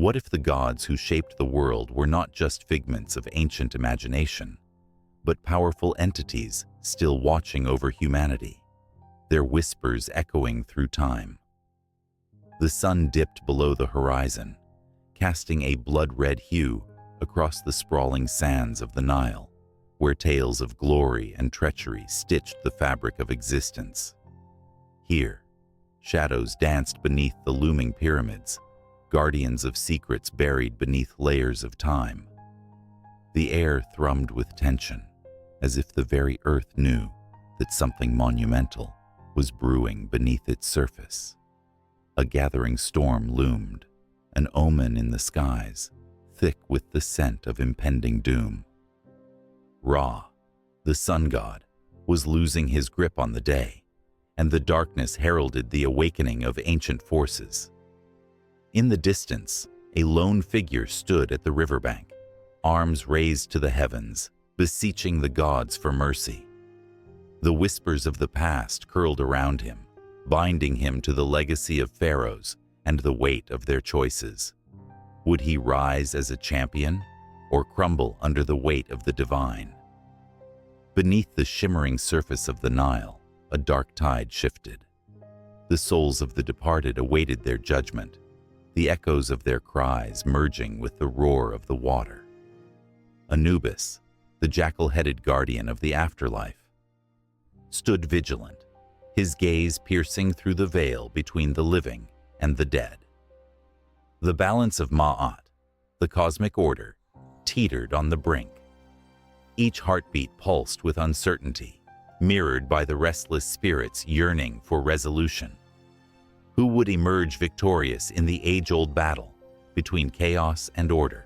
What if the gods who shaped the world were not just figments of ancient imagination, but powerful entities still watching over humanity, their whispers echoing through time? The sun dipped below the horizon, casting a blood-red hue across the sprawling sands of the Nile, where tales of glory and treachery stitched the fabric of existence. Here, shadows danced beneath the looming pyramids, guardians of secrets buried beneath layers of time. The air thrummed with tension, as if the very earth knew that something monumental was brewing beneath its surface. A gathering storm loomed, an omen in the skies, thick with the scent of impending doom. Ra, the sun god, was losing his grip on the day, and the darkness heralded the awakening of ancient forces. In the distance, a lone figure stood at the riverbank, arms raised to the heavens, beseeching the gods for mercy. The whispers of the past curled around him, binding him to the legacy of pharaohs and the weight of their choices. Would he rise as a champion, or crumble under the weight of the divine? Beneath the shimmering surface of the Nile, a dark tide shifted. The souls of the departed awaited their judgment, the echoes of their cries merging with the roar of the water. Anubis, the jackal-headed guardian of the afterlife, stood vigilant, his gaze piercing through the veil between the living and the dead. The balance of Ma'at, the cosmic order, teetered on the brink. Each heartbeat pulsed with uncertainty, mirrored by the restless spirits yearning for resolution. Who would emerge victorious in the age-old battle between chaos and order?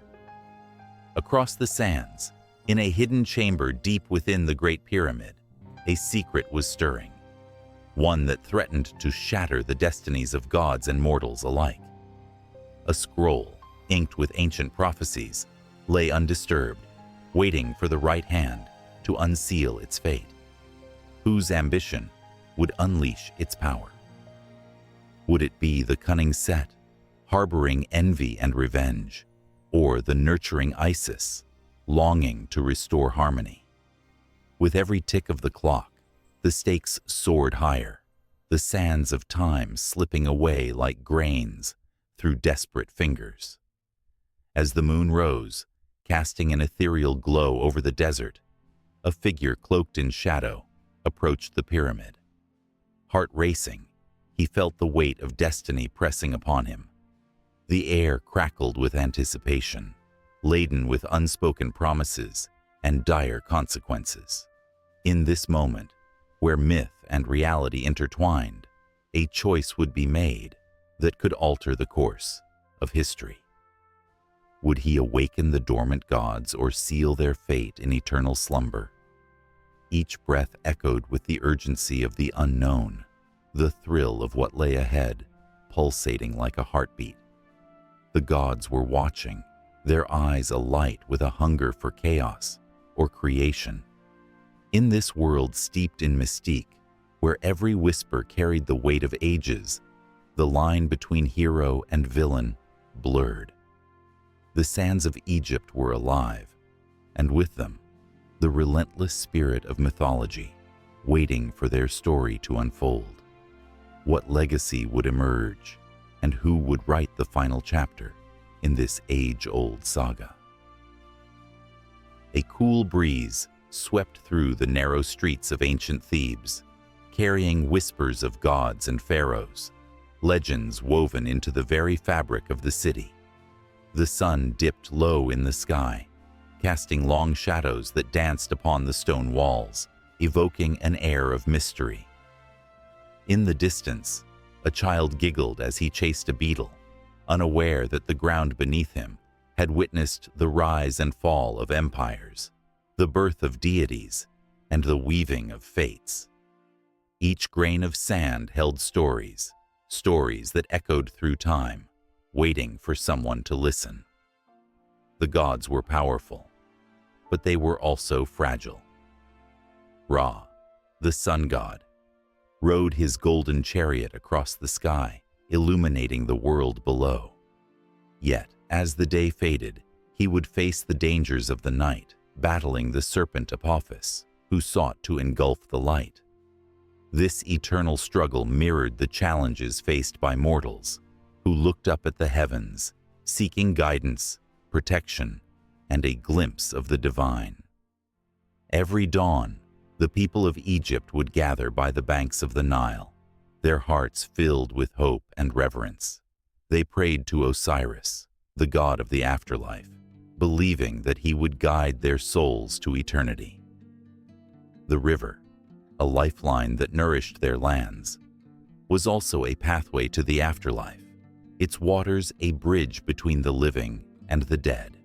Across the sands, in a hidden chamber deep within the Great Pyramid, a secret was stirring, one that threatened to shatter the destinies of gods and mortals alike. A scroll, inked with ancient prophecies, lay undisturbed, waiting for the right hand to unseal its fate. Whose ambition would unleash its power? Would it be the cunning Set, harboring envy and revenge, or the nurturing Isis, longing to restore harmony? With every tick of the clock, the stakes soared higher, the sands of time slipping away like grains through desperate fingers. As the moon rose, casting an ethereal glow over the desert, a figure cloaked in shadow approached the pyramid. Heart racing, he felt the weight of destiny pressing upon him. The air crackled with anticipation, laden with unspoken promises and dire consequences. In this moment, where myth and reality intertwined, a choice would be made that could alter the course of history. Would he awaken the dormant gods or seal their fate in eternal slumber? Each breath echoed with the urgency of the unknown, the thrill of what lay ahead, pulsating like a heartbeat. The gods were watching, their eyes alight with a hunger for chaos or creation. In this world steeped in mystique, where every whisper carried the weight of ages, the line between hero and villain blurred. The sands of Egypt were alive, and with them, the relentless spirit of mythology, waiting for their story to unfold. What legacy would emerge, and who would write the final chapter in this age-old saga? A cool breeze swept through the narrow streets of ancient Thebes, carrying whispers of gods and pharaohs, legends woven into the very fabric of the city. The sun dipped low in the sky, casting long shadows that danced upon the stone walls, evoking an air of mystery. In the distance, a child giggled as he chased a beetle, unaware that the ground beneath him had witnessed the rise and fall of empires, the birth of deities, and the weaving of fates. Each grain of sand held stories, stories that echoed through time, waiting for someone to listen. The gods were powerful, but they were also fragile. Ra, the sun god, rode his golden chariot across the sky, illuminating the world below. Yet, As the day faded, he would face the dangers of the night, battling the serpent Apophis, who sought to engulf the light. This eternal struggle mirrored the challenges faced by mortals, who looked up at the heavens, seeking guidance, protection, and a glimpse of the divine. Every dawn, the people of Egypt would gather by the banks of the Nile, their hearts filled with hope and reverence. They prayed to Osiris, the god of the afterlife, believing that he would guide their souls to eternity. The river, a lifeline that nourished their lands, was also a pathway to the afterlife, its waters a bridge between the living and the dead.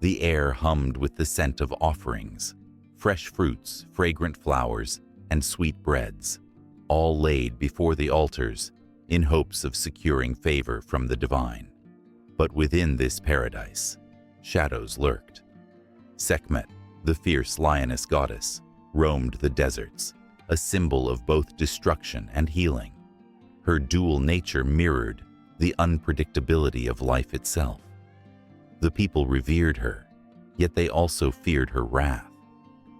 The air hummed with the scent of offerings, fresh fruits, fragrant flowers, and sweet breads, all laid before the altars in hopes of securing favor from the divine. But within this paradise, shadows lurked. Sekhmet, the fierce lioness goddess, roamed the deserts, a symbol of both destruction and healing. Her dual nature mirrored the unpredictability of life itself. The people revered her, yet they also feared her wrath,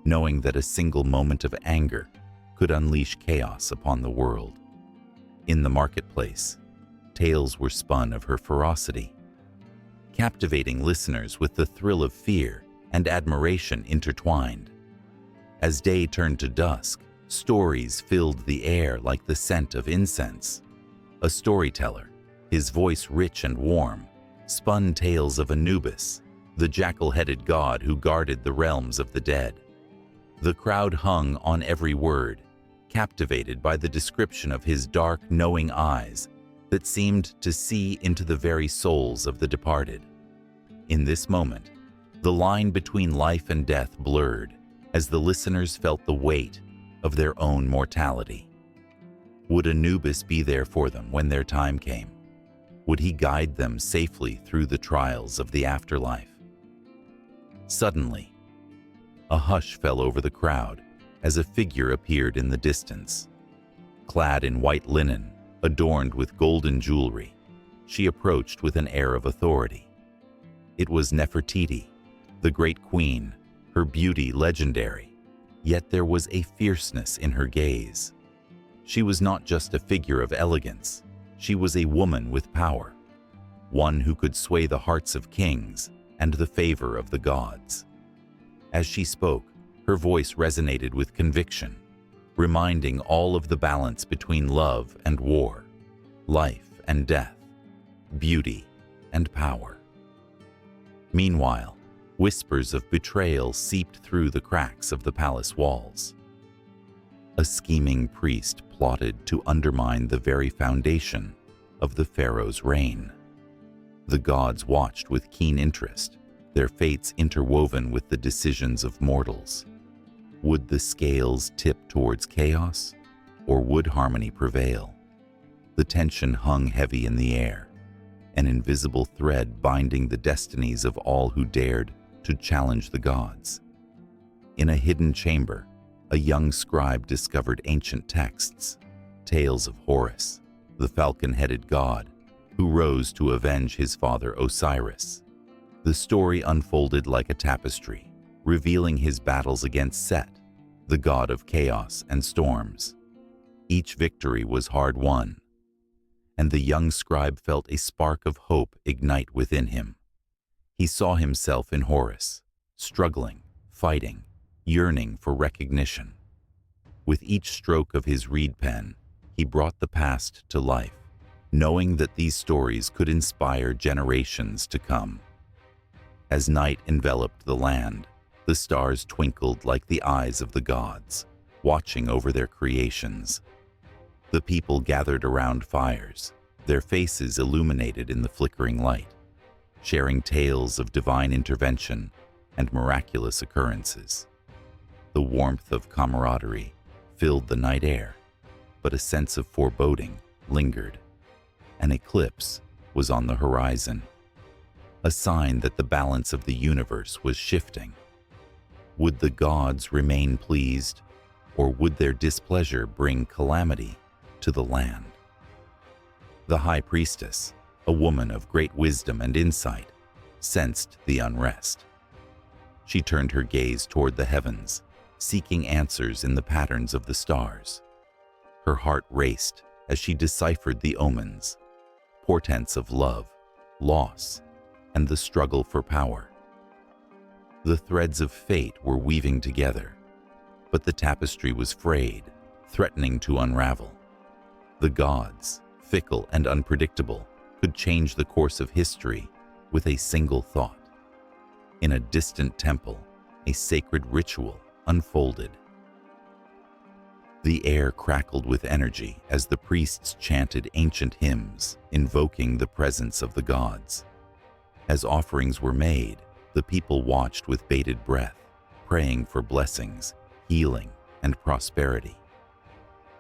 knowing that a single moment of anger could unleash chaos upon the world. In the marketplace, tales were spun of her ferocity, captivating listeners with the thrill of fear and admiration intertwined. As day turned to dusk, stories filled the air like the scent of incense. A storyteller, his voice rich and warm, spun tales of Anubis, the jackal-headed god who guarded the realms of the dead. The crowd hung on every word, captivated by the description of his dark, knowing eyes that seemed to see into the very souls of the departed. In this moment, the line between life and death blurred as the listeners felt the weight of their own mortality. Would Anubis be there for them when their time came? Would he guide them safely through the trials of the afterlife? Suddenly, a hush fell over the crowd as a figure appeared in the distance. Clad in white linen, adorned with golden jewelry, she approached with an air of authority. It was Nefertiti, the great queen, her beauty legendary, yet there was a fierceness in her gaze. She was not just a figure of elegance, she was a woman with power, one who could sway the hearts of kings and the favor of the gods. As she spoke, her voice resonated with conviction, reminding all of the balance between love and war, life and death, beauty and power. Meanwhile, whispers of betrayal seeped through the cracks of the palace walls. A scheming priest plotted to undermine the very foundation of the pharaoh's reign. The gods watched with keen interest, their fates interwoven with the decisions of mortals. Would the scales tip towards chaos, or would harmony prevail? The tension hung heavy in the air, an invisible thread binding the destinies of all who dared to challenge the gods. In a hidden chamber, a young scribe discovered ancient texts, tales of Horus, the falcon-headed god, who rose to avenge his father Osiris. The story unfolded like a tapestry, revealing his battles against Set, the god of chaos and storms. Each victory was hard-won, and the young scribe felt a spark of hope ignite within him. He saw himself in Horus, struggling, fighting, yearning for recognition. With each stroke of his reed pen, he brought the past to life, knowing that these stories could inspire generations to come. As night enveloped the land, the stars twinkled like the eyes of the gods, watching over their creations. The people gathered around fires, their faces illuminated in the flickering light, sharing tales of divine intervention and miraculous occurrences. The warmth of camaraderie filled the night air, but a sense of foreboding lingered. An eclipse was on the horizon, a sign that the balance of the universe was shifting. Would the gods remain pleased, or would their displeasure bring calamity to the land? The high priestess, a woman of great wisdom and insight, sensed the unrest. She turned her gaze toward the heavens, seeking answers in the patterns of the stars. Her heart raced as she deciphered the omens, portents of love, loss, and the struggle for power. The threads of fate were weaving together, but the tapestry was frayed, threatening to unravel. The gods, fickle and unpredictable, could change the course of history with a single thought. In a distant temple, a sacred ritual unfolded. The air crackled with energy as the priests chanted ancient hymns, invoking the presence of the gods. As offerings were made, the people watched with bated breath, praying for blessings, healing, and prosperity.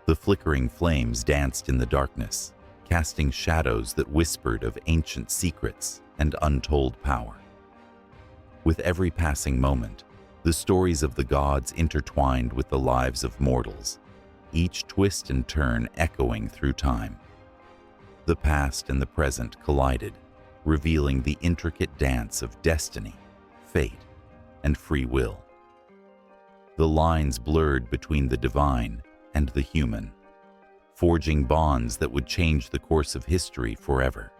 The flickering flames danced in the darkness, casting shadows that whispered of ancient secrets and untold power. With every passing moment, the stories of the gods intertwined with the lives of mortals, each twist and turn echoing through time. The past and the present collided, revealing the intricate dance of destiny, fate, and free will. The lines blurred between the divine and the human, forging bonds that would change the course of history forever.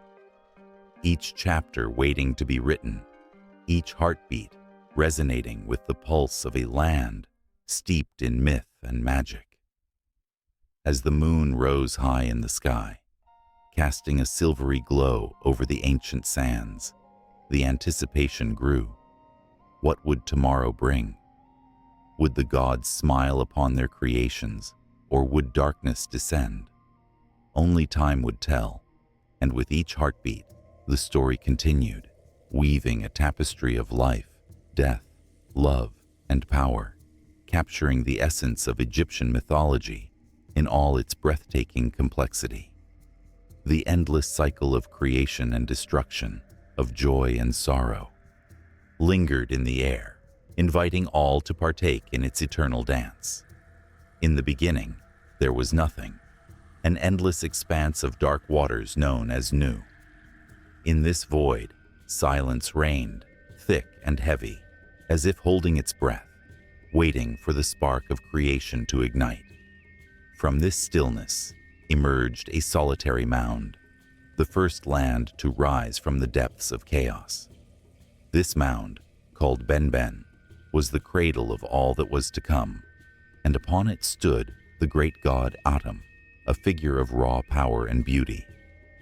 Each chapter waiting to be written, each heartbeat resonating with the pulse of a land steeped in myth and magic. As the moon rose high in the sky, casting a silvery glow over the ancient sands, the anticipation grew. What would tomorrow bring? Would the gods smile upon their creations, or would darkness descend? Only time would tell, and with each heartbeat, the story continued, weaving a tapestry of life, death, love, and power, capturing the essence of Egyptian mythology in all its breathtaking complexity. The endless cycle of creation and destruction, of joy and sorrow, lingered in the air, inviting all to partake in its eternal dance. In the beginning, there was nothing, an endless expanse of dark waters known as Nu. In this void, silence reigned, thick and heavy, as if holding its breath, waiting for the spark of creation to ignite. From this stillness emerged a solitary mound, the first land to rise from the depths of chaos. This mound, called Ben-Ben, was the cradle of all that was to come, and upon it stood the great god Atum, a figure of raw power and beauty,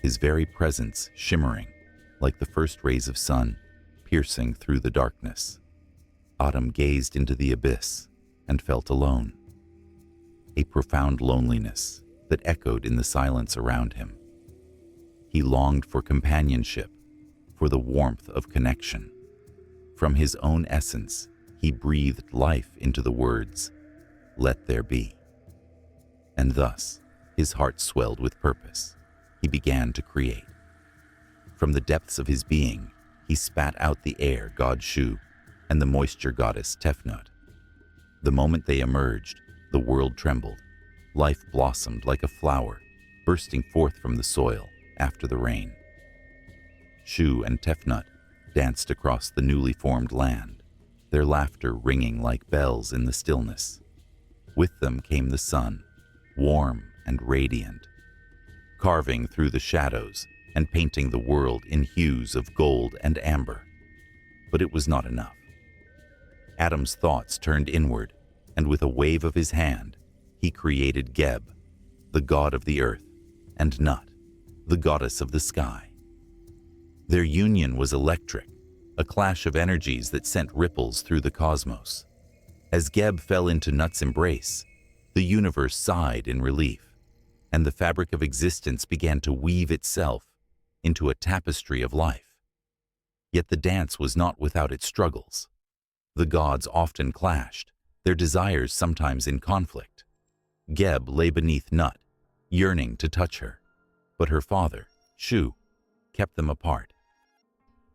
his very presence shimmering like the first rays of sun piercing through the darkness. Atum gazed into the abyss and felt alone, a profound loneliness that echoed in the silence around him. He longed for companionship, for the warmth of connection. From his own essence, he breathed life into the words, "Let there be." And thus, his heart swelled with purpose. He began to create. From the depths of his being, he spat out the air god Shu and the moisture goddess Tefnut. The moment they emerged, the world trembled. Life blossomed like a flower, bursting forth from the soil after the rain. Shu and Tefnut danced across the newly formed land, their laughter ringing like bells in the stillness. With them came the sun, warm and radiant, carving through the shadows and painting the world in hues of gold and amber. But it was not enough. Atum's thoughts turned inward, and with a wave of his hand, he created Geb, the god of the earth, and Nut, the goddess of the sky. Their union was electric, a clash of energies that sent ripples through the cosmos. As Geb fell into Nut's embrace, the universe sighed in relief, and the fabric of existence began to weave itself into a tapestry of life. Yet the dance was not without its struggles. The gods often clashed, their desires sometimes in conflict. Geb lay beneath Nut, yearning to touch her, but her father, Shu, kept them apart,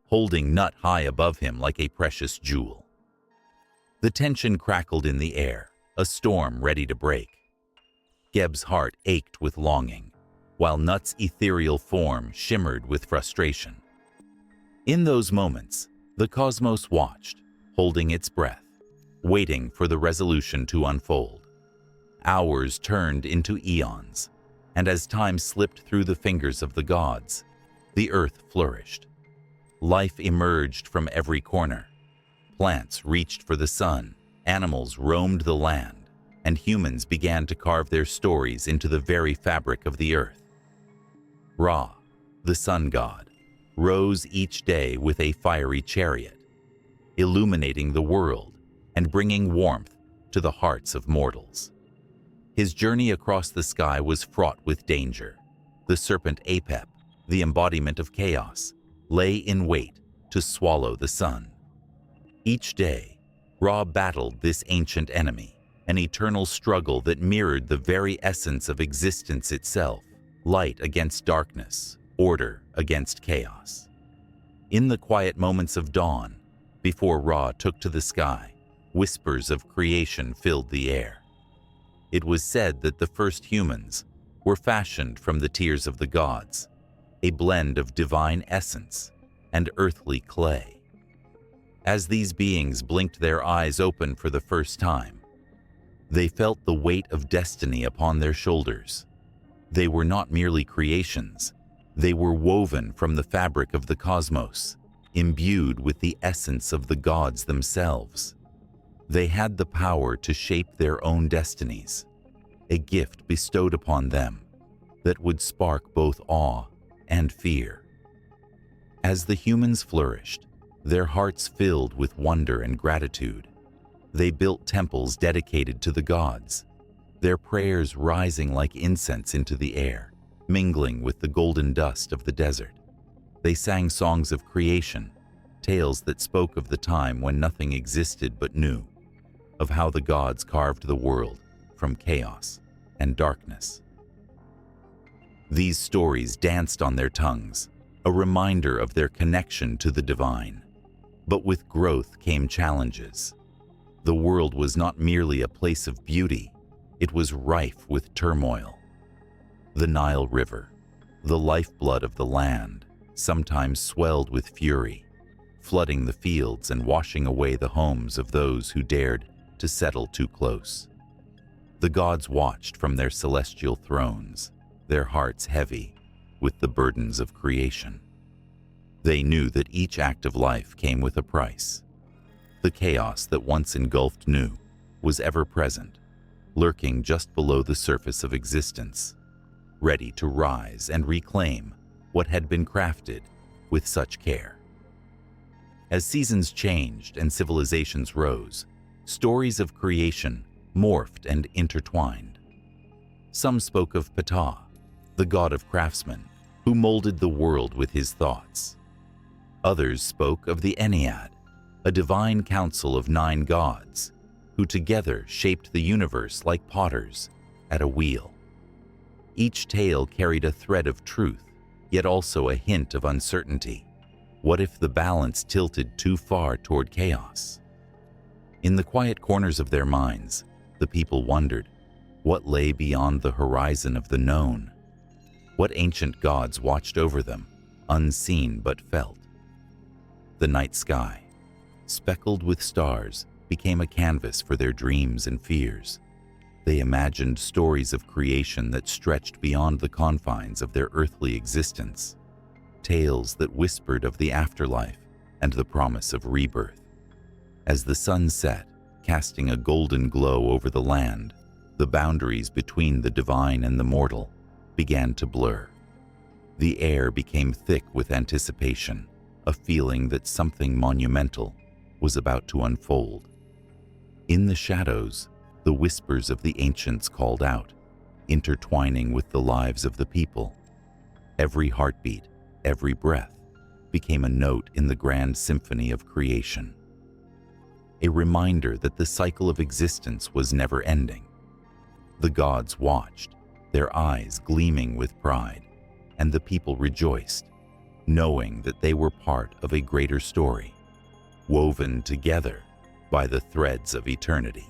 holding Nut high above him like a precious jewel. The tension crackled in the air, a storm ready to break. Geb's heart ached with longing, while Nut's ethereal form shimmered with frustration. In those moments, the cosmos watched, holding its breath, waiting for the resolution to unfold. Hours turned into eons, and as time slipped through the fingers of the gods, the earth flourished. Life emerged from every corner. Plants reached for the sun, animals roamed the land, and humans began to carve their stories into the very fabric of the earth. Ra, the sun god, rose each day with a fiery chariot, illuminating the world and bringing warmth to the hearts of mortals. His journey across the sky was fraught with danger. The serpent Apep, the embodiment of chaos, lay in wait to swallow the sun. Each day, Ra battled this ancient enemy, an eternal struggle that mirrored the very essence of existence itself, light against darkness, order against chaos. In the quiet moments of dawn, before Ra took to the sky, whispers of creation filled the air. It was said that the first humans were fashioned from the tears of the gods, a blend of divine essence and earthly clay. As these beings blinked their eyes open for the first time, they felt the weight of destiny upon their shoulders. They were not merely creations, they were woven from the fabric of the cosmos, imbued with the essence of the gods themselves. They had the power to shape their own destinies, a gift bestowed upon them that would spark both awe and fear. As the humans flourished, their hearts filled with wonder and gratitude. They built temples dedicated to the gods, their prayers rising like incense into the air, mingling with the golden dust of the desert. They sang songs of creation, tales that spoke of the time when nothing existed but new, of how the gods carved the world from chaos and darkness. These stories danced on their tongues, a reminder of their connection to the divine. But with growth came challenges. The world was not merely a place of beauty, it was rife with turmoil. The Nile River, the lifeblood of the land, sometimes swelled with fury, flooding the fields and washing away the homes of those who dared to settle too close. The gods watched from their celestial thrones, their hearts heavy with the burdens of creation. They knew that each act of life came with a price. The chaos that once engulfed Nu was ever present, lurking just below the surface of existence, ready to rise and reclaim what had been crafted with such care. As seasons changed and civilizations rose, stories of creation morphed and intertwined. Some spoke of Ptah, the god of craftsmen, who molded the world with his thoughts. Others spoke of the Ennead, a divine council of 9 gods, who together shaped the universe like potters at a wheel. Each tale carried a thread of truth, yet also a hint of uncertainty. What if the balance tilted too far toward chaos? In the quiet corners of their minds, the people wondered, what lay beyond the horizon of the known? What ancient gods watched over them, unseen but felt? The night sky, speckled with stars, became a canvas for their dreams and fears. They imagined stories of creation that stretched beyond the confines of their earthly existence, tales that whispered of the afterlife and the promise of rebirth. As the sun set, casting a golden glow over the land, the boundaries between the divine and the mortal began to blur. The air became thick with anticipation, a feeling that something monumental was about to unfold. In the shadows, the whispers of the ancients called out, intertwining with the lives of the people. Every heartbeat, every breath, became a note in the grand symphony of creation. A reminder that the cycle of existence was never ending. The gods watched, their eyes gleaming with pride, and the people rejoiced, knowing that they were part of a greater story, woven together by the threads of eternity.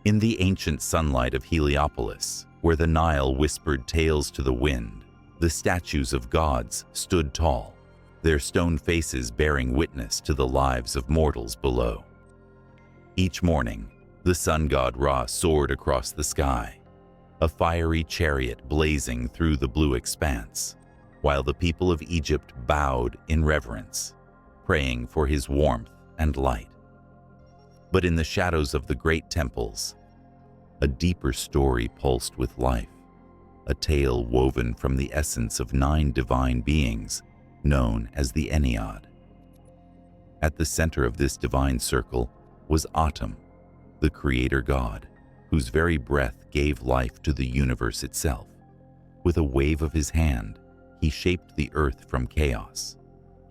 In the ancient sunlight of Heliopolis, where the Nile whispered tales to the wind, the statues of gods stood tall, their stone faces bearing witness to the lives of mortals below. Each morning, the sun god Ra soared across the sky, a fiery chariot blazing through the blue expanse, while the people of Egypt bowed in reverence, praying for his warmth and light. But in the shadows of the great temples, a deeper story pulsed with life, a tale woven from the essence of 9 divine beings known as the Ennead. At the center of this divine circle was Atum, the creator god, whose very breath gave life to the universe itself. With a wave of his hand, he shaped the earth from chaos,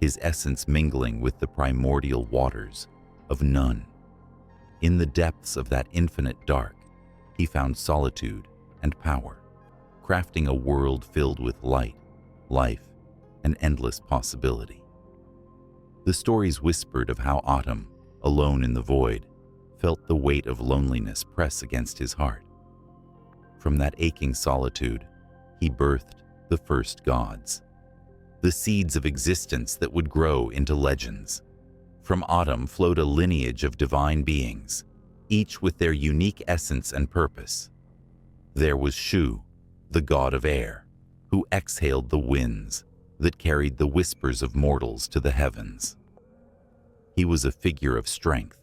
his essence mingling with the primordial waters of Nun. In the depths of that infinite dark, he found solitude and power, crafting a world filled with light, life, and endless possibility. The stories whispered of how Atum, alone in the void, felt the weight of loneliness press against his heart. From that aching solitude, he birthed the first gods, the seeds of existence that would grow into legends. From Atum flowed a lineage of divine beings, each with their unique essence and purpose. There was Shu, the god of air, who exhaled the winds that carried the whispers of mortals to the heavens. He was a figure of strength,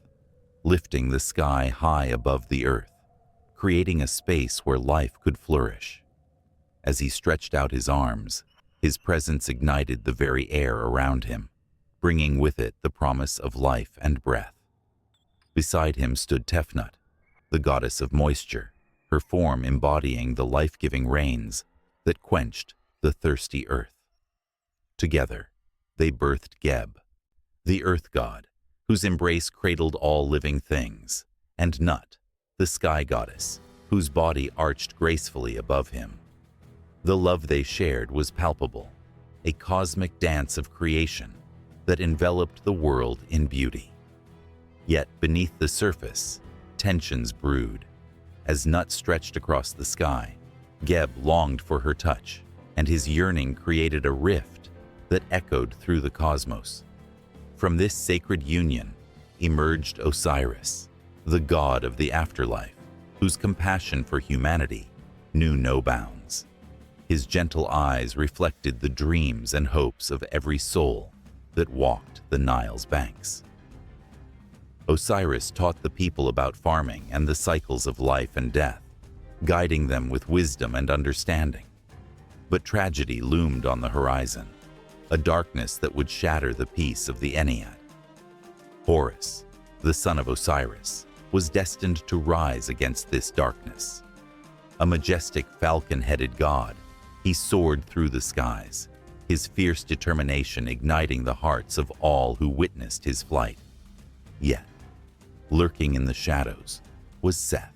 lifting the sky high above the earth, creating a space where life could flourish. As he stretched out his arms, his presence ignited the very air around him, bringing with it the promise of life and breath. Beside him stood Tefnut, the goddess of moisture, her form embodying the life-giving rains that quenched the thirsty earth. Together, they birthed Geb, the earth god, whose embrace cradled all living things, and Nut, the sky goddess, whose body arched gracefully above him. The love they shared was palpable, a cosmic dance of creation that enveloped the world in beauty. Yet beneath the surface, tensions brewed. As Nut stretched across the sky, Geb longed for her touch, and his yearning created a rift that echoed through the cosmos. From this sacred union emerged Osiris, the god of the afterlife, whose compassion for humanity knew no bounds. His gentle eyes reflected the dreams and hopes of every soul that walked the Nile's banks. Osiris taught the people about farming and the cycles of life and death, guiding them with wisdom and understanding. But tragedy loomed on the horizon, a darkness that would shatter the peace of the Ennead. Horus, the son of Osiris, was destined to rise against this darkness. A majestic falcon-headed god, he soared through the skies, his fierce determination igniting the hearts of all who witnessed his flight. Yet, lurking in the shadows, was Seth,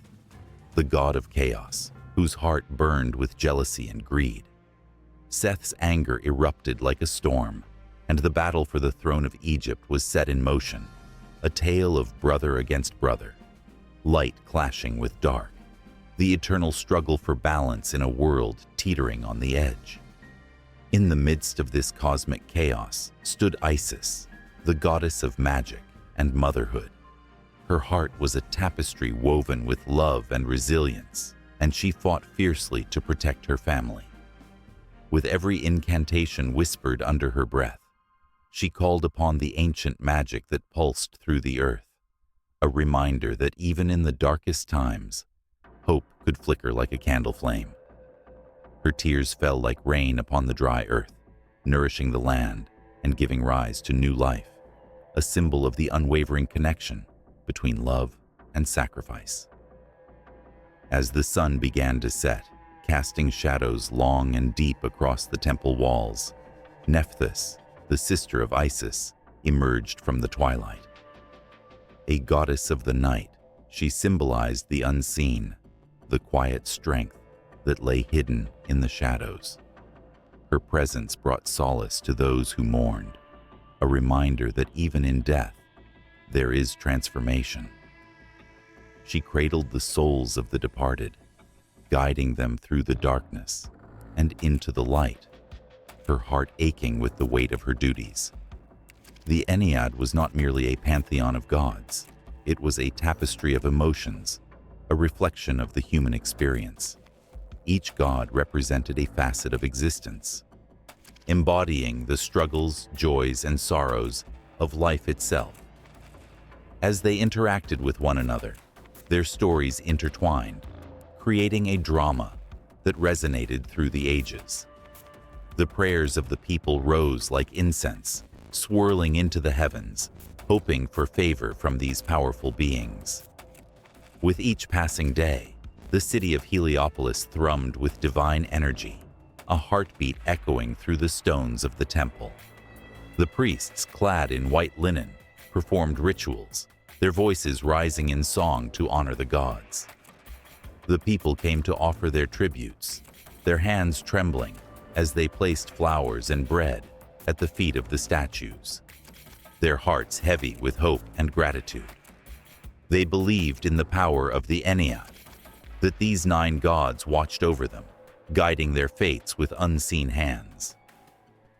the god of chaos, whose heart burned with jealousy and greed. Seth's anger erupted like a storm, and the battle for the throne of Egypt was set in motion, a tale of brother against brother, light clashing with dark, the eternal struggle for balance in a world teetering on the edge. In the midst of this cosmic chaos stood Isis, the goddess of magic and motherhood. Her heart was a tapestry woven with love and resilience, and she fought fiercely to protect her family. With every incantation whispered under her breath, she called upon the ancient magic that pulsed through the earth, a reminder that even in the darkest times, hope could flicker like a candle flame. Her tears fell like rain upon the dry earth, nourishing the land and giving rise to new life, a symbol of the unwavering connection between love and sacrifice. As the sun began to set, casting shadows long and deep across the temple walls, Nephthys, the sister of Isis, emerged from the twilight. A goddess of the night, she symbolized the unseen, the quiet strength that lay hidden in the shadows. Her presence brought solace to those who mourned, a reminder that even in death, there is transformation. She cradled the souls of the departed, guiding them through the darkness and into the light, her heart aching with the weight of her duties. The Ennead was not merely a pantheon of gods. It was a tapestry of emotions, a reflection of the human experience. Each god represented a facet of existence, embodying the struggles, joys, and sorrows of life itself. As they interacted with one another, their stories intertwined, creating a drama that resonated through the ages. The prayers of the people rose like incense, swirling into the heavens, hoping for favor from these powerful beings. With each passing day, the city of Heliopolis thrummed with divine energy, a heartbeat echoing through the stones of the temple. The priests, clad in white linen, performed rituals, their voices rising in song to honor the gods. The people came to offer their tributes, their hands trembling as they placed flowers and bread at the feet of the statues, their hearts heavy with hope and gratitude. They believed in the power of the Ennead, that these 9 gods watched over them, guiding their fates with unseen hands.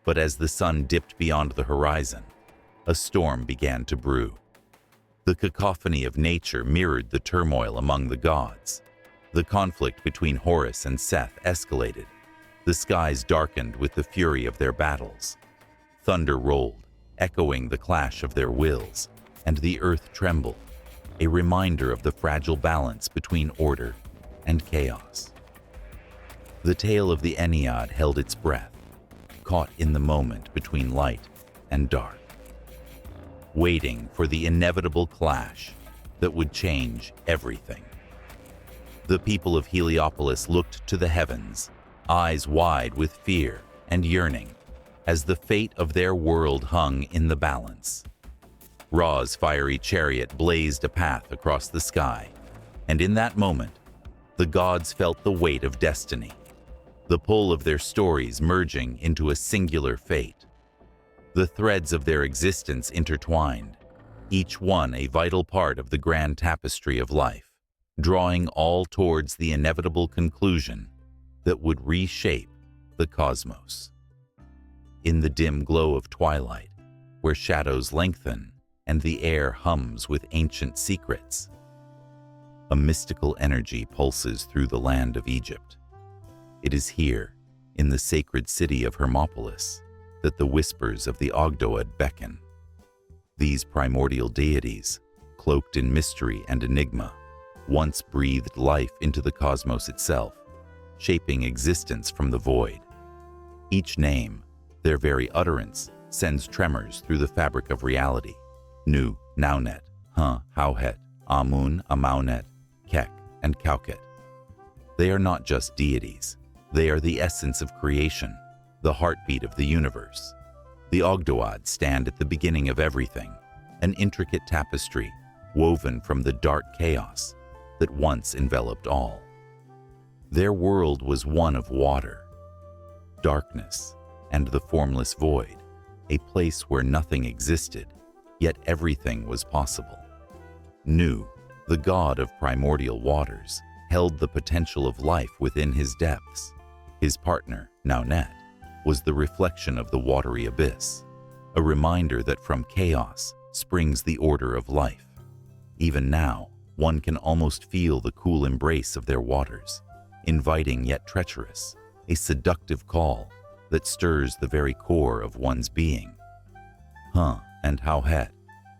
But as the sun dipped beyond the horizon, a storm began to brew. The cacophony of nature mirrored the turmoil among the gods. The conflict between Horus and Seth escalated. The skies darkened with the fury of their battles. Thunder rolled, echoing the clash of their wills, and the earth trembled, a reminder of the fragile balance between order and chaos. The tale of the Ennead held its breath, caught in the moment between light and dark, waiting for the inevitable clash that would change everything. The people of Heliopolis looked to the heavens, eyes wide with fear and yearning, as the fate of their world hung in the balance. Ra's fiery chariot blazed a path across the sky, and in that moment, the gods felt the weight of destiny, the pull of their stories merging into a singular fate. The threads of their existence intertwined, each one a vital part of the grand tapestry of life, drawing all towards the inevitable conclusion that would reshape the cosmos. In the dim glow of twilight, where shadows lengthen and the air hums with ancient secrets, a mystical energy pulses through the land of Egypt. It is here, in the sacred city of Hermopolis, that the whispers of the Ogdoad beckon. These primordial deities, cloaked in mystery and enigma, once breathed life into the cosmos itself, shaping existence from the void. Each name, their very utterance, sends tremors through the fabric of reality. Nu, Naunet, Hauhet, Amun, Amaunet, Kek, and Kauket. They are not just deities. They are the essence of creation, the heartbeat of the universe. The Ogdoad stand at the beginning of everything, an intricate tapestry woven from the dark chaos that once enveloped all. Their world was one of water, darkness, and the formless void, a place where nothing existed, yet everything was possible. Nu, the god of primordial waters, held the potential of life within his depths. His partner, Naunet, was the reflection of the watery abyss, a reminder that from chaos springs the order of life. Even now, one can almost feel the cool embrace of their waters, inviting yet treacherous, a seductive call that stirs the very core of one's being. And Hauhet,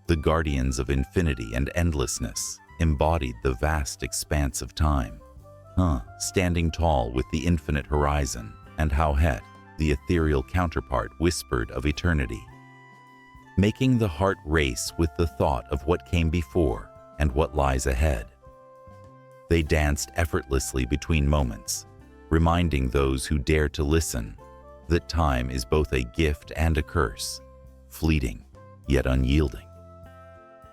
the guardians of infinity and endlessness, embodied the vast expanse of time. Standing tall with the infinite horizon, and Hauhet, the ethereal counterpart, whispered of eternity, making the heart race with the thought of what came before and what lies ahead. They danced effortlessly between moments, reminding those who dare to listen that time is both a gift and a curse, fleeting yet unyielding.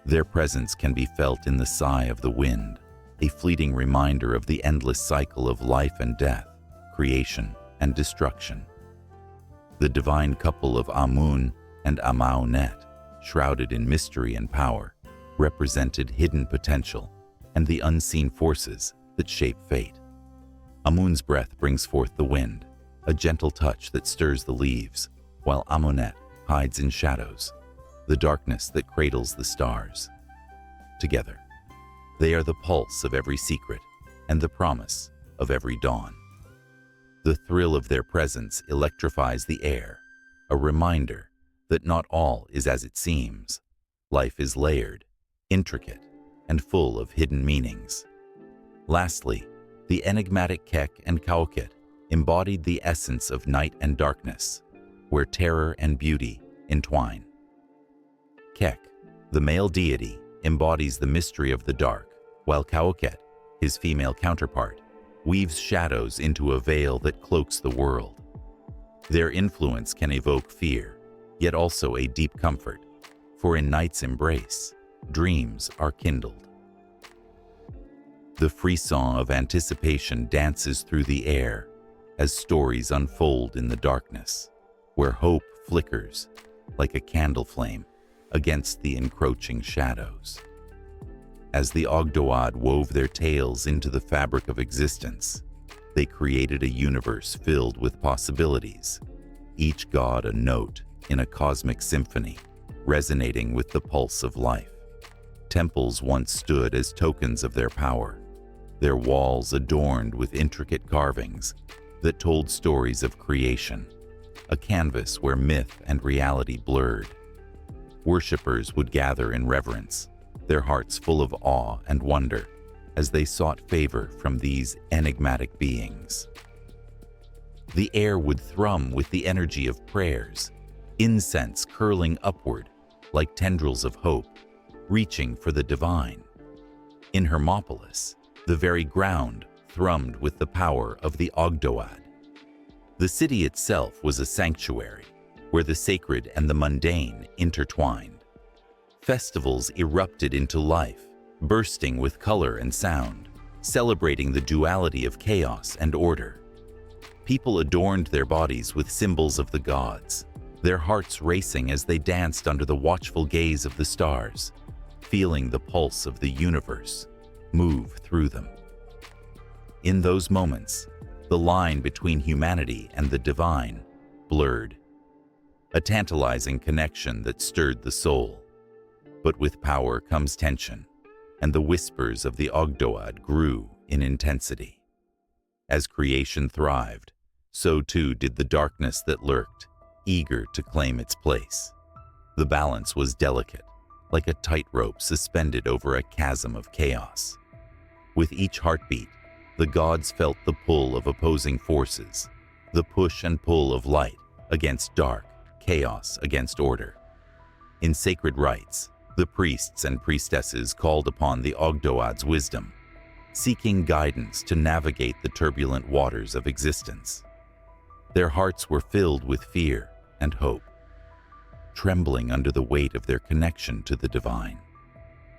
Their presence can be felt in the sigh of the wind, a fleeting reminder of the endless cycle of life and death, creation and destruction. The divine couple of Amun and Amaunet, shrouded in mystery and power, represented hidden potential, and the unseen forces that shape fate. Amun's breath brings forth the wind, a gentle touch that stirs the leaves, while Amunet hides in shadows, the darkness that cradles the stars. Together, they are the pulse of every secret and the promise of every dawn. The thrill of their presence electrifies the air, a reminder that not all is as it seems. Life is layered, intricate, and full of hidden meanings. Lastly, the enigmatic Kek and Kauket embodied the essence of night and darkness, where terror and beauty entwine. Kek, the male deity, embodies the mystery of the dark, while Kauket, his female counterpart, weaves shadows into a veil that cloaks the world. Their influence can evoke fear, yet also a deep comfort, for in night's embrace, dreams are kindled. The frisson of anticipation dances through the air as stories unfold in the darkness, where hope flickers like a candle flame against the encroaching shadows. As the Ogdoad wove their tales into the fabric of existence, they created a universe filled with possibilities, each god a note in a cosmic symphony, resonating with the pulse of life. Temples once stood as tokens of their power, their walls adorned with intricate carvings that told stories of creation, a canvas where myth and reality blurred. Worshippers would gather in reverence, their hearts full of awe and wonder as they sought favor from these enigmatic beings. The air would thrum with the energy of prayers, incense curling upward like tendrils of hope, reaching for the divine. In Hermopolis, the very ground thrummed with the power of the Ogdoad. The city itself was a sanctuary, where the sacred and the mundane intertwined. Festivals erupted into life, bursting with color and sound, celebrating the duality of chaos and order. People adorned their bodies with symbols of the gods, their hearts racing as they danced under the watchful gaze of the stars, feeling the pulse of the universe move through them. In those moments, the line between humanity and the divine blurred, a tantalizing connection that stirred the soul. But with power comes tension, and the whispers of the Ogdoad grew in intensity. As creation thrived, so too did the darkness that lurked, eager to claim its place. The balance was delicate, like a tightrope suspended over a chasm of chaos. With each heartbeat, the gods felt the pull of opposing forces, the push and pull of light against dark, chaos against order. In sacred rites, the priests and priestesses called upon the Ogdoad's wisdom, seeking guidance to navigate the turbulent waters of existence. Their hearts were filled with fear and hope, trembling under the weight of their connection to the divine.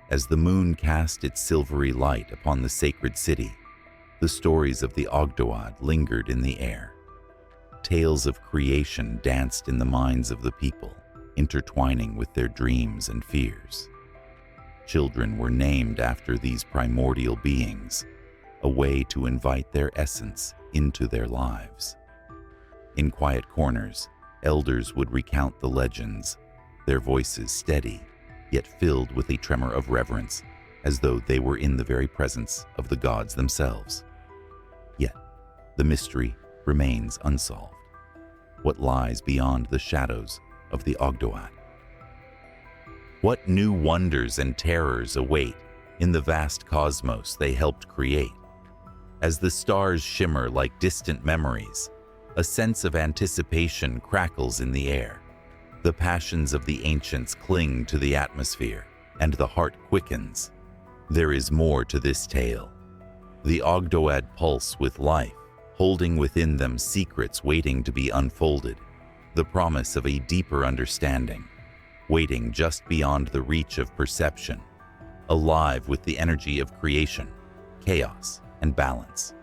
As the moon cast its silvery light upon the sacred city, the stories of the Ogdoad lingered in the air. Tales of creation danced in the minds of the people, intertwining with their dreams and fears. Children were named after these primordial beings, a way to invite their essence into their lives. In quiet corners, elders would recount the legends, their voices steady, yet filled with a tremor of reverence, as though they were in the very presence of the gods themselves. Yet, the mystery remains unsolved. What lies beyond the shadows of the Ogdoad? What new wonders and terrors await in the vast cosmos they helped create? As the stars shimmer like distant memories, a sense of anticipation crackles in the air. The passions of the ancients cling to the atmosphere, and the heart quickens. There is more to this tale. The Ogdoad pulse with life, holding within them secrets waiting to be unfolded, the promise of a deeper understanding, waiting just beyond the reach of perception, alive with the energy of creation, chaos, and balance.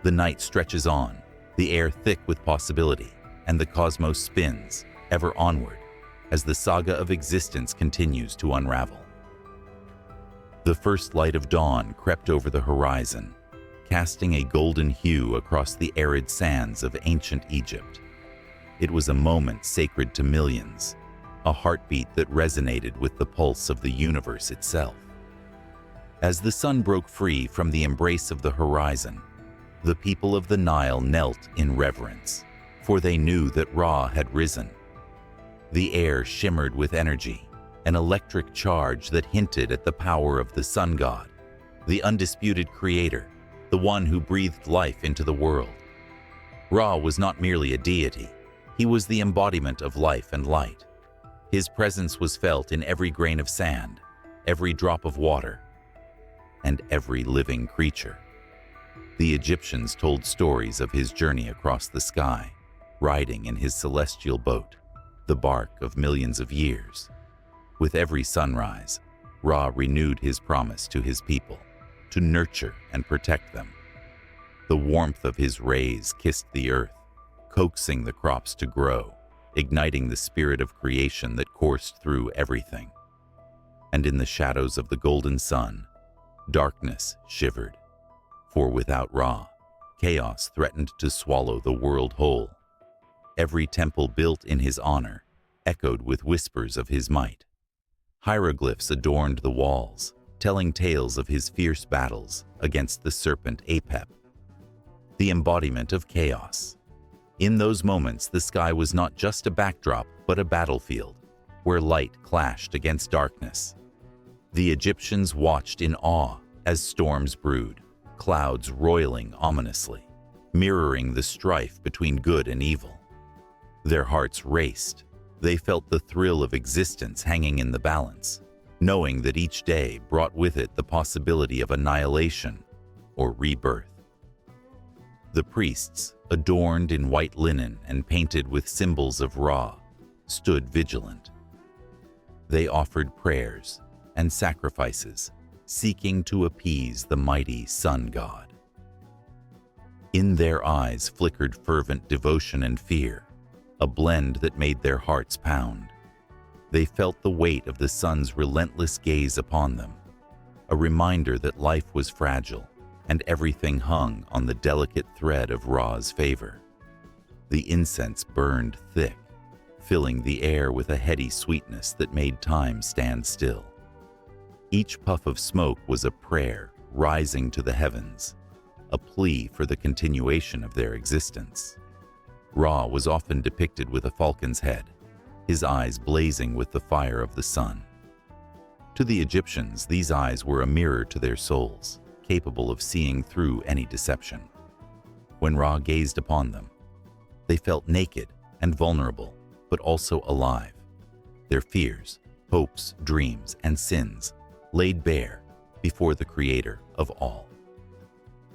The night stretches on, the air thick with possibility, and the cosmos spins, ever onward, as the saga of existence continues to unravel. The first light of dawn crept over the horizon, casting a golden hue across the arid sands of ancient Egypt. It was a moment sacred to millions, a heartbeat that resonated with the pulse of the universe itself. As the sun broke free from the embrace of the horizon, the people of the Nile knelt in reverence, for they knew that Ra had risen. The air shimmered with energy, an electric charge that hinted at the power of the sun god, the undisputed creator, the one who breathed life into the world. Ra was not merely a deity, he was the embodiment of life and light. His presence was felt in every grain of sand, every drop of water, and every living creature. The Egyptians told stories of his journey across the sky, riding in his celestial boat, the bark of millions of years. With every sunrise, Ra renewed his promise to his people, to nurture and protect them. The warmth of his rays kissed the earth, coaxing the crops to grow, igniting the spirit of creation that coursed through everything. And in the shadows of the golden sun, darkness shivered. For without Ra, chaos threatened to swallow the world whole. Every temple built in his honor echoed with whispers of his might. Hieroglyphs adorned the walls, telling tales of his fierce battles against the serpent Apep, the embodiment of chaos. In those moments, the sky was not just a backdrop, but a battlefield, where light clashed against darkness. The Egyptians watched in awe as storms brewed, clouds roiling ominously, mirroring the strife between good and evil. Their hearts raced. They felt the thrill of existence hanging in the balance, knowing that each day brought with it the possibility of annihilation or rebirth. The priests, adorned in white linen and painted with symbols of Ra, stood vigilant. They offered prayers and sacrifices, seeking to appease the mighty sun god. In their eyes flickered fervent devotion and fear, a blend that made their hearts pound. They felt the weight of the sun's relentless gaze upon them, a reminder that life was fragile and everything hung on the delicate thread of Ra's favor. The incense burned thick, filling the air with a heady sweetness that made time stand still. Each puff of smoke was a prayer rising to the heavens, a plea for the continuation of their existence. Ra was often depicted with a falcon's head, his eyes blazing with the fire of the sun. To the Egyptians, these eyes were a mirror to their souls, capable of seeing through any deception. When Ra gazed upon them, they felt naked and vulnerable, but also alive. Their fears, hopes, dreams, and sins laid bare before the Creator of all.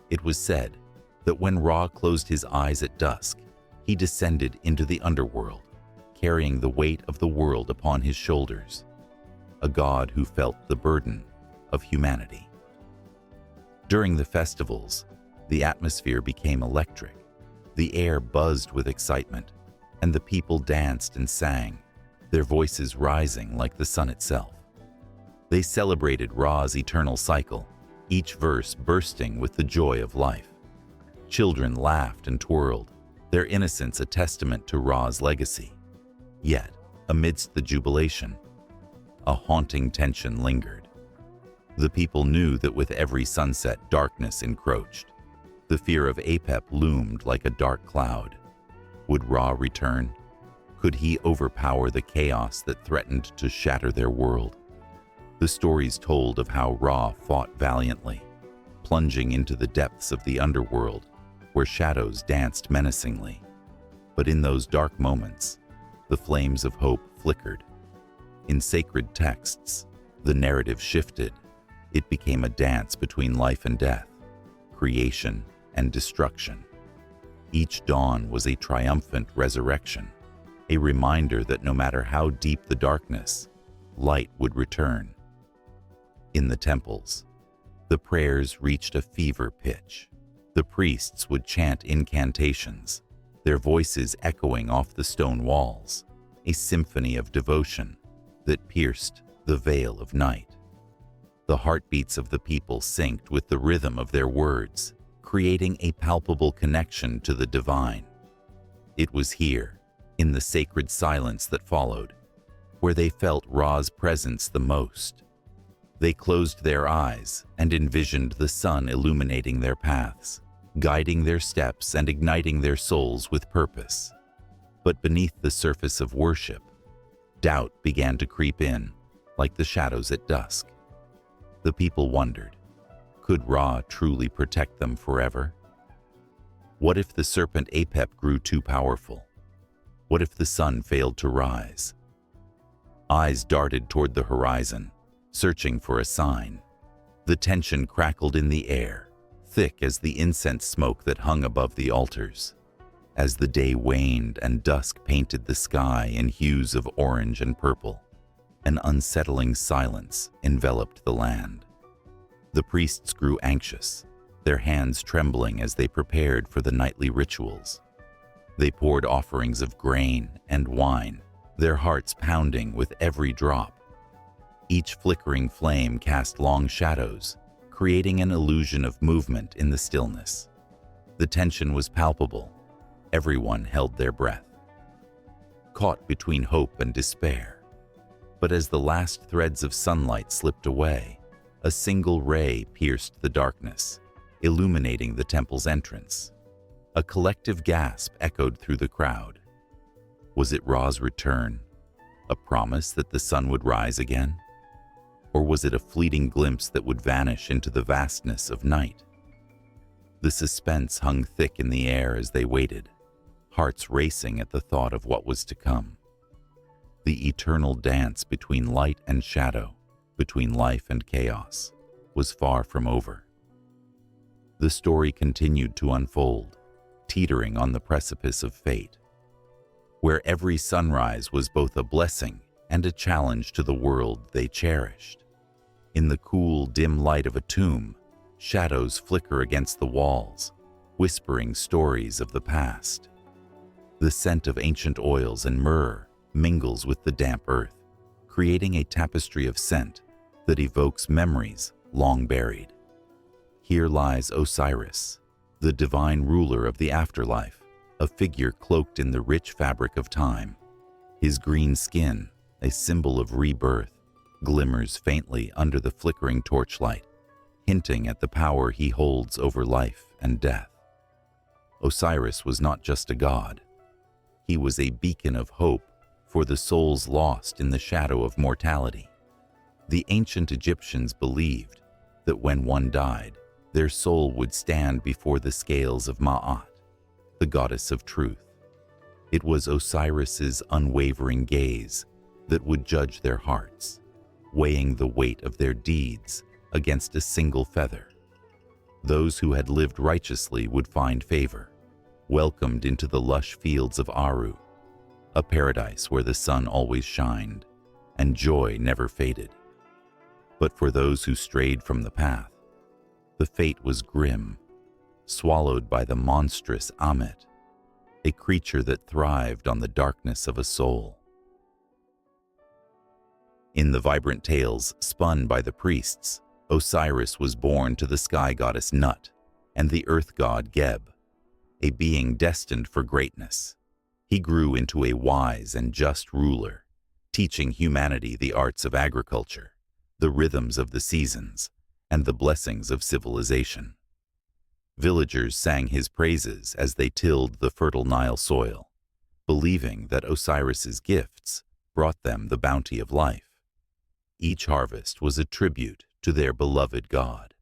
It was said that when Ra closed his eyes at dusk, he descended into the underworld, carrying the weight of the world upon his shoulders, a god who felt the burden of humanity. During the festivals, the atmosphere became electric. The air buzzed with excitement, and the people danced and sang, their voices rising like the sun itself. They celebrated Ra's eternal cycle, each verse bursting with the joy of life. Children laughed and twirled, their innocence a testament to Ra's legacy. Yet, amidst the jubilation, a haunting tension lingered. The people knew that with every sunset, darkness encroached. The fear of Apep loomed like a dark cloud. Would Ra return? Could he overpower the chaos that threatened to shatter their world? The stories told of how Ra fought valiantly, plunging into the depths of the underworld, where shadows danced menacingly. But in those dark moments, the flames of hope flickered. In sacred texts, the narrative shifted. It became a dance between life and death, creation and destruction. Each dawn was a triumphant resurrection, a reminder that no matter how deep the darkness, light would return. In the temples, the prayers reached a fever pitch. The priests would chant incantations, their voices echoing off the stone walls, a symphony of devotion that pierced the veil of night. The heartbeats of the people synced with the rhythm of their words, creating a palpable connection to the divine. It was here, in the sacred silence that followed, where they felt Ra's presence the most. They closed their eyes and envisioned the sun illuminating their paths, guiding their steps and igniting their souls with purpose. But beneath the surface of worship, doubt began to creep in, like the shadows at dusk. The people wondered, could Ra truly protect them forever? What if the serpent Apep grew too powerful? What if the sun failed to rise? Eyes darted toward the horizon, searching for a sign. The tension crackled in the air, thick as the incense smoke that hung above the altars. As the day waned and dusk painted the sky in hues of orange and purple, an unsettling silence enveloped the land. The priests grew anxious, their hands trembling as they prepared for the nightly rituals. They poured offerings of grain and wine, their hearts pounding with every drop. Each flickering flame cast long shadows, creating an illusion of movement in the stillness. The tension was palpable. Everyone held their breath, caught between hope and despair. But as the last threads of sunlight slipped away, a single ray pierced the darkness, illuminating the temple's entrance. A collective gasp echoed through the crowd. Was it Ra's return, a promise that the sun would rise again? Or was it a fleeting glimpse that would vanish into the vastness of night? The suspense hung thick in the air as they waited, hearts racing at the thought of what was to come. The eternal dance between light and shadow, between life and chaos, was far from over. The story continued to unfold, teetering on the precipice of fate, where every sunrise was both a blessing and a challenge to the world they cherished. In the cool, dim light of a tomb, shadows flicker against the walls, whispering stories of the past. The scent of ancient oils and myrrh mingles with the damp earth, creating a tapestry of scent that evokes memories long buried. Here lies Osiris, the divine ruler of the afterlife, a figure cloaked in the rich fabric of time. His green skin, a symbol of rebirth, glimmers faintly under the flickering torchlight, hinting at the power he holds over life and death. Osiris was not just a god. He was a beacon of hope for the souls lost in the shadow of mortality. The ancient Egyptians believed that when one died, their soul would stand before the scales of Ma'at, the goddess of truth. It was Osiris's unwavering gaze that would judge their hearts, weighing the weight of their deeds against a single feather. Those who had lived righteously would find favor, welcomed into the lush fields of Aru, a paradise where the sun always shined and joy never faded. But for those who strayed from the path, the fate was grim, swallowed by the monstrous Ammit, a creature that thrived on the darkness of a soul. In the vibrant tales spun by the priests, Osiris was born to the sky goddess Nut and the earth god Geb, a being destined for greatness. He grew into a wise and just ruler, teaching humanity the arts of agriculture, the rhythms of the seasons, and the blessings of civilization. Villagers sang his praises as they tilled the fertile Nile soil, believing that Osiris's gifts brought them the bounty of life. Each harvest was a tribute to their beloved god,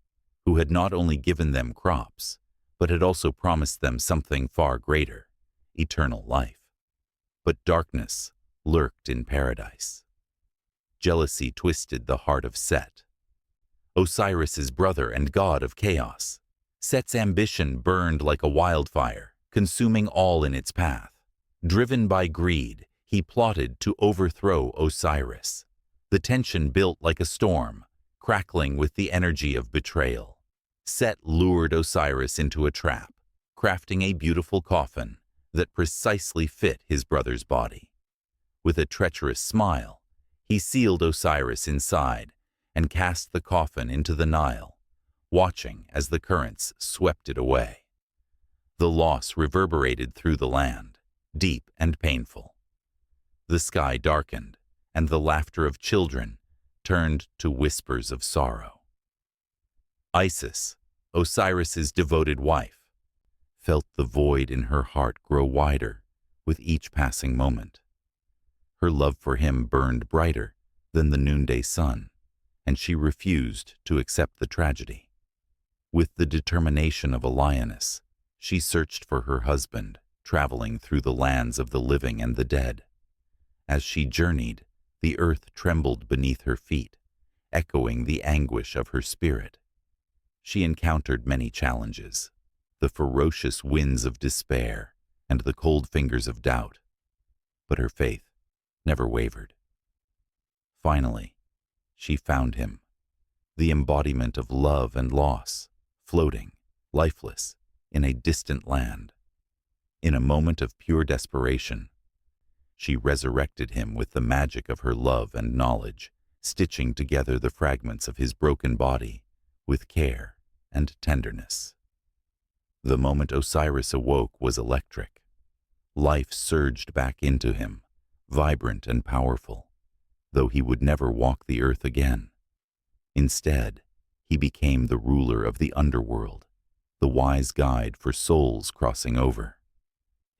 who had not only given them crops, but had also promised them something far greater, eternal life. But darkness lurked in paradise. Jealousy twisted the heart of Set, Osiris's brother and god of chaos. Set's ambition burned like a wildfire, consuming all in its path. Driven by greed, he plotted to overthrow Osiris. The tension built like a storm, crackling with the energy of betrayal. Set lured Osiris into a trap, crafting a beautiful coffin that precisely fit his brother's body. With a treacherous smile, he sealed Osiris inside and cast the coffin into the Nile, watching as the currents swept it away. The loss reverberated through the land, deep and painful. The sky darkened, and the laughter of children turned to whispers of sorrow. Isis, Osiris's devoted wife, felt the void in her heart grow wider with each passing moment. Her love for him burned brighter than the noonday sun, and she refused to accept the tragedy. With the determination of a lioness, she searched for her husband, traveling through the lands of the living and the dead. As she journeyed, the earth trembled beneath her feet, echoing the anguish of her spirit. She encountered many challenges, the ferocious winds of despair and the cold fingers of doubt, but her faith never wavered. Finally, she found him, the embodiment of love and loss, floating, lifeless, in a distant land. In a moment of pure desperation, she resurrected him with the magic of her love and knowledge, stitching together the fragments of his broken body with care and tenderness. The moment Osiris awoke was electric. Life surged back into him, vibrant and powerful, though he would never walk the earth again. Instead, he became the ruler of the underworld, the wise guide for souls crossing over.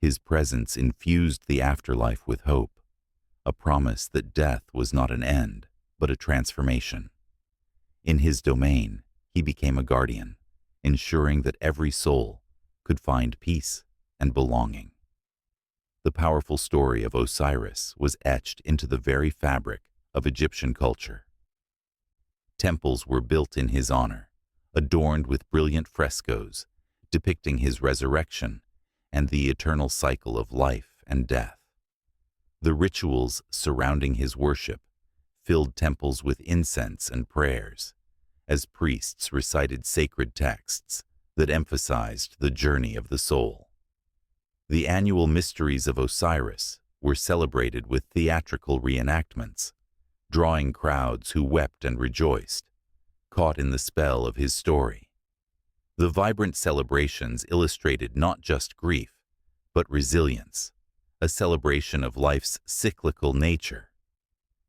His presence infused the afterlife with hope, a promise that death was not an end, but a transformation. In his domain, he became a guardian, ensuring that every soul could find peace and belonging. The powerful story of Osiris was etched into the very fabric of Egyptian culture. Temples were built in his honor, adorned with brilliant frescoes depicting his resurrection and the eternal cycle of life and death. The rituals surrounding his worship filled temples with incense and prayers, as priests recited sacred texts that emphasized the journey of the soul. The annual mysteries of Osiris were celebrated with theatrical reenactments, drawing crowds who wept and rejoiced, caught in the spell of his story. The vibrant celebrations illustrated not just grief, but resilience, a celebration of life's cyclical nature.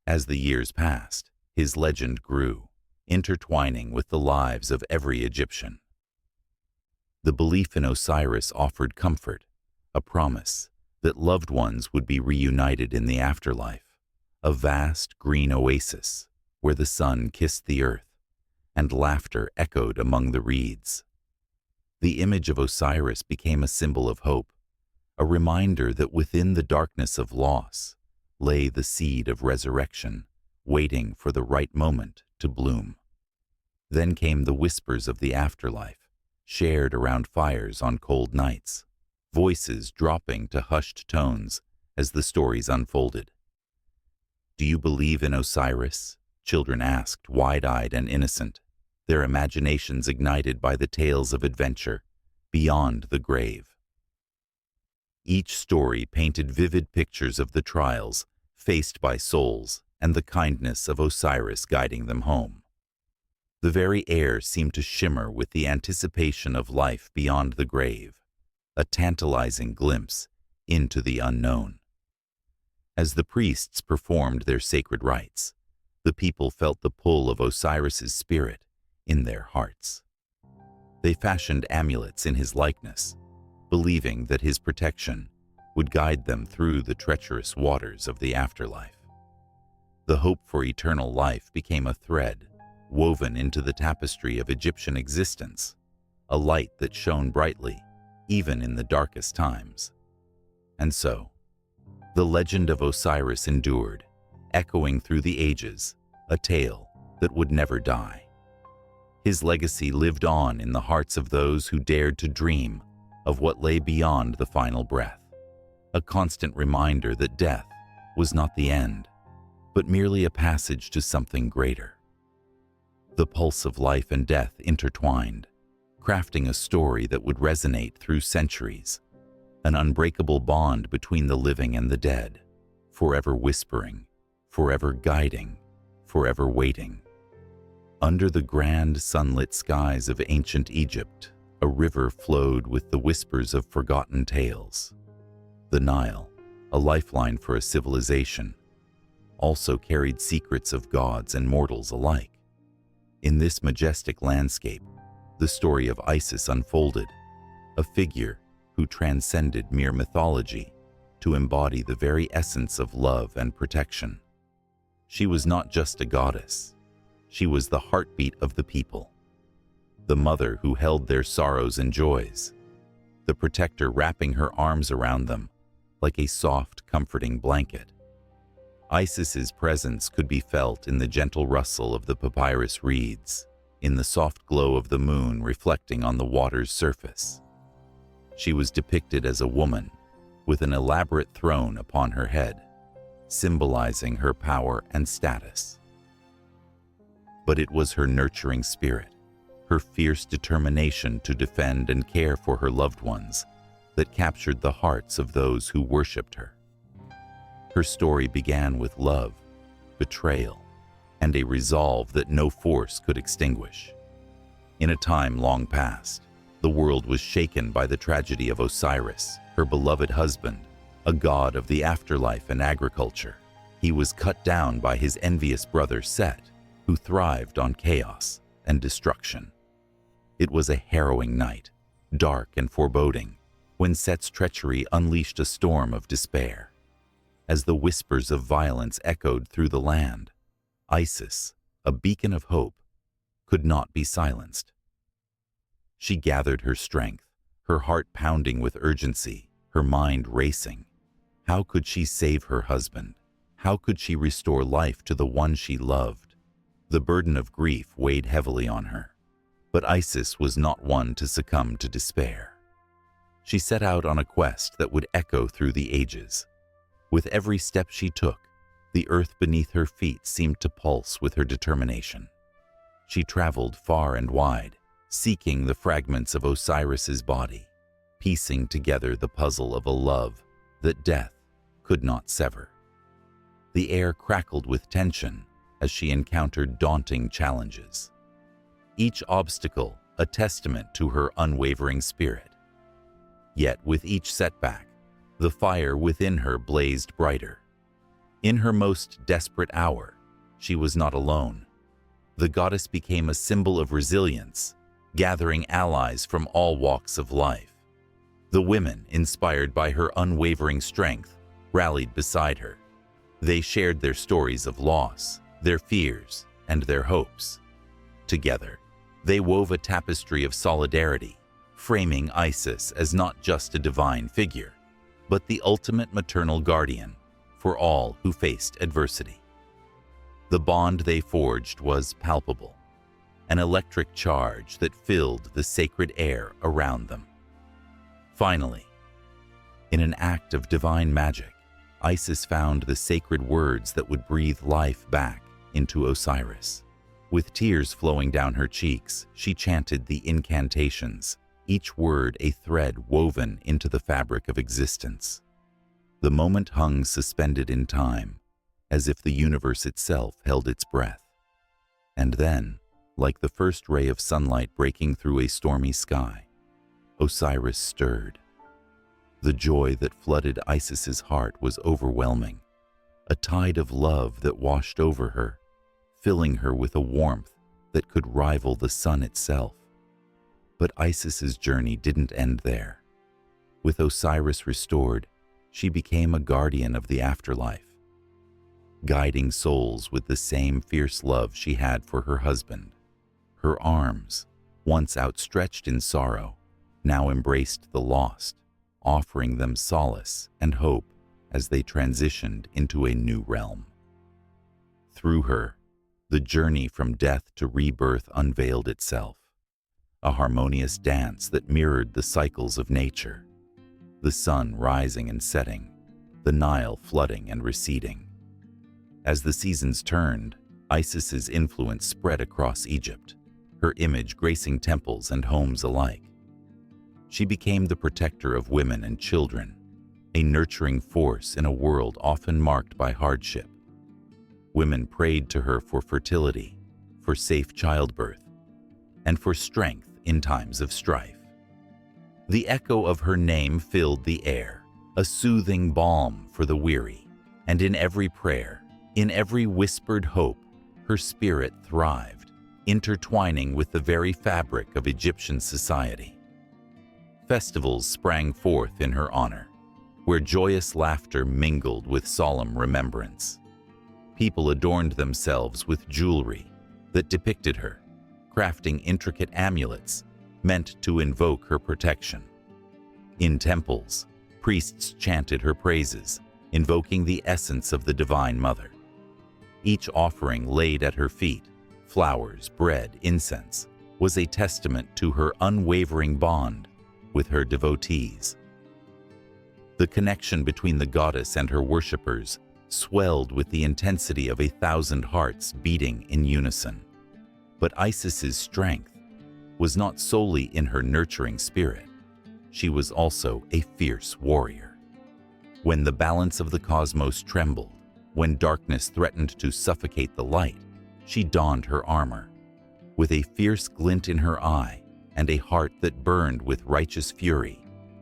As the years passed, his legend grew, intertwining with the lives of every Egyptian. The belief in Osiris offered comfort, a promise that loved ones would be reunited in the afterlife, a vast green oasis where the sun kissed the earth and laughter echoed among the reeds. The image of Osiris became a symbol of hope, a reminder that within the darkness of loss lay the seed of resurrection, waiting for the right moment to bloom. Then came the whispers of the afterlife, shared around fires on cold nights, voices dropping to hushed tones as the stories unfolded. "Do you believe in Osiris?" children asked, wide-eyed and innocent, their imaginations ignited by the tales of adventure beyond the grave. Each story painted vivid pictures of the trials faced by souls and the kindness of Osiris guiding them home. The very air seemed to shimmer with the anticipation of life beyond the grave, a tantalizing glimpse into the unknown. As the priests performed their sacred rites, the people felt the pull of Osiris's spirit in their hearts. They fashioned amulets in his likeness, believing that his protection would guide them through the treacherous waters of the afterlife. The hope for eternal life became a thread woven into the tapestry of Egyptian existence, a light that shone brightly even in the darkest times. And so, the legend of Osiris endured, echoing through the ages, a tale that would never die. His legacy lived on in the hearts of those who dared to dream of what lay beyond the final breath, a constant reminder that death was not the end, but merely a passage to something greater. The pulse of life and death intertwined, crafting a story that would resonate through centuries, an unbreakable bond between the living and the dead, forever whispering, forever guiding, forever waiting. Under the grand sunlit skies of ancient Egypt, a river flowed with the whispers of forgotten tales. The Nile, a lifeline for a civilization, also carried secrets of gods and mortals alike. In this majestic landscape, the story of Isis unfolded, a figure who transcended mere mythology to embody the very essence of love and protection. She was not just a goddess. She was the heartbeat of the people, the mother who held their sorrows and joys, the protector wrapping her arms around them like a soft, comforting blanket. Isis's presence could be felt in the gentle rustle of the papyrus reeds, in the soft glow of the moon reflecting on the water's surface. She was depicted as a woman with an elaborate throne upon her head, symbolizing her power and status. But it was her nurturing spirit, her fierce determination to defend and care for her loved ones, that captured the hearts of those who worshipped her. Her story began with love, betrayal, and a resolve that no force could extinguish. In a time long past, the world was shaken by the tragedy of Osiris, her beloved husband, a god of the afterlife and agriculture. He was cut down by his envious brother Set, who thrived on chaos and destruction. It was a harrowing night, dark and foreboding, when Set's treachery unleashed a storm of despair. As the whispers of violence echoed through the land, Isis, a beacon of hope, could not be silenced. She gathered her strength, her heart pounding with urgency, her mind racing. How could she save her husband? How could she restore life to the one she loved? The burden of grief weighed heavily on her. But Isis was not one to succumb to despair. She set out on a quest that would echo through the ages. With every step she took, the earth beneath her feet seemed to pulse with her determination. She traveled far and wide, seeking the fragments of Osiris's body, piecing together the puzzle of a love that death could not sever. The air crackled with tension as she encountered daunting challenges, each obstacle a testament to her unwavering spirit. Yet with each setback, the fire within her blazed brighter. In her most desperate hour, she was not alone. The goddess became a symbol of resilience, gathering allies from all walks of life. The women, inspired by her unwavering strength, rallied beside her. They shared their stories of loss, their fears, and their hopes. Together, they wove a tapestry of solidarity, framing Isis as not just a divine figure, but the ultimate maternal guardian for all who faced adversity. The bond they forged was palpable, an electric charge that filled the sacred air around them. Finally, in an act of divine magic, Isis found the sacred words that would breathe life back into Osiris. With tears flowing down her cheeks, she chanted the incantations, each word a thread woven into the fabric of existence. The moment hung suspended in time, as if the universe itself held its breath. And then, like the first ray of sunlight breaking through a stormy sky, Osiris stirred. The joy that flooded Isis's heart was overwhelming, a tide of love that washed over her, filling her with a warmth that could rival the sun itself. But Isis's journey didn't end there. With Osiris restored, she became a guardian of the afterlife, guiding souls with the same fierce love she had for her husband. Her arms, once outstretched in sorrow, now embraced the lost, offering them solace and hope as they transitioned into a new realm. Through her, the journey from death to rebirth unveiled itself, a harmonious dance that mirrored the cycles of nature, the sun rising and setting, the Nile flooding and receding. As the seasons turned, Isis's influence spread across Egypt, her image gracing temples and homes alike. She became the protector of women and children, a nurturing force in a world often marked by hardship. Women prayed to her for fertility, for safe childbirth, and for strength in times of strife. The echo of her name filled the air, a soothing balm for the weary, and in every prayer, in every whispered hope, her spirit thrived, intertwining with the very fabric of Egyptian society. Festivals sprang forth in her honor, where joyous laughter mingled with solemn remembrance. People adorned themselves with jewelry that depicted her, crafting intricate amulets meant to invoke her protection. In temples, priests chanted her praises, invoking the essence of the Divine Mother. Each offering laid at her feet, flowers, bread, incense, was a testament to her unwavering bond with her devotees. The connection between the goddess and her worshippers swelled with the intensity of 1,000 hearts beating in unison. But Isis's strength was not solely in her nurturing spirit. She was also a fierce warrior. When the balance of the cosmos trembled, when darkness threatened to suffocate the light, she donned her armor. With a fierce glint in her eye and a heart that burned with righteous fury,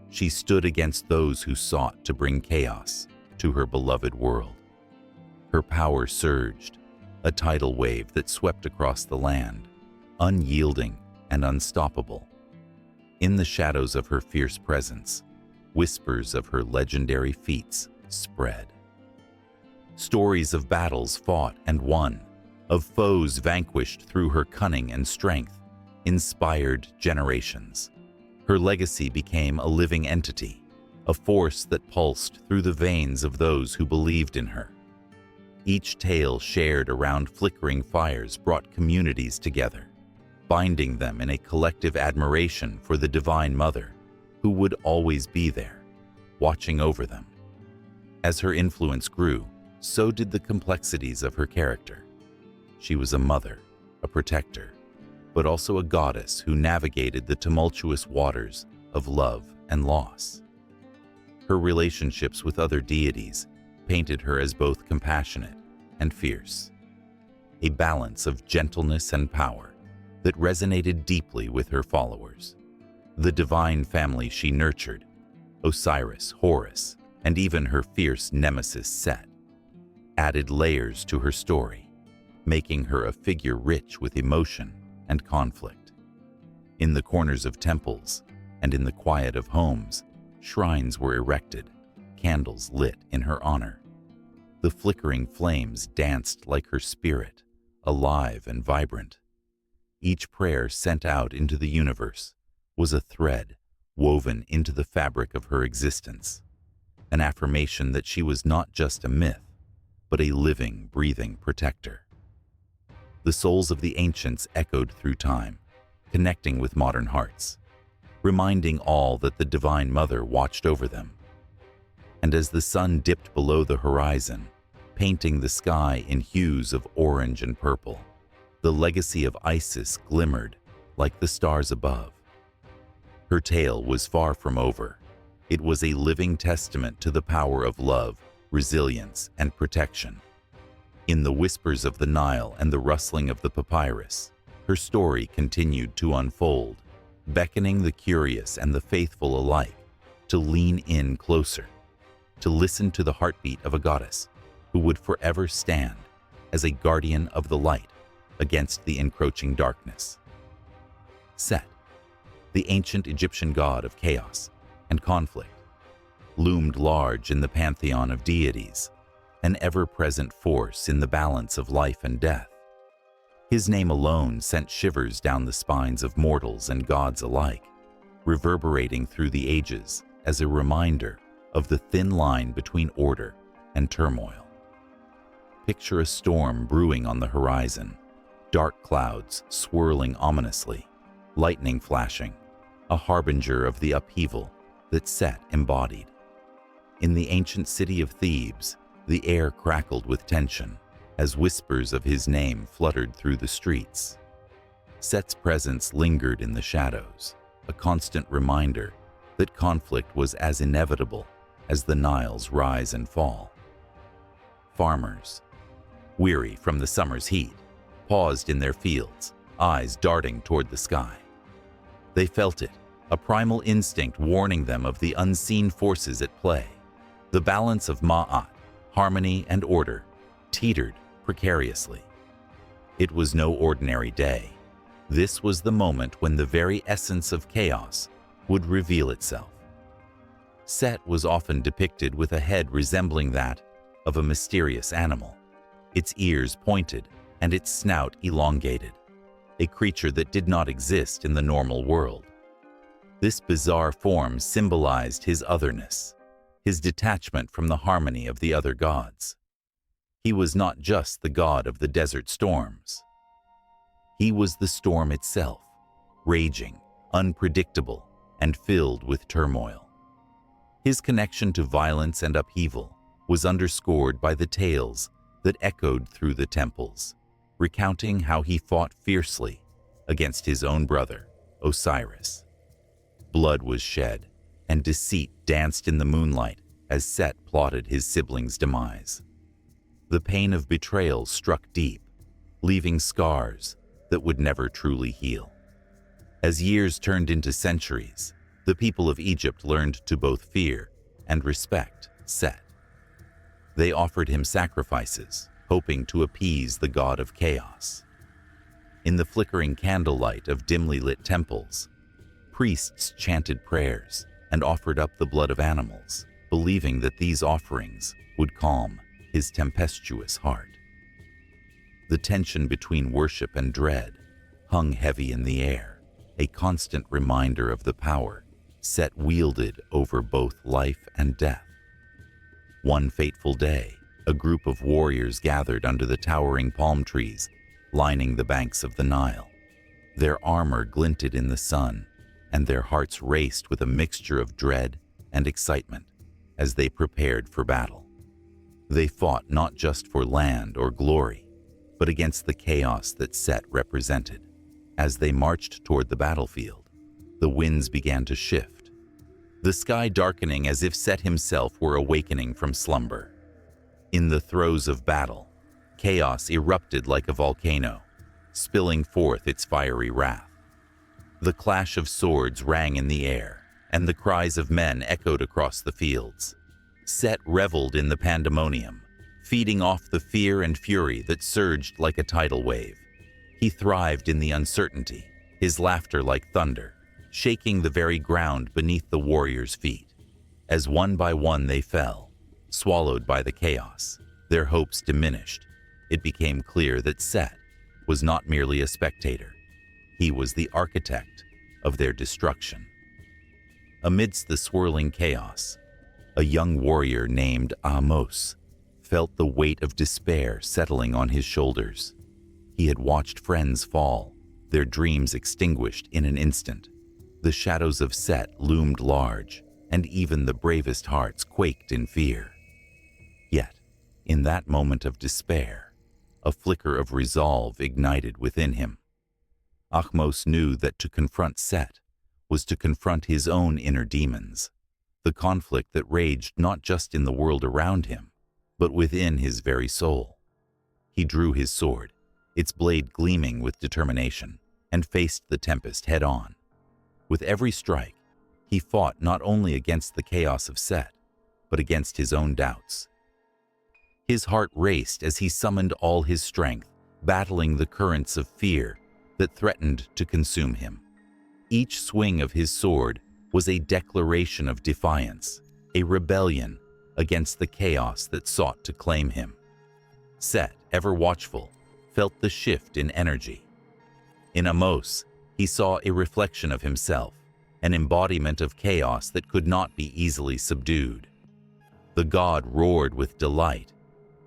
she stood against those who sought to bring chaos to her beloved world. Her power surged, a tidal wave that swept across the land, unyielding and unstoppable. In the shadows of her fierce presence, whispers of her legendary feats spread. Stories of battles fought and won, of foes vanquished through her cunning and strength, inspired generations. Her legacy became a living entity, a force that pulsed through the veins of those who believed in her. Each tale shared around flickering fires brought communities together, binding them in a collective admiration for the Divine Mother, who would always be there, watching over them. As her influence grew, so did the complexities of her character. She was a mother, a protector, but also a goddess who navigated the tumultuous waters of love and loss. Her relationships with other deities painted her as both compassionate and fierce, a balance of gentleness and power that resonated deeply with her followers. The divine family she nurtured, Osiris, Horus, and even her fierce nemesis Set, added layers to her story, making her a figure rich with emotion and conflict. In the corners of temples and in the quiet of homes, shrines were erected, candles lit in her honor. The flickering flames danced like her spirit, alive and vibrant. Each prayer sent out into the universe was a thread woven into the fabric of her existence, an affirmation that she was not just a myth, but a living, breathing protector. The souls of the ancients echoed through time, connecting with modern hearts, reminding all that the Divine Mother watched over them. And as the sun dipped below the horizon, painting the sky in hues of orange and purple, the legacy of Isis glimmered like the stars above. Her tale was far from over. It was a living testament to the power of love, resilience, and protection. In the whispers of the Nile and the rustling of the papyrus, her story continued to unfold, beckoning the curious and the faithful alike to lean in closer, to listen to the heartbeat of a goddess who would forever stand as a guardian of the light against the encroaching darkness. Set, the ancient Egyptian god of chaos and conflict, loomed large in the pantheon of deities, an ever-present force in the balance of life and death. His name alone sent shivers down the spines of mortals and gods alike, reverberating through the ages as a reminder of the thin line between order and turmoil. Picture a storm brewing on the horizon, dark clouds swirling ominously, lightning flashing, a harbinger of the upheaval that Set embodied. In the ancient city of Thebes, the air crackled with tension as whispers of his name fluttered through the streets. Set's presence lingered in the shadows, a constant reminder that conflict was as inevitable as the Nile's rise and fall. Farmers, weary from the summer's heat, paused in their fields, eyes darting toward the sky. They felt it, a primal instinct warning them of the unseen forces at play. The balance of Ma'at, harmony and order, teetered precariously. It was no ordinary day. This was the moment when the very essence of chaos would reveal itself. Set was often depicted with a head resembling that of a mysterious animal, its ears pointed and its snout elongated, a creature that did not exist in the normal world. This bizarre form symbolized his otherness, his detachment from the harmony of the other gods. He was not just the god of the desert storms. He was the storm itself, raging, unpredictable, and filled with turmoil. His connection to violence and upheaval was underscored by the tales that echoed through the temples, recounting how he fought fiercely against his own brother, Osiris. Blood was shed, and deceit danced in the moonlight as Set plotted his siblings' demise. The pain of betrayal struck deep, leaving scars that would never truly heal. As years turned into centuries, the people of Egypt learned to both fear and respect Set. They offered him sacrifices, hoping to appease the god of chaos. In the flickering candlelight of dimly lit temples, priests chanted prayers and offered up the blood of animals, believing that these offerings would calm his tempestuous heart. The tension between worship and dread hung heavy in the air, a constant reminder of the power Set wielded over both life and death. One fateful day, a group of warriors gathered under the towering palm trees lining the banks of the Nile. Their armor glinted in the sun, and their hearts raced with a mixture of dread and excitement as they prepared for battle. They fought not just for land or glory, but against the chaos that Set represented. As they marched toward the battlefield, the winds began to shift, the sky darkening as if Set himself were awakening from slumber. In the throes of battle, chaos erupted like a volcano, spilling forth its fiery wrath. The clash of swords rang in the air, and the cries of men echoed across the fields. Set reveled in the pandemonium, feeding off the fear and fury that surged like a tidal wave. He thrived in the uncertainty, his laughter like thunder, shaking the very ground beneath the warriors' feet. As one by one they fell, swallowed by the chaos, their hopes diminished. It became clear that Set was not merely a spectator. He was the architect of their destruction. Amidst the swirling chaos, a young warrior named Ahmose felt the weight of despair settling on his shoulders. He had watched friends fall, their dreams extinguished in an instant. The shadows of Set loomed large, and even the bravest hearts quaked in fear. Yet, in that moment of despair, a flicker of resolve ignited within him. Ahmose knew that to confront Set was to confront his own inner demons, the conflict that raged not just in the world around him, but within his very soul. He drew his sword, its blade gleaming with determination, and faced the tempest head-on. With every strike, he fought not only against the chaos of Set, but against his own doubts. His heart raced as he summoned all his strength, battling the currents of fear that threatened to consume him. Each swing of his sword was a declaration of defiance, a rebellion against the chaos that sought to claim him. Set, ever watchful, felt the shift in energy. In Ahmose, he saw a reflection of himself, an embodiment of chaos that could not be easily subdued. The god roared with delight,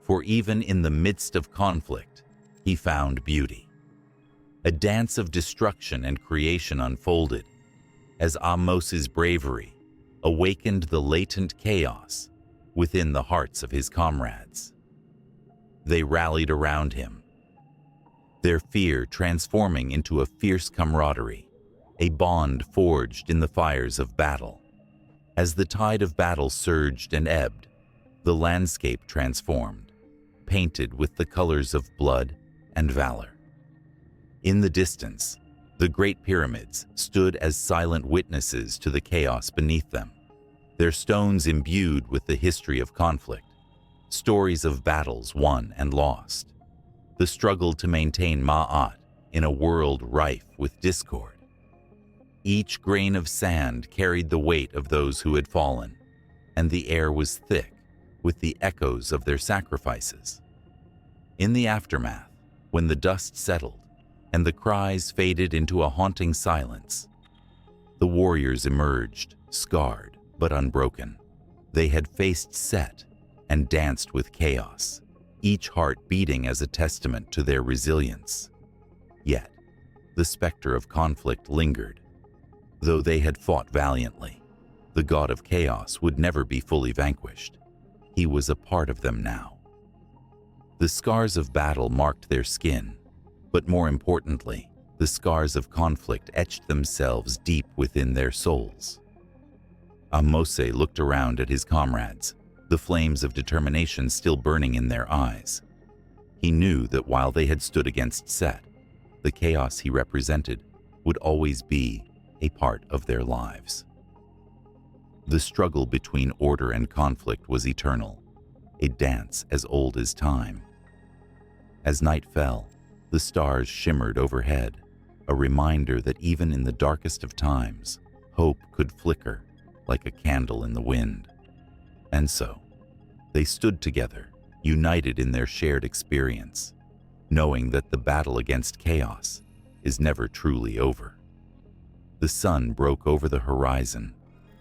for even in the midst of conflict, he found beauty. A dance of destruction and creation unfolded as Ahmose's bravery awakened the latent chaos within the hearts of his comrades. They rallied around him, their fear transforming into a fierce camaraderie, a bond forged in the fires of battle. As the tide of battle surged and ebbed, the landscape transformed, painted with the colors of blood and valor. In the distance, the Great Pyramids stood as silent witnesses to the chaos beneath them, their stones imbued with the history of conflict, stories of battles won and lost, the struggle to maintain Ma'at in a world rife with discord. Each grain of sand carried the weight of those who had fallen, and the air was thick with the echoes of their sacrifices. In the aftermath, when the dust settled and the cries faded into a haunting silence, the warriors emerged, scarred but unbroken. They had faced Set and danced with chaos, each heart beating as a testament to their resilience. Yet, the specter of conflict lingered. Though they had fought valiantly, the god of chaos would never be fully vanquished. He was a part of them now. The scars of battle marked their skin, but more importantly, the scars of conflict etched themselves deep within their souls. Ahmose looked around at his comrades, the flames of determination still burning in their eyes. He knew that while they had stood against Set, the chaos he represented would always be a part of their lives. The struggle between order and conflict was eternal, a dance as old as time. As night fell, the stars shimmered overhead, a reminder that even in the darkest of times, hope could flicker like a candle in the wind. And so, they stood together, united in their shared experience, knowing that the battle against chaos is never truly over. The sun broke over the horizon,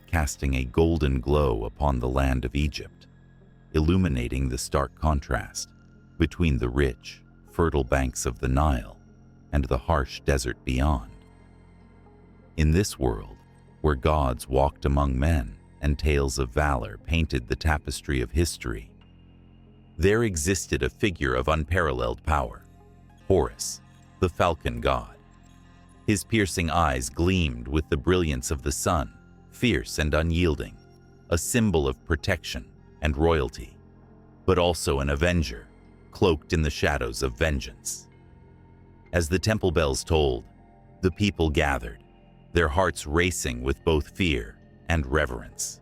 casting a golden glow upon the land of Egypt, illuminating the stark contrast between the rich, fertile banks of the Nile and the harsh desert beyond. In this world, where gods walked among men and tales of valor painted the tapestry of history, there existed a figure of unparalleled power, Horus, the falcon god. His piercing eyes gleamed with the brilliance of the sun, fierce and unyielding, a symbol of protection and royalty, but also an avenger, cloaked in the shadows of vengeance. As the temple bells tolled, the people gathered, their hearts racing with both fear and reverence.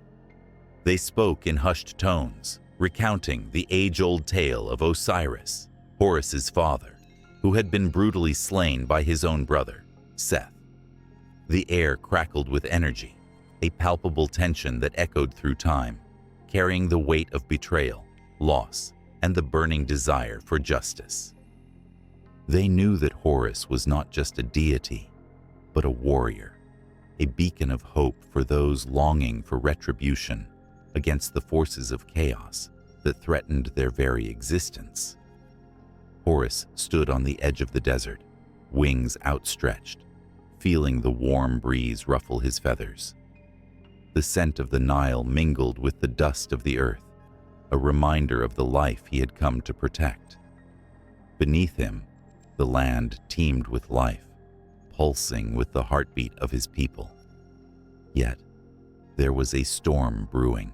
They spoke in hushed tones, recounting the age-old tale of Osiris, Horus's father, who had been brutally slain by his own brother, Seth. The air crackled with energy, a palpable tension that echoed through time, carrying the weight of betrayal, loss, and the burning desire for justice. They knew that Horus was not just a deity, but a warrior, a beacon of hope for those longing for retribution against the forces of chaos that threatened their very existence. Horus stood on the edge of the desert, wings outstretched, feeling the warm breeze ruffle his feathers. The scent of the Nile mingled with the dust of the earth, a reminder of the life he had come to protect. Beneath him, the land teemed with life, pulsing with the heartbeat of his people. Yet, there was a storm brewing,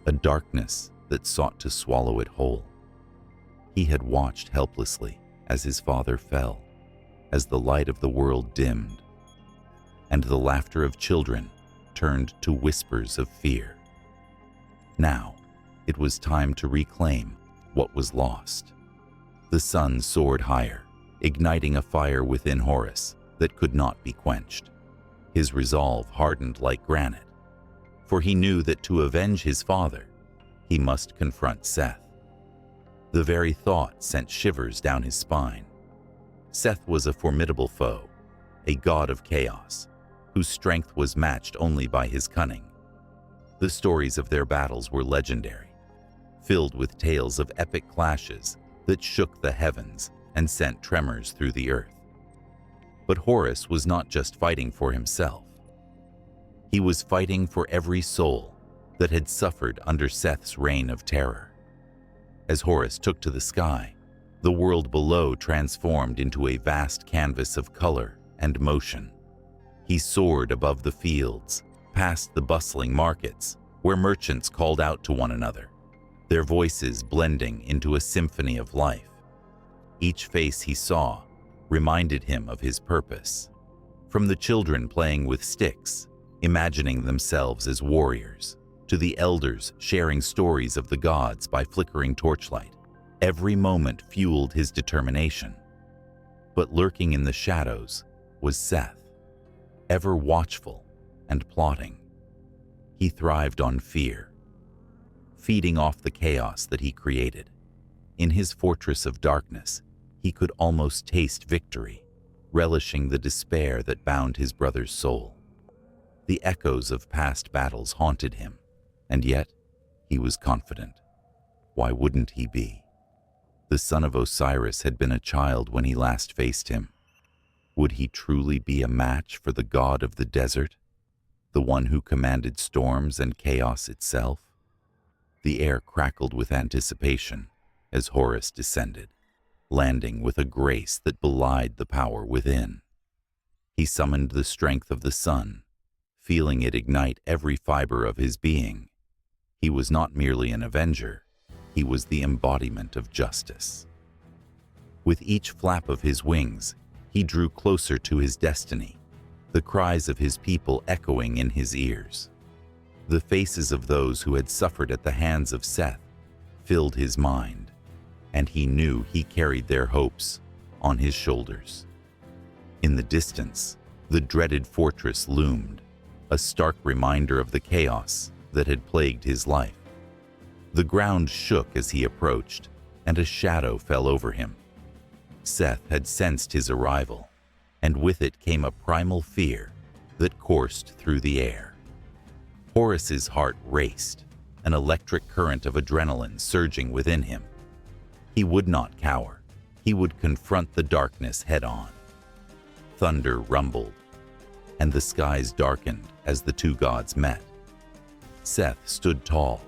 a darkness that sought to swallow it whole. He had watched helplessly as his father fell, as the light of the world dimmed, and the laughter of children turned to whispers of fear. Now, it was time to reclaim what was lost. The sun soared higher, igniting a fire within Horus that could not be quenched. His resolve hardened like granite, for he knew that to avenge his father, he must confront Seth. The very thought sent shivers down his spine. Seth was a formidable foe, a god of chaos, whose strength was matched only by his cunning. The stories of their battles were legendary, filled with tales of epic clashes that shook the heavens and sent tremors through the earth. But Horus was not just fighting for himself. He was fighting for every soul that had suffered under Seth's reign of terror. As Horus took to the sky, the world below transformed into a vast canvas of color and motion. He soared above the fields, past the bustling markets, where merchants called out to one another, their voices blending into a symphony of life. Each face he saw reminded him of his purpose. From the children playing with sticks, imagining themselves as warriors, to the elders sharing stories of the gods by flickering torchlight, every moment fueled his determination. But lurking in the shadows was Seth, ever watchful and plotting. He thrived on fear, feeding off the chaos that he created. In his fortress of darkness, he could almost taste victory, relishing the despair that bound his brother's soul. The echoes of past battles haunted him, and yet he was confident. Why wouldn't he be? The son of Osiris had been a child when he last faced him. Would he truly be a match for the god of the desert, the one who commanded storms and chaos itself? The air crackled with anticipation as Horus descended, landing with a grace that belied the power within. He summoned the strength of the sun, feeling it ignite every fiber of his being. He was not merely an avenger, he was the embodiment of justice. With each flap of his wings, he drew closer to his destiny, the cries of his people echoing in his ears. The faces of those who had suffered at the hands of Seth filled his mind, and he knew he carried their hopes on his shoulders. In the distance, the dreaded fortress loomed, a stark reminder of the chaos that had plagued his life. The ground shook as he approached, and a shadow fell over him. Seth had sensed his arrival, and with it came a primal fear that coursed through the air. Horus's heart raced, an electric current of adrenaline surging within him. He would not cower. He would confront the darkness head-on. Thunder rumbled, and the skies darkened as the two gods met. Seth stood tall,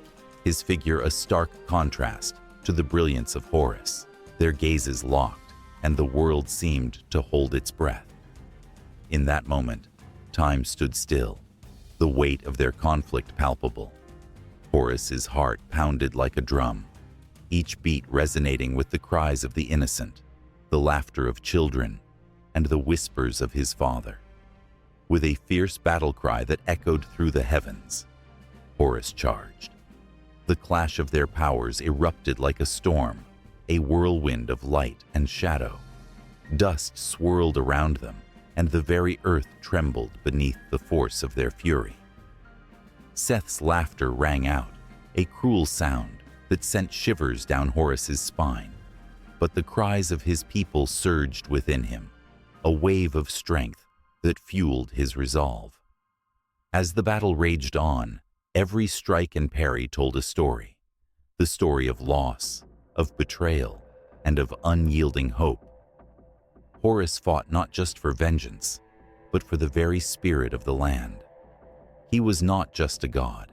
his figure a stark contrast to the brilliance of Horus. Their gazes locked, and the world seemed to hold its breath. In that moment, time stood still, the weight of their conflict palpable. Horus's heart pounded like a drum, each beat resonating with the cries of the innocent, the laughter of children, and the whispers of his father. With a fierce battle cry that echoed through the heavens, Horus charged. The clash of their powers erupted like a storm, a whirlwind of light and shadow. Dust swirled around them, and the very earth trembled beneath the force of their fury. Seth's laughter rang out, a cruel sound that sent shivers down Horus's spine. But the cries of his people surged within him, a wave of strength that fueled his resolve. As the battle raged on, every strike and parry told a story, the story of loss, of betrayal, and of unyielding hope. Horus fought not just for vengeance, but for the very spirit of the land. He was not just a god.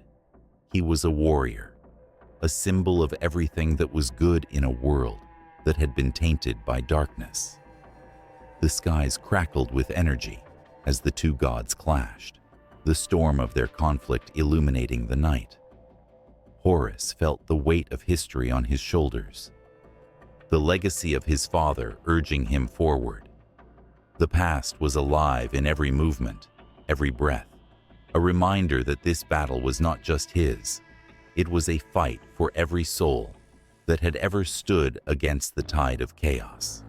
He was a warrior, a symbol of everything that was good in a world that had been tainted by darkness. The skies crackled with energy as the two gods clashed, the storm of their conflict illuminating the night. Horus felt the weight of history on his shoulders, the legacy of his father urging him forward. The past was alive in every movement, every breath, a reminder that this battle was not just his. It was a fight for every soul that had ever stood against the tide of chaos.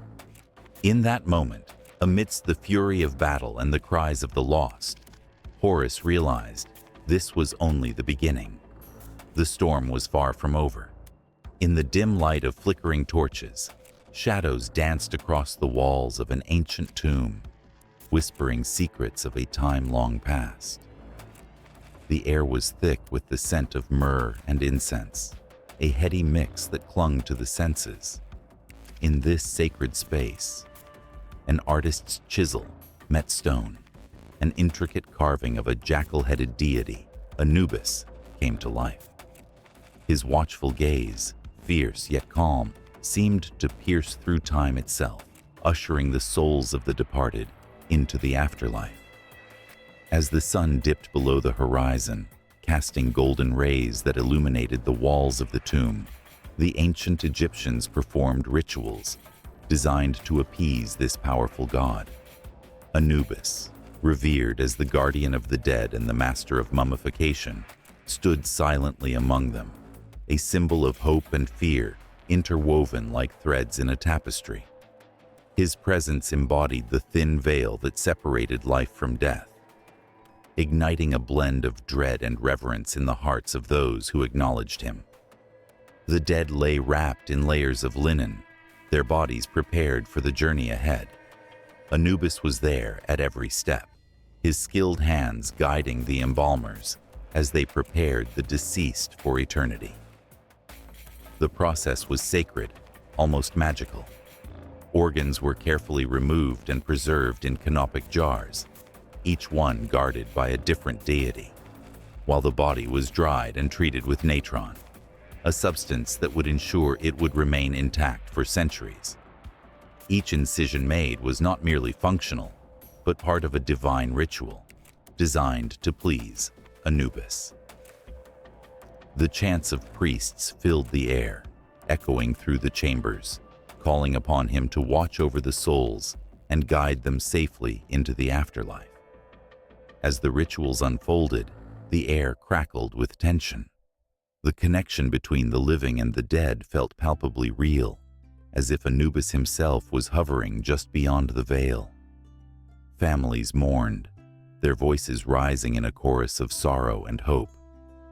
In that moment, amidst the fury of battle and the cries of the lost, Horus realized this was only the beginning. The storm was far from over. In the dim light of flickering torches, shadows danced across the walls of an ancient tomb, whispering secrets of a time long past. The air was thick with the scent of myrrh and incense, a heady mix that clung to the senses. In this sacred space, an artist's chisel met stone. An intricate carving of a jackal-headed deity, Anubis, came to life. His watchful gaze, fierce yet calm, seemed to pierce through time itself, ushering the souls of the departed into the afterlife. As the sun dipped below the horizon, casting golden rays that illuminated the walls of the tomb, the ancient Egyptians performed rituals, designed to appease this powerful god. Anubis, revered as the guardian of the dead and the master of mummification, stood silently among them, a symbol of hope and fear interwoven like threads in a tapestry. His presence embodied the thin veil that separated life from death, igniting a blend of dread and reverence in the hearts of those who acknowledged him. The dead lay wrapped in layers of linen, their bodies prepared for the journey ahead. Anubis was there at every step, his skilled hands guiding the embalmers as they prepared the deceased for eternity. The process was sacred, almost magical. Organs were carefully removed and preserved in canopic jars, each one guarded by a different deity, while the body was dried and treated with natron, a substance that would ensure it would remain intact for centuries. Each incision made was not merely functional, but part of a divine ritual, designed to please Anubis. The chants of priests filled the air, echoing through the chambers, calling upon him to watch over the souls and guide them safely into the afterlife. As the rituals unfolded, the air crackled with tension. The connection between the living and the dead felt palpably real, as if Anubis himself was hovering just beyond the veil. Families mourned, their voices rising in a chorus of sorrow and hope.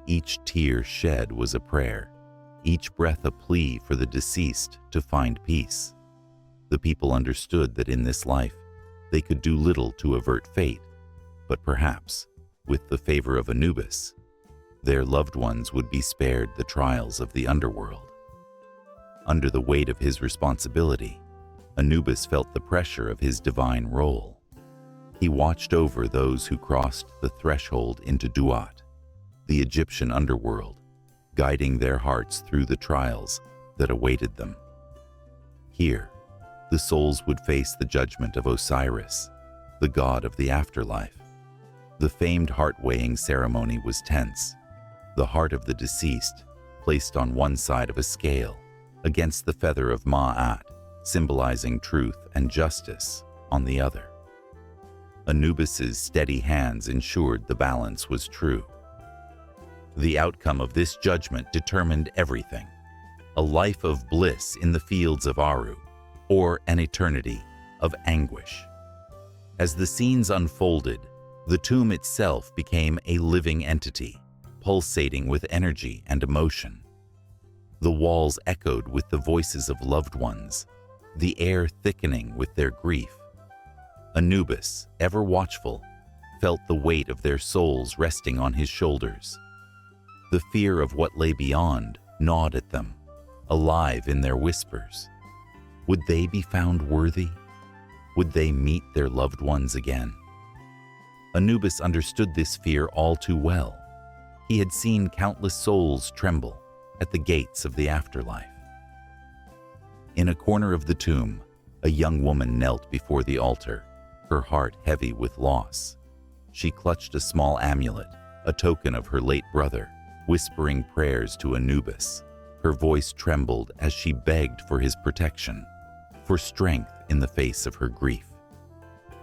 Each tear shed was a prayer, each breath a plea for the deceased to find peace. The people understood that in this life, they could do little to avert fate, but perhaps, with the favor of Anubis, their loved ones would be spared the trials of the underworld. Under the weight of his responsibility, Anubis felt the pressure of his divine role. He watched over those who crossed the threshold into Duat, the Egyptian underworld, guiding their hearts through the trials that awaited them. Here, the souls would face the judgment of Osiris, the god of the afterlife. The famed heart-weighing ceremony was tense, the heart of the deceased placed on one side of a scale, against the feather of Ma'at, symbolizing truth and justice, on the other. Anubis's steady hands ensured the balance was true. The outcome of this judgment determined everything: a life of bliss in the fields of Aru, or an eternity of anguish. As the scenes unfolded, the tomb itself became a living entity, pulsating with energy and emotion. The walls echoed with the voices of loved ones, the air thickening with their grief. Anubis, ever watchful, felt the weight of their souls resting on his shoulders. The fear of what lay beyond gnawed at them, alive in their whispers. Would they be found worthy? Would they meet their loved ones again? Anubis understood this fear all too well. He had seen countless souls tremble at the gates of the afterlife. In a corner of the tomb, a young woman knelt before the altar, her heart heavy with loss. She clutched a small amulet, a token of her late brother, whispering prayers to Anubis. Her voice trembled as she begged for his protection, for strength in the face of her grief.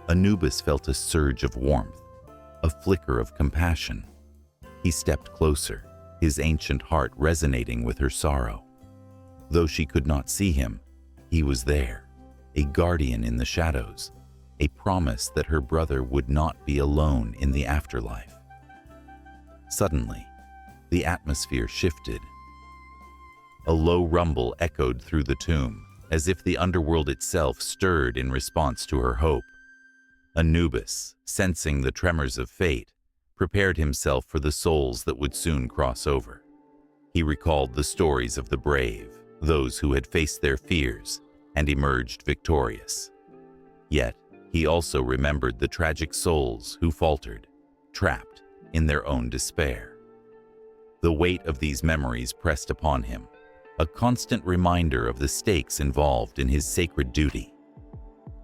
Anubis felt a surge of warmth, a flicker of compassion. He stepped closer, his ancient heart resonating with her sorrow. Though she could not see him, he was there, a guardian in the shadows, a promise that her brother would not be alone in the afterlife. Suddenly, the atmosphere shifted. A low rumble echoed through the tomb, as if the underworld itself stirred in response to her hope. Anubis, sensing the tremors of fate, prepared himself for the souls that would soon cross over. He recalled the stories of the brave, those who had faced their fears and emerged victorious. Yet, he also remembered the tragic souls who faltered, trapped in their own despair. The weight of these memories pressed upon him, a constant reminder of the stakes involved in his sacred duty.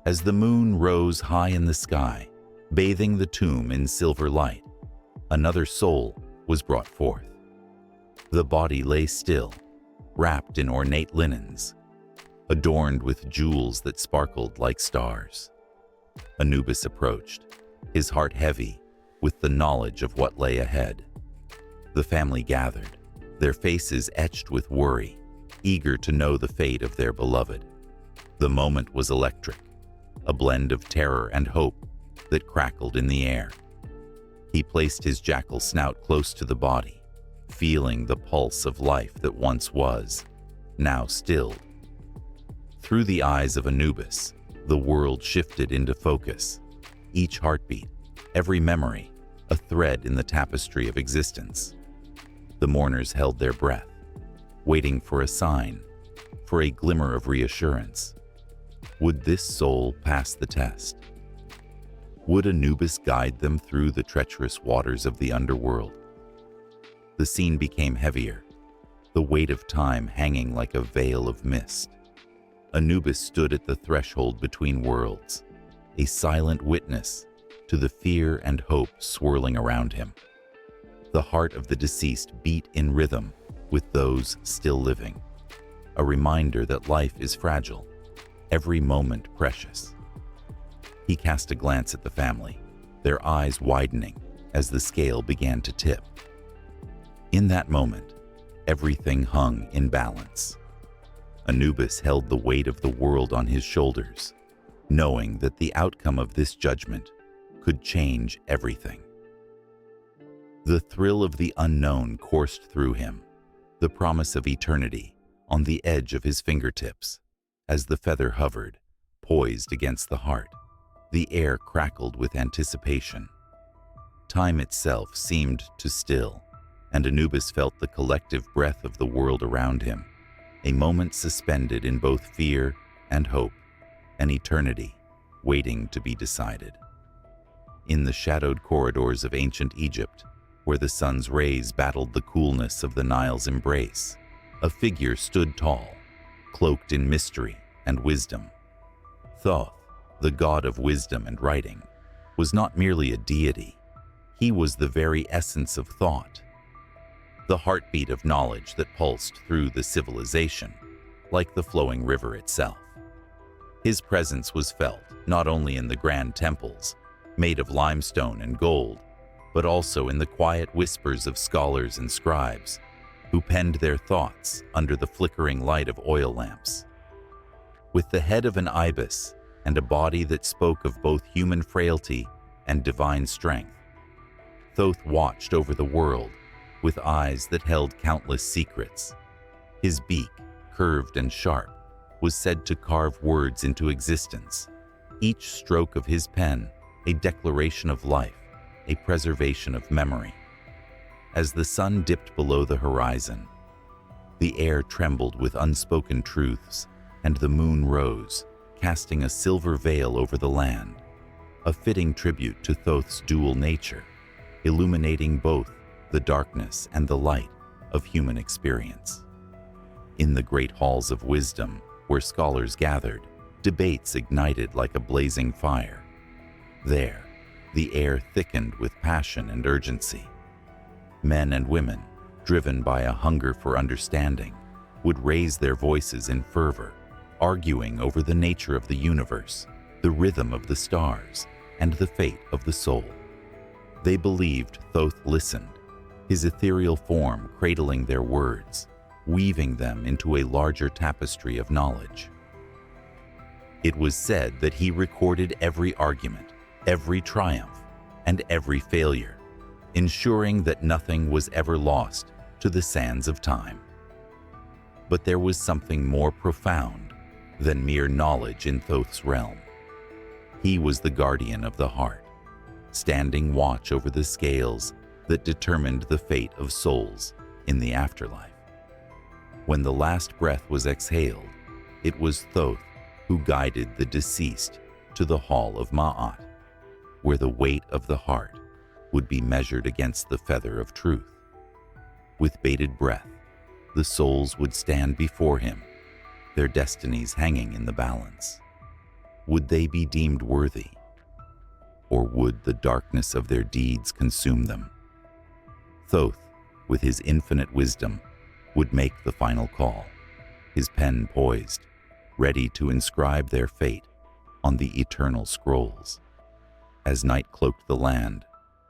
As the moon rose high in the sky, bathing the tomb in silver light, another soul was brought forth. The body lay still, wrapped in ornate linens. adorned with jewels that sparkled like stars. Anubis approached, his heart heavy with the knowledge of what lay ahead. The family gathered, their faces etched with worry, eager to know the fate of their beloved. The moment was electric, a blend of terror and hope that crackled in the air. He placed his jackal snout close to the body, feeling the pulse of life that once was, now stilled. Through the eyes of Anubis, the world shifted into focus. Each heartbeat, every memory, a thread in the tapestry of existence. The mourners held their breath, waiting for a sign, for a glimmer of reassurance. Would this soul pass the test? Would Anubis guide them through the treacherous waters of the underworld? The scene became heavier, the weight of time hanging like a veil of mist. Anubis stood at the threshold between worlds, a silent witness to the fear and hope swirling around him. The heart of the deceased beat in rhythm with those still living, a reminder that life is fragile, every moment precious. He cast a glance at the family, their eyes widening as the scale began to tip. In that moment, everything hung in balance. Anubis held the weight of the world on his shoulders, knowing that the outcome of this judgment could change everything. The thrill of the unknown coursed through him, the promise of eternity on the edge of his fingertips. As the feather hovered, poised against the heart, the air crackled with anticipation. Time itself seemed to still, and Anubis felt the collective breath of the world around him, a moment suspended in both fear and hope, an eternity waiting to be decided. In the shadowed corridors of ancient Egypt, where the sun's rays battled the coolness of the Nile's embrace, a figure stood tall, cloaked in mystery and wisdom. Thoth, the god of wisdom and writing, was not merely a deity. He was the very essence of thought, the heartbeat of knowledge that pulsed through the civilization, like the flowing river itself. His presence was felt not only in the grand temples, made of limestone and gold, but also in the quiet whispers of scholars and scribes who penned their thoughts under the flickering light of oil lamps. With the head of an ibis and a body that spoke of both human frailty and divine strength, Thoth watched over the world with eyes that held countless secrets. His beak, curved and sharp, was said to carve words into existence, each stroke of his pen a declaration of life, a preservation of memory. As the sun dipped below the horizon, the air trembled with unspoken truths, and the moon rose, casting a silver veil over the land, a fitting tribute to Thoth's dual nature, illuminating both the darkness and the light of human experience. In the great halls of wisdom, where scholars gathered, debates ignited like a blazing fire. There, the air thickened with passion and urgency. Men and women, driven by a hunger for understanding, would raise their voices in fervor, arguing over the nature of the universe, the rhythm of the stars, and the fate of the soul. They believed Thoth listened, his ethereal form cradling their words, weaving them into a larger tapestry of knowledge. It was said that he recorded every argument, every triumph, and every failure, ensuring that nothing was ever lost to the sands of time. But there was something more profound than mere knowledge in Thoth's realm. He was the guardian of the heart, standing watch over the scales that determined the fate of souls in the afterlife. When the last breath was exhaled, it was Thoth who guided the deceased to the hall of Ma'at, where the weight of the heart would be measured against the feather of truth. With bated breath, the souls would stand before him, their destinies hanging in the balance. Would they be deemed worthy, or would the darkness of their deeds consume them? Thoth, with his infinite wisdom, would make the final call, his pen poised, ready to inscribe their fate on the eternal scrolls. As night cloaked the land,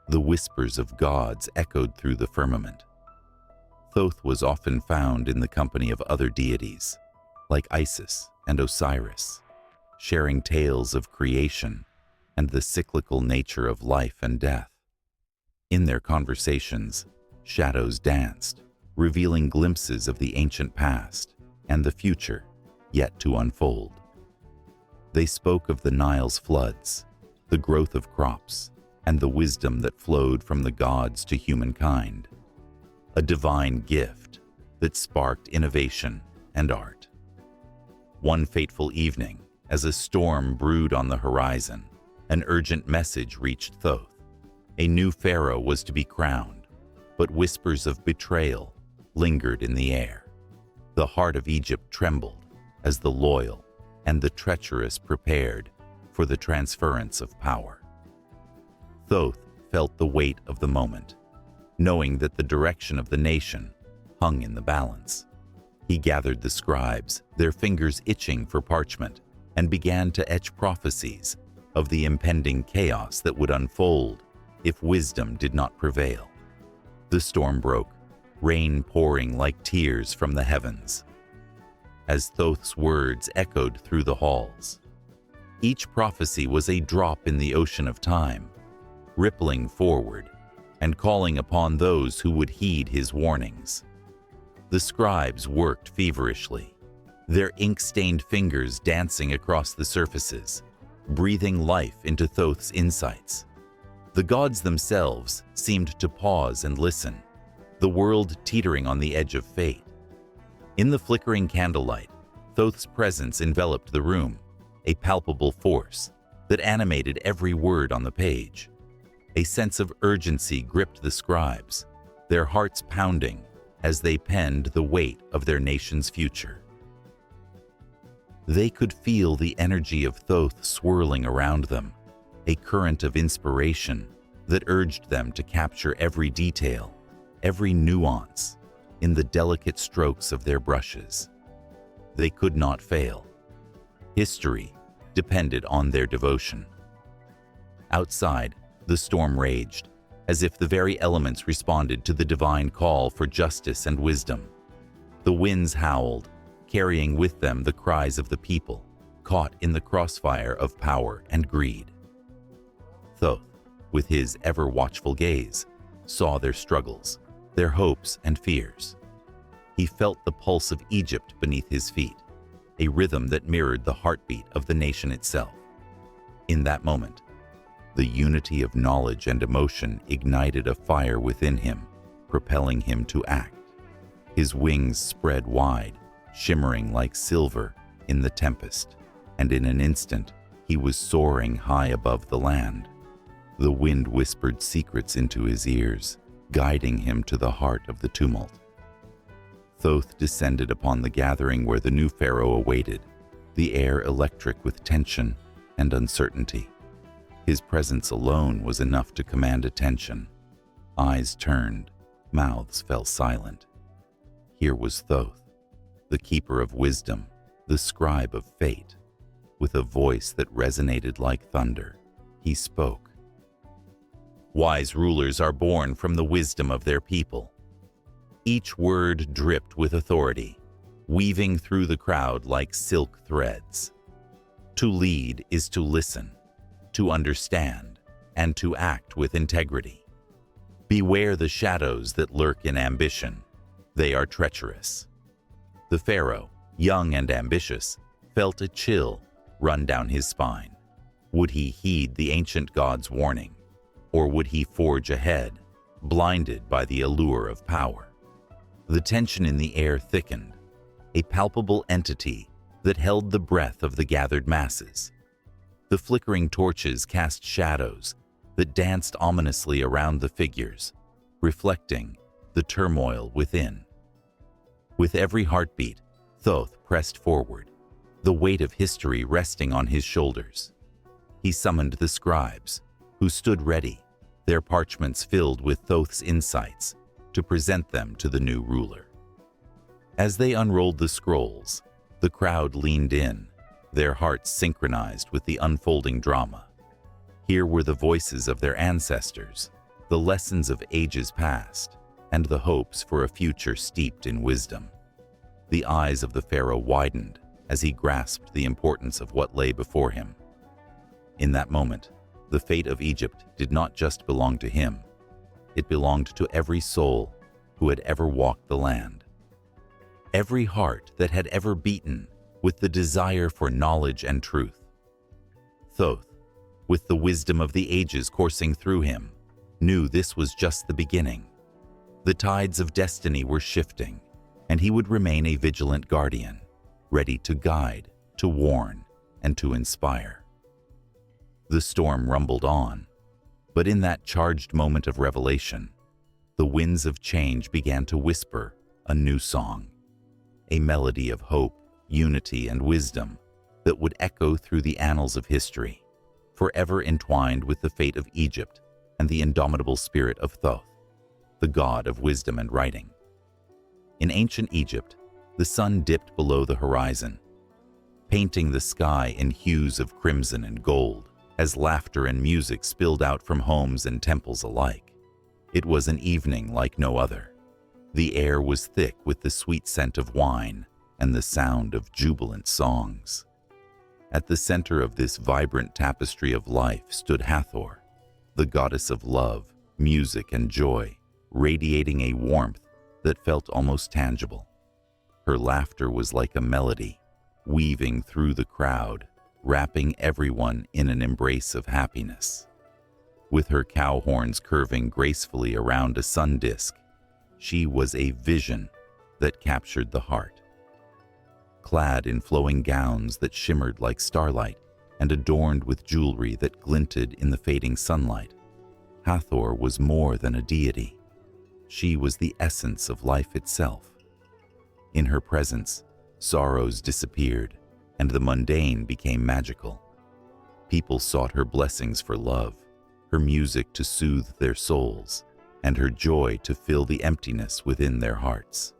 the whispers of gods echoed through the firmament. Thoth was often found in the company of other deities, like Isis and Osiris, sharing tales of creation and the cyclical nature of life and death. In their conversations, shadows danced, revealing glimpses of the ancient past and the future yet to unfold. They spoke of the Nile's floods, the growth of crops, and the wisdom that flowed from the gods to humankind, a divine gift that sparked innovation and art. One fateful evening, as a storm brewed on the horizon, an urgent message reached Thoth. A new pharaoh was to be crowned, but whispers of betrayal lingered in the air. The heart of Egypt trembled as the loyal and the treacherous prepared for the transference of power. Thoth felt the weight of the moment, knowing that the direction of the nation hung in the balance. He gathered the scribes, their fingers itching for parchment, and began to etch prophecies of the impending chaos that would unfold if wisdom did not prevail. The storm broke, rain pouring like tears from the heavens. As Thoth's words echoed through the halls, each prophecy was a drop in the ocean of time, rippling forward and calling upon those who would heed his warnings. The scribes worked feverishly, their ink-stained fingers dancing across the surfaces, breathing life into Thoth's insights. The gods themselves seemed to pause and listen, the world teetering on the edge of fate. In the flickering candlelight, Thoth's presence enveloped the room, a palpable force that animated every word on the page. A sense of urgency gripped the scribes, their hearts pounding as they penned the weight of their nation's future. They could feel the energy of Thoth swirling around them, a current of inspiration that urged them to capture every detail, every nuance, in the delicate strokes of their brushes. They could not fail. History depended on their devotion. Outside, the storm raged, as if the very elements responded to the divine call for justice and wisdom. The winds howled, carrying with them the cries of the people, caught in the crossfire of power and greed. Thoth, with his ever-watchful gaze, saw their struggles, their hopes and fears. He felt the pulse of Egypt beneath his feet, a rhythm that mirrored the heartbeat of the nation itself. In that moment, the unity of knowledge and emotion ignited a fire within him, propelling him to act. His wings spread wide, shimmering like silver in the tempest, and in an instant, he was soaring high above the land. The wind whispered secrets into his ears, guiding him to the heart of the tumult. Thoth descended upon the gathering where the new pharaoh awaited, the air electric with tension and uncertainty. His presence alone was enough to command attention. Eyes turned, mouths fell silent. Here was Thoth, the keeper of wisdom, the scribe of fate. With a voice that resonated like thunder, he spoke. Wise rulers are born from the wisdom of their people. Each word dripped with authority, weaving through the crowd like silk threads. To lead is to listen, to understand, and to act with integrity. Beware the shadows that lurk in ambition. They are treacherous. The pharaoh, young and ambitious, felt a chill run down his spine. Would he heed the ancient god's warning, or would he forge ahead, blinded by the allure of power? The tension in the air thickened, a palpable entity that held the breath of the gathered masses. The flickering torches cast shadows that danced ominously around the figures, reflecting the turmoil within. With every heartbeat, Thoth pressed forward, the weight of history resting on his shoulders. He summoned the scribes, who stood ready, their parchments filled with Thoth's insights, to present them to the new ruler. As they unrolled the scrolls, The crowd leaned in, their hearts synchronized with the unfolding drama. Here were the voices of their ancestors, the lessons of ages past, and the hopes for a future steeped in wisdom. The eyes of the pharaoh widened as he grasped the importance of what lay before him. In that moment, the fate of Egypt did not just belong to him. It belonged to every soul who had ever walked the land. Every heart that had ever beaten with the desire for knowledge and truth. Thoth, with the wisdom of the ages coursing through him, knew this was just the beginning. The tides of destiny were shifting, and he would remain a vigilant guardian, ready to guide, to warn, and to inspire. The storm rumbled on, but in that charged moment of revelation, the winds of change began to whisper a new song, a melody of hope, unity, and wisdom that would echo through the annals of history, forever entwined with the fate of Egypt and the indomitable spirit of Thoth, the god of wisdom and writing. In ancient Egypt, the sun dipped below the horizon, painting the sky in hues of crimson and gold as laughter and music spilled out from homes and temples alike. It was an evening like no other. The air was thick with the sweet scent of wine and the sound of jubilant songs. At the center of this vibrant tapestry of life stood Hathor, the goddess of love, music, and joy, radiating a warmth that felt almost tangible. Her laughter was like a melody, weaving through the crowd, wrapping everyone in an embrace of happiness. With her cow horns curving gracefully around a sun disk, she was a vision that captured the heart. Clad in flowing gowns that shimmered like starlight and adorned with jewelry that glinted in the fading sunlight, Hathor was more than a deity. She was the essence of life itself. In her presence, sorrows disappeared, and the mundane became magical. People sought her blessings for love, her music to soothe their souls, and her joy to fill the emptiness within their hearts.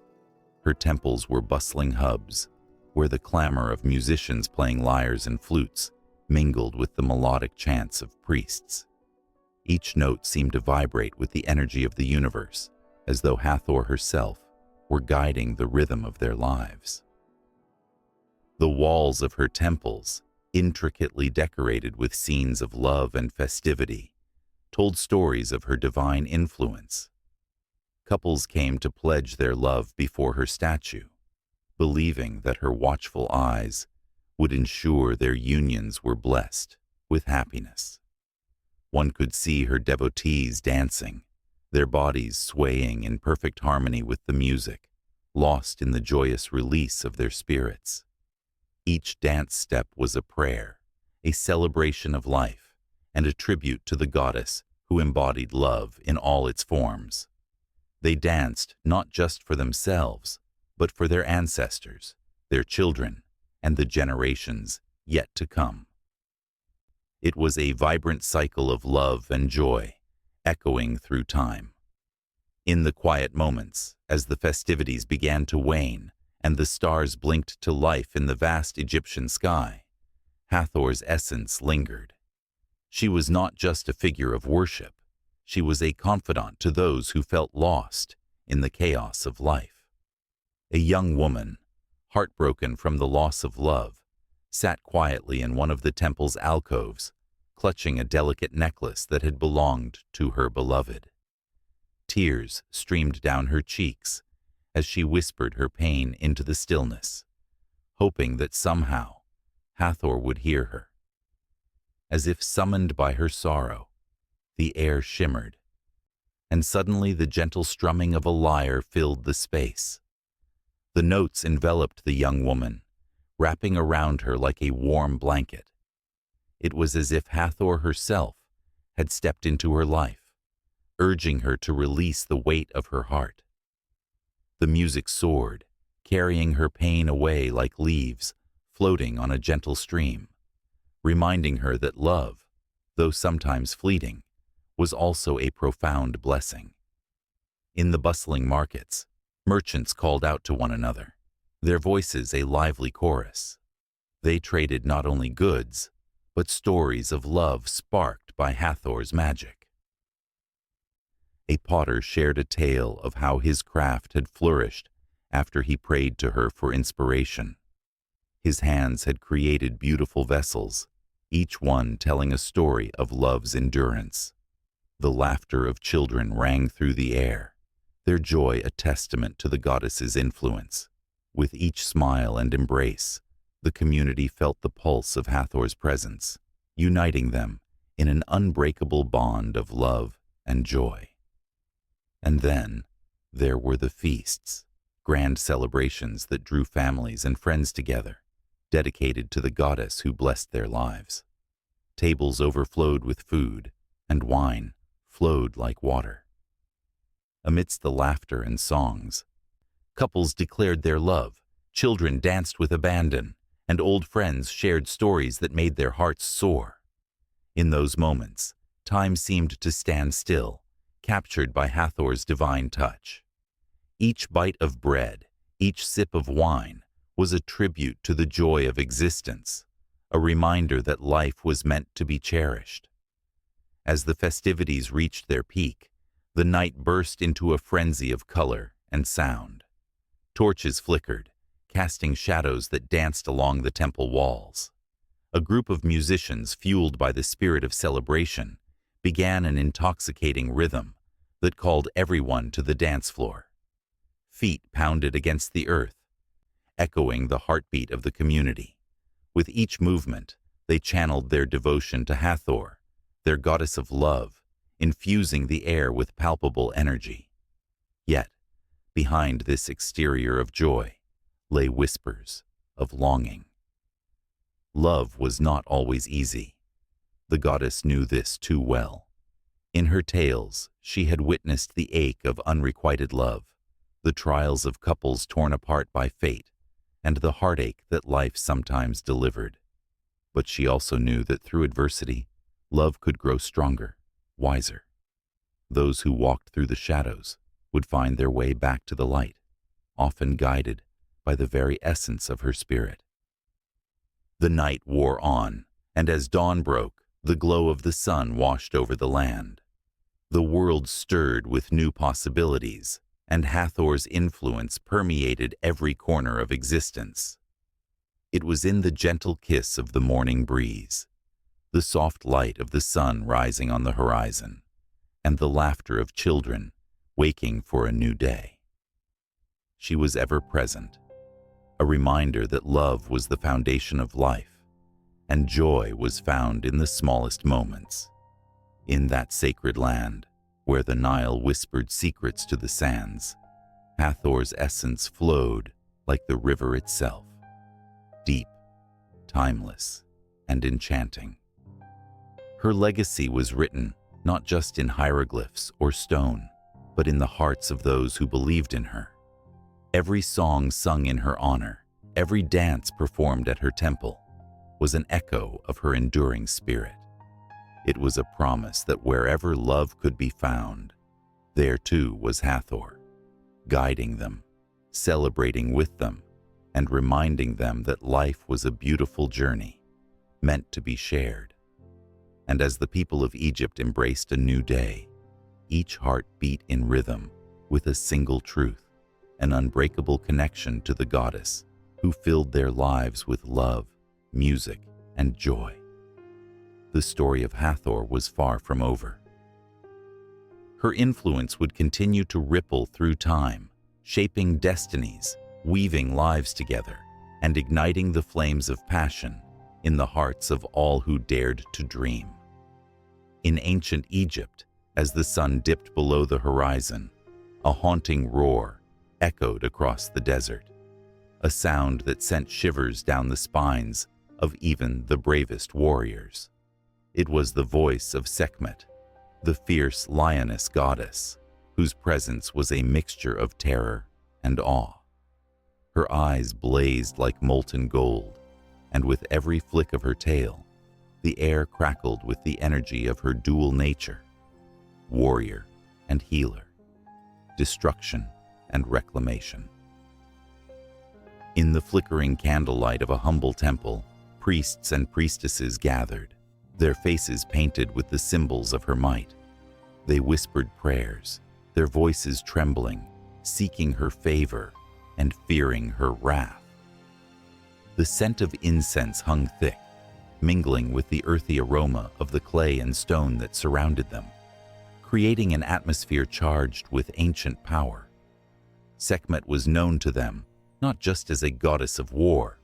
Her temples were bustling hubs, where the clamor of musicians playing lyres and flutes mingled with the melodic chants of priests. Each note seemed to vibrate with the energy of the universe, as though Hathor herself were guiding the rhythm of their lives. The walls of her temples, intricately decorated with scenes of love and festivity, told stories of her divine influence. Couples came to pledge their love before her statue, believing that her watchful eyes would ensure their unions were blessed with happiness. One could see her devotees dancing, their bodies swaying in perfect harmony with the music, lost in the joyous release of their spirits. Each dance step was a prayer, a celebration of life, and a tribute to the goddess who embodied love in all its forms. They danced not just for themselves, but for their ancestors, their children, and the generations yet to come. It was a vibrant cycle of love and joy, echoing through time. In the quiet moments, as the festivities began to wane and the stars blinked to life in the vast Egyptian sky, Hathor's essence lingered. She was not just a figure of worship, she was a confidant to those who felt lost in the chaos of life. A young woman, heartbroken from the loss of love, sat quietly in one of the temple's alcoves, clutching a delicate necklace that had belonged to her beloved. Tears streamed down her cheeks as she whispered her pain into the stillness, hoping that somehow Hathor would hear her. As if summoned by her sorrow, the air shimmered, and suddenly the gentle strumming of a lyre filled the space. The notes enveloped the young woman, wrapping around her like a warm blanket. It was as if Hathor herself had stepped into her life, urging her to release the weight of her heart. The music soared, carrying her pain away like leaves floating on a gentle stream, reminding her that love, though sometimes fleeting, was also a profound blessing. In the bustling markets, merchants called out to one another, their voices a lively chorus. They traded not only goods, but stories of love sparked by Hathor's magic. A potter shared a tale of how his craft had flourished after he prayed to her for inspiration. His hands had created beautiful vessels, each one telling a story of love's endurance. The laughter of children rang through the air, their joy a testament to the goddess's influence. With each smile and embrace, the community felt the pulse of Hathor's presence, uniting them in an unbreakable bond of love and joy. And then, there were the feasts, grand celebrations that drew families and friends together, dedicated to the goddess who blessed their lives. Tables overflowed with food, and wine flowed like water. Amidst the laughter and songs, couples declared their love, children danced with abandon, and old friends shared stories that made their hearts soar. In those moments, time seemed to stand still, captured by Hathor's divine touch. Each bite of bread, each sip of wine, was a tribute to the joy of existence, a reminder that life was meant to be cherished. As the festivities reached their peak, the night burst into a frenzy of color and sound. Torches flickered, casting shadows that danced along the temple walls. A group of musicians, fueled by the spirit of celebration, began an intoxicating rhythm that called everyone to the dance floor. Feet pounded against the earth, echoing the heartbeat of the community. With each movement, they channeled their devotion to Hathor, their goddess of love, infusing the air with palpable energy. Yet, behind this exterior of joy, lay whispers of longing. Love was not always easy. The goddess knew this too well. In her tales, she had witnessed the ache of unrequited love, the trials of couples torn apart by fate, and the heartache that life sometimes delivered. But she also knew that through adversity, love could grow stronger, wiser. Those who walked through the shadows would find their way back to the light, often guided by the very essence of her spirit. The night wore on, and as dawn broke, the glow of the sun washed over the land. The world stirred with new possibilities, and Hathor's influence permeated every corner of existence. It was in the gentle kiss of the morning breeze, the soft light of the sun rising on the horizon, and the laughter of children waking for a new day. She was ever present, a reminder that love was the foundation of life, and joy was found in the smallest moments. In that sacred land, where the Nile whispered secrets to the sands, Hathor's essence flowed like the river itself, deep, timeless, and enchanting. Her legacy was written not just in hieroglyphs or stone, but in the hearts of those who believed in her. Every song sung in her honor, every dance performed at her temple, was an echo of her enduring spirit. It was a promise that wherever love could be found, there too was Hathor, guiding them, celebrating with them, and reminding them that life was a beautiful journey, meant to be shared. And as the people of Egypt embraced a new day, each heart beat in rhythm with a single truth, an unbreakable connection to the goddess who filled their lives with love, music, and joy. The story of Hathor was far from over. Her influence would continue to ripple through time, shaping destinies, weaving lives together, and igniting the flames of passion in the hearts of all who dared to dream. In ancient Egypt, as the sun dipped below the horizon, a haunting roar echoed across the desert, a sound that sent shivers down the spines of even the bravest warriors. It was the voice of Sekhmet, the fierce lioness goddess, whose presence was a mixture of terror and awe. Her eyes blazed like molten gold, and with every flick of her tail, the air crackled with the energy of her dual nature, warrior and healer, destruction and reclamation. In the flickering candlelight of a humble temple, priests and priestesses gathered, their faces painted with the symbols of her might. They whispered prayers, their voices trembling, seeking her favor and fearing her wrath. The scent of incense hung thick, mingling with the earthy aroma of the clay and stone that surrounded them, creating an atmosphere charged with ancient power. Sekhmet was known to them not just as a goddess of war,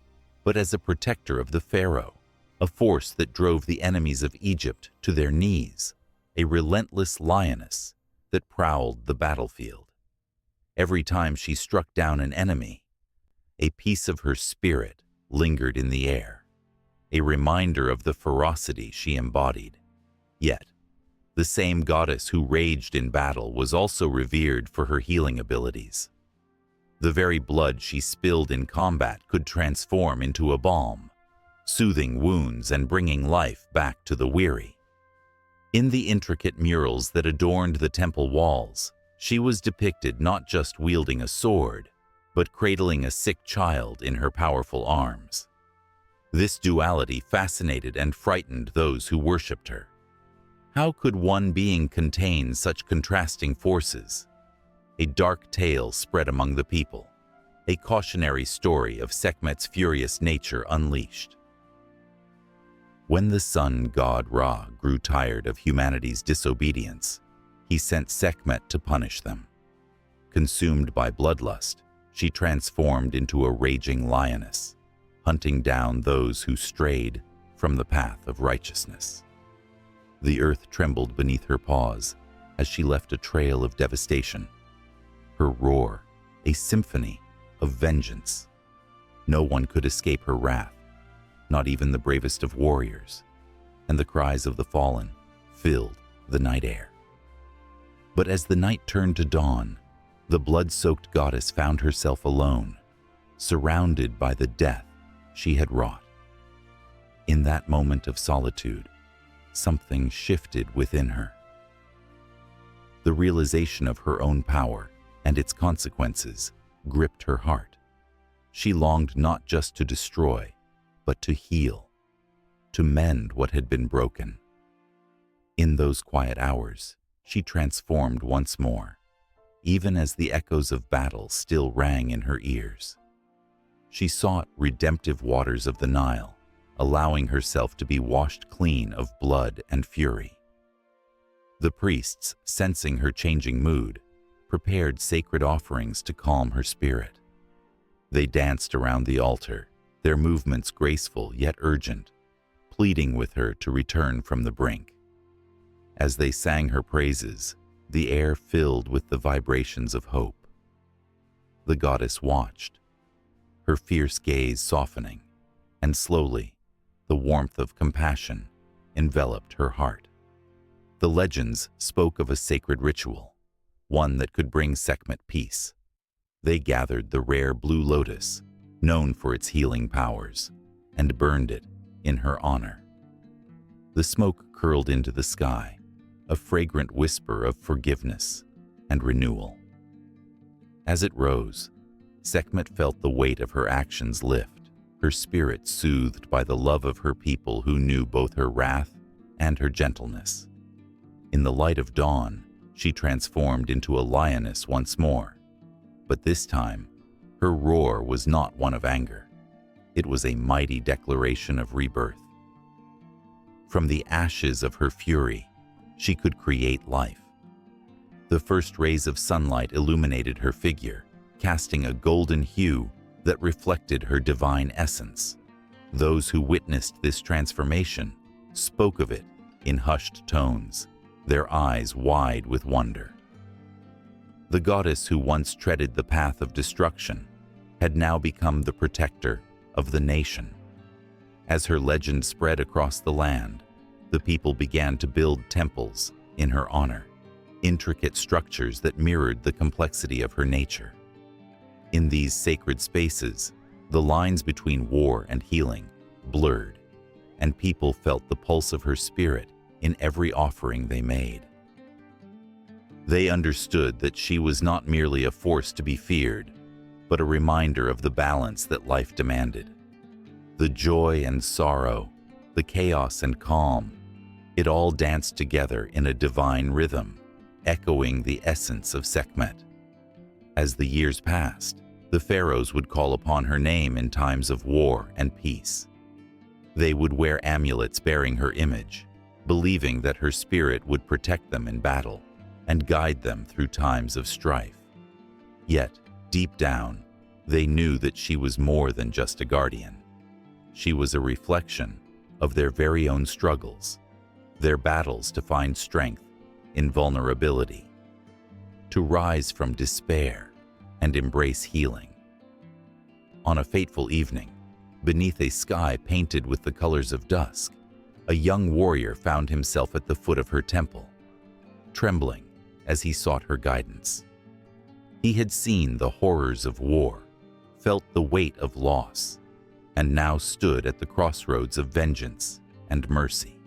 but as a protector of the pharaoh, a force that drove the enemies of Egypt to their knees, a relentless lioness that prowled the battlefield. Every time she struck down an enemy, a piece of her spirit lingered in the air, a reminder of the ferocity she embodied. Yet, the same goddess who raged in battle was also revered for her healing abilities. The very blood she spilled in combat could transform into a balm, soothing wounds and bringing life back to the weary. In the intricate murals that adorned the temple walls, she was depicted not just wielding a sword, but cradling a sick child in her powerful arms. This duality fascinated and frightened those who worshipped her. How could one being contain such contrasting forces? A dark tale spread among the people, a cautionary story of Sekhmet's furious nature unleashed. When the sun god Ra grew tired of humanity's disobedience, he sent Sekhmet to punish them. Consumed by bloodlust, she transformed into a raging lioness, hunting down those who strayed from the path of righteousness. The earth trembled beneath her paws as she left a trail of devastation. Her roar, a symphony of vengeance. No one could escape her wrath, not even the bravest of warriors, and the cries of the fallen filled the night air. But as the night turned to dawn, the blood-soaked goddess found herself alone, surrounded by the death she had wrought. In that moment of solitude, something shifted within her. The realization of her own power and its consequences gripped her heart. She longed not just to destroy, but to heal, to mend what had been broken. In those quiet hours, she transformed once more, even as the echoes of battle still rang in her ears. She sought redemptive waters of the Nile, allowing herself to be washed clean of blood and fury. The priests, sensing her changing mood, prepared sacred offerings to calm her spirit. They danced around the altar, their movements graceful yet urgent, pleading with her to return from the brink. As they sang her praises, the air filled with the vibrations of hope. The goddess watched, her fierce gaze softening, and slowly, the warmth of compassion enveloped her heart. The legends spoke of a sacred ritual, one that could bring Sekhmet peace. They gathered the rare blue lotus, known for its healing powers, and burned it in her honor. The smoke curled into the sky, a fragrant whisper of forgiveness and renewal. As it rose, Sekhmet felt the weight of her actions lift, her spirit soothed by the love of her people who knew both her wrath and her gentleness. In the light of dawn, she transformed into a lioness once more, but this time, her roar was not one of anger. It was a mighty declaration of rebirth. From the ashes of her fury, she could create life. The first rays of sunlight illuminated her figure, casting a golden hue that reflected her divine essence. Those who witnessed this transformation spoke of it in hushed tones, their eyes wide with wonder. The goddess who once treaded the path of destruction had now become the protector of the nation. As her legend spread across the land, the people began to build temples in her honor, intricate structures that mirrored the complexity of her nature. In these sacred spaces, the lines between war and healing blurred, and people felt the pulse of her spirit in every offering they made. They understood that she was not merely a force to be feared, but a reminder of the balance that life demanded. The joy and sorrow, the chaos and calm, it all danced together in a divine rhythm, echoing the essence of Sekhmet. As the years passed, the pharaohs would call upon her name in times of war and peace. They would wear amulets bearing her image, believing that her spirit would protect them in battle and guide them through times of strife. Yet, deep down, they knew that she was more than just a guardian. She was a reflection of their very own struggles, their battles to find strength in vulnerability, to rise from despair and embrace healing. On a fateful evening, beneath a sky painted with the colors of dusk, a young warrior found himself at the foot of her temple, trembling as he sought her guidance. He had seen the horrors of war, felt the weight of loss, and now stood at the crossroads of vengeance and mercy.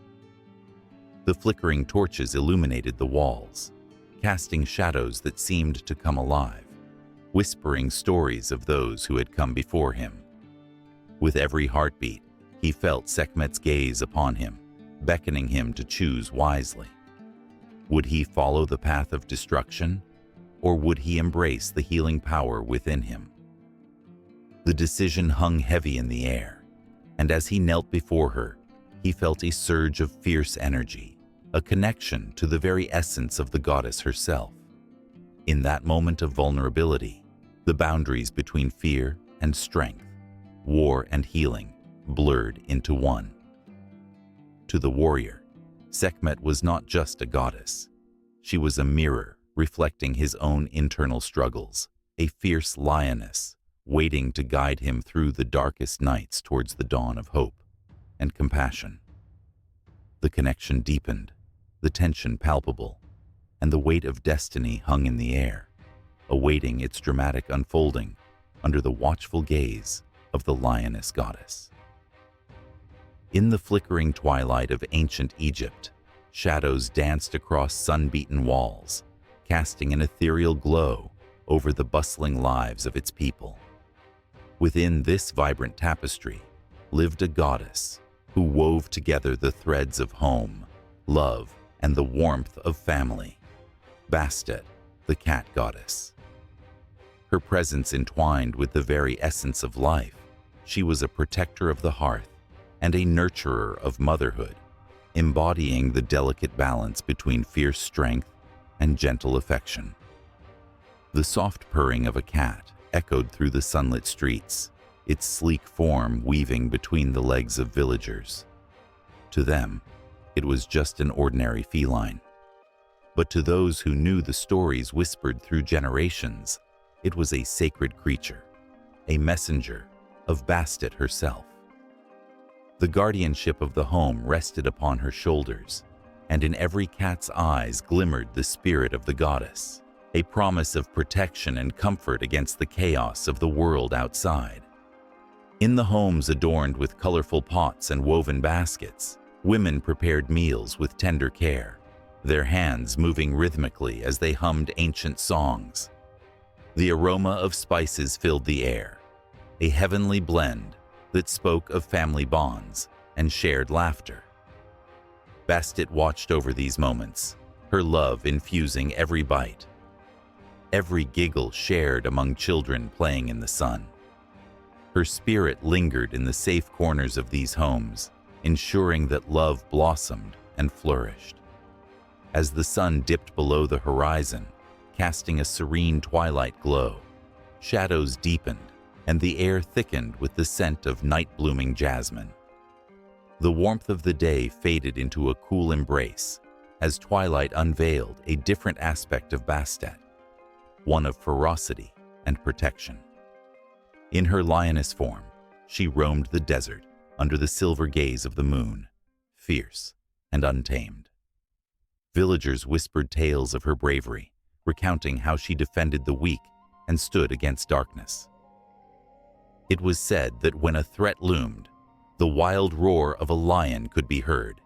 The flickering torches illuminated the walls, casting shadows that seemed to come alive, whispering stories of those who had come before him. With every heartbeat, he felt Sekhmet's gaze upon him, beckoning him to choose wisely. Would he follow the path of destruction, or would he embrace the healing power within him? The decision hung heavy in the air, and as he knelt before her, he felt a surge of fierce energy, a connection to the very essence of the goddess herself. In that moment of vulnerability, the boundaries between fear and strength, war and healing, blurred into one. To the warrior, Sekhmet was not just a goddess. She was a mirror reflecting his own internal struggles, a fierce lioness waiting to guide him through the darkest nights towards the dawn of hope and compassion. The connection deepened, the tension palpable, and the weight of destiny hung in the air, awaiting its dramatic unfolding under the watchful gaze of the lioness goddess. In the flickering twilight of ancient Egypt, shadows danced across sun-beaten walls, casting an ethereal glow over the bustling lives of its people. Within this vibrant tapestry lived a goddess who wove together the threads of home, love, and the warmth of family. Bastet, the cat goddess. Her presence entwined with the very essence of life, she was a protector of the hearth and a nurturer of motherhood, embodying the delicate balance between fierce strength and gentle affection. The soft purring of a cat echoed through the sunlit streets, its sleek form weaving between the legs of villagers. To them, it was just an ordinary feline. But to those who knew the stories whispered through generations, it was a sacred creature, a messenger of Bastet herself. The guardianship of the home rested upon her shoulders, and in every cat's eyes glimmered the spirit of the goddess, a promise of protection and comfort against the chaos of the world outside. In the homes adorned with colorful pots and woven baskets, women prepared meals with tender care, their hands moving rhythmically as they hummed ancient songs. The aroma of spices filled the air, a heavenly blend that spoke of family bonds and shared laughter. Bastet watched over these moments, her love infusing every bite. Every giggle shared among children playing in the sun. Her spirit lingered in the safe corners of these homes, ensuring that love blossomed and flourished. As the sun dipped below the horizon, casting a serene twilight glow, shadows deepened and the air thickened with the scent of night-blooming jasmine. The warmth of the day faded into a cool embrace as twilight unveiled a different aspect of Bastet, one of ferocity and protection. In her lioness form, she roamed the desert under the silver gaze of the moon, fierce and untamed. Villagers whispered tales of her bravery, recounting how she defended the weak and stood against darkness. It was said that when a threat loomed, the wild roar of a lion could be heard,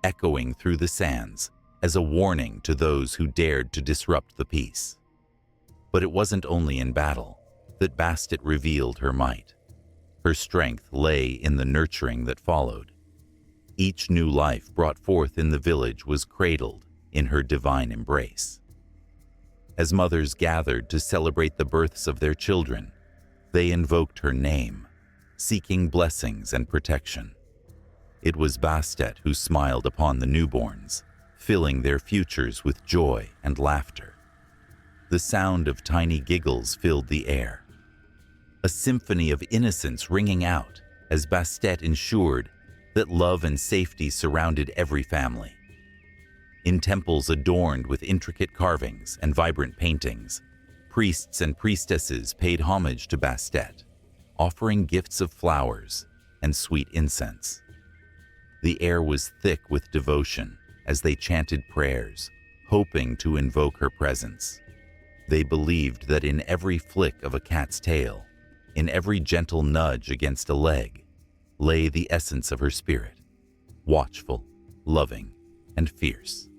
echoing through the sands as a warning to those who dared to disrupt the peace. But it wasn't only in battle. that Bastet revealed her might. Her strength lay in the nurturing that followed. Each new life brought forth in the village was cradled in her divine embrace. As mothers gathered to celebrate the births of their children, they invoked her name, seeking blessings and protection. It was Bastet who smiled upon the newborns, filling their futures with joy and laughter. The sound of tiny giggles filled the air, a symphony of innocence ringing out as Bastet ensured that love and safety surrounded every family. In temples adorned with intricate carvings and vibrant paintings, priests and priestesses paid homage to Bastet, offering gifts of flowers and sweet incense. The air was thick with devotion as they chanted prayers, hoping to invoke her presence. They believed that in every flick of a cat's tail, in every gentle nudge against a leg, lay the essence of her spirit, watchful, loving, and fierce.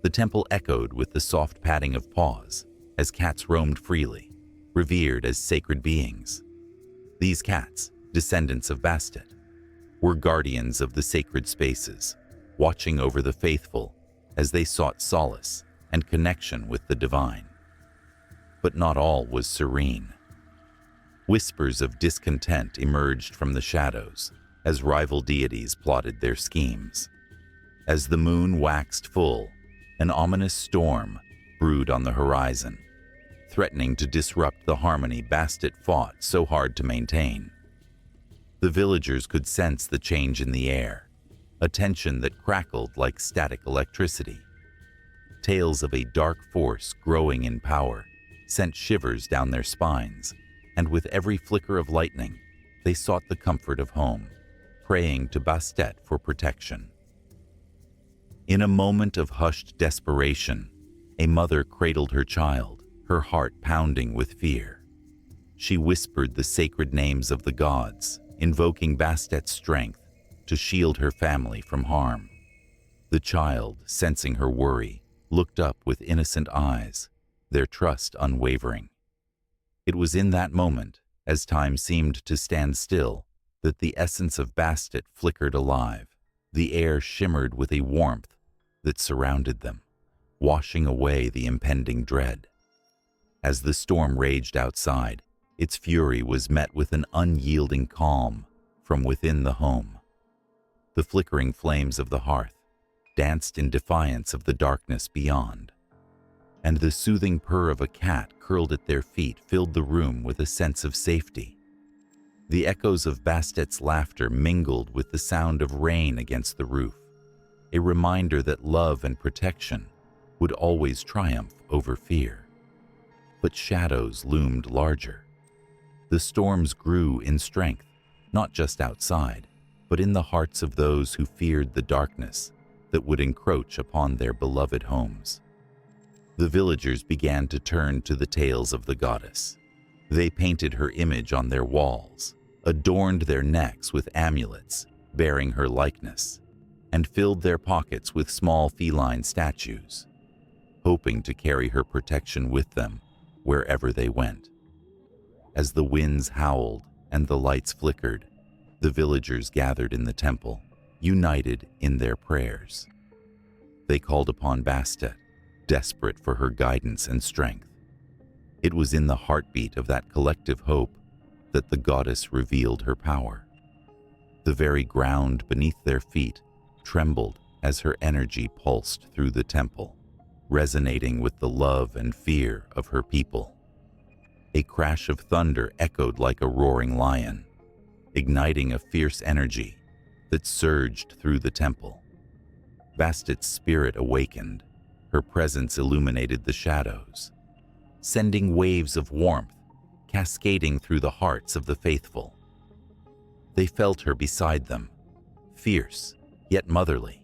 The temple echoed with the soft patting of paws as cats roamed freely, revered as sacred beings. These cats, descendants of Bastet, were guardians of the sacred spaces, watching over the faithful as they sought solace and connection with the divine. But not all was serene. Whispers of discontent emerged from the shadows as rival deities plotted their schemes. As the moon waxed full, an ominous storm brewed on the horizon, threatening to disrupt the harmony Bastet fought so hard to maintain. The villagers could sense the change in the air, a tension that crackled like static electricity. Tales of a dark force growing in power sent shivers down their spines, and with every flicker of lightning, they sought the comfort of home, praying to Bastet for protection. In a moment of hushed desperation, a mother cradled her child, her heart pounding with fear. She whispered the sacred names of the gods, invoking Bastet's strength to shield her family from harm. The child, sensing her worry, looked up with innocent eyes, their trust unwavering. It was in that moment, as time seemed to stand still, that the essence of Bastet flickered alive. The air shimmered with a warmth that surrounded them, washing away the impending dread. As the storm raged outside, its fury was met with an unyielding calm from within the home. The flickering flames of the hearth danced in defiance of the darkness beyond, and the soothing purr of a cat curled at their feet filled the room with a sense of safety. The echoes of Bastet's laughter mingled with the sound of rain against the roof, a reminder that love and protection would always triumph over fear. But shadows loomed larger. The storms grew in strength, not just outside, but in the hearts of those who feared the darkness that would encroach upon their beloved homes. The villagers began to turn to the tales of the goddess. They painted her image on their walls, adorned their necks with amulets bearing her likeness, and filled their pockets with small feline statues, hoping to carry her protection with them wherever they went. As the winds howled and the lights flickered, the villagers gathered in the temple, united in their prayers. They called upon Bastet, desperate for her guidance and strength. It was in the heartbeat of that collective hope that the goddess revealed her power. The very ground beneath their feet trembled as her energy pulsed through the temple, resonating with the love and fear of her people. A crash of thunder echoed like a roaring lion, igniting a fierce energy that surged through the temple. Bastet's spirit awakened. Her presence illuminated the shadows, sending waves of warmth cascading through the hearts of the faithful. They felt her beside them, fierce yet motherly,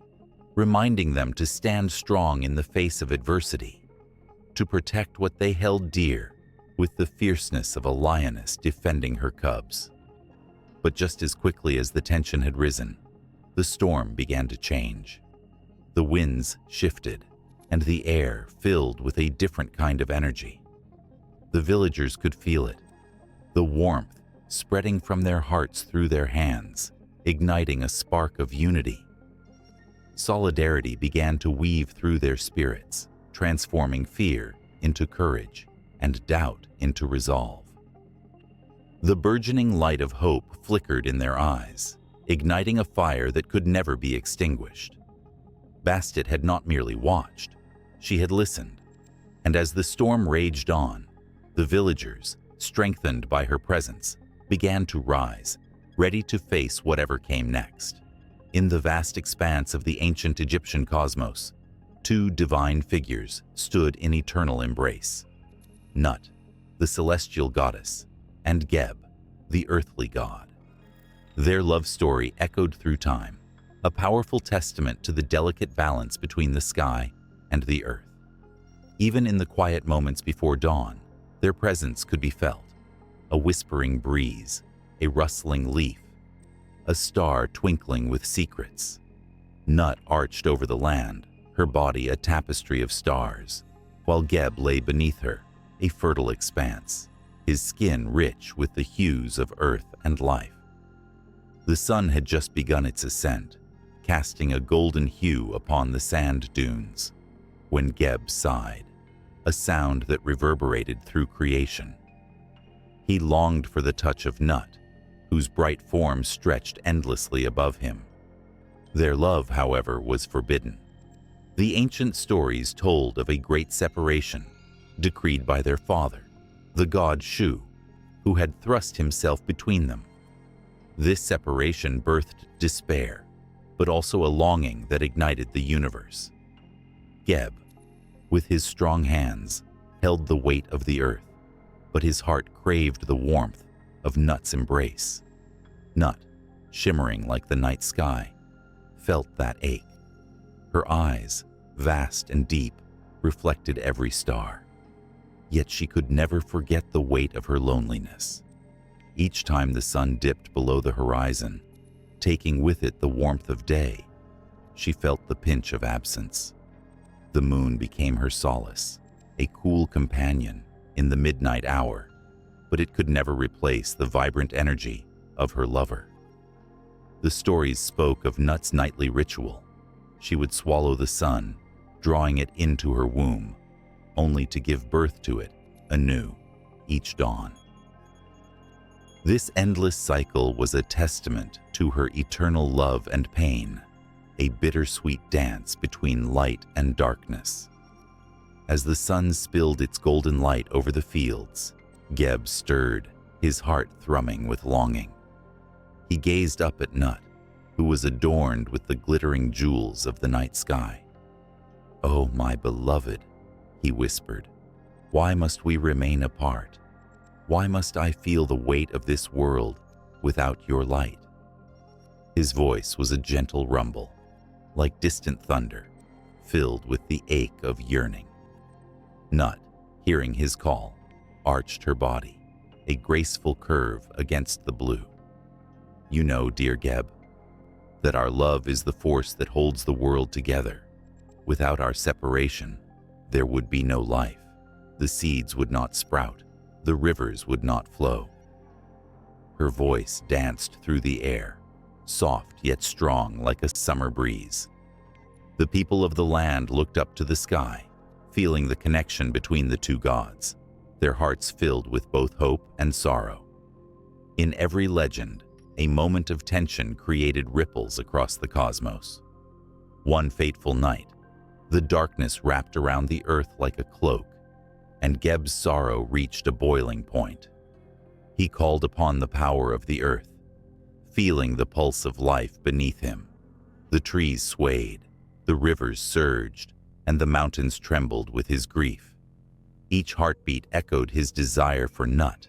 reminding them to stand strong in the face of adversity, to protect what they held dear with the fierceness of a lioness defending her cubs. But just as quickly as the tension had risen, the storm began to change. The winds shifted, and the air filled with a different kind of energy. The villagers could feel it, the warmth spreading from their hearts through their hands, igniting a spark of unity. Solidarity began to weave through their spirits, transforming fear into courage and doubt into resolve. The burgeoning light of hope flickered in their eyes, igniting a fire that could never be extinguished. Bastet had not merely watched, she had listened, and as the storm raged on, the villagers, strengthened by her presence, began to rise, ready to face whatever came next. In the vast expanse of the ancient Egyptian cosmos, two divine figures stood in eternal embrace. Nut, the celestial goddess, and Geb, the earthly god. Their love story echoed through time, a powerful testament to the delicate balance between the sky and the earth. Even in the quiet moments before dawn, their presence could be felt. A whispering breeze, a rustling leaf, a star twinkling with secrets. Nut arched over the land, her body a tapestry of stars, while Geb lay beneath her, a fertile expanse, his skin rich with the hues of earth and life. The sun had just begun its ascent, casting a golden hue upon the sand dunes, when Geb sighed, a sound that reverberated through creation. He longed for the touch of Nut, whose bright form stretched endlessly above him. Their love, however, was forbidden. The ancient stories told of a great separation, decreed by their father, the god Shu, who had thrust himself between them. This separation birthed despair, but also a longing that ignited the universe. Geb, with his strong hands, held the weight of the earth, but his heart craved the warmth of Nut's embrace. Nut, shimmering like the night sky, felt that ache. Her eyes, vast and deep, reflected every star. Yet she could never forget the weight of her loneliness. Each time the sun dipped below the horizon, taking with it the warmth of day, she felt the pinch of absence. The moon became her solace, a cool companion in the midnight hour, but it could never replace the vibrant energy of her lover. The stories spoke of Nut's nightly ritual. She would swallow the sun, drawing it into her womb, only to give birth to it anew each dawn. This endless cycle was a testament to her eternal love and pain, a bittersweet dance between light and darkness. As the sun spilled its golden light over the fields, Geb stirred, his heart thrumming with longing. He gazed up at Nut, who was adorned with the glittering jewels of the night sky. "Oh, my beloved," he whispered, "why must we remain apart? Why must I feel the weight of this world without your light?" His voice was a gentle rumble, like distant thunder, filled with the ache of yearning. Nut, hearing his call, arched her body, a graceful curve against the blue. "You know, dear Geb, that our love is the force that holds the world together. Without our separation, there would be no life. The seeds would not sprout, the rivers would not flow." Her voice danced through the air, soft yet strong like a summer breeze. The people of the land looked up to the sky, feeling the connection between the two gods, their hearts filled with both hope and sorrow. In every legend, a moment of tension created ripples across the cosmos. One fateful night, the darkness wrapped around the earth like a cloak, and Geb's sorrow reached a boiling point. He called upon the power of the earth, feeling the pulse of life beneath him. The trees swayed, the rivers surged, and the mountains trembled with his grief. Each heartbeat echoed his desire for Nut,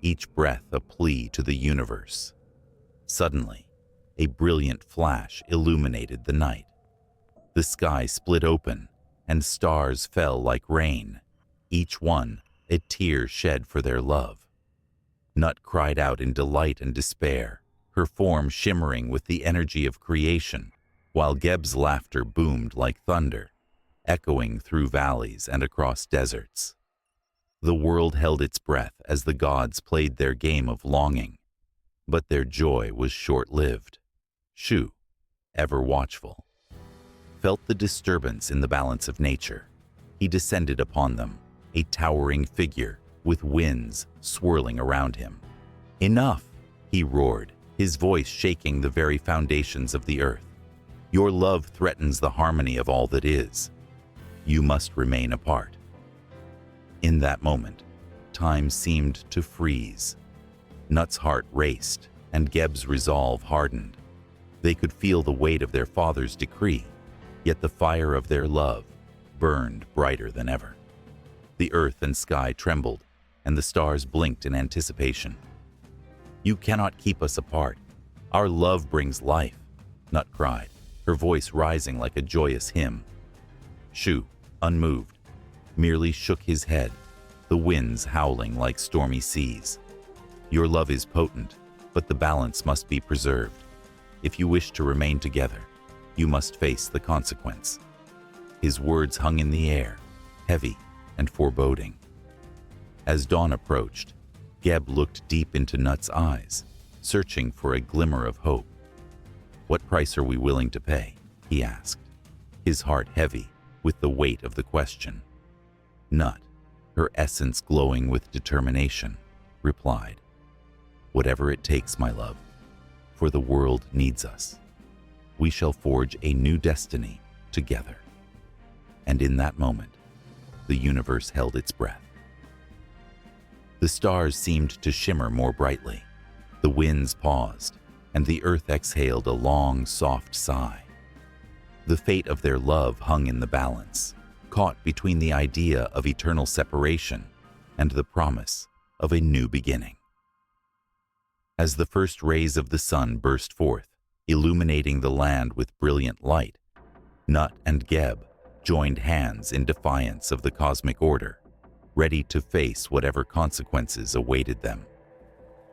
each breath a plea to the universe. Suddenly, a brilliant flash illuminated the night. The sky split open, and stars fell like rain, each one a tear shed for their love. Nut cried out in delight and despair, her form shimmering with the energy of creation, while Geb's laughter boomed like thunder, echoing through valleys and across deserts. The world held its breath as the gods played their game of longing, but their joy was short-lived. Shu, ever watchful, felt the disturbance in the balance of nature. He descended upon them, a towering figure with winds swirling around him. "Enough!" he roared, his voice shaking the very foundations of the earth. "Your love threatens the harmony of all that is. You must remain apart." In that moment, time seemed to freeze. Nut's heart raced, and Geb's resolve hardened. They could feel the weight of their father's decree, yet the fire of their love burned brighter than ever. The earth and sky trembled, and the stars blinked in anticipation. "You cannot keep us apart. Our love brings life," Nut cried, her voice rising like a joyous hymn. Shu, unmoved, merely shook his head, the winds howling like stormy seas. "Your love is potent, but the balance must be preserved. If you wish to remain together, you must face the consequence." His words hung in the air, heavy and foreboding. As dawn approached, Geb looked deep into Nut's eyes, searching for a glimmer of hope. "What price are we willing to pay?" he asked, his heart heavy with the weight of the question. Nut, her essence glowing with determination, replied, "Whatever it takes, my love, for the world needs us. We shall forge a new destiny together." And in that moment, the universe held its breath. The stars seemed to shimmer more brightly. The winds paused, and the earth exhaled a long, soft sigh. The fate of their love hung in the balance, caught between the idea of eternal separation and the promise of a new beginning. As the first rays of the sun burst forth, illuminating the land with brilliant light, Nut and Geb joined hands in defiance of the cosmic order, ready to face whatever consequences awaited them.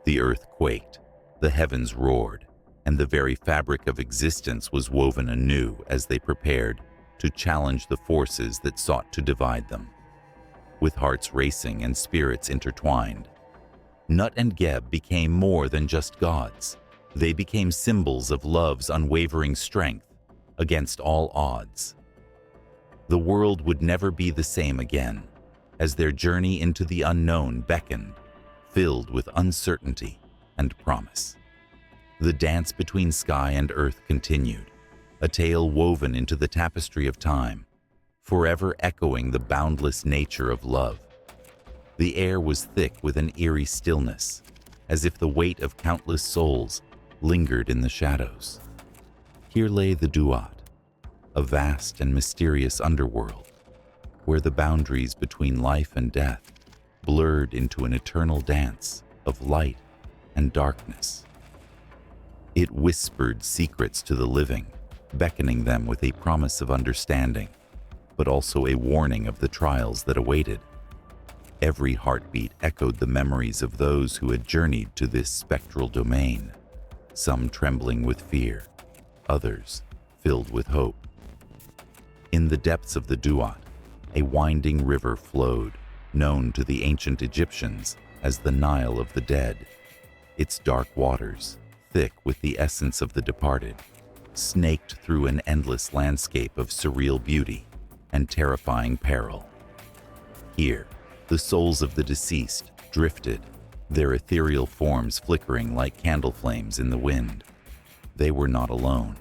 The earth quaked, the heavens roared, and the very fabric of existence was woven anew as they prepared to challenge the forces that sought to divide them. With hearts racing and spirits intertwined, Nut and Geb became more than just gods. They became symbols of love's unwavering strength against all odds. The world would never be the same again, as their journey into the unknown beckoned, filled with uncertainty and promise. The dance between sky and earth continued, a tale woven into the tapestry of time, forever echoing the boundless nature of love. The air was thick with an eerie stillness, as if the weight of countless souls lingered in the shadows. Here lay the Duat, a vast and mysterious underworld, where the boundaries between life and death blurred into an eternal dance of light and darkness. It whispered secrets to the living, beckoning them with a promise of understanding, but also a warning of the trials that awaited. Every heartbeat echoed the memories of those who had journeyed to this spectral domain, some trembling with fear, others filled with hope. In the depths of the Duat, a winding river flowed, known to the ancient Egyptians as the Nile of the Dead. Its dark waters, thick with the essence of the departed, snaked through an endless landscape of surreal beauty and terrifying peril. Here, the souls of the deceased drifted, their ethereal forms flickering like candle flames in the wind. They were not alone.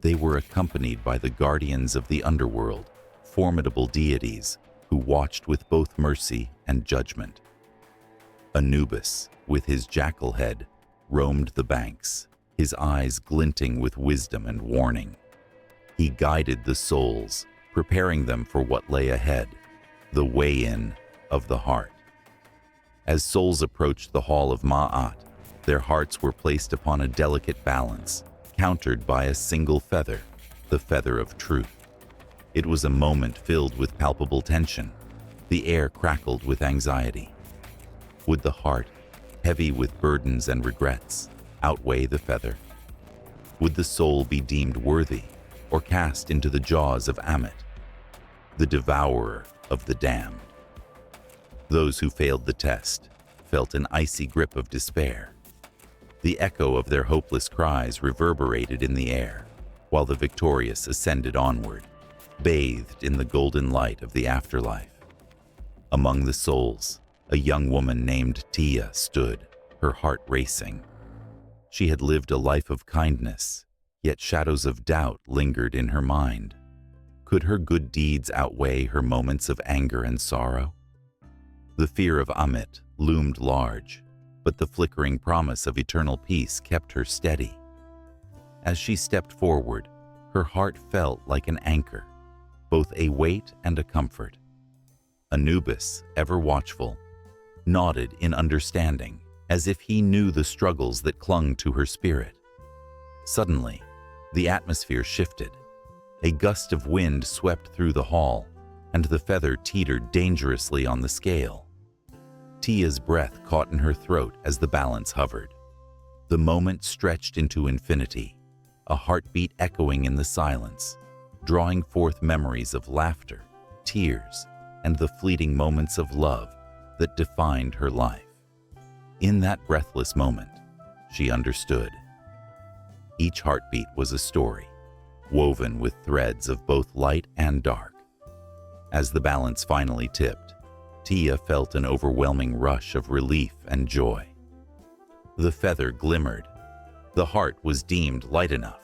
They were accompanied by the guardians of the underworld, formidable deities who watched with both mercy and judgment. Anubis, with his jackal head, roamed the banks, his eyes glinting with wisdom and warning. He guided the souls, preparing them for what lay ahead, the way-in of the heart. As souls approached the hall of Ma'at, their hearts were placed upon a delicate balance, countered by a single feather, the feather of truth. It was a moment filled with palpable tension. The air crackled with anxiety. Would the heart, heavy with burdens and regrets, outweigh the feather? Would the soul be deemed worthy or cast into the jaws of Ammit, the devourer of the damned? Those who failed the test felt an icy grip of despair. The echo of their hopeless cries reverberated in the air, while the victorious ascended onward, bathed in the golden light of the afterlife. Among the souls, a young woman named Tia stood, her heart racing. She had lived a life of kindness, yet shadows of doubt lingered in her mind. Could her good deeds outweigh her moments of anger and sorrow? The fear of Amit loomed large, but the flickering promise of eternal peace kept her steady. As she stepped forward, her heart felt like an anchor, both a weight and a comfort. Anubis, ever watchful, nodded in understanding, as if he knew the struggles that clung to her spirit. Suddenly, the atmosphere shifted. A gust of wind swept through the hall, and the feather teetered dangerously on the scale. Tia's breath caught in her throat as the balance hovered. The moment stretched into infinity, a heartbeat echoing in the silence, drawing forth memories of laughter, tears, and the fleeting moments of love that defined her life. In that breathless moment, she understood. Each heartbeat was a story, woven with threads of both light and dark. As the balance finally tipped, Tia felt an overwhelming rush of relief and joy. The feather glimmered, the heart was deemed light enough,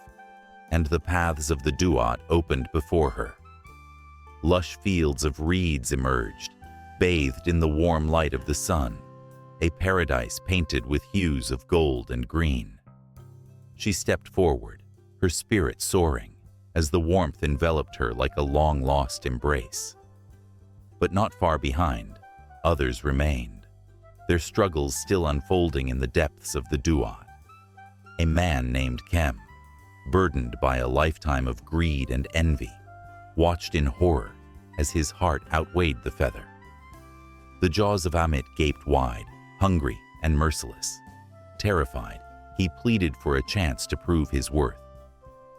and the paths of the duat opened before her. Lush fields of reeds emerged, bathed in the warm light of the sun, a paradise painted with hues of gold and green. She stepped forward, her spirit soaring, as the warmth enveloped her like a long-lost embrace. But not far behind, others remained, their struggles still unfolding in the depths of the duat. A man named Kem, burdened by a lifetime of greed and envy, watched in horror as his heart outweighed the feather. The jaws of Amit gaped wide, hungry and merciless. Terrified, he pleaded for a chance to prove his worth.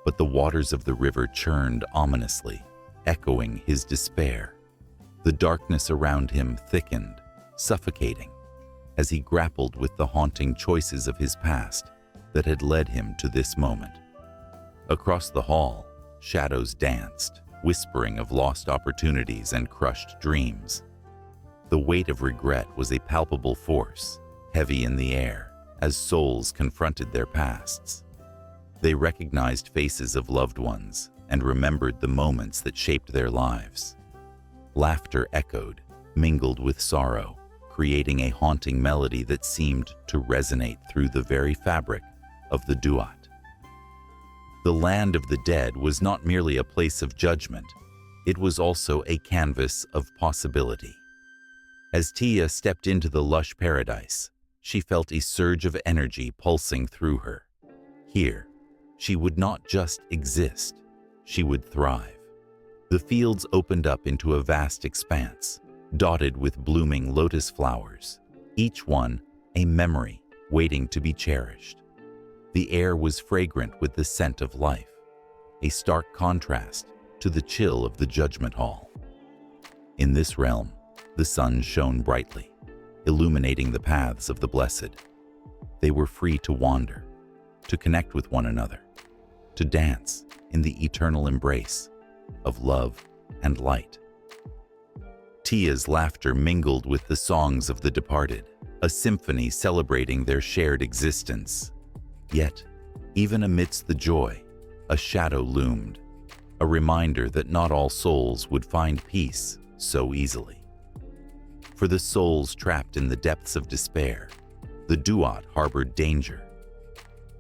But the waters of the river churned ominously, echoing his despair. The darkness around him thickened, suffocating, as he grappled with the haunting choices of his past that had led him to this moment. Across the hall, shadows danced, whispering of lost opportunities and crushed dreams. The weight of regret was a palpable force, heavy in the air, as souls confronted their pasts. They recognized faces of loved ones and remembered the moments that shaped their lives. Laughter echoed, mingled with sorrow, creating a haunting melody that seemed to resonate through the very fabric of the duat. The land of the dead was not merely a place of judgment, it was also a canvas of possibility. As Tia stepped into the lush paradise, she felt a surge of energy pulsing through her. Here, she would not just exist, she would thrive. The fields opened up into a vast expanse, dotted with blooming lotus flowers, each one a memory waiting to be cherished. The air was fragrant with the scent of life, a stark contrast to the chill of the judgment hall. In this realm, the sun shone brightly, illuminating the paths of the blessed. They were free to wander, to connect with one another, to dance in the eternal embrace of love and light. Tia's laughter mingled with the songs of the departed, a symphony celebrating their shared existence. Yet, even amidst the joy, a shadow loomed, a reminder that not all souls would find peace so easily. For the souls trapped in the depths of despair, the duat harbored danger.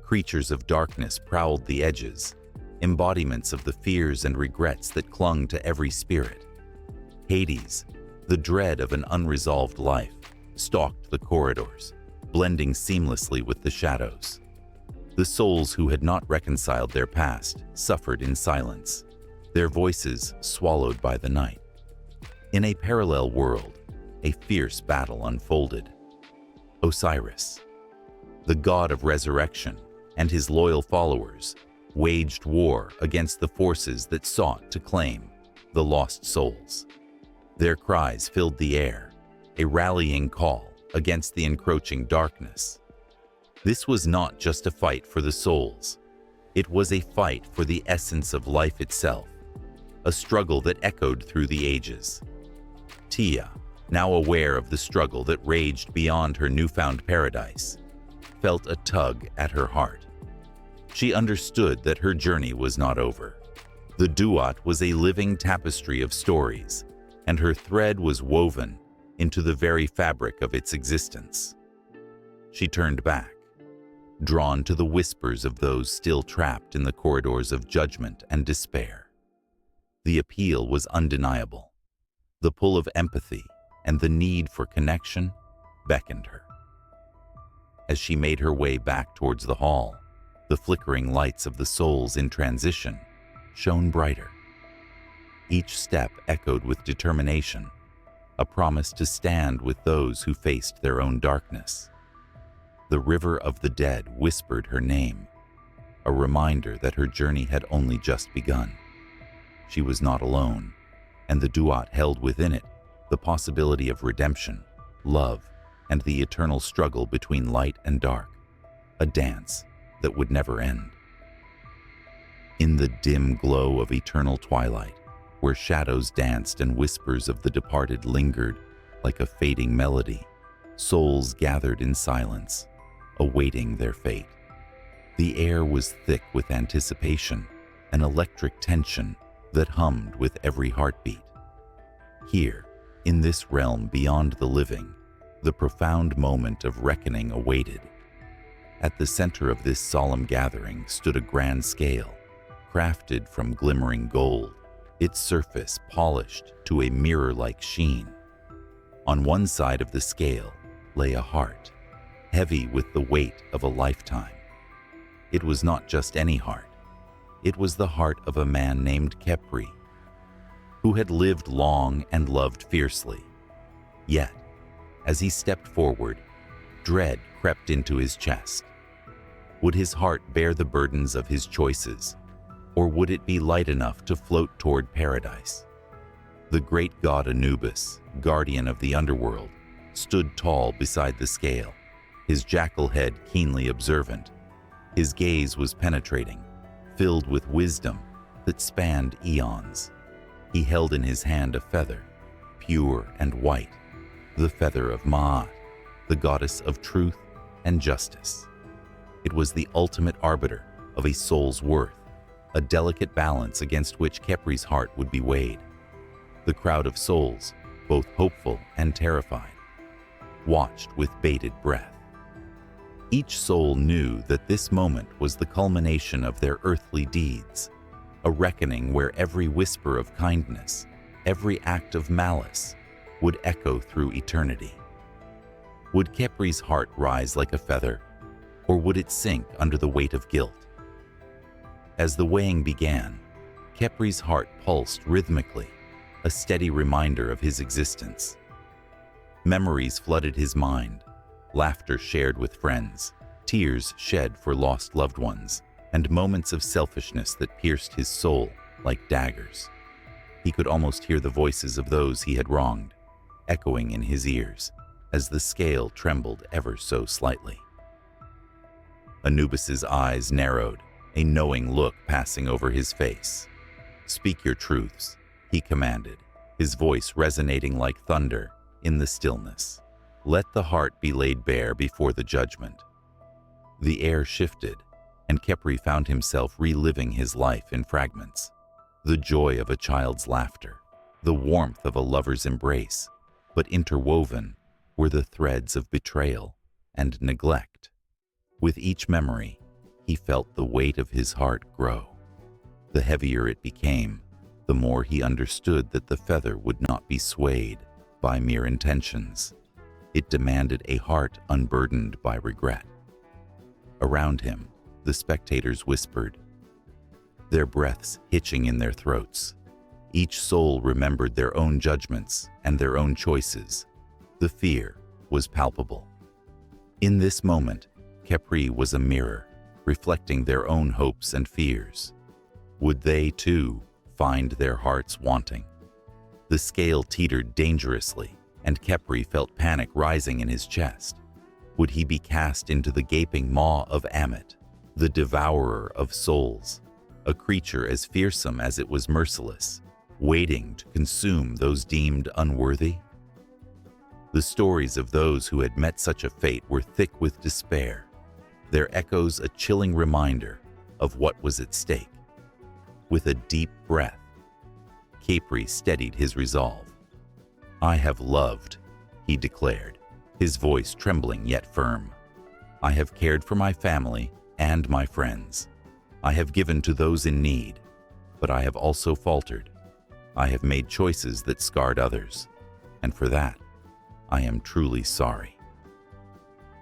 Creatures of darkness prowled the edges, embodiments of the fears and regrets that clung to every spirit. Hades, the dread of an unresolved life, stalked the corridors, blending seamlessly with the shadows. The souls who had not reconciled their past suffered in silence, their voices swallowed by the night. In a parallel world, a fierce battle unfolded. Osiris, the god of resurrection, and his loyal followers waged war against the forces that sought to claim the lost souls. Their cries filled the air, a rallying call against the encroaching darkness. This was not just a fight for the souls. It was a fight for the essence of life itself, a struggle that echoed through the ages. Tia, now aware of the struggle that raged beyond her newfound paradise, felt a tug at her heart. She understood that her journey was not over. The Duat was a living tapestry of stories, and her thread was woven into the very fabric of its existence. She turned back, drawn to the whispers of those still trapped in the corridors of judgment and despair. The appeal was undeniable. The pull of empathy and the need for connection beckoned her. As she made her way back towards the hall, the flickering lights of the souls in transition shone brighter. Each step echoed with determination, a promise to stand with those who faced their own darkness. The river of the dead whispered her name, a reminder that her journey had only just begun. She was not alone, and the Duat held within it the possibility of redemption, love, and the eternal struggle between light and dark, a dance that would never end. In the dim glow of eternal twilight, where shadows danced and whispers of the departed lingered like a fading melody, souls gathered in silence, awaiting their fate. The air was thick with anticipation, an electric tension that hummed with every heartbeat. Here, in this realm beyond the living, the profound moment of reckoning awaited. At the center of this solemn gathering stood a grand scale, crafted from glimmering gold, its surface polished to a mirror-like sheen. On one side of the scale lay a heart, heavy with the weight of a lifetime. It was not just any heart. It was the heart of a man named Khepri, who had lived long and loved fiercely. Yet, as he stepped forward, dread crept into his chest. Would his heart bear the burdens of his choices, or would it be light enough to float toward paradise? The great god Anubis, guardian of the underworld, stood tall beside the scale, his jackal head keenly observant. His gaze was penetrating, filled with wisdom that spanned eons. He held in his hand a feather, pure and white, the feather of Ma'at, the goddess of truth and justice. It was the ultimate arbiter of a soul's worth, a delicate balance against which Khepri's heart would be weighed. The crowd of souls, both hopeful and terrified, watched with bated breath. Each soul knew that this moment was the culmination of their earthly deeds, a reckoning where every whisper of kindness, every act of malice, would echo through eternity. Would Khepri's heart rise like a feather, or would it sink under the weight of guilt? As the weighing began, Khepri's heart pulsed rhythmically, a steady reminder of his existence. Memories flooded his mind, laughter shared with friends, tears shed for lost loved ones, and moments of selfishness that pierced his soul like daggers. He could almost hear the voices of those he had wronged, echoing in his ears as the scale trembled ever so slightly. Anubis's eyes narrowed, a knowing look passing over his face. "Speak your truths," he commanded, his voice resonating like thunder in the stillness. "Let the heart be laid bare before the judgment." The air shifted, and Khepri found himself reliving his life in fragments. The joy of a child's laughter, the warmth of a lover's embrace, but interwoven were the threads of betrayal and neglect. With each memory, he felt the weight of his heart grow. The heavier it became, the more he understood that the feather would not be swayed by mere intentions. It demanded a heart unburdened by regret. Around him, the spectators whispered, their breaths hitching in their throats. Each soul remembered their own judgments and their own choices. The fear was palpable. In this moment, Khepri was a mirror, reflecting their own hopes and fears. Would they, too, find their hearts wanting? The scale teetered dangerously, and Khepri felt panic rising in his chest. Would he be cast into the gaping maw of Ammit, the devourer of souls, a creature as fearsome as it was merciless, waiting to consume those deemed unworthy? The stories of those who had met such a fate were thick with despair, their echoes a chilling reminder of what was at stake. With a deep breath, Khepri steadied his resolve. "I have loved," he declared, his voice trembling yet firm. "I have cared for my family and my friends. I have given to those in need, but I have also faltered. I have made choices that scarred others, and for that, I am truly sorry."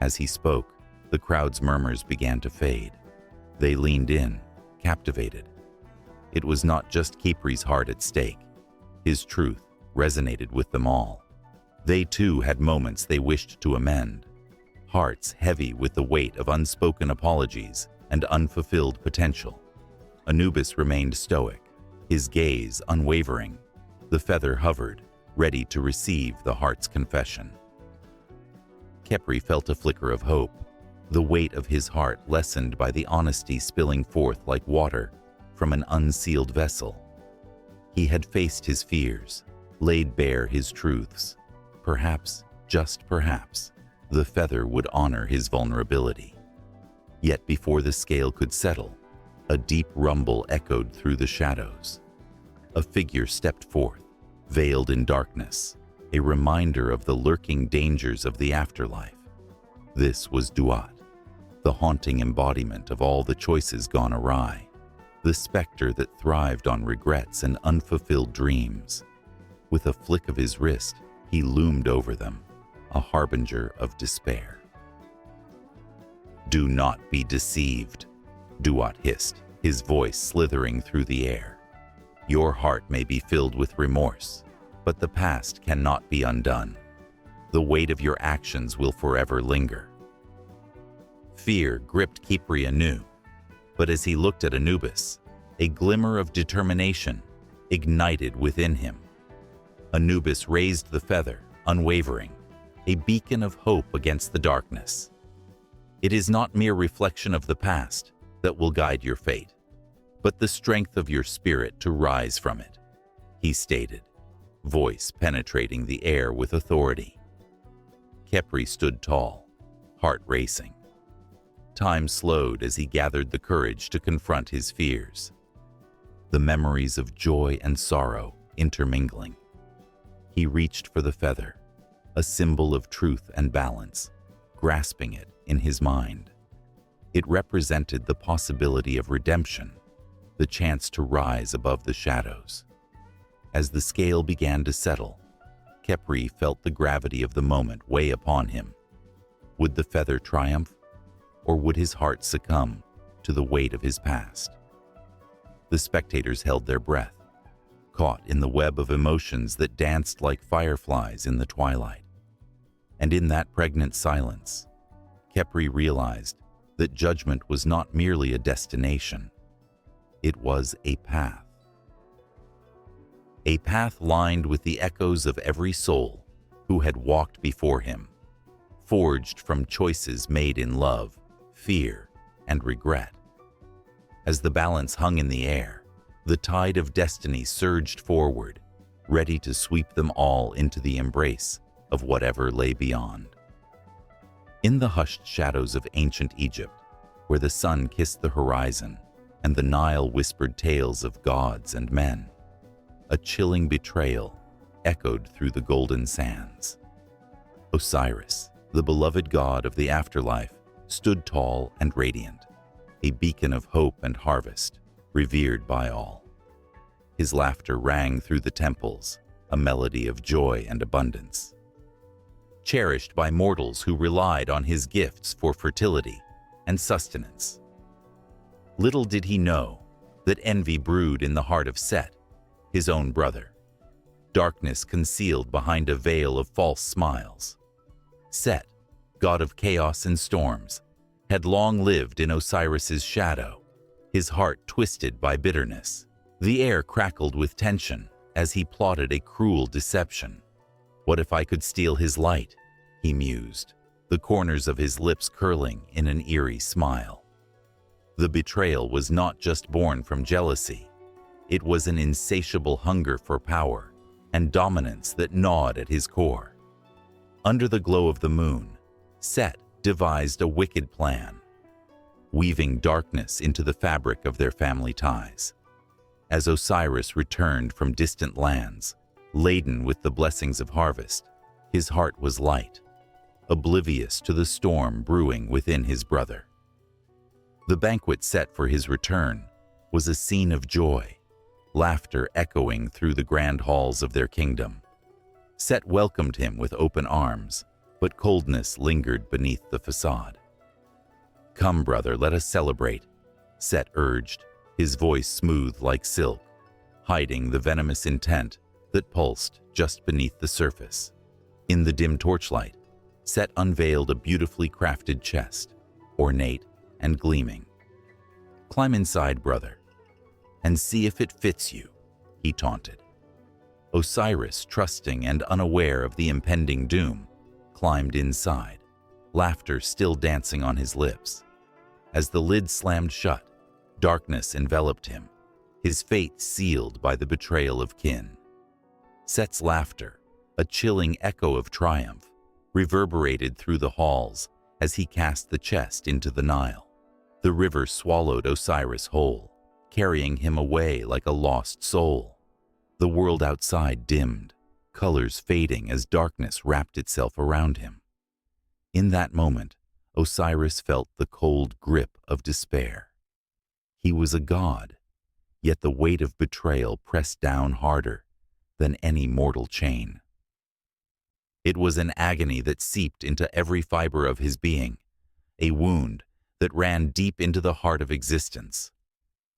As he spoke, the crowd's murmurs began to fade. They leaned in, captivated. It was not just Khepri's heart at stake. His truth resonated with them all. They too had moments they wished to amend, hearts heavy with the weight of unspoken apologies and unfulfilled potential. Anubis remained stoic, his gaze unwavering. The feather hovered, ready to receive the heart's confession. Khepri felt a flicker of hope, the weight of his heart lessened by the honesty spilling forth like water from an unsealed vessel. He had faced his fears, laid bare his truths. Perhaps, just perhaps, the feather would honor his vulnerability. Yet before the scale could settle, a deep rumble echoed through the shadows. A figure stepped forth, veiled in darkness, a reminder of the lurking dangers of the afterlife. This was Duat, the haunting embodiment of all the choices gone awry, the specter that thrived on regrets and unfulfilled dreams. With a flick of his wrist, he loomed over them, a harbinger of despair. "Do not be deceived," Duat hissed, his voice slithering through the air. "Your heart may be filled with remorse, but the past cannot be undone. The weight of your actions will forever linger." Fear gripped Khepri anew, but as he looked at Anubis, a glimmer of determination ignited within him. Anubis raised the feather, unwavering, a beacon of hope against the darkness. "It is not mere reflection of the past that will guide your fate, but the strength of your spirit to rise from it," he stated, voice penetrating the air with authority. Khepri stood tall, heart racing. Time slowed as he gathered the courage to confront his fears, the memories of joy and sorrow intermingling. He reached for the feather, a symbol of truth and balance, grasping it in his mind. It represented the possibility of redemption, the chance to rise above the shadows. As the scale began to settle, Khepri felt the gravity of the moment weigh upon him. Would the feather triumph, or would his heart succumb to the weight of his past? The spectators held their breath, caught in the web of emotions that danced like fireflies in the twilight. And in that pregnant silence, Khepri realized that judgment was not merely a destination. It was a path. A path lined with the echoes of every soul who had walked before him, forged from choices made in love, fear, and regret. As the balance hung in the air, the tide of destiny surged forward, ready to sweep them all into the embrace of whatever lay beyond. In the hushed shadows of ancient Egypt, where the sun kissed the horizon and the Nile whispered tales of gods and men, a chilling betrayal echoed through the golden sands. Osiris, the beloved god of the afterlife, stood tall and radiant, a beacon of hope and harvest, revered by all. His laughter rang through the temples, a melody of joy and abundance. Cherished by mortals who relied on his gifts for fertility and sustenance. Little did he know that envy brewed in the heart of Set, his own brother. Darkness concealed behind a veil of false smiles. Set, god of chaos and storms, had long lived in Osiris's shadow, his heart twisted by bitterness. The air crackled with tension as he plotted a cruel deception. What if I could steal his light? He mused, the corners of his lips curling in an eerie smile. The betrayal was not just born from jealousy. It was an insatiable hunger for power and dominance that gnawed at his core. Under the glow of the moon, Set devised a wicked plan, weaving darkness into the fabric of their family ties. As Osiris returned from distant lands, laden with the blessings of harvest, his heart was light, oblivious to the storm brewing within his brother. The banquet set for his return was a scene of joy, laughter echoing through the grand halls of their kingdom. Set welcomed him with open arms, but coldness lingered beneath the facade. "Come, brother, let us celebrate," Set urged, his voice smooth like silk, hiding the venomous intent that pulsed just beneath the surface. In the dim torchlight, Set unveiled a beautifully crafted chest, ornate and gleaming. "Climb inside, brother, and see if it fits you," he taunted. Osiris, trusting and unaware of the impending doom, climbed inside, laughter still dancing on his lips. As the lid slammed shut, darkness enveloped him, his fate sealed by the betrayal of kin. Set's laughter, a chilling echo of triumph, reverberated through the halls as he cast the chest into the Nile. The river swallowed Osiris whole, carrying him away like a lost soul. The world outside dimmed, colors fading as darkness wrapped itself around him. In that moment, Osiris felt the cold grip of despair. He was a god, yet the weight of betrayal pressed down harder than any mortal chain. It was an agony that seeped into every fiber of his being, a wound that ran deep into the heart of existence.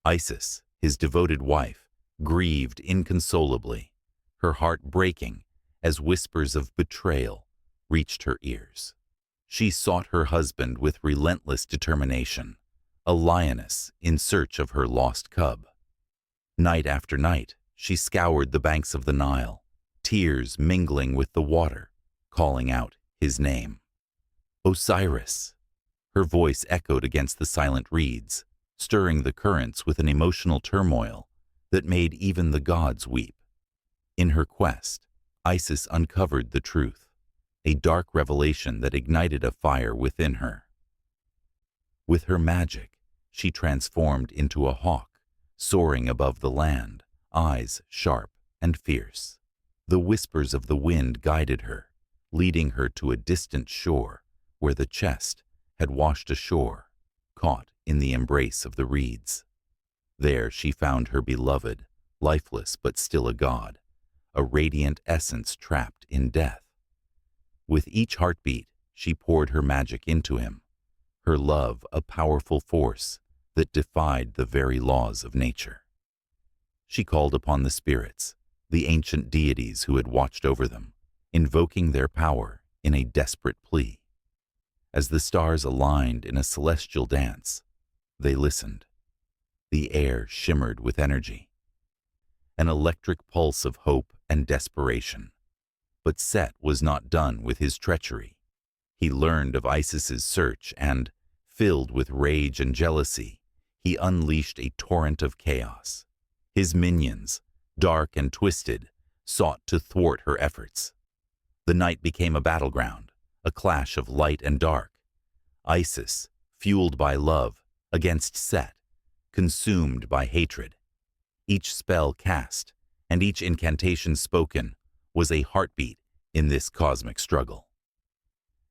Isis, his devoted wife, grieved inconsolably, her heart breaking as whispers of betrayal reached her ears. She sought her husband with relentless determination, a lioness in search of her lost cub. Night after night, she scoured the banks of the Nile, tears mingling with the water, calling out his name. "Osiris!" Her voice echoed against the silent reeds, stirring the currents with an emotional turmoil that made even the gods weep. In her quest, Isis uncovered the truth, a dark revelation that ignited a fire within her. With her magic, she transformed into a hawk, soaring above the land, eyes sharp and fierce. The whispers of the wind guided her, leading her to a distant shore where the chest had washed ashore, caught in the embrace of the reeds. There she found her beloved, lifeless but still a god, a radiant essence trapped in death. With each heartbeat, she poured her magic into him, her love a powerful force that defied the very laws of nature. She called upon the spirits, the ancient deities who had watched over them, invoking their power in a desperate plea. As the stars aligned in a celestial dance, they listened. The air shimmered with energy, an electric pulse of hope and desperation. But Set was not done with his treachery. He learned of Isis's search and, filled with rage and jealousy, he unleashed a torrent of chaos. His minions, dark and twisted, sought to thwart her efforts. The night became a battleground, a clash of light and dark. Isis, fueled by love, against Set, consumed by hatred. Each spell cast and each incantation spoken was a heartbeat in this cosmic struggle.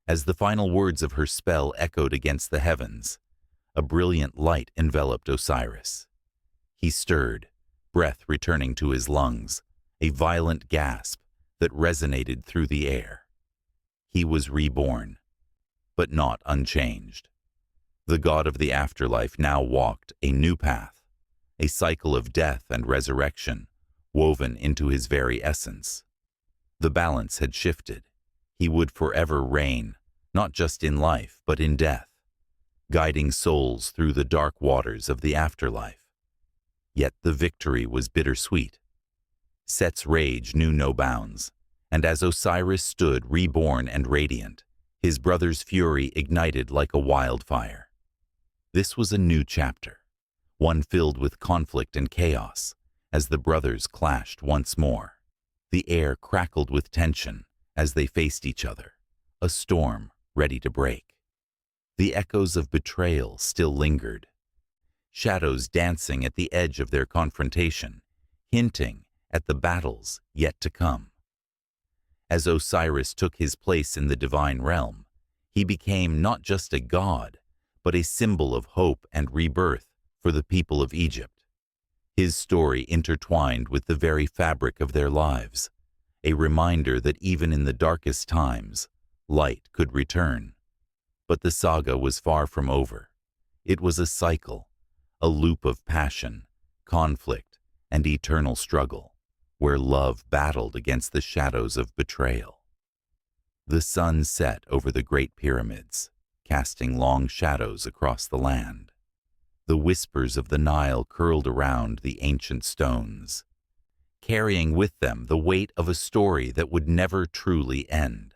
As the final words of her spell echoed against the heavens, a brilliant light enveloped Osiris. He stirred, breath returning to his lungs, a violent gasp that resonated through the air. He was reborn, but not unchanged. The god of the afterlife now walked a new path, a cycle of death and resurrection woven into his very essence. The balance had shifted. He would forever reign, not just in life, but in death, guiding souls through the dark waters of the afterlife. Yet the victory was bittersweet. Set's rage knew no bounds, And as Osiris stood reborn and radiant, his brother's fury ignited like a wildfire. This was a new chapter, one filled with conflict and chaos, as the brothers clashed once more. The air crackled with tension as they faced each other, a storm ready to break. The echoes of betrayal still lingered, shadows dancing at the edge of their confrontation, hinting at the battles yet to come. As Osiris took his place in the divine realm, he became not just a god, but a symbol of hope and rebirth for the people of Egypt. His story intertwined with the very fabric of their lives, a reminder that even in the darkest times, light could return. But the saga was far from over. It was a cycle, a loop of passion, conflict, and eternal struggle, where love battled against the shadows of betrayal. The sun set over the Great Pyramids, casting long shadows across the land. The whispers of the Nile curled around the ancient stones, carrying with them the weight of a story that would never truly end.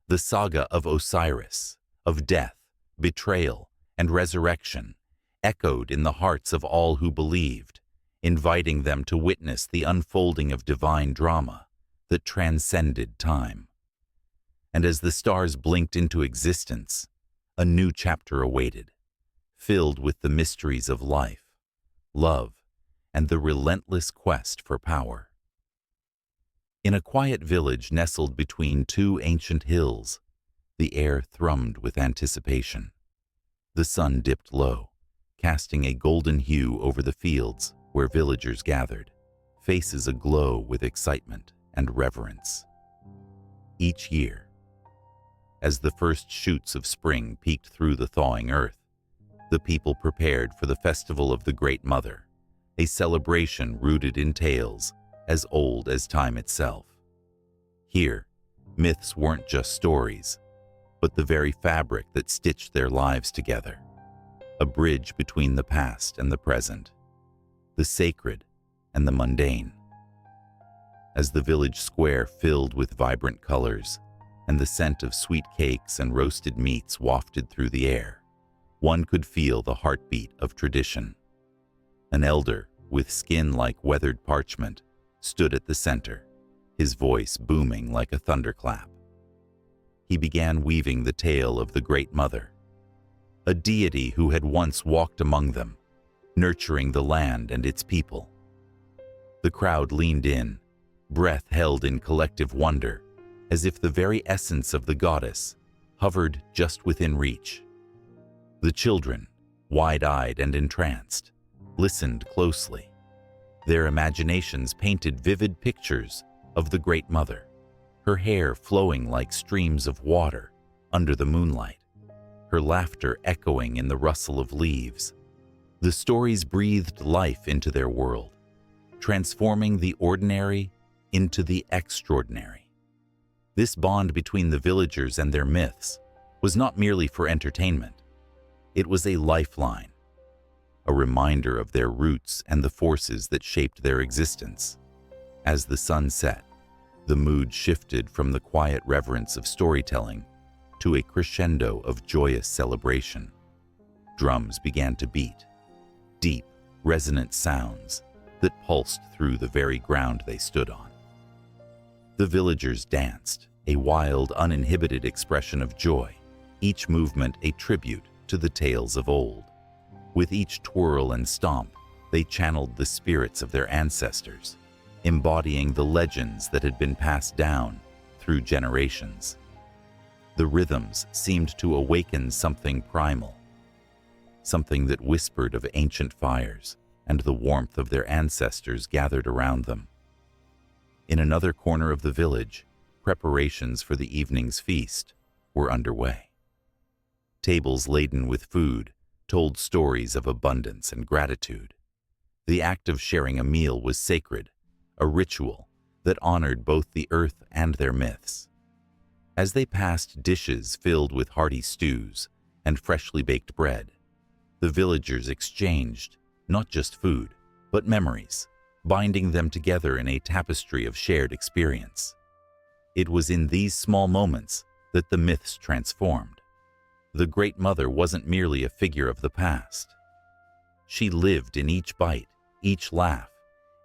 The saga of Osiris, of death, betrayal, and resurrection, echoed in the hearts of all who believed, inviting them to witness the unfolding of divine drama that transcended time. And as the stars blinked into existence, a new chapter awaited, filled with the mysteries of life, love, and the relentless quest for power. In a quiet village nestled between two ancient hills, the air thrummed with anticipation. The sun dipped low, casting a golden hue over the fields where villagers gathered, faces aglow with excitement and reverence. Each year, as the first shoots of spring peeked through the thawing earth, the people prepared for the festival of the Great Mother, a celebration rooted in tales as old as time itself. Here, myths weren't just stories, but the very fabric that stitched their lives together, a bridge between the past and the present, the sacred and the mundane. As the village square filled with vibrant colors, and the scent of sweet cakes and roasted meats wafted through the air, one could feel the heartbeat of tradition. An elder, with skin like weathered parchment, stood at the center, his voice booming like a thunderclap. He began weaving the tale of the Great Mother, a deity who had once walked among them, nurturing the land and its people. The crowd leaned in, breath held in collective wonder, as if the very essence of the goddess hovered just within reach. The children, wide-eyed and entranced, listened closely. Their imaginations painted vivid pictures of the Great Mother, her hair flowing like streams of water under the moonlight, her laughter echoing in the rustle of leaves. The stories breathed life into their world, transforming the ordinary into the extraordinary. This bond between the villagers and their myths was not merely for entertainment. It was a lifeline, a reminder of their roots and the forces that shaped their existence. As the sun set, the mood shifted from the quiet reverence of storytelling to a crescendo of joyous celebration. Drums began to beat, deep, resonant sounds that pulsed through the very ground they stood on. The villagers danced, a wild, uninhibited expression of joy, each movement a tribute to the tales of old. With each twirl and stomp, they channeled the spirits of their ancestors, embodying the legends that had been passed down through generations. The rhythms seemed to awaken something primal, something that whispered of ancient fires and the warmth of their ancestors gathered around them. In another corner of the village, preparations for the evening's feast were underway. Tables laden with food told stories of abundance and gratitude. The act of sharing a meal was sacred, a ritual that honored both the earth and their myths. As they passed dishes filled with hearty stews and freshly baked bread, the villagers exchanged not just food, but memories, binding them together in a tapestry of shared experience. It was in these small moments that the myths transformed. The Great Mother wasn't merely a figure of the past. She lived in each bite, each laugh,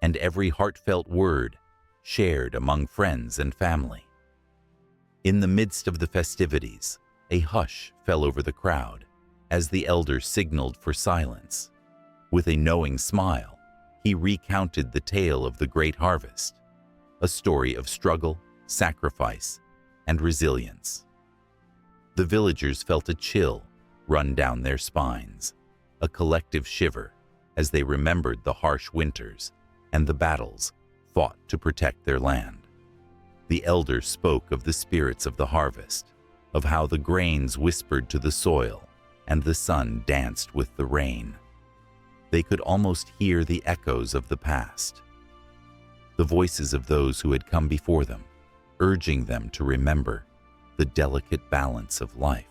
and every heartfelt word shared among friends and family. In the midst of the festivities, a hush fell over the crowd as the elder signaled for silence. With a knowing smile, he recounted the tale of the great harvest, a story of struggle, sacrifice, and resilience. The villagers felt a chill run down their spines, a collective shiver as they remembered the harsh winters and the battles fought to protect their land. The elder spoke of the spirits of the harvest, of how the grains whispered to the soil and the sun danced with the rain. They could almost hear the echoes of the past, the voices of those who had come before them, urging them to remember the delicate balance of life.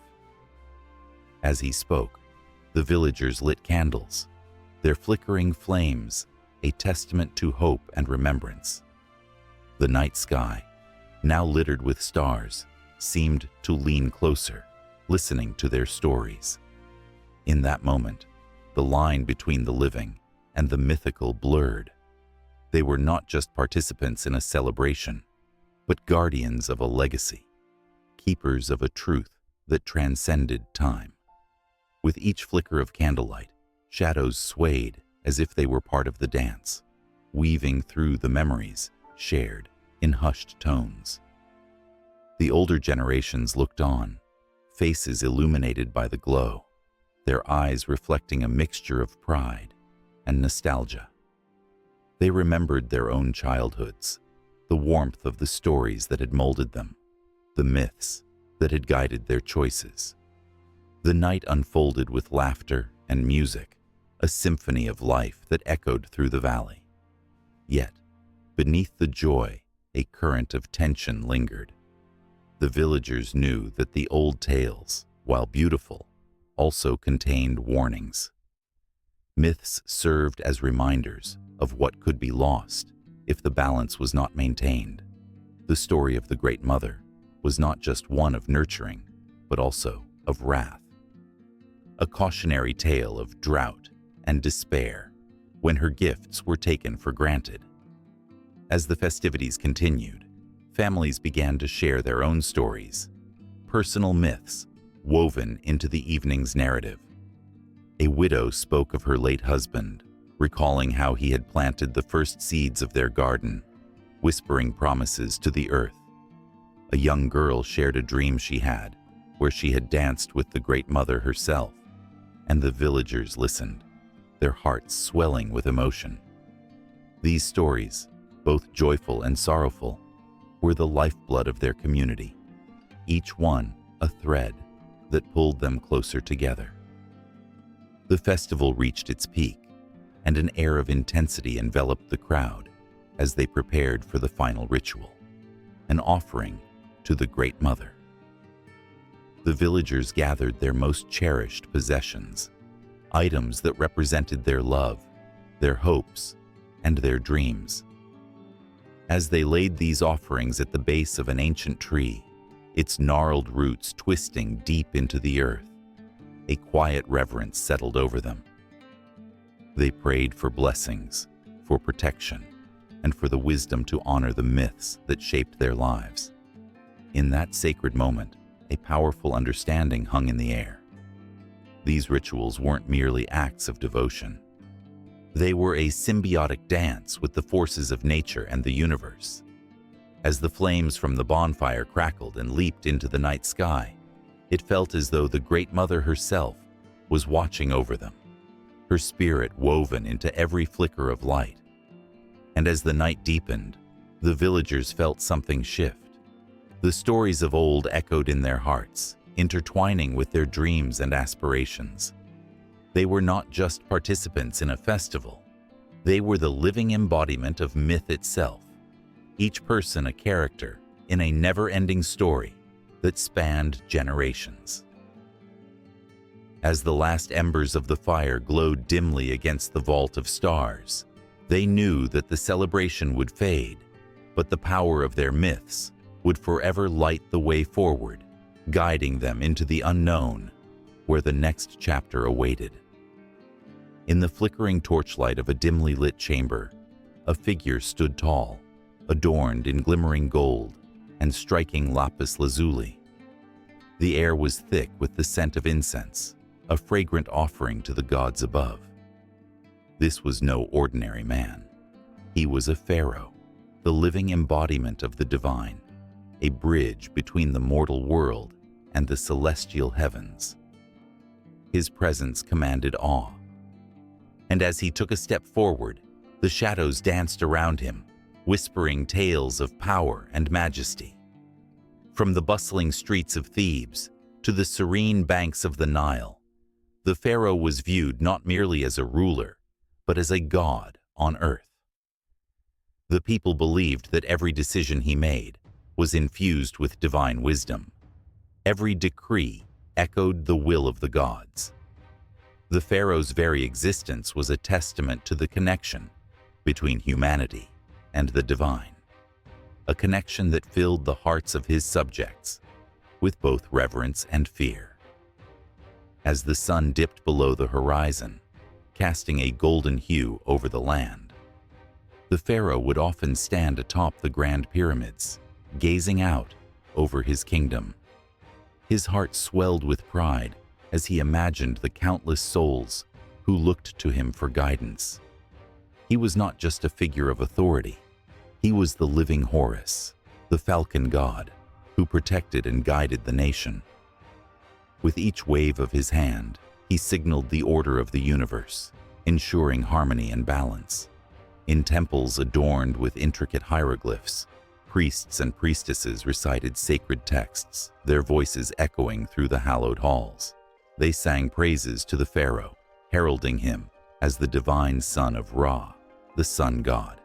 As he spoke, the villagers lit candles, their flickering flames a testament to hope and remembrance. The night sky, now littered with stars, seemed to lean closer, listening to their stories. In that moment, the line between the living and the mythical blurred. They were not just participants in a celebration, but guardians of a legacy, keepers of a truth that transcended time. With each flicker of candlelight, shadows swayed as if they were part of the dance, weaving through the memories shared in hushed tones. The older generations looked on, faces illuminated by the glow, their eyes reflecting a mixture of pride and nostalgia. They remembered their own childhoods, the warmth of the stories that had molded them, the myths that had guided their choices. The night unfolded with laughter and music, a symphony of life that echoed through the valley. Yet, beneath the joy, a current of tension lingered. The villagers knew that the old tales, while beautiful, also contained warnings. Myths served as reminders of what could be lost if the balance was not maintained. The story of the Great Mother was not just one of nurturing, but also of wrath. A cautionary tale of drought and despair when her gifts were taken for granted. As the festivities continued, families began to share their own stories, personal myths woven into the evening's narrative. A widow spoke of her late husband, recalling how he had planted the first seeds of their garden, whispering promises to the earth. A young girl shared a dream she had, where she had danced with the Great Mother herself, and the villagers listened, their hearts swelling with emotion. These stories, both joyful and sorrowful, were the lifeblood of their community, each one a thread that pulled them closer together. The festival reached its peak, and an air of intensity enveloped the crowd as they prepared for the final ritual, an offering to the Great Mother. The villagers gathered their most cherished possessions, items that represented their love, their hopes, and their dreams. As they laid these offerings at the base of an ancient tree, its gnarled roots twisting deep into the earth, a quiet reverence settled over them. They prayed for blessings, for protection, and for the wisdom to honor the myths that shaped their lives. In that sacred moment, a powerful understanding hung in the air. These rituals weren't merely acts of devotion. They were a symbiotic dance with the forces of nature and the universe. As the flames from the bonfire crackled and leaped into the night sky, it felt as though the Great Mother herself was watching over them, her spirit woven into every flicker of light. And as the night deepened, the villagers felt something shift. The stories of old echoed in their hearts, intertwining with their dreams and aspirations. They were not just participants in a festival. They were the living embodiment of myth itself, each person a character in a never-ending story that spanned generations. As the last embers of the fire glowed dimly against the vault of stars, they knew that the celebration would fade, but the power of their myths would forever light the way forward, guiding them into the unknown, where the next chapter awaited. In the flickering torchlight of a dimly lit chamber, a figure stood tall, adorned in glimmering gold and striking lapis lazuli. The air was thick with the scent of incense, a fragrant offering to the gods above. This was no ordinary man. He was a pharaoh, the living embodiment of the divine, a bridge between the mortal world and the celestial heavens. His presence commanded awe. And as he took a step forward, the shadows danced around him, whispering tales of power and majesty. From the bustling streets of Thebes to the serene banks of the Nile, the pharaoh was viewed not merely as a ruler, but as a god on earth. The people believed that every decision he made was infused with divine wisdom. Every decree echoed the will of the gods. The pharaoh's very existence was a testament to the connection between humanity and the divine, a connection that filled the hearts of his subjects with both reverence and fear. As the sun dipped below the horizon, casting a golden hue over the land, the pharaoh would often stand atop the grand pyramids, gazing out over his kingdom. His heart swelled with pride as he imagined the countless souls who looked to him for guidance. He was not just a figure of authority. He was the living Horus, the falcon god, who protected and guided the nation. With each wave of his hand, he signaled the order of the universe, ensuring harmony and balance. In temples adorned with intricate hieroglyphs, priests and priestesses recited sacred texts, their voices echoing through the hallowed halls. They sang praises to the pharaoh, heralding him as the divine son of Ra, the sun god.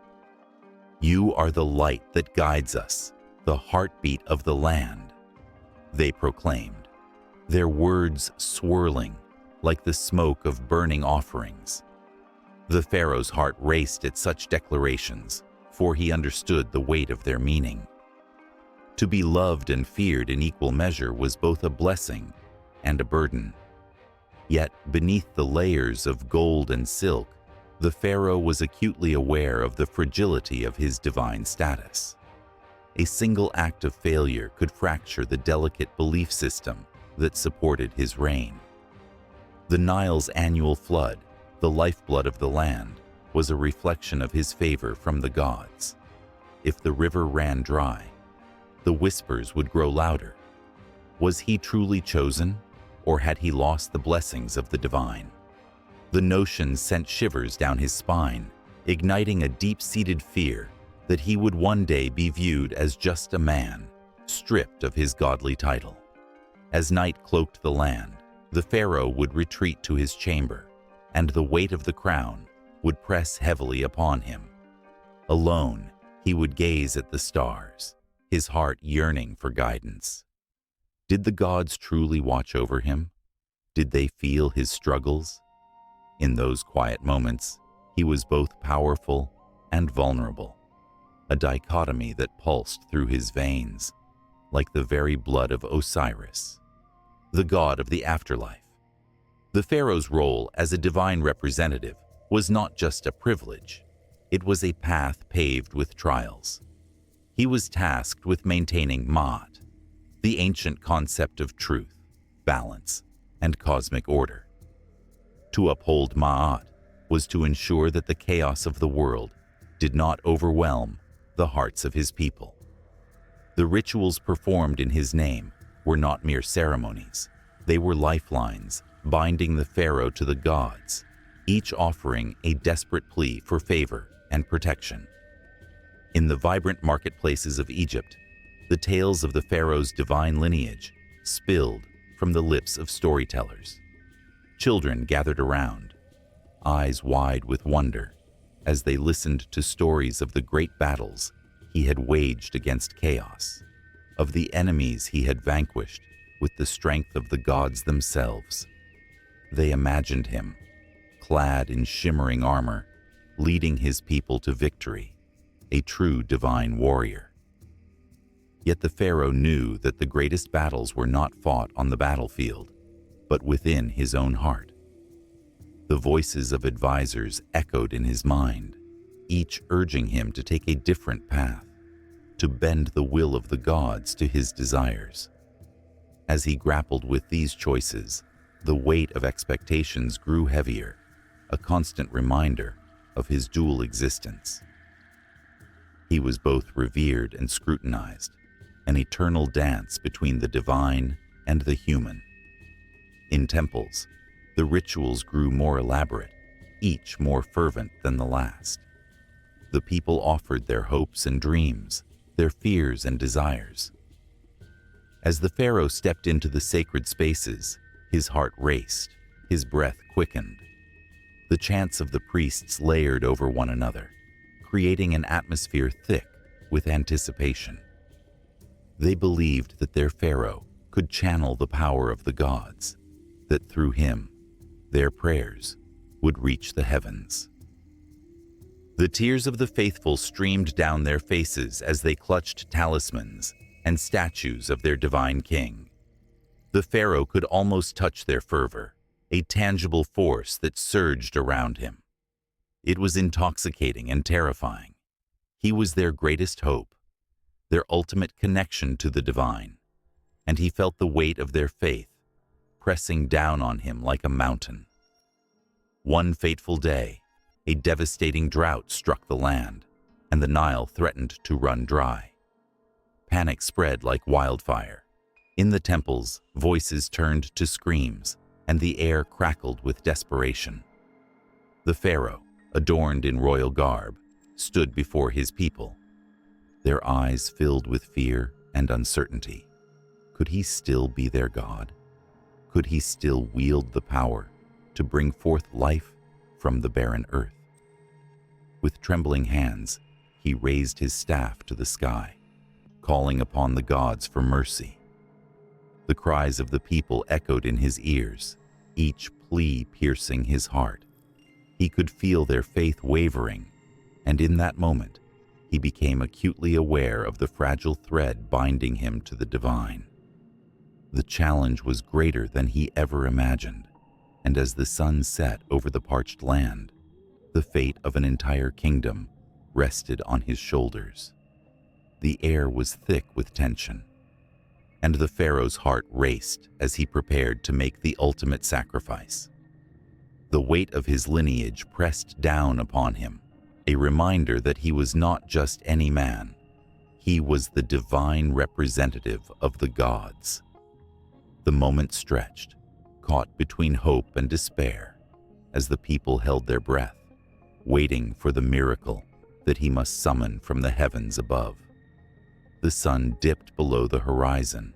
"You are the light that guides us, the heartbeat of the land," they proclaimed, their words swirling like the smoke of burning offerings. The pharaoh's heart raced at such declarations, for he understood the weight of their meaning. To be loved and feared in equal measure was both a blessing and a burden. Yet, beneath the layers of gold and silk, the pharaoh was acutely aware of the fragility of his divine status. A single act of failure could fracture the delicate belief system that supported his reign. The Nile's annual flood, the lifeblood of the land, was a reflection of his favor from the gods. If the river ran dry, the whispers would grow louder. Was he truly chosen, or had he lost the blessings of the divine? The notion sent shivers down his spine, igniting a deep-seated fear that he would one day be viewed as just a man, stripped of his godly title. As night cloaked the land, the pharaoh would retreat to his chamber, and the weight of the crown would press heavily upon him. Alone, he would gaze at the stars, his heart yearning for guidance. Did the gods truly watch over him? Did they feel his struggles? In those quiet moments, he was both powerful and vulnerable, a dichotomy that pulsed through his veins, like the very blood of Osiris, the god of the afterlife. The pharaoh's role as a divine representative was not just a privilege, it was a path paved with trials. He was tasked with maintaining Ma'at, the ancient concept of truth, balance, and cosmic order. To uphold Ma'at was to ensure that the chaos of the world did not overwhelm the hearts of his people. The rituals performed in his name were not mere ceremonies. They were lifelines, binding the pharaoh to the gods, each offering a desperate plea for favor and protection. In the vibrant marketplaces of Egypt, the tales of the pharaoh's divine lineage spilled from the lips of storytellers. Children gathered around, eyes wide with wonder, as they listened to stories of the great battles he had waged against chaos, of the enemies he had vanquished with the strength of the gods themselves. They imagined him, clad in shimmering armor, leading his people to victory, a true divine warrior. Yet the pharaoh knew that the greatest battles were not fought on the battlefield, but within his own heart. The voices of advisors echoed in his mind, each urging him to take a different path, to bend the will of the gods to his desires. As he grappled with these choices, the weight of expectations grew heavier, a constant reminder of his dual existence. He was both revered and scrutinized, an eternal dance between the divine and the human. In temples, the rituals grew more elaborate, each more fervent than the last. The people offered their hopes and dreams, their fears and desires. As the pharaoh stepped into the sacred spaces, his heart raced, his breath quickened. The chants of the priests layered over one another, creating an atmosphere thick with anticipation. They believed that their pharaoh could channel the power of the gods, that through him, their prayers would reach the heavens. The tears of the faithful streamed down their faces as they clutched talismans and statues of their divine king. The pharaoh could almost touch their fervor, a tangible force that surged around him. It was intoxicating and terrifying. He was their greatest hope, their ultimate connection to the divine, and he felt the weight of their faith pressing down on him like a mountain. One fateful day, a devastating drought struck the land, and the Nile threatened to run dry. Panic spread like wildfire. In the temples, voices turned to screams, and the air crackled with desperation. The pharaoh, adorned in royal garb, stood before his people, their eyes filled with fear and uncertainty. Could he still be their god? Could he still wield the power to bring forth life from the barren earth? With trembling hands, he raised his staff to the sky, calling upon the gods for mercy. The cries of the people echoed in his ears, each plea piercing his heart. He could feel their faith wavering, and in that moment, he became acutely aware of the fragile thread binding him to the divine. The challenge was greater than he ever imagined, and as the sun set over the parched land, the fate of an entire kingdom rested on his shoulders. The air was thick with tension, and the pharaoh's heart raced as he prepared to make the ultimate sacrifice. The weight of his lineage pressed down upon him, a reminder that he was not just any man. He was the divine representative of the gods. The moment stretched, caught between hope and despair, as the people held their breath, waiting for the miracle that he must summon from the heavens above. The sun dipped below the horizon,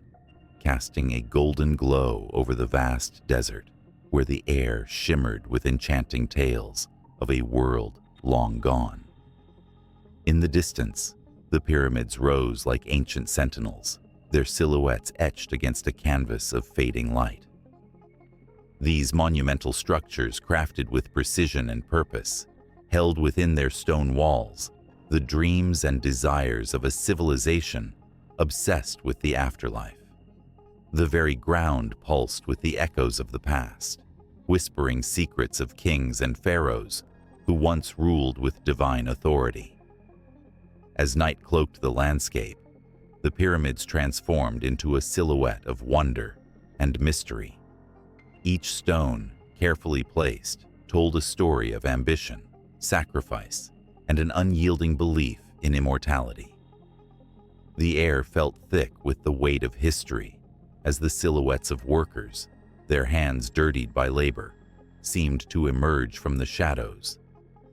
casting a golden glow over the vast desert, where the air shimmered with enchanting tales of a world long gone. In the distance, the pyramids rose like ancient sentinels, their silhouettes etched against a canvas of fading light. These monumental structures, crafted with precision and purpose, held within their stone walls the dreams and desires of a civilization obsessed with the afterlife. The very ground pulsed with the echoes of the past, whispering secrets of kings and pharaohs who once ruled with divine authority. As night cloaked the landscape, the pyramids transformed into a silhouette of wonder and mystery. Each stone, carefully placed, told a story of ambition, sacrifice, and an unyielding belief in immortality. The air felt thick with the weight of history as the silhouettes of workers, their hands dirtied by labor, seemed to emerge from the shadows,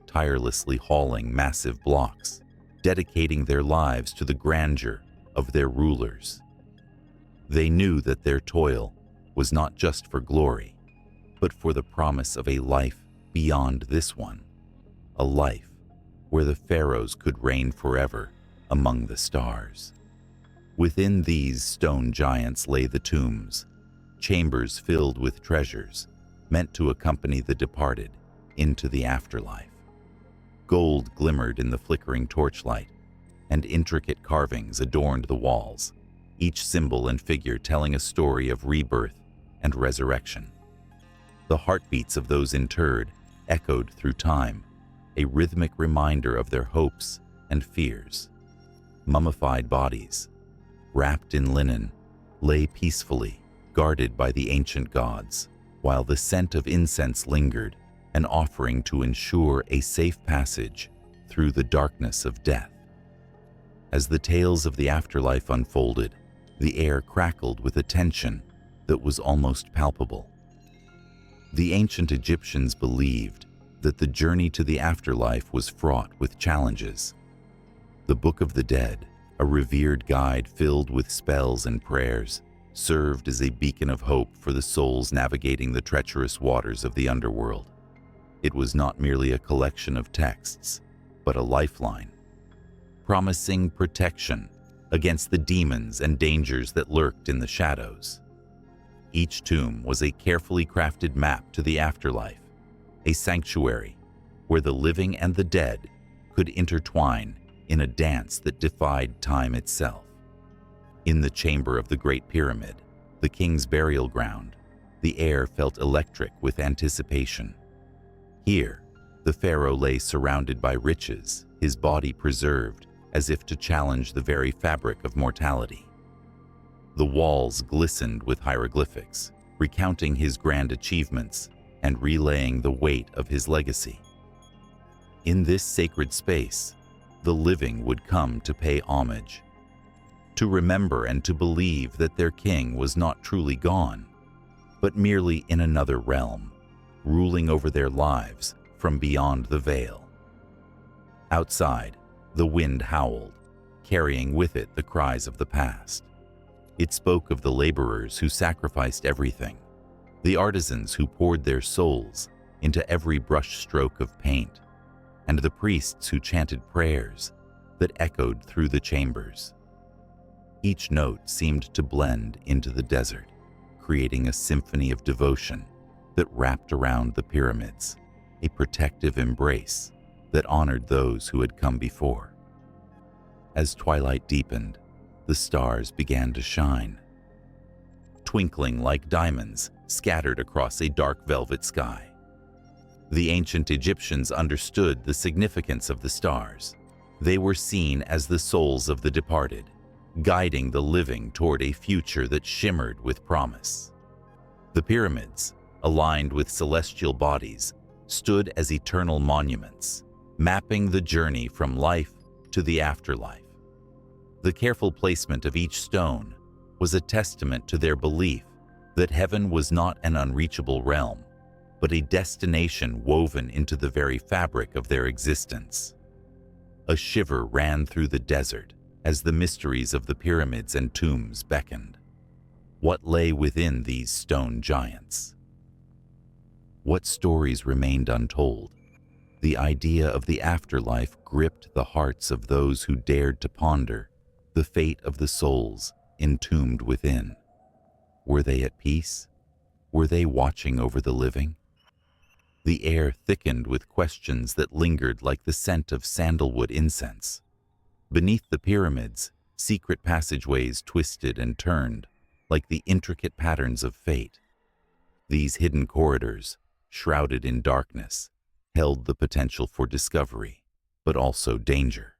tirelessly hauling massive blocks, dedicating their lives to the grandeur of their rulers. They knew that their toil was not just for glory, but for the promise of a life beyond this one, a life where the pharaohs could reign forever among the stars. Within these stone giants lay the tombs, chambers filled with treasures meant to accompany the departed into the afterlife. Gold glimmered in the flickering torchlight, and intricate carvings adorned the walls, each symbol and figure telling a story of rebirth and resurrection. The heartbeats of those interred echoed through time, a rhythmic reminder of their hopes and fears. Mummified bodies, wrapped in linen, lay peacefully, guarded by the ancient gods, while the scent of incense lingered, an offering to ensure a safe passage through the darkness of death. As the tales of the afterlife unfolded, the air crackled with a tension that was almost palpable. The ancient Egyptians believed that the journey to the afterlife was fraught with challenges. The Book of the Dead, a revered guide filled with spells and prayers, served as a beacon of hope for the souls navigating the treacherous waters of the underworld. It was not merely a collection of texts, but a lifeline, promising protection against the demons and dangers that lurked in the shadows. Each tomb was a carefully crafted map to the afterlife, a sanctuary where the living and the dead could intertwine in a dance that defied time itself. In the chamber of the Great Pyramid, the king's burial ground, the air felt electric with anticipation. Here, the pharaoh lay surrounded by riches, his body preserved as if to challenge the very fabric of mortality. The walls glistened with hieroglyphics, recounting his grand achievements and relaying the weight of his legacy. In this sacred space, the living would come to pay homage, to remember and to believe that their king was not truly gone, but merely in another realm, ruling over their lives from beyond the veil. Outside, the wind howled, carrying with it the cries of the past. It spoke of the laborers who sacrificed everything, the artisans who poured their souls into every brushstroke of paint, and the priests who chanted prayers that echoed through the chambers. Each note seemed to blend into the desert, creating a symphony of devotion that wrapped around the pyramids, a protective embrace that honored those who had come before. As twilight deepened, the stars began to shine, twinkling like diamonds scattered across a dark velvet sky. The ancient Egyptians understood the significance of the stars. They were seen as the souls of the departed, guiding the living toward a future that shimmered with promise. The pyramids, aligned with celestial bodies, stood as eternal monuments, mapping the journey from life to the afterlife. The careful placement of each stone was a testament to their belief that heaven was not an unreachable realm, but a destination woven into the very fabric of their existence. A shiver ran through the desert as the mysteries of the pyramids and tombs beckoned. What lay within these stone giants? What stories remained untold? The idea of the afterlife gripped the hearts of those who dared to ponder the fate of the souls entombed within. Were they at peace? Were they watching over the living? The air thickened with questions that lingered like the scent of sandalwood incense. Beneath the pyramids, secret passageways twisted and turned like the intricate patterns of fate. These hidden corridors, shrouded in darkness, held the potential for discovery, but also danger.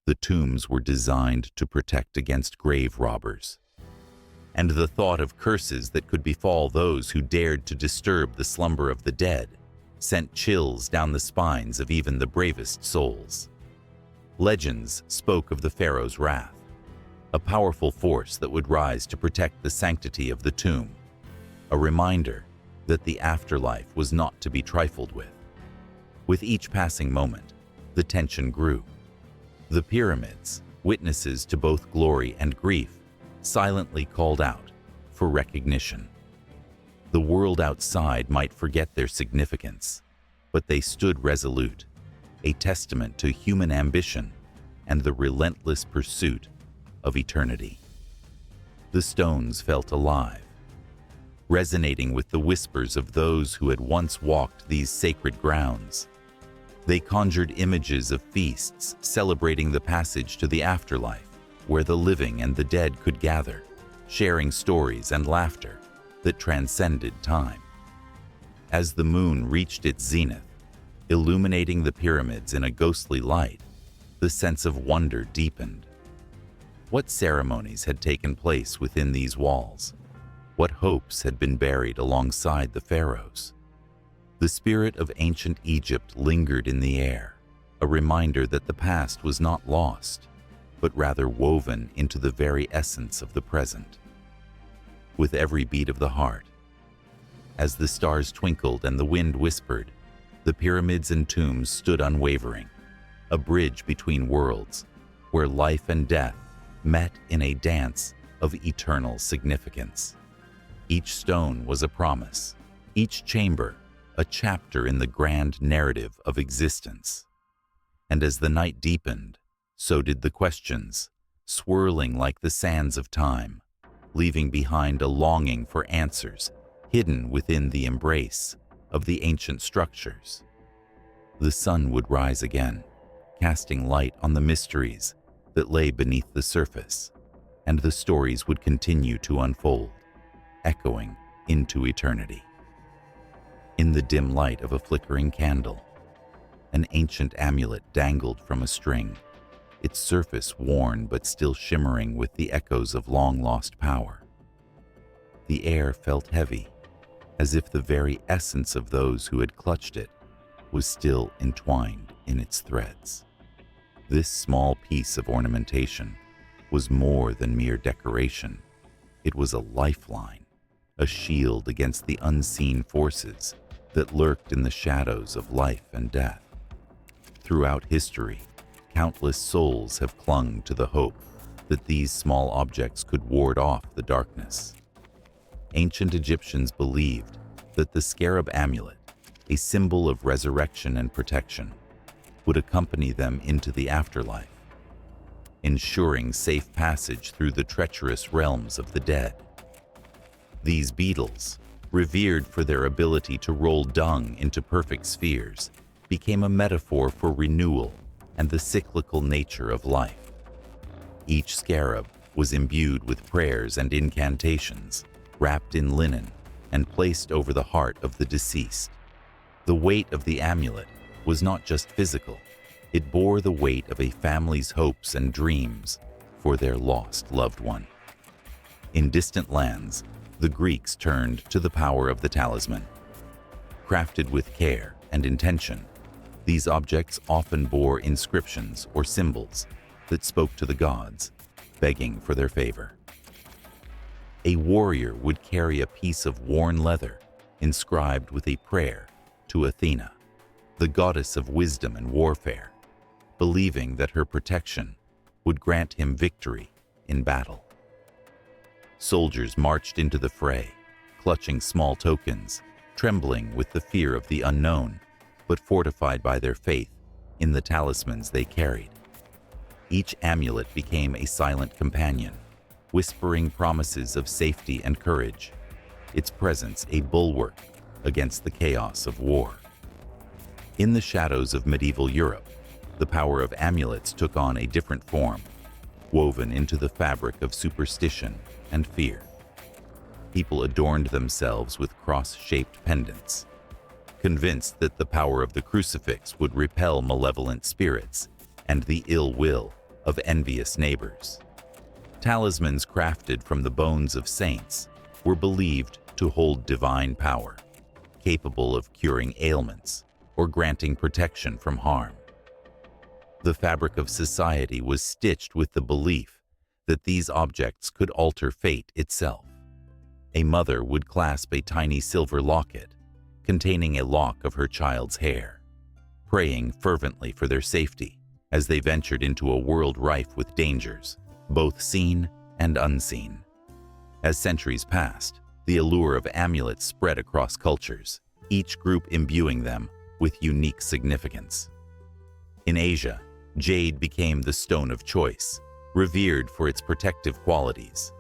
The tombs were designed to protect against grave robbers, and the thought of curses that could befall those who dared to disturb the slumber of the dead sent chills down the spines of even the bravest souls. Legends spoke of the pharaoh's wrath, a powerful force that would rise to protect the sanctity of the tomb, a reminder that the afterlife was not to be trifled with. With each passing moment, the tension grew. The pyramids, witnesses to both glory and grief, silently called out for recognition. The world outside might forget their significance, but they stood resolute, a testament to human ambition and the relentless pursuit of eternity. The stones felt alive, resonating with the whispers of those who had once walked these sacred grounds. They conjured images of feasts celebrating the passage to the afterlife, where the living and the dead could gather, sharing stories and laughter that transcended time. As the moon reached its zenith, illuminating the pyramids in a ghostly light, the sense of wonder deepened. What ceremonies had taken place within these walls? What hopes had been buried alongside the pharaohs? The spirit of ancient Egypt lingered in the air, a reminder that the past was not lost, but rather woven into the very essence of the present. With every beat of the heart, as the stars twinkled and the wind whispered, the pyramids and tombs stood unwavering, a bridge between worlds, where life and death met in a dance of eternal significance. Each stone was a promise, each chamber a chapter in the grand narrative of existence. And as the night deepened, so did the questions, swirling like the sands of time, leaving behind a longing for answers hidden within the embrace of the ancient structures. The sun would rise again, casting light on the mysteries that lay beneath the surface, and the stories would continue to unfold, echoing into eternity. In the dim light of a flickering candle, an ancient amulet dangled from a string, its surface worn but still shimmering with the echoes of long-lost power. The air felt heavy, as if the very essence of those who had clutched it was still entwined in its threads. This small piece of ornamentation was more than mere decoration. It was a lifeline, a shield against the unseen forces that lurked in the shadows of life and death. Throughout history, countless souls have clung to the hope that these small objects could ward off the darkness. Ancient Egyptians believed that the scarab amulet, a symbol of resurrection and protection, would accompany them into the afterlife, ensuring safe passage through the treacherous realms of the dead. These beetles, revered for their ability to roll dung into perfect spheres, became a metaphor for renewal and the cyclical nature of life. Each scarab was imbued with prayers and incantations, wrapped in linen and placed over the heart of the deceased. The weight of the amulet was not just physical, it bore the weight of a family's hopes and dreams for their lost loved one. In distant lands, the Greeks turned to the power of the talisman. Crafted with care and intention, these objects often bore inscriptions or symbols that spoke to the gods, begging for their favor. A warrior would carry a piece of worn leather inscribed with a prayer to Athena, the goddess of wisdom and warfare, believing that her protection would grant him victory in battle. Soldiers marched into the fray, clutching small tokens, trembling with the fear of the unknown, but fortified by their faith in the talismans they carried. Each amulet became a silent companion, whispering promises of safety and courage, its presence a bulwark against the chaos of war. In the shadows of medieval Europe, the power of amulets took on a different form, woven into the fabric of superstition and fear. People adorned themselves with cross-shaped pendants, convinced that the power of the crucifix would repel malevolent spirits and the ill will of envious neighbors. Talismans crafted from the bones of saints were believed to hold divine power, capable of curing ailments or granting protection from harm. The fabric of society was stitched with the belief that these objects could alter fate itself. A mother would clasp a tiny silver locket containing a lock of her child's hair, praying fervently for their safety as they ventured into a world rife with dangers, both seen and unseen. As centuries passed, the allure of amulets spread across cultures, each group imbuing them with unique significance. In Asia, jade became the stone of choice, revered for its protective qualities.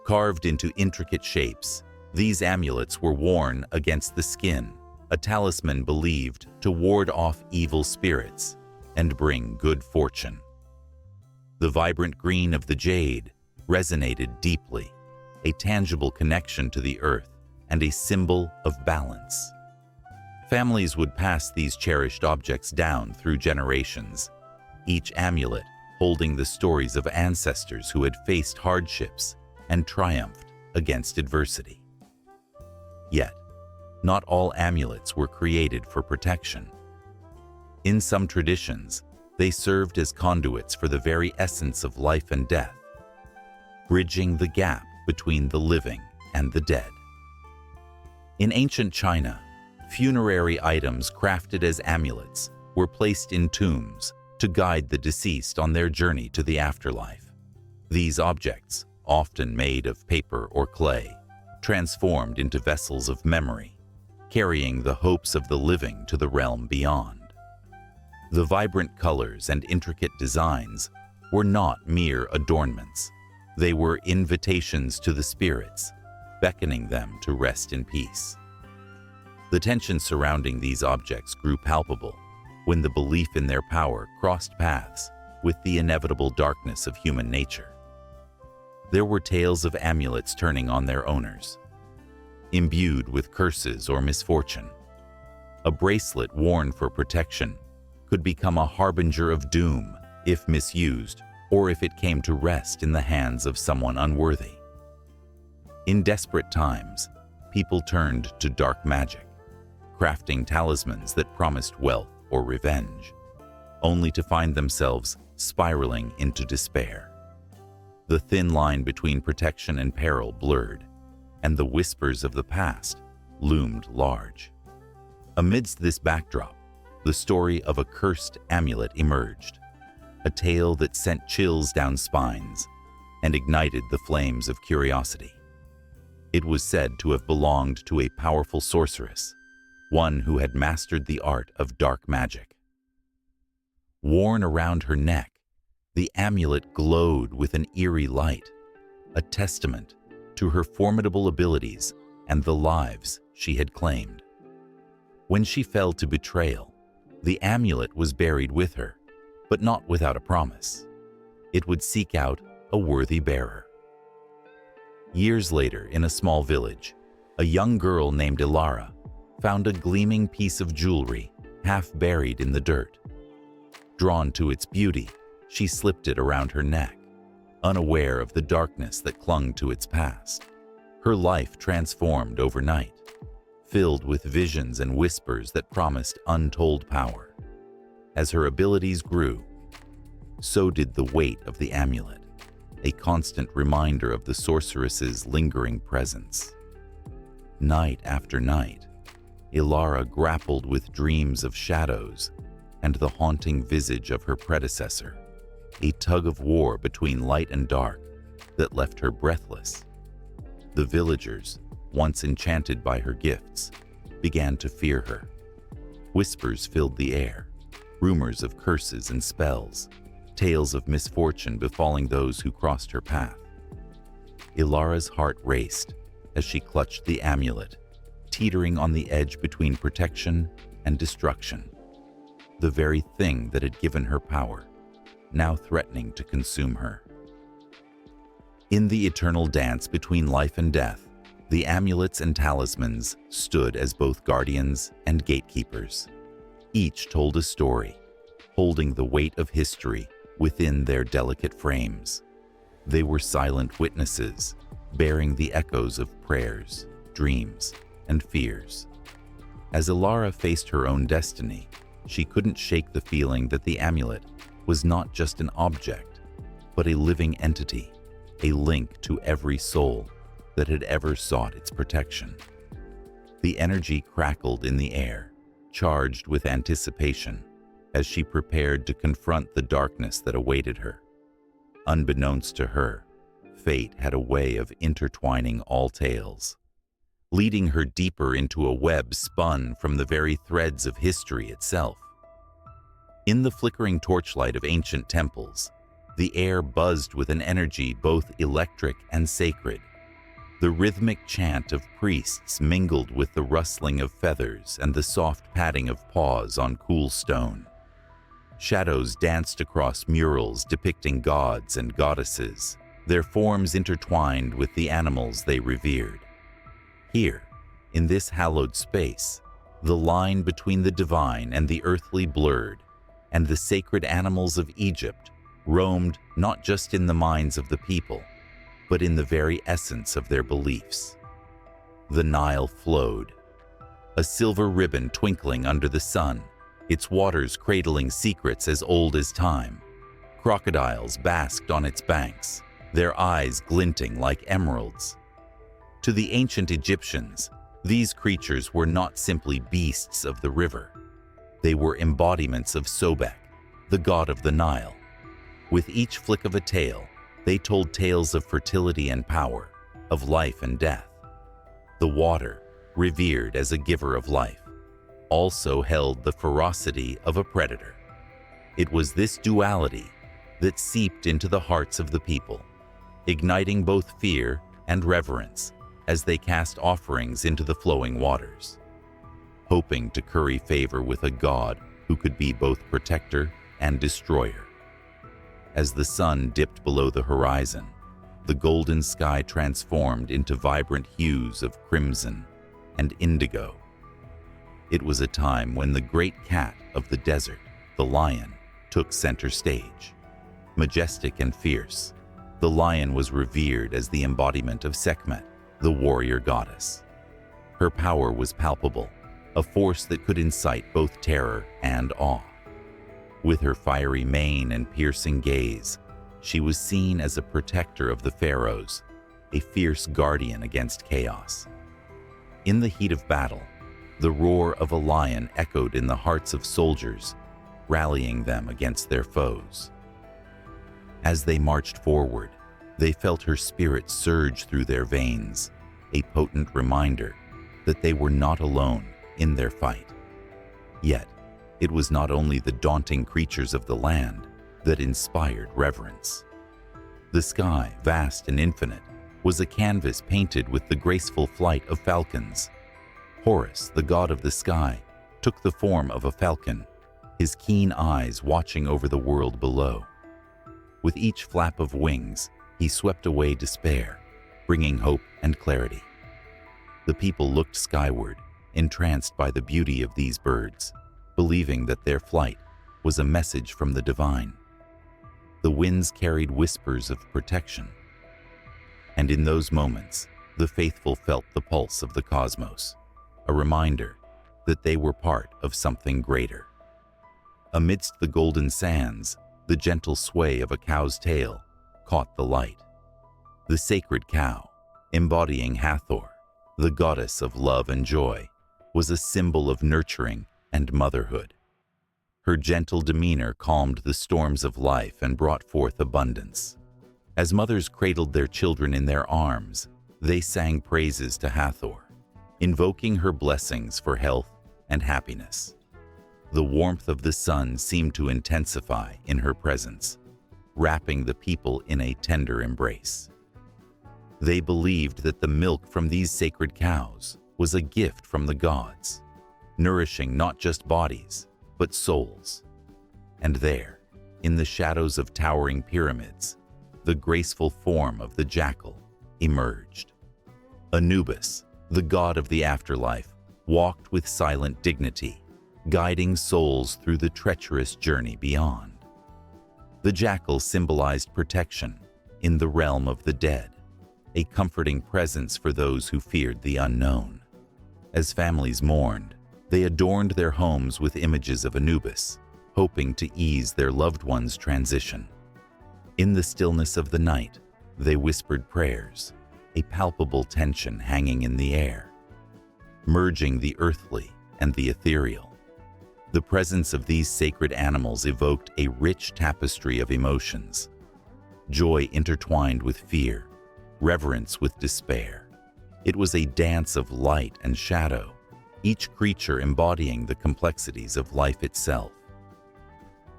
Carved into intricate shapes, these amulets were worn against the skin, a talisman believed to ward off evil spirits and bring good fortune. The vibrant green of the jade resonated deeply, a tangible connection to the earth and a symbol of balance. Families would pass these cherished objects down through generations, each amulet holding the stories of ancestors who had faced hardships and triumphed against adversity. Yet, not all amulets were created for protection. In some traditions, they served as conduits for the very essence of life and death, bridging the gap between the living and the dead. In ancient China, funerary items crafted as amulets were placed in tombs to guide the deceased on their journey to the afterlife. These objects, often made of paper or clay, transformed into vessels of memory, carrying the hopes of the living to the realm beyond. The vibrant colors and intricate designs were not mere adornments. They were invitations to the spirits, beckoning them to rest in peace. The tension surrounding these objects grew palpable when the belief in their power crossed paths with the inevitable darkness of human nature. There were tales of amulets turning on their owners, imbued with curses or misfortune. A bracelet worn for protection could become a harbinger of doom if misused or if it came to rest in the hands of someone unworthy. In desperate times, people turned to dark magic, crafting talismans that promised wealth or revenge, only to find themselves spiraling into despair. The thin line between protection and peril blurred, and the whispers of the past loomed large. Amidst this backdrop, the story of a cursed amulet emerged, a tale that sent chills down spines and ignited the flames of curiosity. It was said to have belonged to a powerful sorceress, one who had mastered the art of dark magic. Worn around her neck, the amulet glowed with an eerie light, a testament to her formidable abilities and the lives she had claimed. When she fell to betrayal, the amulet was buried with her, but not without a promise. It would seek out a worthy bearer. Years later, in a small village, a young girl named Ilara found a gleaming piece of jewelry half buried in the dirt. Drawn to its beauty, she slipped it around her neck, unaware of the darkness that clung to its past. Her life transformed overnight, filled with visions and whispers that promised untold power. As her abilities grew, so did the weight of the amulet, a constant reminder of the sorceress's lingering presence. Night after night, Ilara grappled with dreams of shadows and the haunting visage of her predecessor, a tug-of-war between light and dark that left her breathless. The villagers, once enchanted by her gifts, began to fear her. Whispers filled the air, rumors of curses and spells, tales of misfortune befalling those who crossed her path. Ilara's heart raced as she clutched the amulet, teetering on the edge between protection and destruction. The very thing that had given her power, now threatening to consume her. In the eternal dance between life and death, the amulets and talismans stood as both guardians and gatekeepers. Each told a story, holding the weight of history within their delicate frames. They were silent witnesses, bearing the echoes of prayers, dreams, and fears. As Ilara faced her own destiny, she couldn't shake the feeling that the amulet was not just an object, but a living entity, a link to every soul that had ever sought its protection. The energy crackled in the air, charged with anticipation, as she prepared to confront the darkness that awaited her. Unbeknownst to her, fate had a way of intertwining all tales, leading her deeper into a web spun from the very threads of history itself. In the flickering torchlight of ancient temples, the air buzzed with an energy both electric and sacred. The rhythmic chant of priests mingled with the rustling of feathers and the soft padding of paws on cool stone. Shadows danced across murals depicting gods and goddesses, their forms intertwined with the animals they revered. Here, in this hallowed space, the line between the divine and the earthly blurred, and the sacred animals of Egypt roamed not just in the minds of the people, but in the very essence of their beliefs. The Nile flowed, a silver ribbon twinkling under the sun, its waters cradling secrets as old as time. Crocodiles basked on its banks, their eyes glinting like emeralds. To the ancient Egyptians, these creatures were not simply beasts of the river. They were embodiments of Sobek, the god of the Nile. With each flick of a tail, they told tales of fertility and power, of life and death. The water, revered as a giver of life, also held the ferocity of a predator. It was this duality that seeped into the hearts of the people, igniting both fear and reverence as they cast offerings into the flowing waters, hoping to curry favor with a god who could be both protector and destroyer. As the sun dipped below the horizon, the golden sky transformed into vibrant hues of crimson and indigo. It was a time when the great cat of the desert, the lion, took center stage. Majestic and fierce, the lion was revered as the embodiment of Sekhmet, the warrior goddess. Her power was palpable, a force that could incite both terror and awe. With her fiery mane and piercing gaze, she was seen as a protector of the pharaohs, a fierce guardian against chaos. In the heat of battle, the roar of a lion echoed in the hearts of soldiers, rallying them against their foes. As they marched forward, they felt her spirit surge through their veins, a potent reminder that they were not alone in their fight. Yet, it was not only the daunting creatures of the land that inspired reverence. The sky, vast and infinite, was a canvas painted with the graceful flight of falcons. Horus, the god of the sky, took the form of a falcon, his keen eyes watching over the world below. With each flap of wings, he swept away despair, bringing hope and clarity. The people looked skyward, entranced by the beauty of these birds, believing that their flight was a message from the divine. The winds carried whispers of protection. And in those moments, the faithful felt the pulse of the cosmos, a reminder that they were part of something greater. Amidst the golden sands, the gentle sway of a cow's tail caught the light. The sacred cow, embodying Hathor, the goddess of love and joy, was a symbol of nurturing and motherhood. Her gentle demeanor calmed the storms of life and brought forth abundance. As mothers cradled their children in their arms, they sang praises to Hathor, invoking her blessings for health and happiness. The warmth of the sun seemed to intensify in her presence, wrapping the people in a tender embrace. They believed that the milk from these sacred cows was a gift from the gods, nourishing not just bodies, but souls. And there, in the shadows of towering pyramids, the graceful form of the jackal emerged. Anubis, the god of the afterlife, walked with silent dignity, guiding souls through the treacherous journey beyond. The jackal symbolized protection in the realm of the dead, a comforting presence for those who feared the unknown. As families mourned, they adorned their homes with images of Anubis, hoping to ease their loved ones' transition. In the stillness of the night, they whispered prayers, a palpable tension hanging in the air, merging the earthly and the ethereal. The presence of these sacred animals evoked a rich tapestry of emotions, joy intertwined with fear, reverence with despair. It was a dance of light and shadow, each creature embodying the complexities of life itself.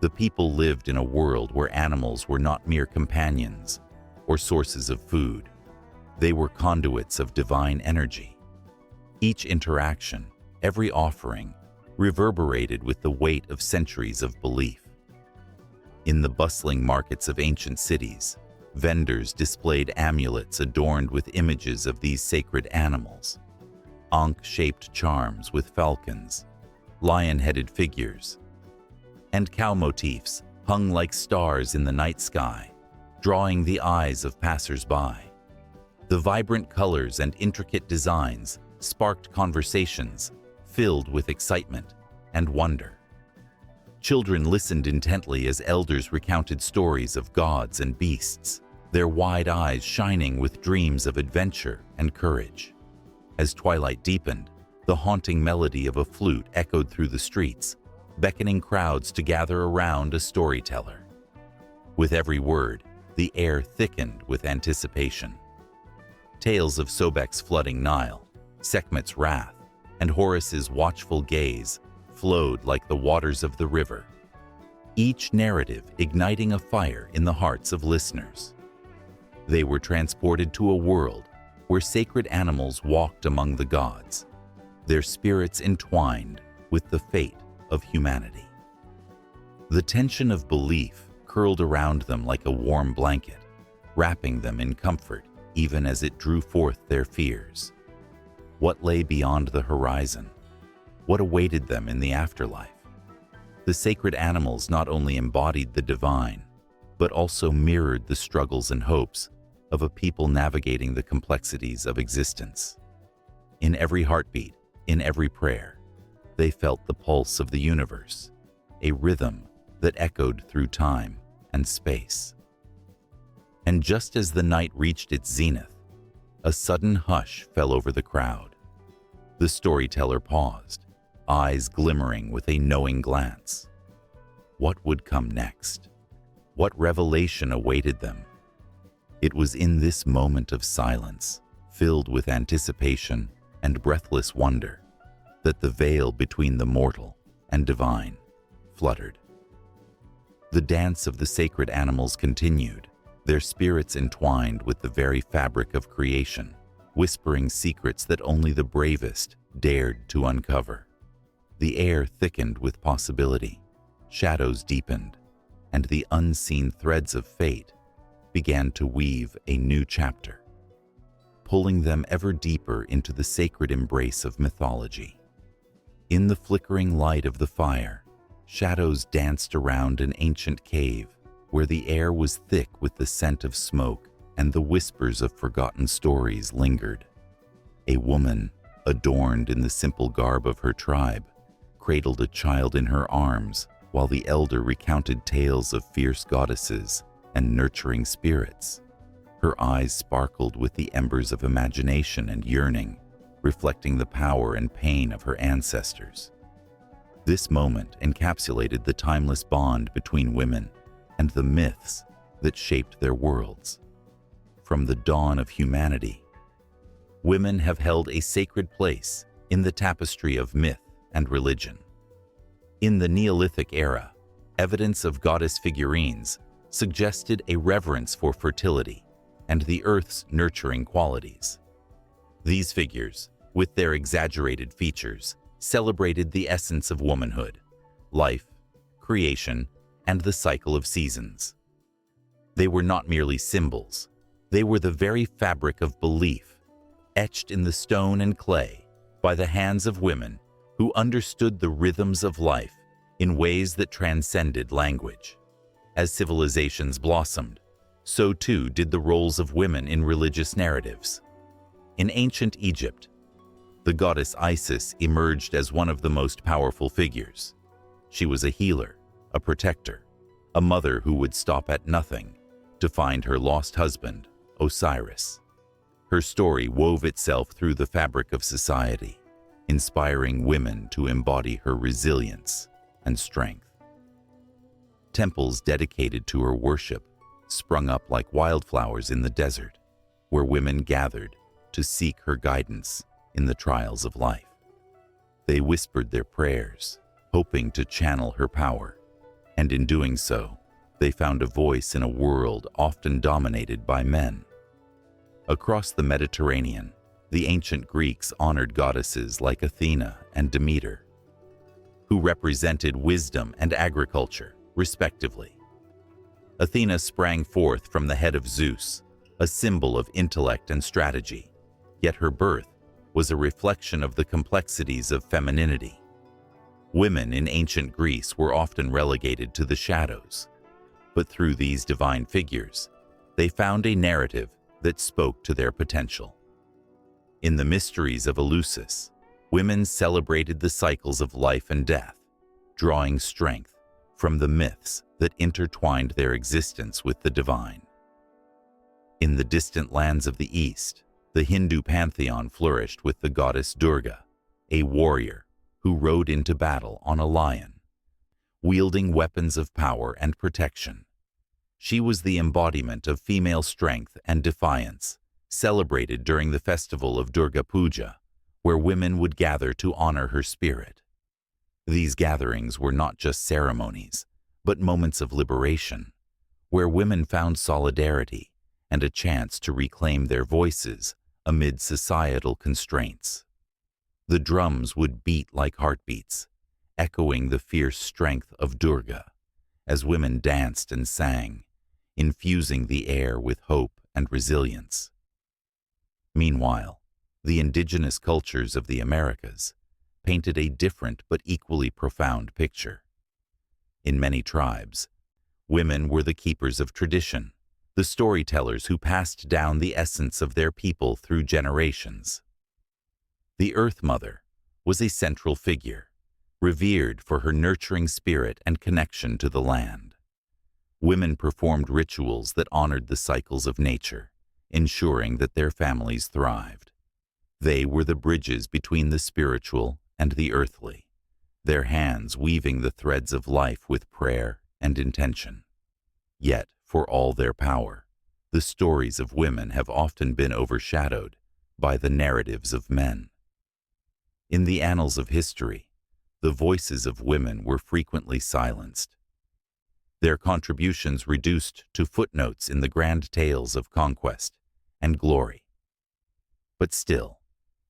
The people lived in a world where animals were not mere companions or sources of food. They were conduits of divine energy. Each interaction, every offering, reverberated with the weight of centuries of belief. In the bustling markets of ancient cities, vendors displayed amulets adorned with images of these sacred animals, ankh-shaped charms with falcons, lion-headed figures, and cow motifs hung like stars in the night sky, drawing the eyes of passers-by. The vibrant colors and intricate designs sparked conversations filled with excitement and wonder. Children listened intently as elders recounted stories of gods and beasts, their wide eyes shining with dreams of adventure and courage. As twilight deepened, the haunting melody of a flute echoed through the streets, beckoning crowds to gather around a storyteller. With every word, the air thickened with anticipation. Tales of Sobek's flooding Nile, Sekhmet's wrath, and Horus's watchful gaze flowed like the waters of the river, each narrative igniting a fire in the hearts of listeners. They were transported to a world where sacred animals walked among the gods, their spirits entwined with the fate of humanity. The tension of belief curled around them like a warm blanket, wrapping them in comfort even as it drew forth their fears. What lay beyond the horizon? What awaited them in the afterlife? The sacred animals not only embodied the divine, but also mirrored the struggles and hopes of a people navigating the complexities of existence. In every heartbeat, in every prayer, they felt the pulse of the universe, a rhythm that echoed through time and space. And just as the night reached its zenith, a sudden hush fell over the crowd. The storyteller paused, eyes glimmering with a knowing glance. What would come next? What revelation awaited them? It was in this moment of silence, filled with anticipation and breathless wonder, that the veil between the mortal and divine fluttered. The dance of the sacred animals continued, their spirits entwined with the very fabric of creation, whispering secrets that only the bravest dared to uncover. The air thickened with possibility, shadows deepened, and the unseen threads of fate began to weave a new chapter, pulling them ever deeper into the sacred embrace of mythology. In the flickering light of the fire, shadows danced around an ancient cave where the air was thick with the scent of smoke and the whispers of forgotten stories lingered. A woman, adorned in the simple garb of her tribe, cradled a child in her arms while the elder recounted tales of fierce goddesses and nurturing spirits. Her eyes sparkled with the embers of imagination and yearning, reflecting the power and pain of her ancestors. This moment encapsulated the timeless bond between women and the myths that shaped their worlds. From the dawn of humanity, women have held a sacred place in the tapestry of myth and religion. In the Neolithic era, evidence of goddess figurines suggested a reverence for fertility and the earth's nurturing qualities. These figures, with their exaggerated features, celebrated the essence of womanhood, life, creation, and the cycle of seasons. They were not merely symbols, they were the very fabric of belief, etched in the stone and clay by the hands of women who understood the rhythms of life in ways that transcended language. As civilizations blossomed, so too did the roles of women in religious narratives. In ancient Egypt, the goddess Isis emerged as one of the most powerful figures. She was a healer, a protector, a mother who would stop at nothing to find her lost husband, Osiris. Her story wove itself through the fabric of society, inspiring women to embody her resilience and strength. Temples dedicated to her worship sprung up like wildflowers in the desert, where women gathered to seek her guidance in the trials of life. They whispered their prayers, hoping to channel her power, and in doing so, they found a voice in a world often dominated by men. Across the Mediterranean, the ancient Greeks honored goddesses like Athena and Demeter, who represented wisdom and agriculture, respectively. Athena sprang forth from the head of Zeus, a symbol of intellect and strategy, yet her birth was a reflection of the complexities of femininity. Women in ancient Greece were often relegated to the shadows, but through these divine figures, they found a narrative that spoke to their potential. In the mysteries of Eleusis, women celebrated the cycles of life and death, drawing strength from the myths that intertwined their existence with the divine. In the distant lands of the East, the Hindu pantheon flourished with the goddess Durga, a warrior who rode into battle on a lion, wielding weapons of power and protection. She was the embodiment of female strength and defiance, celebrated during the festival of Durga Puja, where women would gather to honor her spirit. These gatherings were not just ceremonies, but moments of liberation, where women found solidarity and a chance to reclaim their voices amid societal constraints. The drums would beat like heartbeats, echoing the fierce strength of Durga, as women danced and sang, infusing the air with hope and resilience. Meanwhile, the indigenous cultures of the Americas painted a different but equally profound picture. In many tribes, women were the keepers of tradition, the storytellers who passed down the essence of their people through generations. The Earth Mother was a central figure, revered for her nurturing spirit and connection to the land. Women performed rituals that honored the cycles of nature, ensuring that their families thrived. They were the bridges between the spiritual and the earthly, their hands weaving the threads of life with prayer and intention. Yet, for all their power, the stories of women have often been overshadowed by the narratives of men. In the annals of history, the voices of women were frequently silenced, their contributions reduced to footnotes in the grand tales of conquest and glory. But still,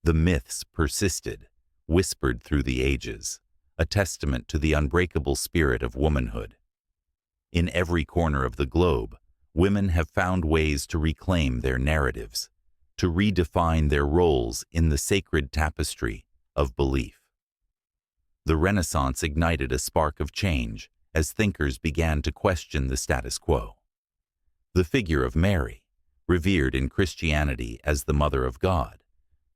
the myths persisted, whispered through the ages, a testament to the unbreakable spirit of womanhood. In every corner of the globe, women have found ways to reclaim their narratives, to redefine their roles in the sacred tapestry of belief. The Renaissance ignited a spark of change as thinkers began to question the status quo. The figure of Mary, revered in Christianity as the Mother of God,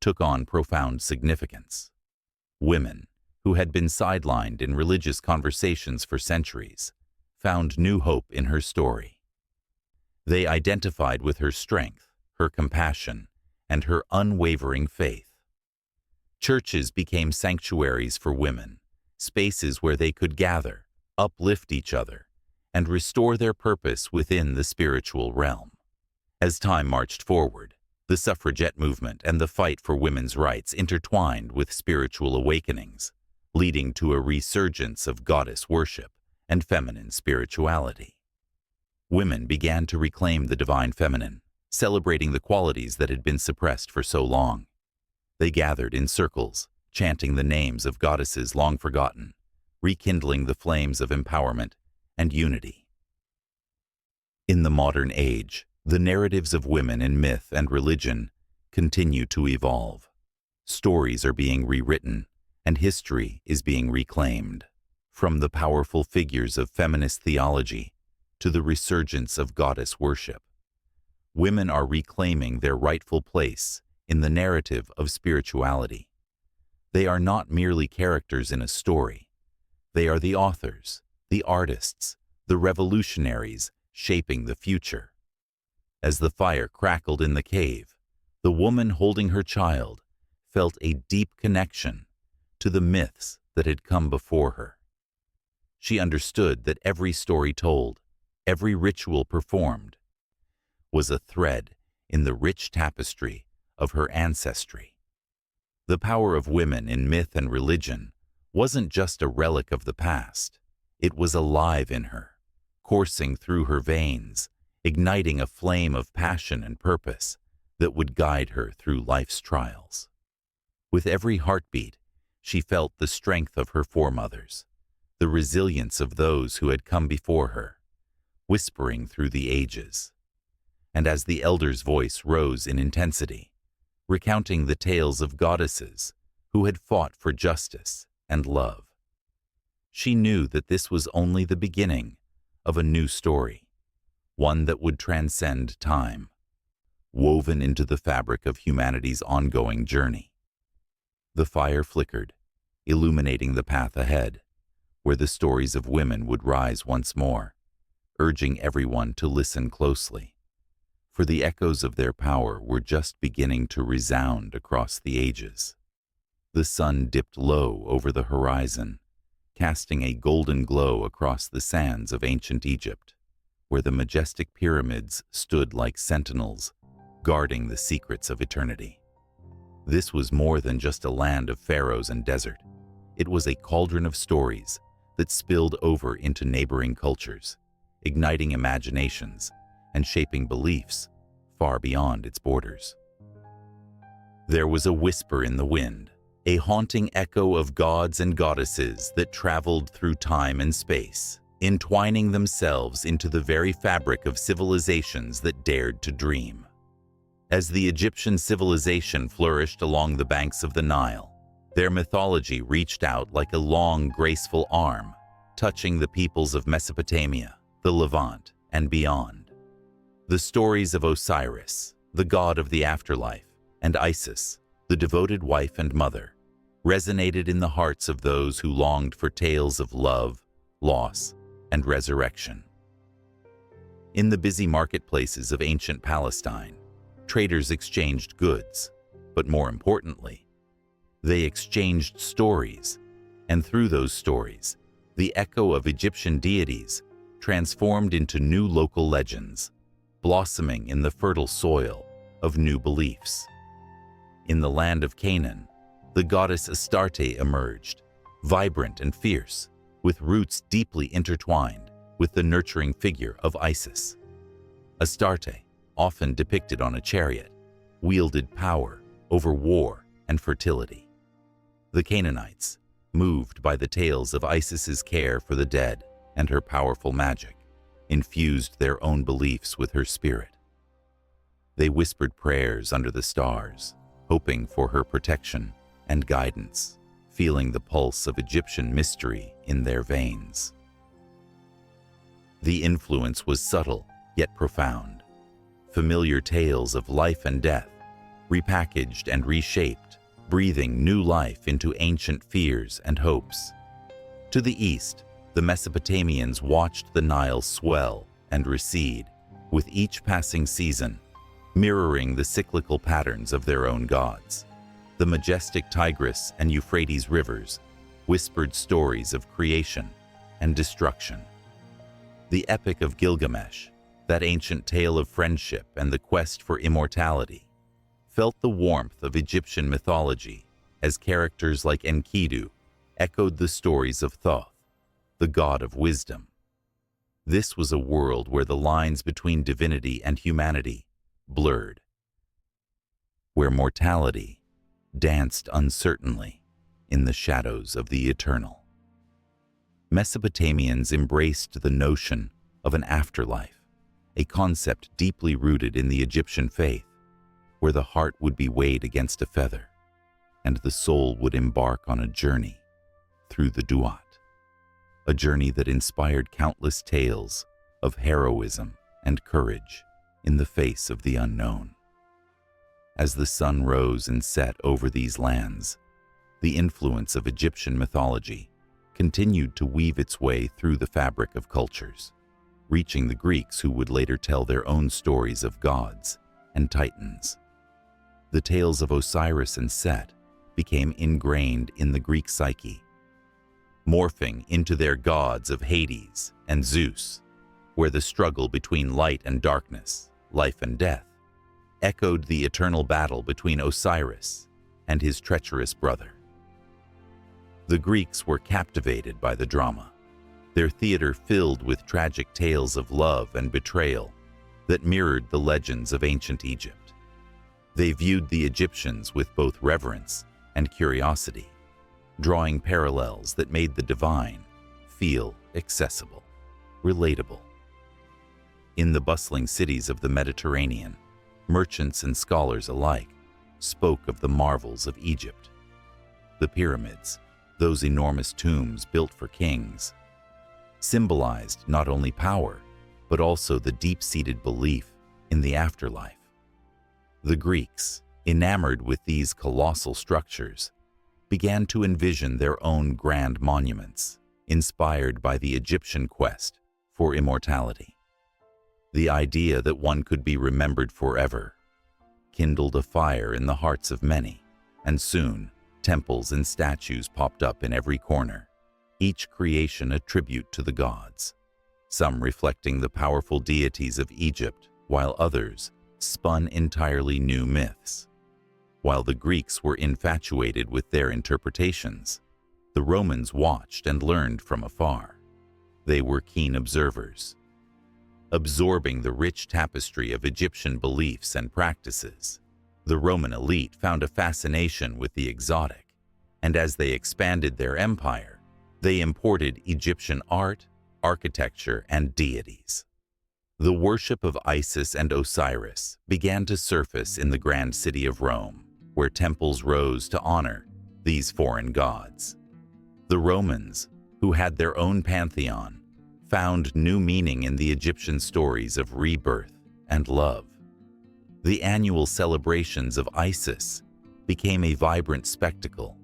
took on profound significance. Women, who had been sidelined in religious conversations for centuries, found new hope in her story. They identified with her strength, her compassion, and her unwavering faith. Churches became sanctuaries for women, spaces where they could gather, uplift each other, and restore their purpose within the spiritual realm. As time marched forward, the suffragette movement and the fight for women's rights intertwined with spiritual awakenings, leading to a resurgence of goddess worship and feminine spirituality. Women began to reclaim the divine feminine, celebrating the qualities that had been suppressed for so long. They gathered in circles, chanting the names of goddesses long forgotten, rekindling the flames of empowerment and unity. In the modern age, the narratives of women in myth and religion continue to evolve. Stories are being rewritten, and history is being reclaimed. From the powerful figures of feminist theology to the resurgence of goddess worship, women are reclaiming their rightful place in the narrative of spirituality. They are not merely characters in a story. They are the authors, the artists, the revolutionaries shaping the future. As the fire crackled in the cave, the woman holding her child felt a deep connection to the myths that had come before her. She understood that every story told, every ritual performed, was a thread in the rich tapestry of her ancestry. The power of women in myth and religion wasn't just a relic of the past. It was alive in her, coursing through her veins, igniting a flame of passion and purpose that would guide her through life's trials. With every heartbeat, she felt the strength of her foremothers, the resilience of those who had come before her, whispering through the ages. And as the elder's voice rose in intensity, recounting the tales of goddesses who had fought for justice and love, she knew that this was only the beginning of a new story, one that would transcend time, woven into the fabric of humanity's ongoing journey. The fire flickered, illuminating the path ahead, where the stories of women would rise once more, urging everyone to listen closely, for the echoes of their power were just beginning to resound across the ages. The sun dipped low over the horizon, casting a golden glow across the sands of ancient Egypt, where the majestic pyramids stood like sentinels, guarding the secrets of eternity. This was more than just a land of pharaohs and desert. It was a cauldron of stories that spilled over into neighboring cultures, igniting imaginations and shaping beliefs far beyond its borders. There was a whisper in the wind, a haunting echo of gods and goddesses that traveled through time and space, entwining themselves into the very fabric of civilizations that dared to dream. As the Egyptian civilization flourished along the banks of the Nile, their mythology reached out like a long, graceful arm, touching the peoples of Mesopotamia, the Levant, and beyond. The stories of Osiris, the god of the afterlife, and Isis, the devoted wife and mother, resonated in the hearts of those who longed for tales of love, loss, and resurrection. In the busy marketplaces of ancient Palestine, traders exchanged goods, but more importantly, they exchanged stories, and through those stories, the echo of Egyptian deities transformed into new local legends, blossoming in the fertile soil of new beliefs. In the land of Canaan, the goddess Astarte emerged, vibrant and fierce, with roots deeply intertwined with the nurturing figure of Isis. Astarte, often depicted on a chariot, wielded power over war and fertility. The Canaanites, moved by the tales of Isis's care for the dead and her powerful magic, infused their own beliefs with her spirit. They whispered prayers under the stars, hoping for her protection and guidance, feeling the pulse of Egyptian mystery in their veins. The influence was subtle yet profound. Familiar tales of life and death, repackaged and reshaped, breathing new life into ancient fears and hopes. To the east, the Mesopotamians watched the Nile swell and recede, with each passing season, mirroring the cyclical patterns of their own gods. The majestic Tigris and Euphrates rivers whispered stories of creation and destruction. The Epic of Gilgamesh, that ancient tale of friendship and the quest for immortality, felt the warmth of Egyptian mythology as characters like Enkidu echoed the stories of Thoth, the god of wisdom. This was a world where the lines between divinity and humanity blurred, where mortality danced uncertainly in the shadows of the eternal. Mesopotamians embraced the notion of an afterlife, a concept deeply rooted in the Egyptian faith, where the heart would be weighed against a feather, and the soul would embark on a journey through the Duat, a journey that inspired countless tales of heroism and courage in the face of the unknown. As the sun rose and set over these lands, the influence of Egyptian mythology continued to weave its way through the fabric of cultures, reaching the Greeks, who would later tell their own stories of gods and titans. The tales of Osiris and Set became ingrained in the Greek psyche, morphing into their gods of Hades and Zeus, where the struggle between light and darkness, life and death, echoed the eternal battle between Osiris and his treacherous brother. The Greeks were captivated by the drama, their theater filled with tragic tales of love and betrayal that mirrored the legends of ancient Egypt. They viewed the Egyptians with both reverence and curiosity, drawing parallels that made the divine feel accessible, relatable. In the bustling cities of the Mediterranean, merchants and scholars alike spoke of the marvels of Egypt. The pyramids, those enormous tombs built for kings, symbolized not only power, but also the deep-seated belief in the afterlife. The Greeks, enamored with these colossal structures, began to envision their own grand monuments, inspired by the Egyptian quest for immortality. The idea that one could be remembered forever kindled a fire in the hearts of many, and soon temples and statues popped up in every corner, each creation a tribute to the gods, some reflecting the powerful deities of Egypt, while others spun entirely new myths. While the Greeks were infatuated with their interpretations, the Romans watched and learned from afar. They were keen observers, absorbing the rich tapestry of Egyptian beliefs and practices. The Roman elite found a fascination with the exotic, and as they expanded their empire, they imported Egyptian art, architecture, and deities. The worship of Isis and Osiris began to surface in the grand city of Rome, where temples rose to honor these foreign gods. The Romans, who had their own pantheon, found new meaning in the Egyptian stories of rebirth and love. The annual celebrations of Isis became a vibrant spectacle,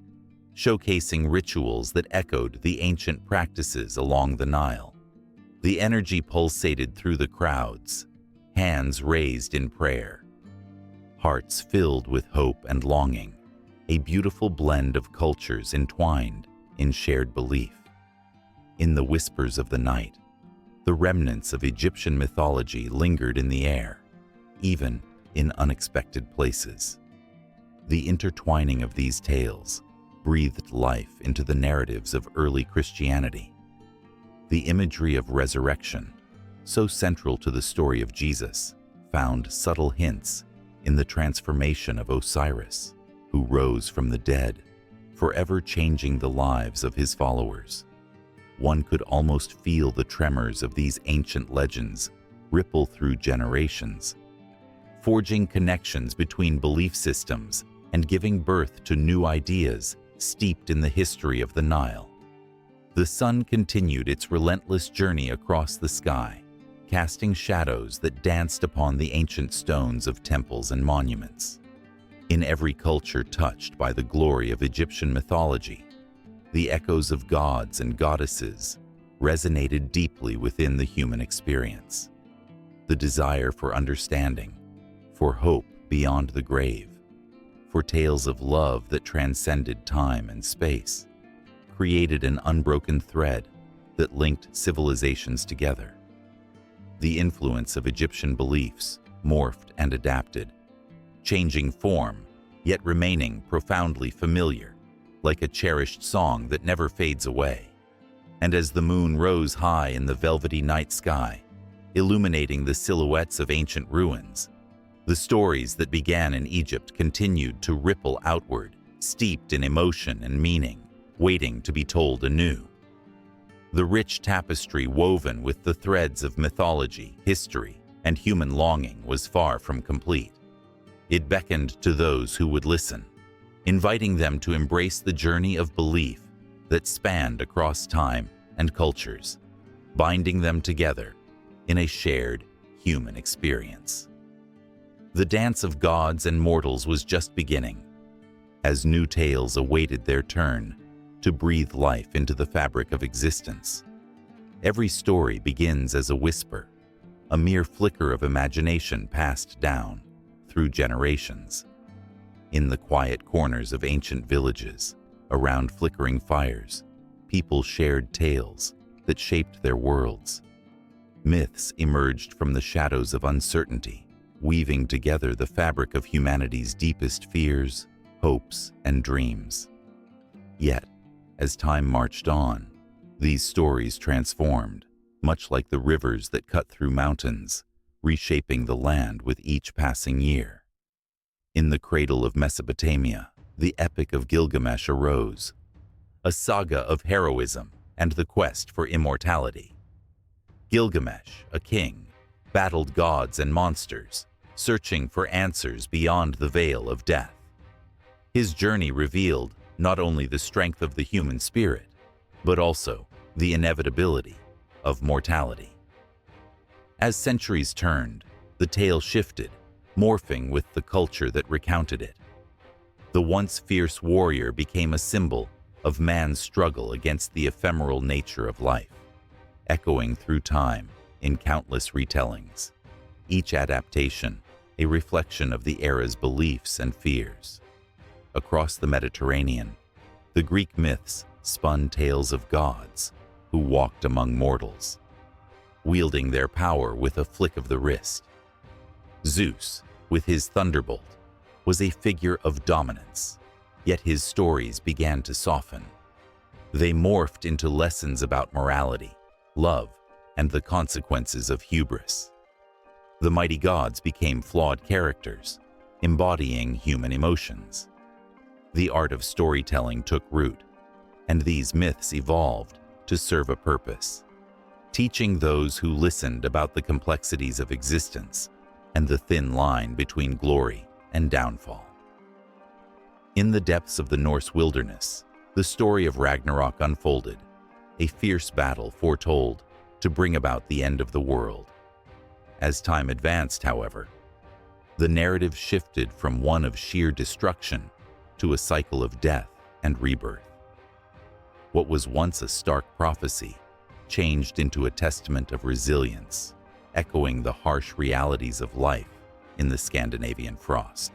showcasing rituals that echoed the ancient practices along the Nile. The energy pulsated through the crowds, hands raised in prayer, hearts filled with hope and longing, a beautiful blend of cultures entwined in shared belief. In the whispers of the night, the remnants of Egyptian mythology lingered in the air, even in unexpected places. The intertwining of these tales breathed life into the narratives of early Christianity. The imagery of resurrection, so central to the story of Jesus, found subtle hints in the transformation of Osiris, who rose from the dead, forever changing the lives of his followers. One could almost feel the tremors of these ancient legends ripple through generations, forging connections between belief systems and giving birth to new ideas steeped in the history of the Nile. The sun continued its relentless journey across the sky, casting shadows that danced upon the ancient stones of temples and monuments. In every culture touched by the glory of Egyptian mythology, the echoes of gods and goddesses resonated deeply within the human experience. The desire for understanding, for hope beyond the grave, for tales of love that transcended time and space, created an unbroken thread that linked civilizations together. The influence of Egyptian beliefs morphed and adapted, changing form, yet remaining profoundly familiar, like a cherished song that never fades away. And as the moon rose high in the velvety night sky, illuminating the silhouettes of ancient ruins, the stories that began in Egypt continued to ripple outward, steeped in emotion and meaning, waiting to be told anew. The rich tapestry woven with the threads of mythology, history, and human longing was far from complete. It beckoned to those who would listen, inviting them to embrace the journey of belief that spanned across time and cultures, binding them together in a shared human experience. The dance of gods and mortals was just beginning, as new tales awaited their turn to breathe life into the fabric of existence. Every story begins as a whisper, a mere flicker of imagination passed down through generations. In the quiet corners of ancient villages, around flickering fires, people shared tales that shaped their worlds. Myths emerged from the shadows of uncertainty, weaving together the fabric of humanity's deepest fears, hopes, and dreams. Yet, as time marched on, these stories transformed, much like the rivers that cut through mountains, reshaping the land with each passing year. In the cradle of Mesopotamia, the Epic of Gilgamesh arose, a saga of heroism and the quest for immortality. Gilgamesh, a king, battled gods and monsters, searching for answers beyond the veil of death. His journey revealed not only the strength of the human spirit, but also the inevitability of mortality. As centuries turned, the tale shifted, morphing with the culture that recounted it. The once fierce warrior became a symbol of man's struggle against the ephemeral nature of life, echoing through time in countless retellings, each adaptation a reflection of the era's beliefs and fears. Across the Mediterranean, the Greek myths spun tales of gods who walked among mortals, wielding their power with a flick of the wrist. Zeus, with his thunderbolt, was a figure of dominance, yet his stories began to soften. They morphed into lessons about morality, love, and the consequences of hubris. The mighty gods became flawed characters, embodying human emotions. The art of storytelling took root, and these myths evolved to serve a purpose, teaching those who listened about the complexities of existence and the thin line between glory and downfall. In the depths of the Norse wilderness, the story of Ragnarok unfolded, a fierce battle foretold to bring about the end of the world. As time advanced, however, the narrative shifted from one of sheer destruction to a cycle of death and rebirth. What was once a stark prophecy changed into a testament of resilience, echoing the harsh realities of life in the Scandinavian frost.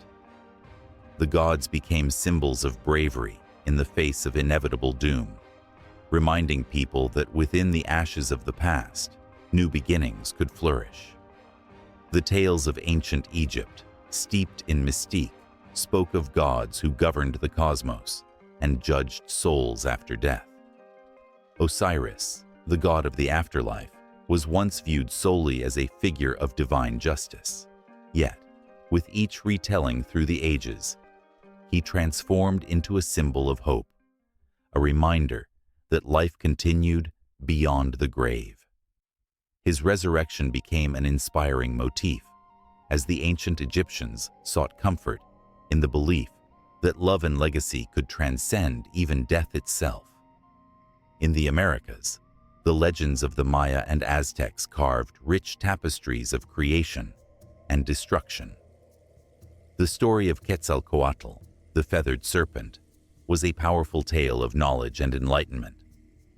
The gods became symbols of bravery in the face of inevitable doom, reminding people that within the ashes of the past, new beginnings could flourish. The tales of ancient Egypt, steeped in mystique, spoke of gods who governed the cosmos and judged souls after death. Osiris, the god of the afterlife, was once viewed solely as a figure of divine justice. Yet, with each retelling through the ages, he transformed into a symbol of hope, a reminder that life continued beyond the grave. His resurrection became an inspiring motif, as the ancient Egyptians sought comfort in the belief that love and legacy could transcend even death itself. In the Americas, the legends of the Maya and Aztecs carved rich tapestries of creation and destruction. The story of Quetzalcoatl, the feathered serpent, was a powerful tale of knowledge and enlightenment.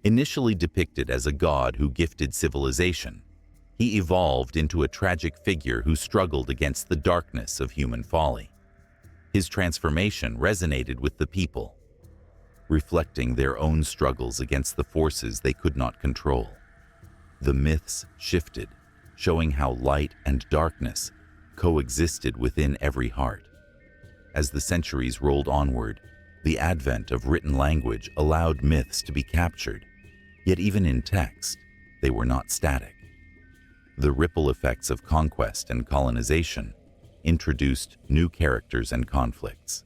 Initially depicted as a god who gifted civilization, he evolved into a tragic figure who struggled against the darkness of human folly. His transformation resonated with the people, reflecting their own struggles against the forces they could not control. The myths shifted, showing how light and darkness coexisted within every heart. As the centuries rolled onward, the advent of written language allowed myths to be captured, yet even in text, they were not static. The ripple effects of conquest and colonization introduced new characters and conflicts.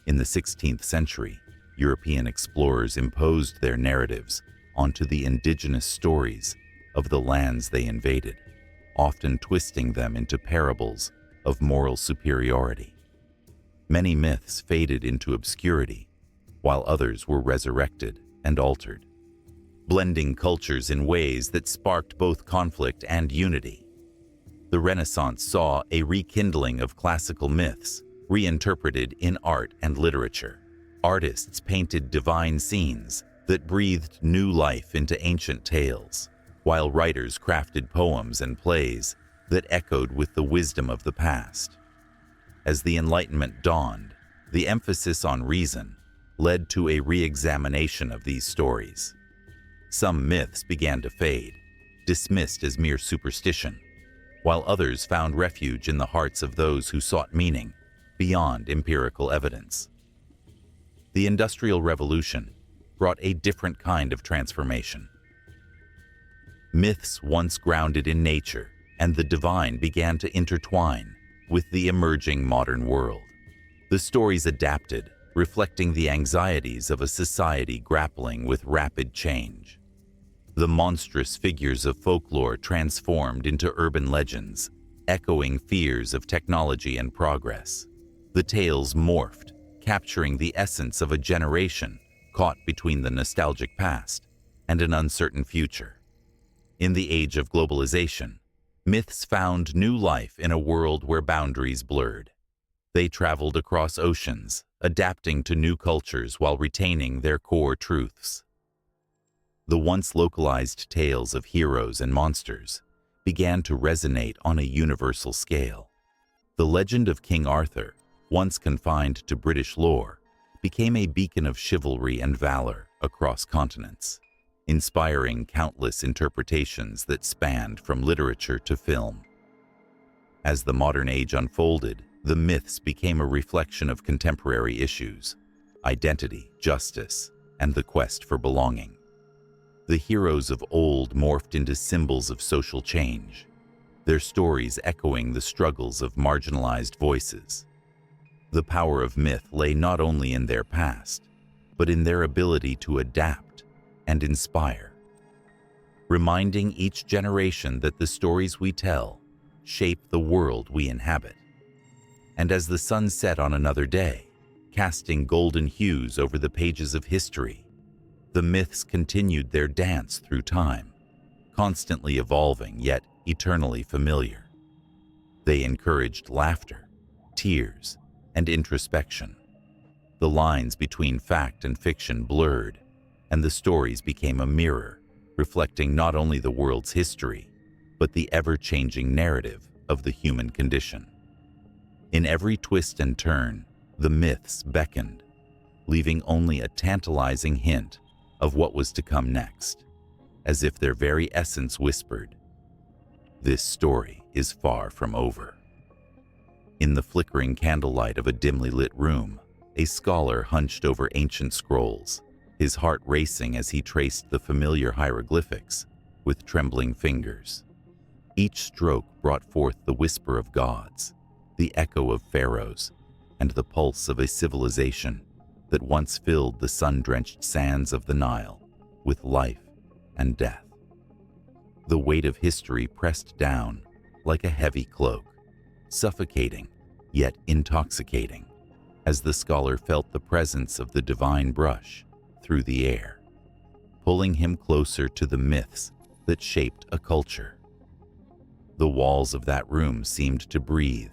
In the 16th century, European explorers imposed their narratives onto the indigenous stories of the lands they invaded, often twisting them into parables of moral superiority. Many myths faded into obscurity, while others were resurrected and altered, blending cultures in ways that sparked both conflict and unity. The Renaissance saw a rekindling of classical myths, reinterpreted in art and literature. Artists painted divine scenes that breathed new life into ancient tales, while writers crafted poems and plays that echoed with the wisdom of the past. As the Enlightenment dawned, the emphasis on reason led to a re-examination of these stories. Some myths began to fade, dismissed as mere superstition, while others found refuge in the hearts of those who sought meaning beyond empirical evidence. The Industrial Revolution brought a different kind of transformation. Myths once grounded in nature and the divine began to intertwine with the emerging modern world. The stories adapted, reflecting the anxieties of a society grappling with rapid change. The monstrous figures of folklore transformed into urban legends, echoing fears of technology and progress. The tales morphed, capturing the essence of a generation caught between the nostalgic past and an uncertain future. In the age of globalization, myths found new life in a world where boundaries blurred. They traveled across oceans, adapting to new cultures while retaining their core truths. The once localized tales of heroes and monsters began to resonate on a universal scale. The legend of King Arthur, once confined to British lore, became a beacon of chivalry and valor across continents, inspiring countless interpretations that spanned from literature to film. As the modern age unfolded, the myths became a reflection of contemporary issues: identity, justice, and the quest for belonging. The heroes of old morphed into symbols of social change, their stories echoing the struggles of marginalized voices. The power of myth lay not only in their past, but in their ability to adapt and inspire, reminding each generation that the stories we tell shape the world we inhabit. And as the sun set on another day, casting golden hues over the pages of history, the myths continued their dance through time, constantly evolving yet eternally familiar. They encouraged laughter, tears, and introspection. The lines between fact and fiction blurred, and the stories became a mirror, reflecting not only the world's history, but the ever-changing narrative of the human condition. In every twist and turn, the myths beckoned, leaving only a tantalizing hint of what was to come next, as if their very essence whispered, "This story is far from over." In the flickering candlelight of a dimly lit room, a scholar hunched over ancient scrolls, his heart racing as he traced the familiar hieroglyphics with trembling fingers. Each stroke brought forth the whisper of gods, the echo of pharaohs, and the pulse of a civilization that once filled the sun-drenched sands of the Nile with life and death. The weight of history pressed down like a heavy cloak, suffocating yet intoxicating, as the scholar felt the presence of the divine brush through the air, pulling him closer to the myths that shaped a culture. The walls of that room seemed to breathe,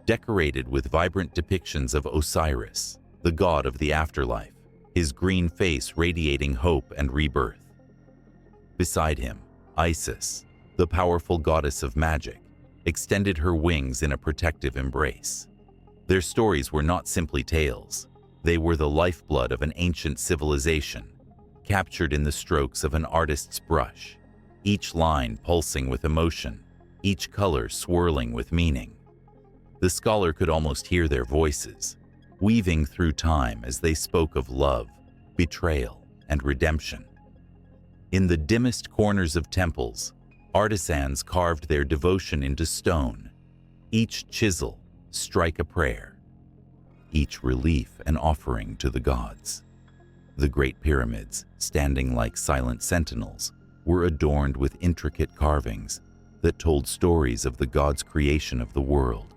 decorated with vibrant depictions of Osiris, the god of the afterlife, his green face radiating hope and rebirth. Beside him, Isis, the powerful goddess of magic, extended her wings in a protective embrace. Their stories were not simply tales. They were the lifeblood of an ancient civilization, captured in the strokes of an artist's brush, each line pulsing with emotion, each color swirling with meaning. The scholar could almost hear their voices, weaving through time as they spoke of love, betrayal, and redemption. In the dimmest corners of temples, artisans carved their devotion into stone, each chisel strike a prayer, each relief an offering to the gods. The great pyramids, standing like silent sentinels, were adorned with intricate carvings that told stories of the gods' creation of the world,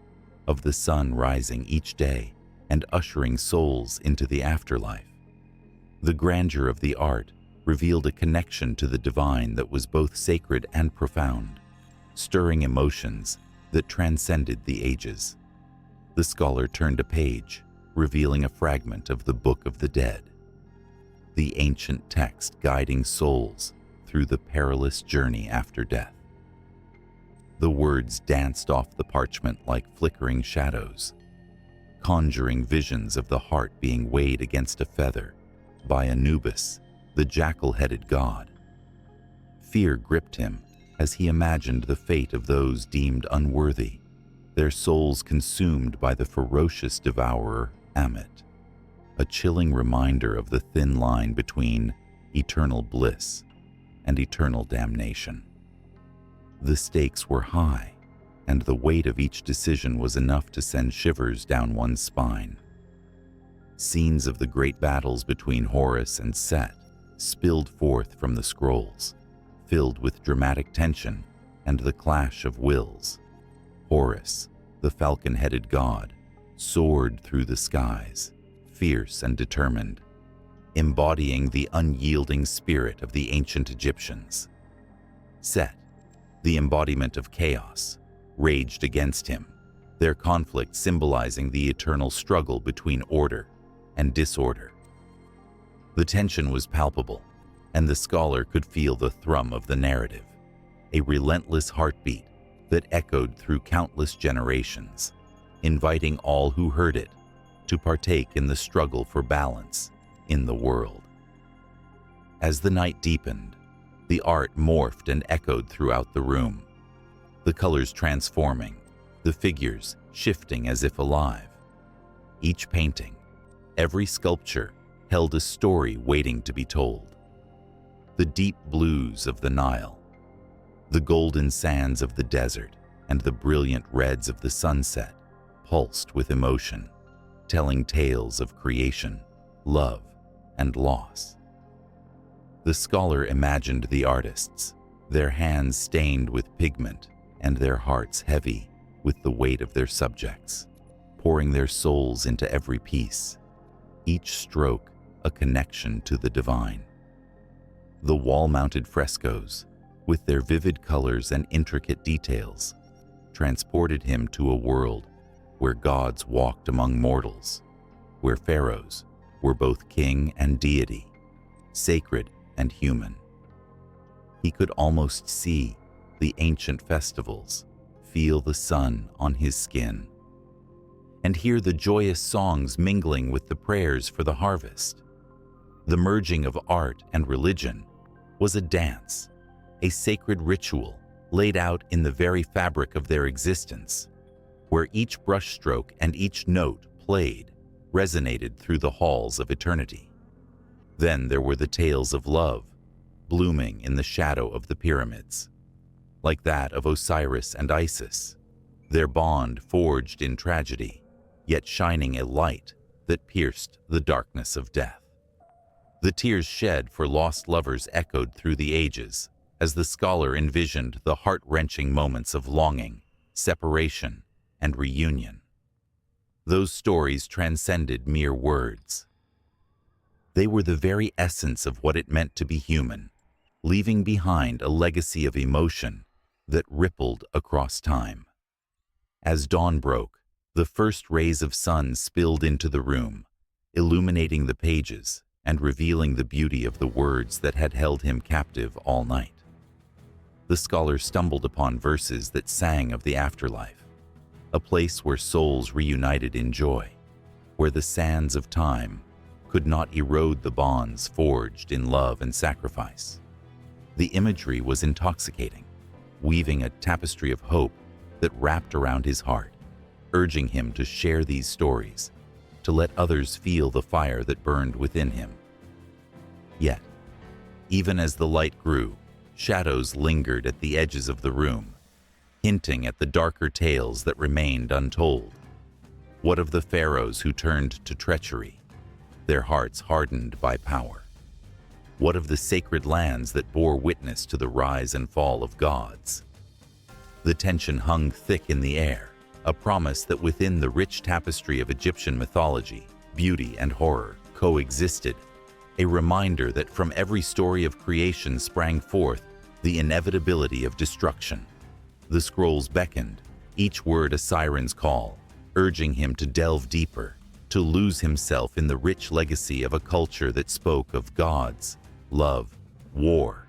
of the sun rising each day and ushering souls into the afterlife. The grandeur of the art revealed a connection to the divine that was both sacred and profound, stirring emotions that transcended the ages. The scholar turned a page, revealing a fragment of the Book of the Dead, the ancient text guiding souls through the perilous journey after death. The words danced off the parchment like flickering shadows, conjuring visions of the heart being weighed against a feather by Anubis, the jackal-headed god. Fear gripped him as he imagined the fate of those deemed unworthy, their souls consumed by the ferocious devourer Ammit, a chilling reminder of the thin line between eternal bliss and eternal damnation. The stakes were high, and the weight of each decision was enough to send shivers down one's spine. Scenes of the great battles between Horus and Set spilled forth from the scrolls, filled with dramatic tension and the clash of wills. Horus, the falcon-headed god, soared through the skies, fierce and determined, embodying the unyielding spirit of the ancient Egyptians. Set, the embodiment of chaos, raged against him, their conflict symbolizing the eternal struggle between order and disorder. The tension was palpable, and the scholar could feel the thrum of the narrative, a relentless heartbeat that echoed through countless generations, inviting all who heard it to partake in the struggle for balance in the world. As the night deepened, the art morphed and echoed throughout the room, the colors transforming, the figures shifting as if alive. Each painting, every sculpture held a story waiting to be told. The deep blues of the Nile, the golden sands of the desert, and the brilliant reds of the sunset pulsed with emotion, telling tales of creation, love, and loss. The scholar imagined the artists, their hands stained with pigment and their hearts heavy with the weight of their subjects, pouring their souls into every piece, each stroke a connection to the divine. The wall-mounted frescoes, with their vivid colors and intricate details, transported him to a world where gods walked among mortals, where pharaohs were both king and deity, sacred and human. He could almost see the ancient festivals, feel the sun on his skin, and hear the joyous songs mingling with the prayers for the harvest. The merging of art and religion was a dance, a sacred ritual laid out in the very fabric of their existence, where each brushstroke and each note played resonated through the halls of eternity. Then there were the tales of love, blooming in the shadow of the pyramids, like that of Osiris and Isis, their bond forged in tragedy, yet shining a light that pierced the darkness of death. The tears shed for lost lovers echoed through the ages as the scholar envisioned the heart-wrenching moments of longing, separation, and reunion. Those stories transcended mere words. They were the very essence of what it meant to be human, leaving behind a legacy of emotion that rippled across time. As dawn broke, the first rays of sun spilled into the room, illuminating the pages and revealing the beauty of the words that had held him captive all night. The scholar stumbled upon verses that sang of the afterlife, a place where souls reunited in joy, where the sands of time could not erode the bonds forged in love and sacrifice. The imagery was intoxicating, weaving a tapestry of hope that wrapped around his heart, urging him to share these stories, to let others feel the fire that burned within him. Yet, even as the light grew, shadows lingered at the edges of the room, hinting at the darker tales that remained untold. What of the pharaohs who turned to treachery, their hearts hardened by power? What of the sacred lands that bore witness to the rise and fall of gods? The tension hung thick in the air, a promise that within the rich tapestry of Egyptian mythology, beauty and horror coexisted, a reminder that from every story of creation sprang forth the inevitability of destruction. The scrolls beckoned, each word a siren's call, urging him to delve deeper, to lose himself in the rich legacy of a culture that spoke of gods, love, war,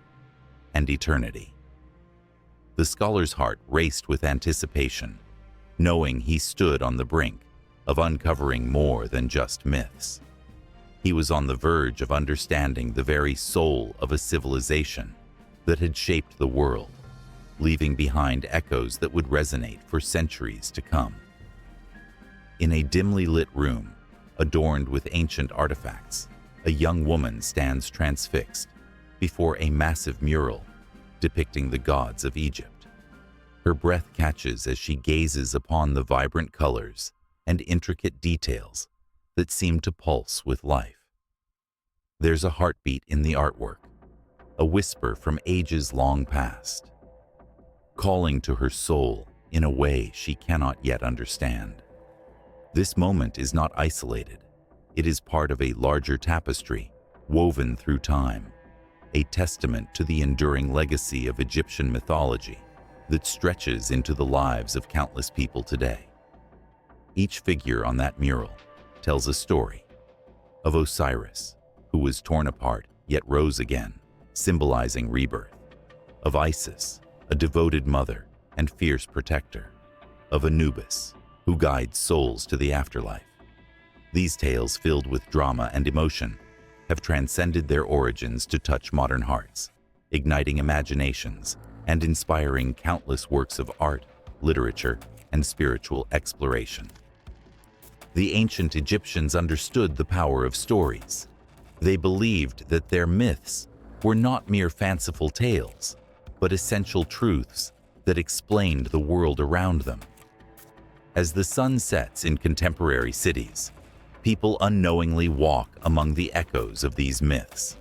and eternity. The scholar's heart raced with anticipation, knowing he stood on the brink of uncovering more than just myths. He was on the verge of understanding the very soul of a civilization that had shaped the world, leaving behind echoes that would resonate for centuries to come. In a dimly lit room, adorned with ancient artifacts, a young woman stands transfixed before a massive mural depicting the gods of Egypt. Her breath catches as she gazes upon the vibrant colors and intricate details that seem to pulse with life. There's a heartbeat in the artwork, a whisper from ages long past, calling to her soul in a way she cannot yet understand. This moment is not isolated. It is part of a larger tapestry woven through time, a testament to the enduring legacy of Egyptian mythology that stretches into the lives of countless people today. Each figure on that mural tells a story of Osiris, who was torn apart yet rose again, symbolizing rebirth; of Isis, a devoted mother and fierce protector; of Anubis, who guides souls to the afterlife. These tales, filled with drama and emotion, have transcended their origins to touch modern hearts, igniting imaginations and inspiring countless works of art, literature, and spiritual exploration. The ancient Egyptians understood the power of stories. They believed that their myths were not mere fanciful tales, but essential truths that explained the world around them. As the sun sets in contemporary cities, people unknowingly walk among the echoes of these myths.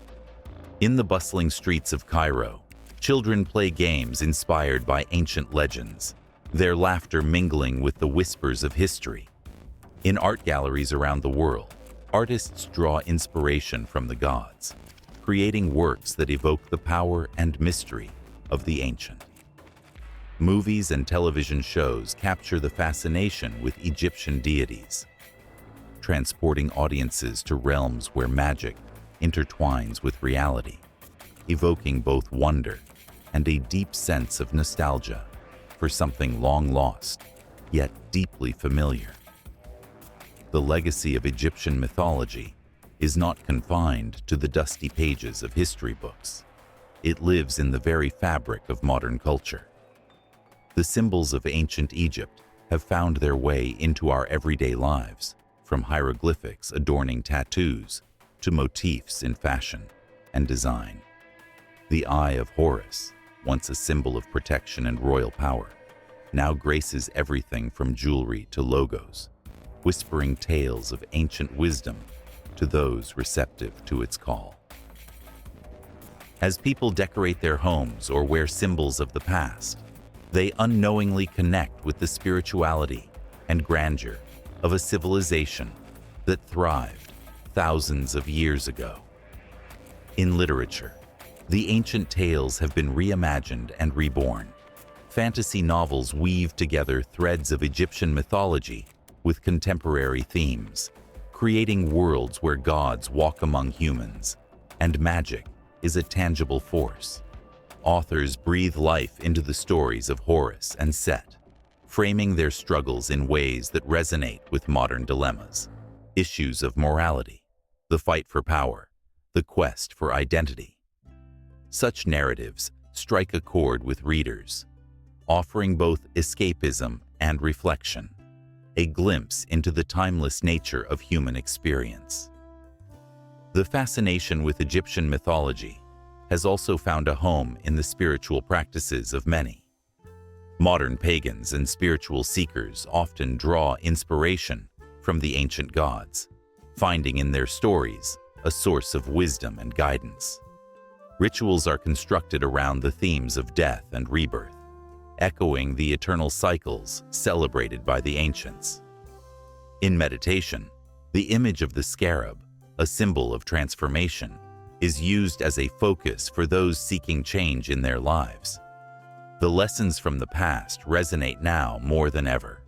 In the bustling streets of Cairo, children play games inspired by ancient legends, their laughter mingling with the whispers of history. In art galleries around the world, artists draw inspiration from the gods, creating works that evoke the power and mystery of the ancient. Movies and television shows capture the fascination with Egyptian deities, transporting audiences to realms where magic intertwines with reality, evoking both wonder and a deep sense of nostalgia for something long lost, yet deeply familiar. The legacy of Egyptian mythology is not confined to the dusty pages of history books. It lives in the very fabric of modern culture. The symbols of ancient Egypt have found their way into our everyday lives, from hieroglyphics adorning tattoos to motifs in fashion and design. The Eye of Horus, once a symbol of protection and royal power, now graces everything from jewelry to logos, whispering tales of ancient wisdom to those receptive to its call. As people decorate their homes or wear symbols of the past, they unknowingly connect with the spirituality and grandeur of a civilization that thrived thousands of years ago. In literature, the ancient tales have been reimagined and reborn. Fantasy novels weave together threads of Egyptian mythology with contemporary themes, creating worlds where gods walk among humans and magic is a tangible force. Authors breathe life into the stories of Horus and Set, framing their struggles in ways that resonate with modern dilemmas, issues of morality, the fight for power, the quest for identity. Such narratives strike a chord with readers, offering both escapism and reflection, a glimpse into the timeless nature of human experience. The fascination with Egyptian mythology has also found a home in the spiritual practices of many. Modern pagans and spiritual seekers often draw inspiration from the ancient gods, finding in their stories a source of wisdom and guidance. Rituals are constructed around the themes of death and rebirth, echoing the eternal cycles celebrated by the ancients. In meditation, the image of the scarab, a symbol of transformation, is used as a focus for those seeking change in their lives. The lessons from the past resonate now more than ever,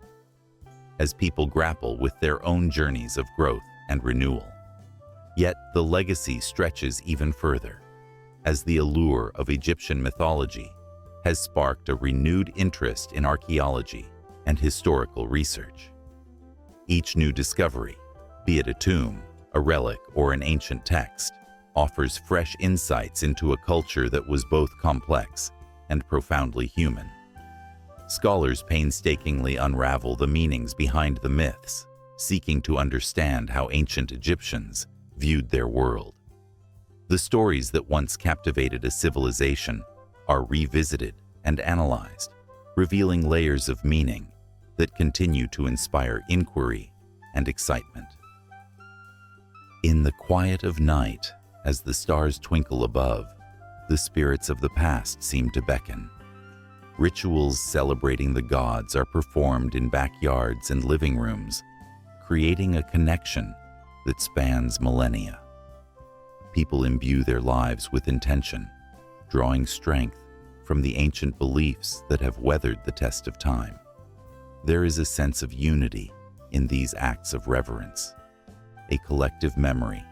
as people grapple with their own journeys of growth and renewal. Yet the legacy stretches even further, as the allure of Egyptian mythology has sparked a renewed interest in archaeology and historical research. Each new discovery, be it a tomb, a relic, or an ancient text, offers fresh insights into a culture that was both complex and profoundly human. Scholars painstakingly unravel the meanings behind the myths, seeking to understand how ancient Egyptians viewed their world. The stories that once captivated a civilization are revisited and analyzed, revealing layers of meaning that continue to inspire inquiry and excitement. In the quiet of night, as the stars twinkle above, the spirits of the past seem to beckon. Rituals celebrating the gods are performed in backyards and living rooms, creating a connection that spans millennia. People imbue their lives with intention, drawing strength from the ancient beliefs that have weathered the test of time. There is a sense of unity in these acts of reverence, a collective memory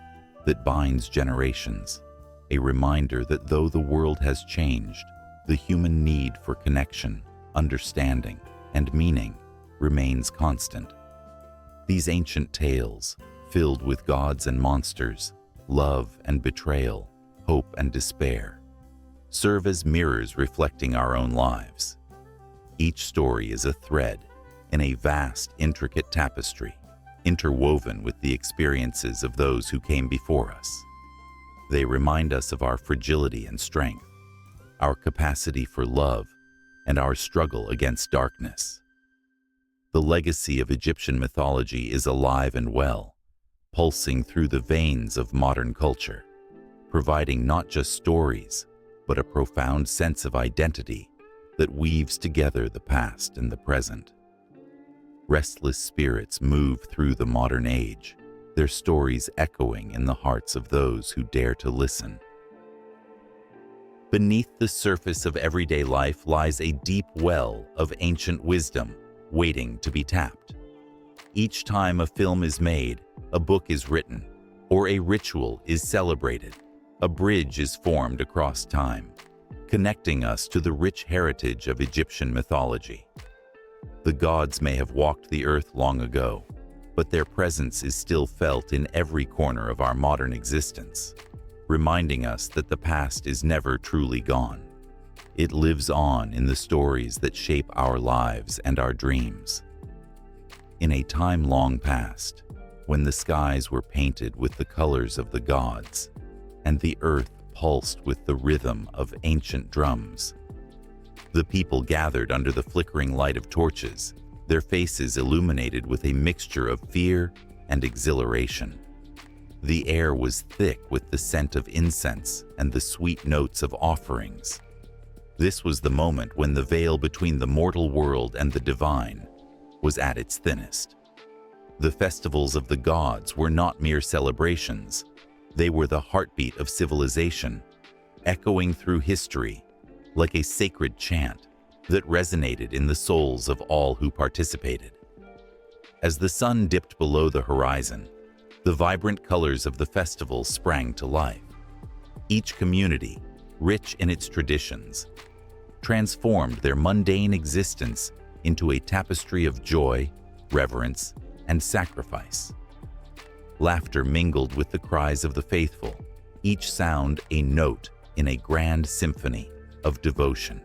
that binds generations, a reminder that though the world has changed, the human need for connection, understanding, and meaning remains constant. These ancient tales, filled with gods and monsters, love and betrayal, hope and despair, serve as mirrors reflecting our own lives. Each story is a thread in a vast, intricate tapestry, interwoven with the experiences of those who came before us. They remind us of our fragility and strength, our capacity for love, and our struggle against darkness. The legacy of Egyptian mythology is alive and well, pulsing through the veins of modern culture, providing not just stories, but a profound sense of identity that weaves together the past and the present. Restless spirits move through the modern age, their stories echoing in the hearts of those who dare to listen. Beneath the surface of everyday life lies a deep well of ancient wisdom waiting to be tapped. Each time a film is made, a book is written, or a ritual is celebrated, a bridge is formed across time, connecting us to the rich heritage of Egyptian mythology. The gods may have walked the earth long ago, but their presence is still felt in every corner of our modern existence, reminding us that the past is never truly gone. It lives on in the stories that shape our lives and our dreams. In a time long past, when the skies were painted with the colors of the gods, and the earth pulsed with the rhythm of ancient drums, the people gathered under the flickering light of torches, their faces illuminated with a mixture of fear and exhilaration. The air was thick with the scent of incense and the sweet notes of offerings. This was the moment when the veil between the mortal world and the divine was at its thinnest. The festivals of the gods were not mere celebrations. They were the heartbeat of civilization, echoing through history like a sacred chant that resonated in the souls of all who participated. As the sun dipped below the horizon, the vibrant colors of the festival sprang to life. Each community, rich in its traditions, transformed their mundane existence into a tapestry of joy, reverence, and sacrifice. Laughter mingled with the cries of the faithful, each sound a note in a grand symphony of devotion.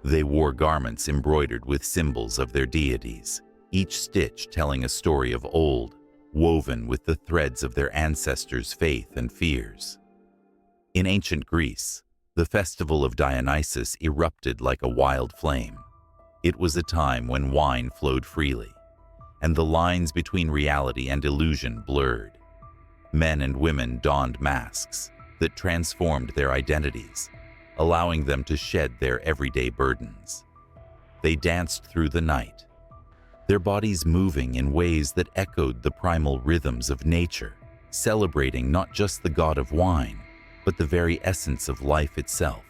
They wore garments embroidered with symbols of their deities, each stitch telling a story of old, woven with the threads of their ancestors' faith and fears. In ancient Greece, the festival of Dionysus erupted like a wild flame. It was a time when wine flowed freely, and the lines between reality and illusion blurred. Men and women donned masks that transformed their identities, allowing them to shed their everyday burdens. They danced through the night, their bodies moving in ways that echoed the primal rhythms of nature, celebrating not just the god of wine, but the very essence of life itself,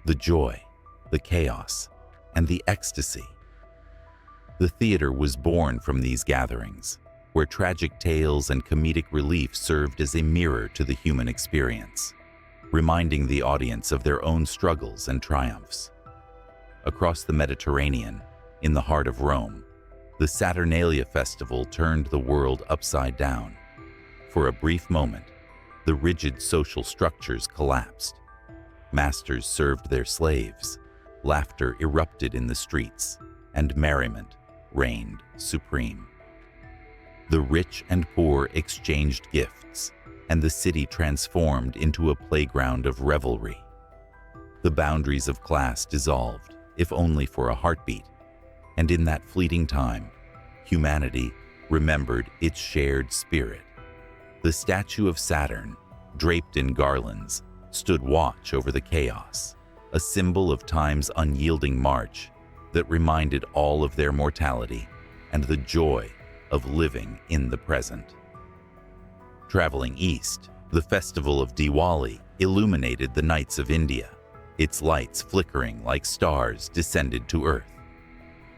the joy, the chaos, and the ecstasy. The theater was born from these gatherings, where tragic tales and comedic relief served as a mirror to the human experience, reminding the audience of their own struggles and triumphs. Across the Mediterranean, in the heart of Rome, the Saturnalia festival turned the world upside down. For a brief moment, the rigid social structures collapsed. Masters served their slaves, laughter erupted in the streets, and merriment reigned supreme. The rich and poor exchanged gifts, and the city transformed into a playground of revelry. The boundaries of class dissolved, if only for a heartbeat. And in that fleeting time, humanity remembered its shared spirit. The statue of Saturn, draped in garlands, stood watch over the chaos, a symbol of time's unyielding march that reminded all of their mortality and the joy of living in the present. Traveling east, the festival of Diwali illuminated the nights of India, its lights flickering like stars descended to earth.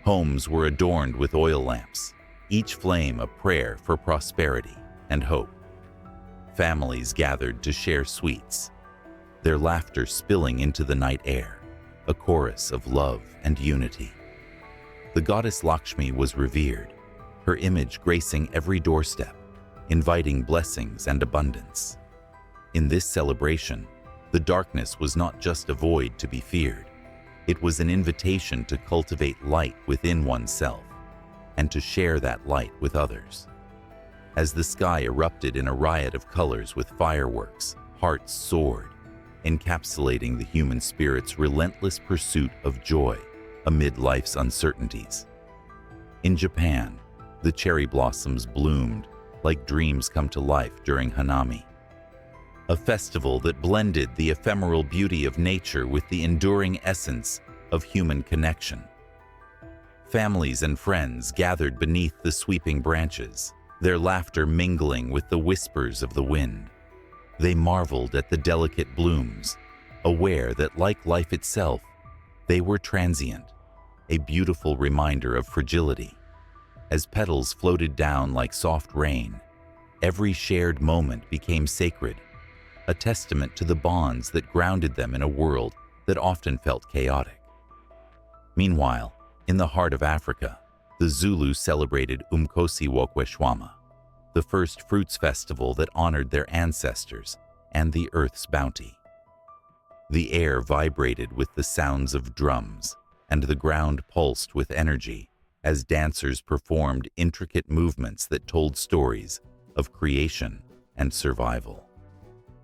Homes were adorned with oil lamps, each flame a prayer for prosperity and hope. Families gathered to share sweets, their laughter spilling into the night air, a chorus of love and unity. The goddess Lakshmi was revered, her image gracing every doorstep, inviting blessings and abundance. In this celebration, the darkness was not just a void to be feared. It was an invitation to cultivate light within oneself and to share that light with others. As the sky erupted in a riot of colors with fireworks, hearts soared, encapsulating the human spirit's relentless pursuit of joy amid life's uncertainties. In Japan, the cherry blossoms bloomed like dreams come to life during Hanami, a festival that blended the ephemeral beauty of nature with the enduring essence of human connection. Families and friends gathered beneath the sweeping branches, their laughter mingling with the whispers of the wind. They marveled at the delicate blooms, aware that, like life itself, they were transient, a beautiful reminder of fragility. As petals floated down like soft rain, every shared moment became sacred, a testament to the bonds that grounded them in a world that often felt chaotic. Meanwhile, in the heart of Africa, the Zulus celebrated Umkosi Wokweshwama, the first fruits festival that honored their ancestors and the earth's bounty. The air vibrated with the sounds of drums, and the ground pulsed with energy as dancers performed intricate movements that told stories of creation and survival.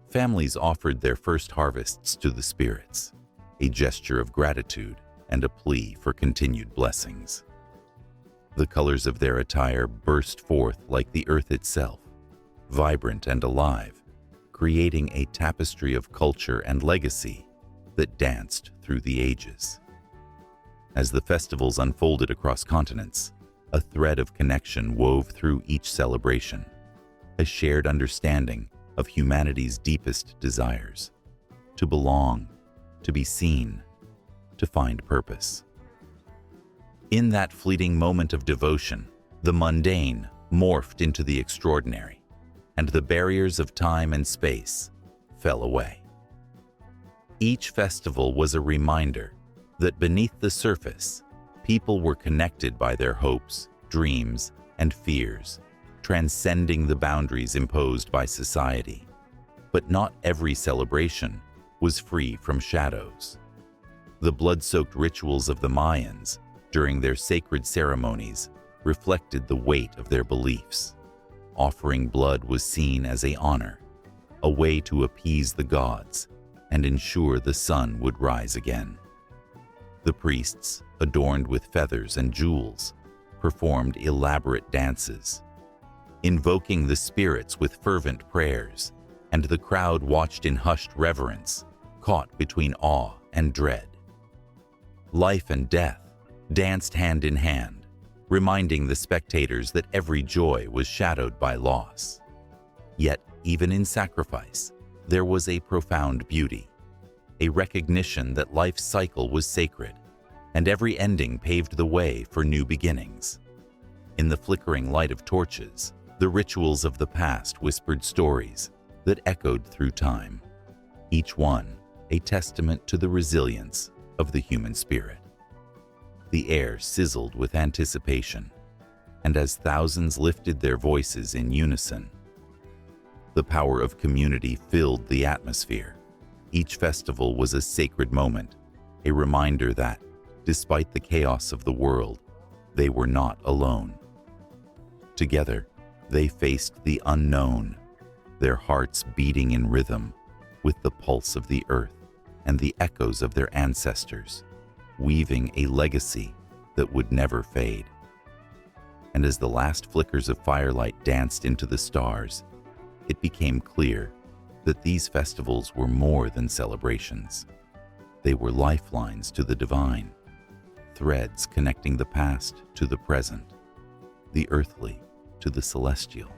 Families offered their first harvests to the spirits, a gesture of gratitude and a plea for continued blessings. The colors of their attire burst forth like the earth itself, vibrant and alive, creating a tapestry of culture and legacy that danced through the ages. As the festivals unfolded across continents, a thread of connection wove through each celebration, a shared understanding of humanity's deepest desires: to belong, to be seen, to find purpose. In that fleeting moment of devotion, the mundane morphed into the extraordinary, and the barriers of time and space fell away. Each festival was a reminder that beneath the surface, people were connected by their hopes, dreams, and fears, transcending the boundaries imposed by society. But not every celebration was free from shadows. The blood-soaked rituals of the Mayans during their sacred ceremonies reflected the weight of their beliefs. Offering blood was seen as an honor, a way to appease the gods and ensure the sun would rise again. The priests, adorned with feathers and jewels, performed elaborate dances, invoking the spirits with fervent prayers, and the crowd watched in hushed reverence, caught between awe and dread. Life and death danced hand in hand, reminding the spectators that every joy was shadowed by loss. Yet, even in sacrifice, there was a profound beauty, a recognition that life's cycle was sacred, and every ending paved the way for new beginnings. In the flickering light of torches, the rituals of the past whispered stories that echoed through time, each one a testament to the resilience of the human spirit. The air sizzled with anticipation, and as thousands lifted their voices in unison, the power of community filled the atmosphere. Each festival was a sacred moment, a reminder that, despite the chaos of the world, they were not alone. Together, they faced the unknown, their hearts beating in rhythm with the pulse of the earth and the echoes of their ancestors. weaving a legacy that would never fade. And as the last flickers of firelight danced into the stars, it became clear that these festivals were more than celebrations. They were lifelines to the divine, threads connecting the past to the present, the earthly to the celestial,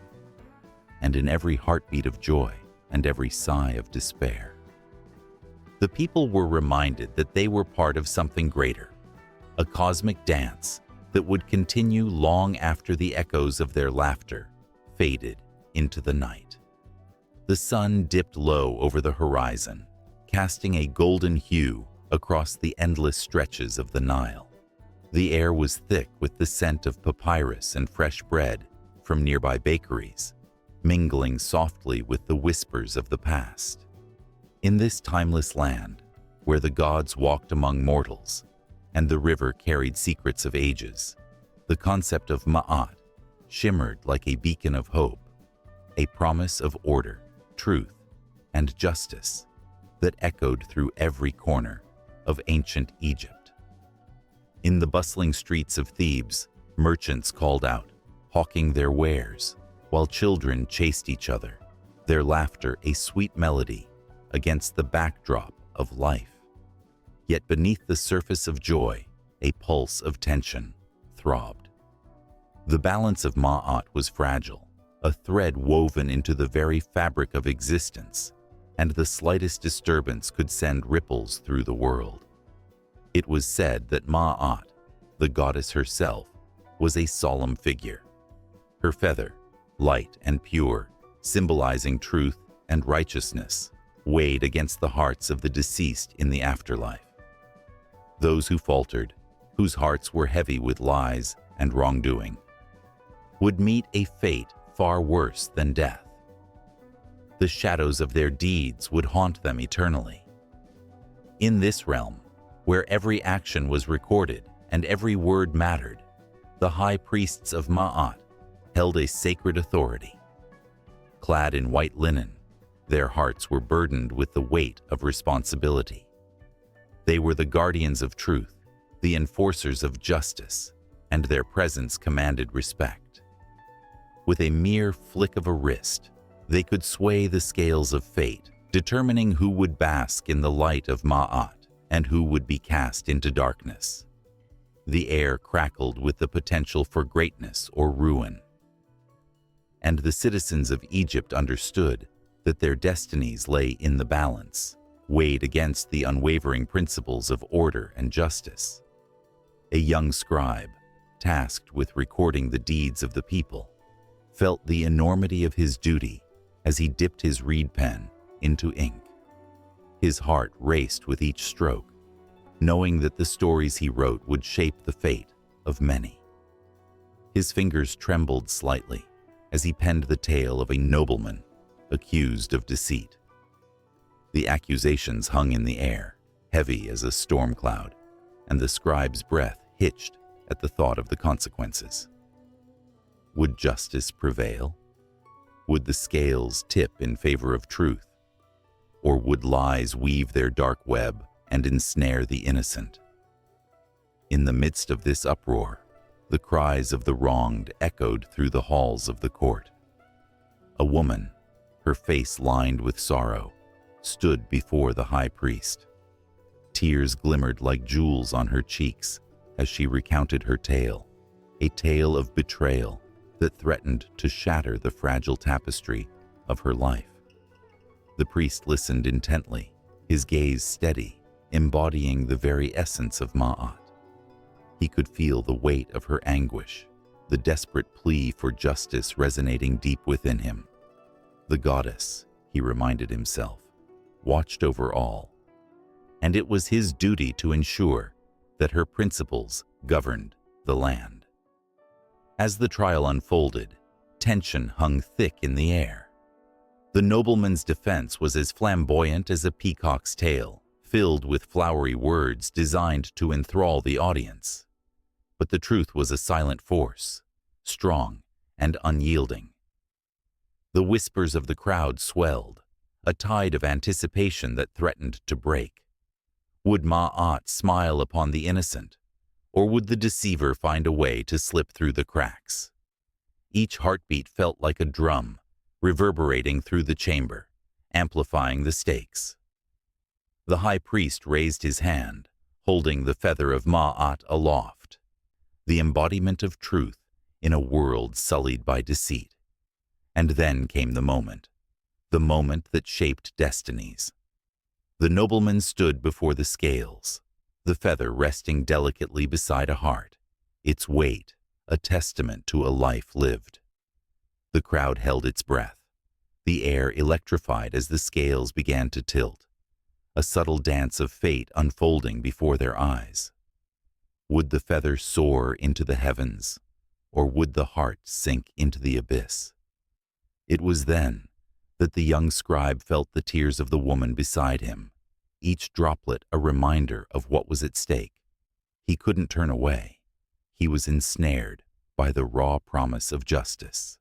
and in every heartbeat of joy and every sigh of despair. The people were reminded that they were part of something greater, a cosmic dance that would continue long after the echoes of their laughter faded into the night. The sun dipped low over the horizon, casting a golden hue across the endless stretches of the Nile. The air was thick with the scent of papyrus and fresh bread from nearby bakeries, mingling softly with the whispers of the past. In this timeless land, where the gods walked among mortals and the river carried secrets of ages, the concept of Ma'at shimmered like a beacon of hope, a promise of order, truth, and justice that echoed through every corner of ancient Egypt. In the bustling streets of Thebes, merchants called out, hawking their wares, while children chased each other, their laughter a sweet melody against the backdrop of life. Yet beneath the surface of joy, a pulse of tension throbbed. The balance of Ma'at was fragile, a thread woven into the very fabric of existence, and the slightest disturbance could send ripples through the world. It was said that Ma'at, the goddess herself, was a solemn figure. Her feather, light and pure, symbolizing truth and righteousness, weighed against the hearts of the deceased in the afterlife. Those who faltered, whose hearts were heavy with lies and wrongdoing, would meet a fate far worse than death. The shadows of their deeds would haunt them eternally. In this realm, where every action was recorded and every word mattered, the high priests of Ma'at held a sacred authority. Clad in white linen, their hearts were burdened with the weight of responsibility. They were the guardians of truth, the enforcers of justice, and their presence commanded respect. With a mere flick of a wrist, they could sway the scales of fate, determining who would bask in the light of Ma'at and who would be cast into darkness. The air crackled with the potential for greatness or ruin. And the citizens of Egypt understood that their destinies lay in the balance, weighed against the unwavering principles of order and justice. A young scribe, tasked with recording the deeds of the people, felt the enormity of his duty as he dipped his reed pen into ink. His heart raced with each stroke, knowing that the stories he wrote would shape the fate of many. His fingers trembled slightly as he penned the tale of a nobleman accused of deceit. The accusations hung in the air, heavy as a storm cloud, and the scribe's breath hitched at the thought of the consequences. Would justice prevail? Would the scales tip in favor of truth? Or would lies weave their dark web and ensnare the innocent? In the midst of this uproar, the cries of the wronged echoed through the halls of the court. A woman, her face lined with sorrow, stood before the high priest. Tears glimmered like jewels on her cheeks as she recounted her tale, a tale of betrayal that threatened to shatter the fragile tapestry of her life. The priest listened intently, his gaze steady, embodying the very essence of Ma'at. He could feel the weight of her anguish, the desperate plea for justice resonating deep within him. The goddess, he reminded himself, watched over all, and it was his duty to ensure that her principles governed the land. As the trial unfolded, tension hung thick in the air. The nobleman's defense was as flamboyant as a peacock's tail, filled with flowery words designed to enthrall the audience. But the truth was a silent force, strong and unyielding. The whispers of the crowd swelled, a tide of anticipation that threatened to break. Would Ma'at smile upon the innocent, or would the deceiver find a way to slip through the cracks? Each heartbeat felt like a drum, reverberating through the chamber, amplifying the stakes. The high priest raised his hand, holding the feather of Ma'at aloft, the embodiment of truth in a world sullied by deceit. And then came the moment that shaped destinies. The nobleman stood before the scales, the feather resting delicately beside a heart, its weight a testament to a life lived. The crowd held its breath, the air electrified as the scales began to tilt, a subtle dance of fate unfolding before their eyes. Would the feather soar into the heavens, or would the heart sink into the abyss? It was then that the young scribe felt the tears of the woman beside him, each droplet a reminder of what was at stake. He couldn't turn away. He was ensnared by the raw promise of justice.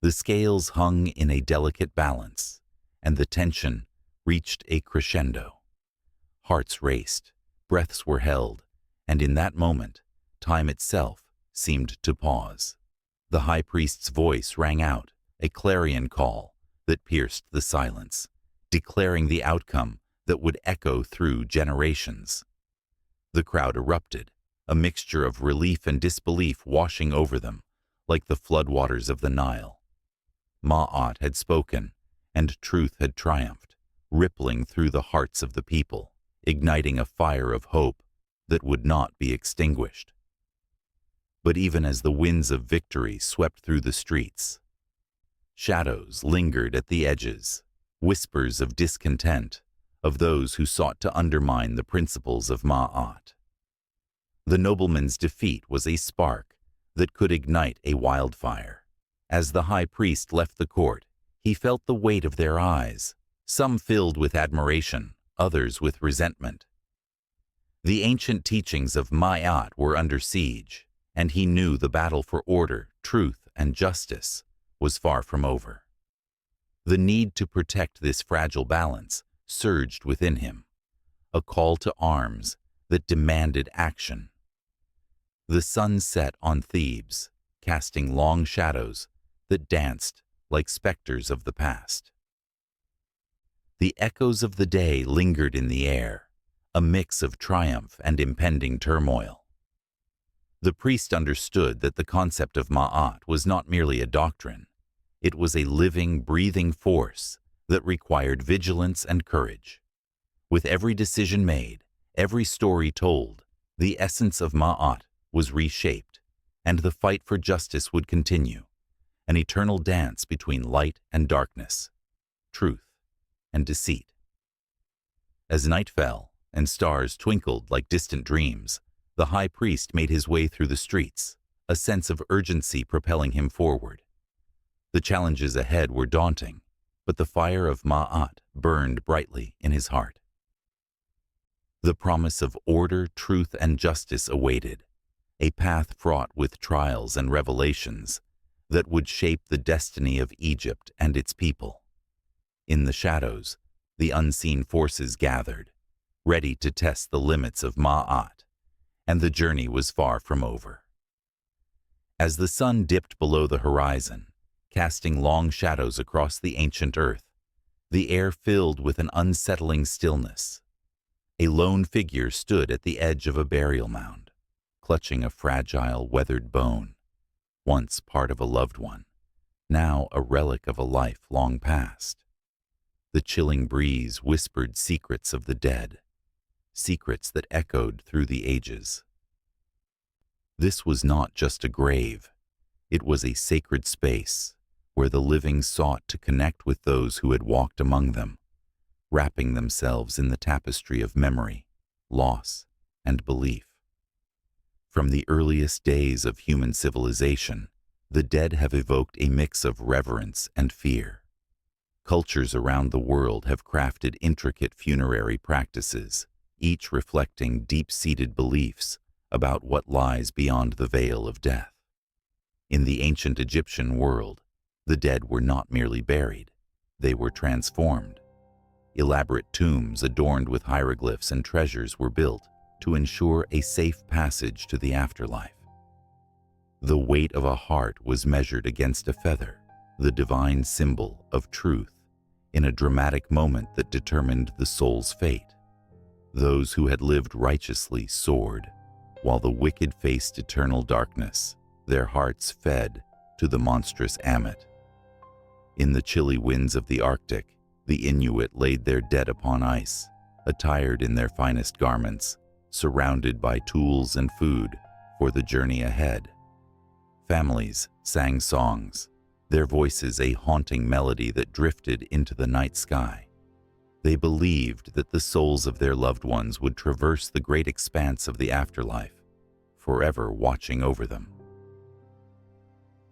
The scales hung in a delicate balance, and the tension reached a crescendo. Hearts raced, breaths were held, and in that moment, time itself seemed to pause. The high priest's voice rang out, a clarion call that pierced the silence, declaring the outcome that would echo through generations. The crowd erupted, a mixture of relief and disbelief washing over them like the floodwaters of the Nile. Ma'at had spoken, and truth had triumphed, rippling through the hearts of the people, igniting a fire of hope that would not be extinguished. But even as the winds of victory swept through the streets, shadows lingered at the edges, whispers of discontent of those who sought to undermine the principles of Ma'at. The nobleman's defeat was a spark that could ignite a wildfire. As the high priest left the court, he felt the weight of their eyes, some filled with admiration, others with resentment. The ancient teachings of Ma'at were under siege, and he knew the battle for order, truth, and justice was far from over. The need to protect this fragile balance surged within him, a call to arms that demanded action. The sun set on Thebes, casting long shadows that danced like specters of the past. The echoes of the day lingered in the air, a mix of triumph and impending turmoil. The priest understood that the concept of Ma'at was not merely a doctrine. It was a living, breathing force that required vigilance and courage. With every decision made, every story told, the essence of Ma'at was reshaped, and the fight for justice would continue, an eternal dance between light and darkness, truth and deceit. As night fell and stars twinkled like distant dreams, the high priest made his way through the streets, a sense of urgency propelling him forward. The challenges ahead were daunting, but the fire of Ma'at burned brightly in his heart. The promise of order, truth, and justice awaited, a path fraught with trials and revelations that would shape the destiny of Egypt and its people. In the shadows, the unseen forces gathered, ready to test the limits of Ma'at, and the journey was far from over. As the sun dipped below the horizon, casting long shadows across the ancient earth, the air filled with an unsettling stillness. A lone figure stood at the edge of a burial mound, clutching a fragile, weathered bone, once part of a loved one, now a relic of a life long past. The chilling breeze whispered secrets of the dead, secrets that echoed through the ages. This was not just a grave, it was a sacred space where the living sought to connect with those who had walked among them, wrapping themselves in the tapestry of memory, loss, and belief. From the earliest days of human civilization, the dead have evoked a mix of reverence and fear. Cultures around the world have crafted intricate funerary practices, each reflecting deep-seated beliefs about what lies beyond the veil of death. In the ancient Egyptian world, the dead were not merely buried, they were transformed. Elaborate tombs adorned with hieroglyphs and treasures were built to ensure a safe passage to the afterlife. The weight of a heart was measured against a feather, the divine symbol of truth, in a dramatic moment that determined the soul's fate. Those who had lived righteously soared, while the wicked faced eternal darkness, their hearts fed to the monstrous Amit. In the chilly winds of the Arctic, the Inuit laid their dead upon ice, attired in their finest garments, surrounded by tools and food for the journey ahead. Families sang songs, their voices a haunting melody that drifted into the night sky. They believed that the souls of their loved ones would traverse the great expanse of the afterlife, forever watching over them.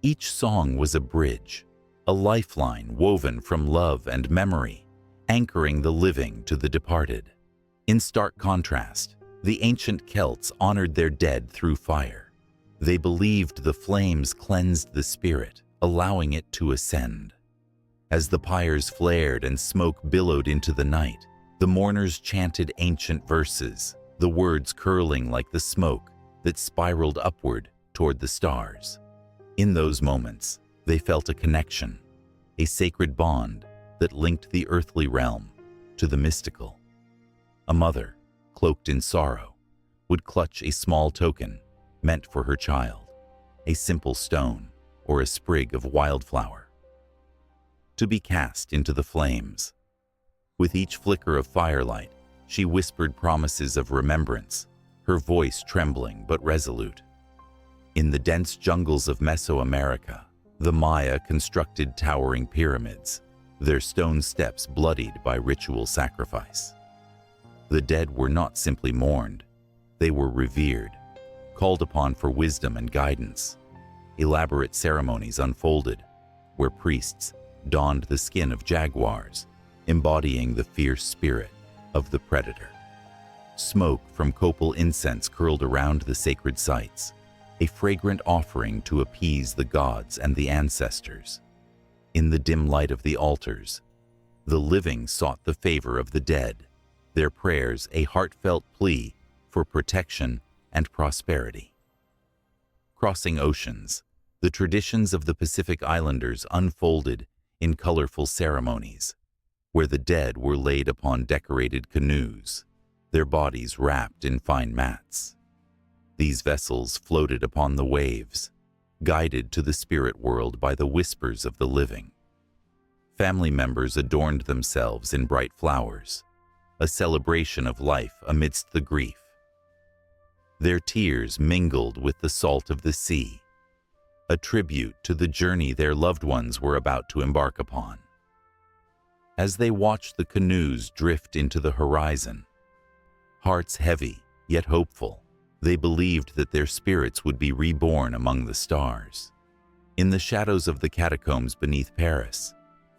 Each song was a bridge, a lifeline woven from love and memory, anchoring the living to the departed. In stark contrast, the ancient Celts honored their dead through fire. They believed the flames cleansed the spirit, allowing it to ascend. As the pyres flared and smoke billowed into the night, the mourners chanted ancient verses, the words curling like the smoke that spiraled upward toward the stars. In those moments, they felt a connection, a sacred bond that linked the earthly realm to the mystical. A mother, cloaked in sorrow, would clutch a small token meant for her child, a simple stone or a sprig of wildflower, to be cast into the flames. With each flicker of firelight, she whispered promises of remembrance, her voice trembling but resolute. In the dense jungles of Mesoamerica, the Maya constructed towering pyramids, their stone steps bloodied by ritual sacrifice. The dead were not simply mourned, they were revered, called upon for wisdom and guidance. Elaborate ceremonies unfolded, where priests donned the skin of jaguars, embodying the fierce spirit of the predator. Smoke from copal incense curled around the sacred sites, a fragrant offering to appease the gods and the ancestors. In the dim light of the altars, the living sought the favor of the dead, their prayers a heartfelt plea for protection and prosperity. Crossing oceans, the traditions of the Pacific Islanders unfolded in colorful ceremonies, where the dead were laid upon decorated canoes, their bodies wrapped in fine mats. These vessels floated upon the waves, guided to the spirit world by the whispers of the living. Family members adorned themselves in bright flowers, a celebration of life amidst the grief. Their tears mingled with the salt of the sea, a tribute to the journey their loved ones were about to embark upon. As they watched the canoes drift into the horizon, hearts heavy yet hopeful, they believed that their spirits would be reborn among the stars. In the shadows of the catacombs beneath Paris,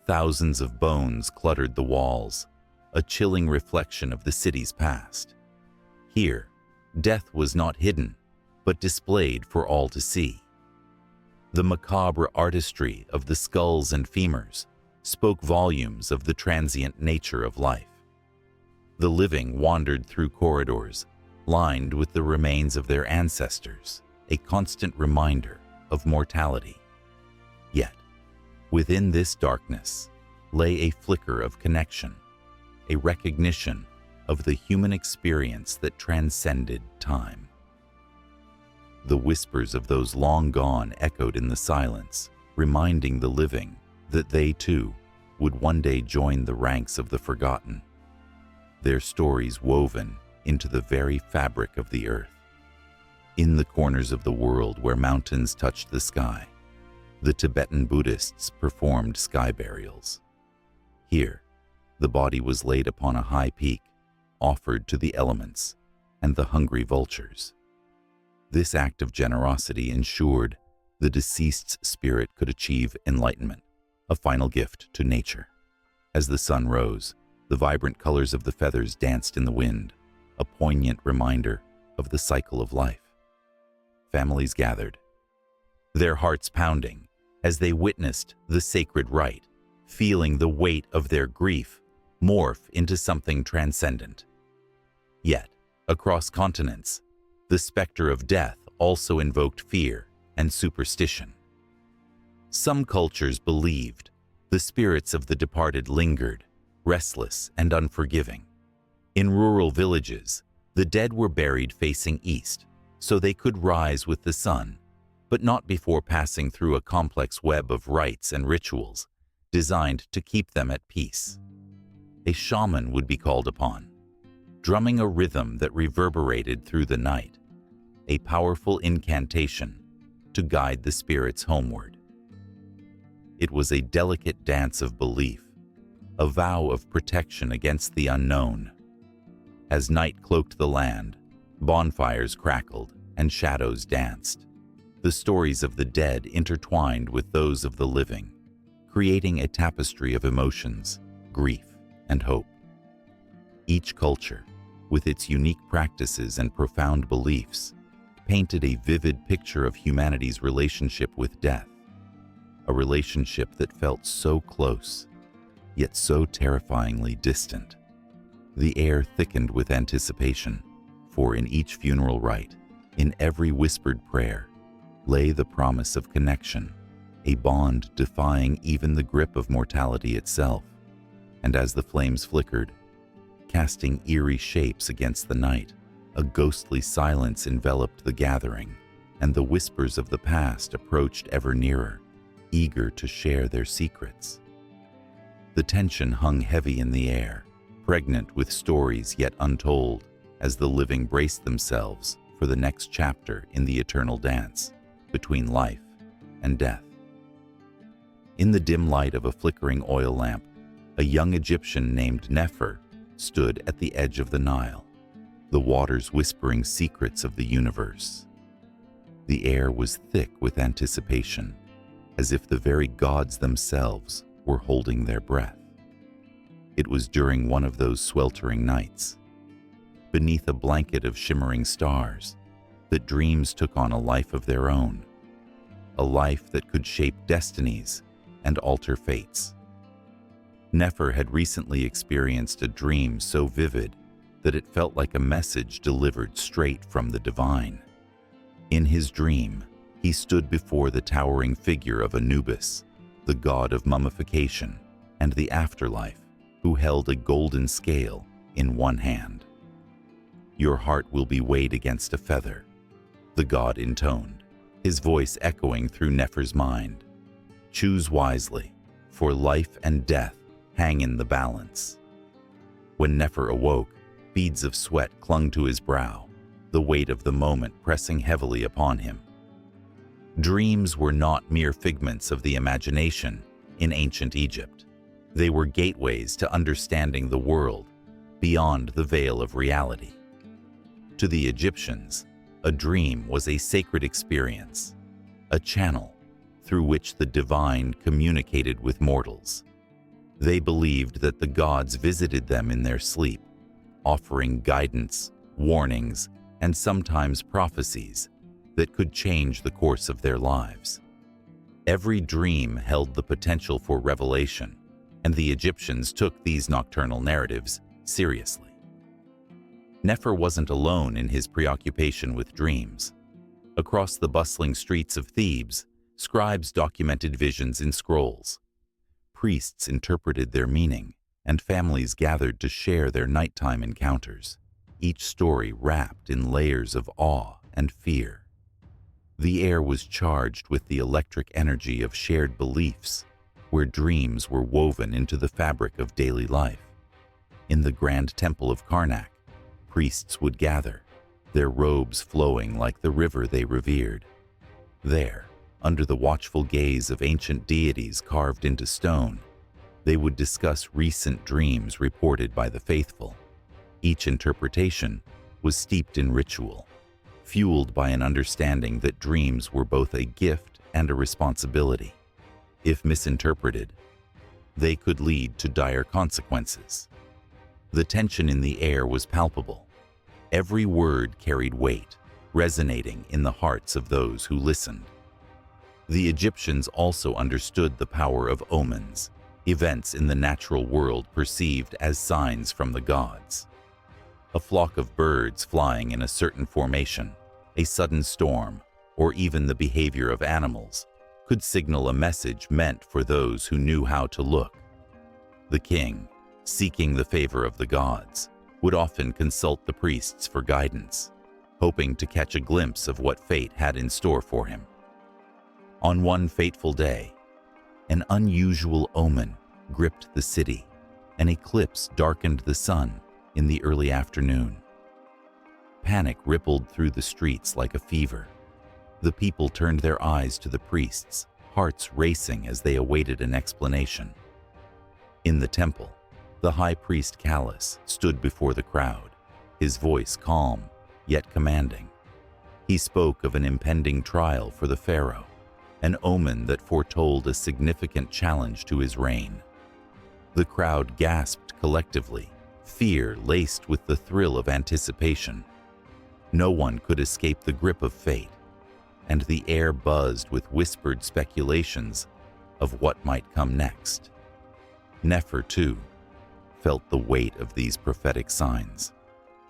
thousands of bones cluttered the walls, a chilling reflection of the city's past. Here, death was not hidden, but displayed for all to see. The macabre artistry of the skulls and femurs spoke volumes of the transient nature of life. The living wandered through corridors lined with the remains of their ancestors, a constant reminder of mortality. Yet, within this darkness lay a flicker of connection, a recognition of the human experience that transcended time. The whispers of those long gone echoed in the silence, reminding the living that they too would one day join the ranks of the forgotten, their stories woven into the very fabric of the earth. In the corners of the world where mountains touched the sky, the Tibetan Buddhists performed sky burials. Here, the body was laid upon a high peak, offered to the elements and the hungry vultures. This act of generosity ensured the deceased's spirit could achieve enlightenment, a final gift to nature. As the sun rose, the vibrant colors of the feathers danced in the wind, a poignant reminder of the cycle of life. Families gathered, their hearts pounding as they witnessed the sacred rite, feeling the weight of their grief morph into something transcendent. Yet, across continents, the specter of death also invoked fear and superstition. Some cultures believed the spirits of the departed lingered, restless and unforgiving. In rural villages, the dead were buried facing east, so they could rise with the sun, but not before passing through a complex web of rites and rituals designed to keep them at peace. A shaman would be called upon, drumming a rhythm that reverberated through the night, a powerful incantation to guide the spirits homeward. It was a delicate dance of belief, a vow of protection against the unknown. As night cloaked the land, bonfires crackled and shadows danced. The stories of the dead intertwined with those of the living, creating a tapestry of emotions, grief, and hope. Each culture, with its unique practices and profound beliefs, painted a vivid picture of humanity's relationship with death, a relationship that felt so close, yet so terrifyingly distant. The air thickened with anticipation, for in each funeral rite, in every whispered prayer, lay the promise of connection, a bond defying even the grip of mortality itself. And as the flames flickered, casting eerie shapes against the night, a ghostly silence enveloped the gathering, and the whispers of the past approached ever nearer, eager to share their secrets. The tension hung heavy in the air, pregnant with stories yet untold, as the living braced themselves for the next chapter in the eternal dance between life and death. In the dim light of a flickering oil lamp, a young Egyptian named Nefer stood at the edge of the Nile, the waters whispering secrets of the universe. The air was thick with anticipation, as if the very gods themselves were holding their breath. It was during one of those sweltering nights, beneath a blanket of shimmering stars, that dreams took on a life of their own, a life that could shape destinies and alter fates. Nefer had recently experienced a dream so vivid that it felt like a message delivered straight from the divine. In his dream, he stood before the towering figure of Anubis, the god of mummification and the afterlife, who held a golden scale in one hand. "Your heart will be weighed against a feather," the god intoned, his voice echoing through Nefer's mind. "Choose wisely, for life and death hang in the balance." When Nefer awoke, beads of sweat clung to his brow, the weight of the moment pressing heavily upon him. Dreams were not mere figments of the imagination in ancient Egypt. They were gateways to understanding the world beyond the veil of reality. To the Egyptians, a dream was a sacred experience, a channel through which the divine communicated with mortals. They believed that the gods visited them in their sleep, offering guidance, warnings, and sometimes prophecies that could change the course of their lives. Every dream held the potential for revelation, and the Egyptians took these nocturnal narratives seriously. Nefer wasn't alone in his preoccupation with dreams. Across the bustling streets of Thebes, scribes documented visions in scrolls. Priests interpreted their meaning, and families gathered to share their nighttime encounters, each story wrapped in layers of awe and fear. The air was charged with the electric energy of shared beliefs, where dreams were woven into the fabric of daily life. In the grand temple of Karnak, priests would gather, their robes flowing like the river they revered. There, under the watchful gaze of ancient deities carved into stone, they would discuss recent dreams reported by the faithful. Each interpretation was steeped in ritual, fueled by an understanding that dreams were both a gift and a responsibility. If misinterpreted, they could lead to dire consequences. The tension in the air was palpable. Every word carried weight, resonating in the hearts of those who listened. The Egyptians also understood the power of omens, events in the natural world perceived as signs from the gods. A flock of birds flying in a certain formation, a sudden storm, or even the behavior of animals could signal a message meant for those who knew how to look. The king, seeking the favor of the gods, would often consult the priests for guidance, hoping to catch a glimpse of what fate had in store for him. On one fateful day, an unusual omen gripped the city. An eclipse darkened the sun in the early afternoon. Panic rippled through the streets like a fever. The people turned their eyes to the priests, hearts racing as they awaited an explanation. In the temple, the high priest Callus stood before the crowd, his voice calm yet commanding. He spoke of an impending trial for the pharaoh, an omen that foretold a significant challenge to his reign. The crowd gasped collectively, fear laced with the thrill of anticipation. No one could escape the grip of fate, and the air buzzed with whispered speculations of what might come next. Nefer, too, felt the weight of these prophetic signs.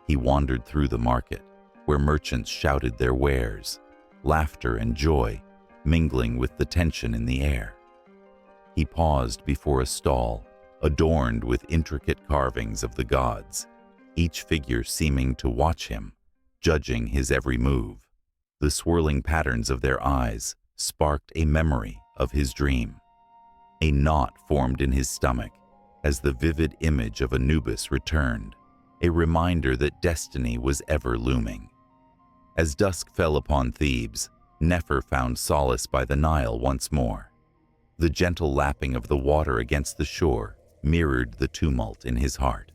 He wandered through the market, where merchants shouted their wares, laughter and joy mingling with the tension in the air. He paused before a stall adorned with intricate carvings of the gods, each figure seeming to watch him, judging his every move. The swirling patterns of their eyes sparked a memory of his dream. A knot formed in his stomach as the vivid image of Anubis returned, a reminder that destiny was ever looming. As dusk fell upon Thebes, Nefer found solace by the Nile once more. The gentle lapping of the water against the shore mirrored the tumult in his heart.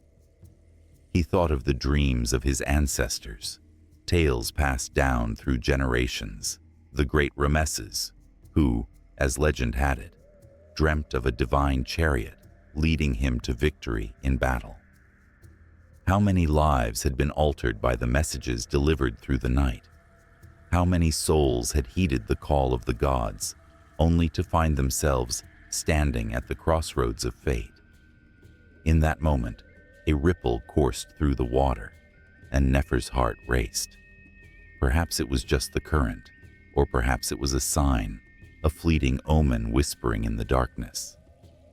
He thought of the dreams of his ancestors, tales passed down through generations, the great Ramesses, who, as legend had it, dreamt of a divine chariot leading him to victory in battle. How many lives had been altered by the messages delivered through the night? How many souls had heeded the call of the gods, only to find themselves standing at the crossroads of fate? In that moment, a ripple coursed through the water, and Nefer's heart raced. Perhaps it was just the current, or perhaps it was a sign, a fleeting omen whispering in the darkness.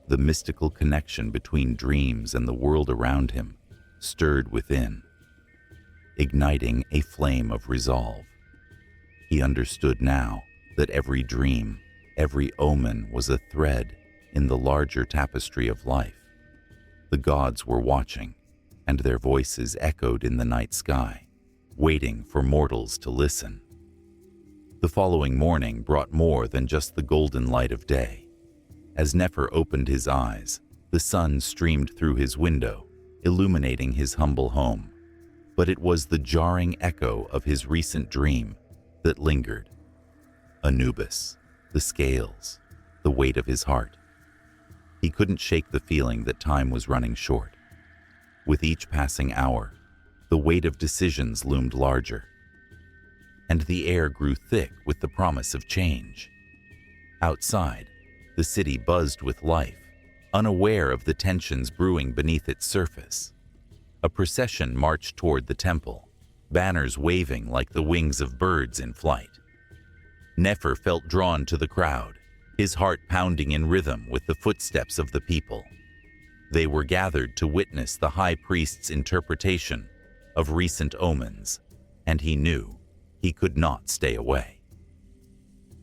The mystical connection between dreams and the world around him stirred within, igniting a flame of resolve. He understood now that every dream, every omen was a thread in the larger tapestry of life. The gods were watching, and their voices echoed in the night sky, waiting for mortals to listen. The following morning brought more than just the golden light of day. As Nefer opened his eyes, the sun streamed through his window, illuminating his humble home. But it was the jarring echo of his recent dream that lingered. Anubis, the scales, the weight of his heart. He couldn't shake the feeling that time was running short. With each passing hour, the weight of decisions loomed larger, and the air grew thick with the promise of change. Outside, the city buzzed with life, unaware of the tensions brewing beneath its surface. A procession marched toward the temple, banners waving like the wings of birds in flight. Nefer felt drawn to the crowd, his heart pounding in rhythm with the footsteps of the people. They were gathered to witness the high priest's interpretation of recent omens, and he knew he could not stay away.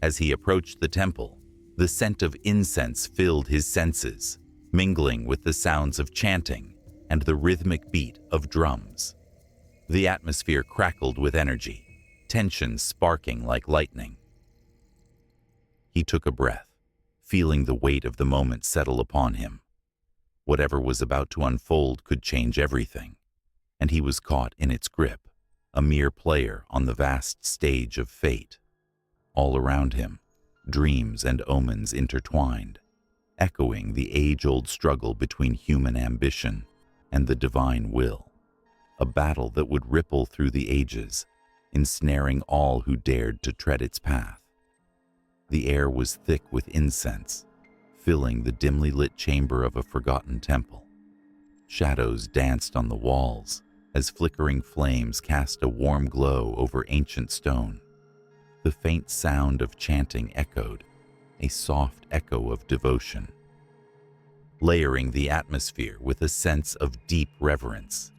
As he approached the temple, the scent of incense filled his senses, mingling with the sounds of chanting and the rhythmic beat of drums. The atmosphere crackled with energy, tension sparking like lightning. He took a breath, feeling the weight of the moment settle upon him. Whatever was about to unfold could change everything, and he was caught in its grip, a mere player on the vast stage of fate. All around him, dreams and omens intertwined, echoing the age-old struggle between human ambition and the divine will, a battle that would ripple through the ages, ensnaring all who dared to tread its path. The air was thick with incense, filling the dimly lit chamber of a forgotten temple. Shadows danced on the walls as flickering flames cast a warm glow over ancient stone. The faint sound of chanting echoed, a soft echo of devotion, layering the atmosphere with a sense of deep reverence.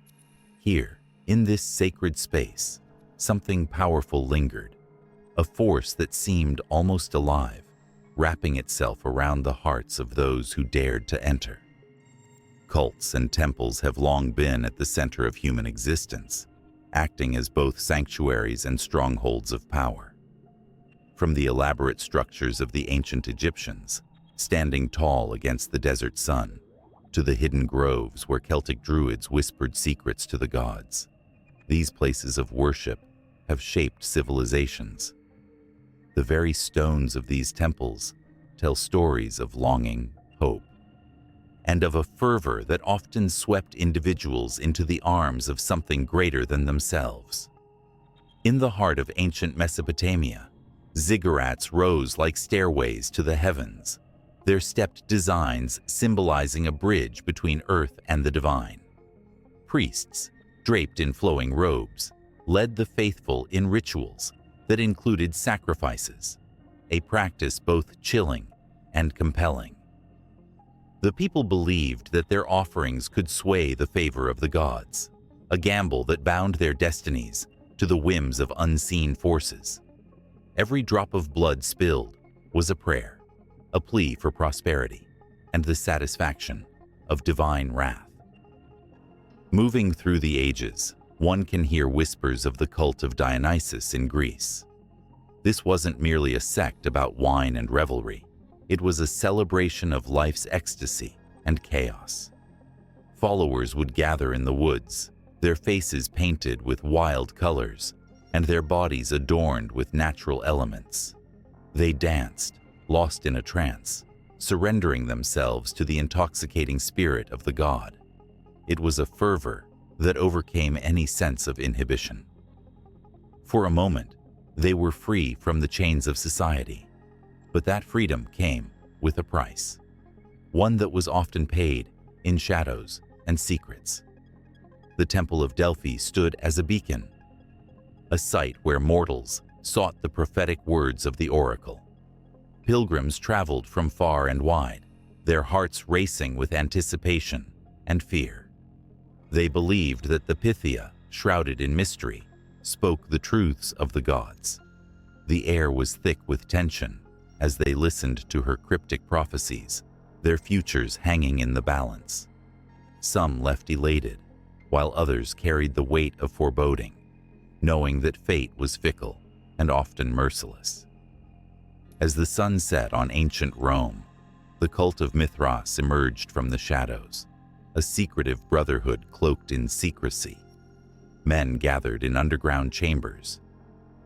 Here, in this sacred space, something powerful lingered, a force that seemed almost alive, wrapping itself around the hearts of those who dared to enter. Cults and temples have long been at the center of human existence, acting as both sanctuaries and strongholds of power. From the elaborate structures of the ancient Egyptians, standing tall against the desert sun, to the hidden groves where Celtic druids whispered secrets to the gods, these places of worship have shaped civilizations. The very stones of these temples tell stories of longing, hope, and of a fervor that often swept individuals into the arms of something greater than themselves. In the heart of ancient Mesopotamia, ziggurats rose like stairways to the heavens, their stepped designs symbolizing a bridge between earth and the divine. Priests, draped in flowing robes, led the faithful in rituals that included sacrifices, a practice both chilling and compelling. The people believed that their offerings could sway the favor of the gods, a gamble that bound their destinies to the whims of unseen forces. Every drop of blood spilled was a prayer, a plea for prosperity, and the satisfaction of divine wrath. Moving through the ages, one can hear whispers of the cult of Dionysus in Greece. This wasn't merely a sect about wine and revelry. It was a celebration of life's ecstasy and chaos. Followers would gather in the woods, their faces painted with wild colors, and their bodies adorned with natural elements. They danced, lost in a trance, surrendering themselves to the intoxicating spirit of the god. It was a fervor that overcame any sense of inhibition. For a moment, they were free from the chains of society. But that freedom came with a price, one that was often paid in shadows and secrets. The Temple of Delphi stood as a beacon, a site where mortals sought the prophetic words of the oracle. Pilgrims traveled from far and wide, their hearts racing with anticipation and fear. They believed that the Pythia, shrouded in mystery, spoke the truths of the gods. The air was thick with tension as they listened to her cryptic prophecies, their futures hanging in the balance. Some left elated, while others carried the weight of foreboding, knowing that fate was fickle and often merciless. As the sun set on ancient Rome, the cult of Mithras emerged from the shadows, a secretive brotherhood cloaked in secrecy. Men gathered in underground chambers,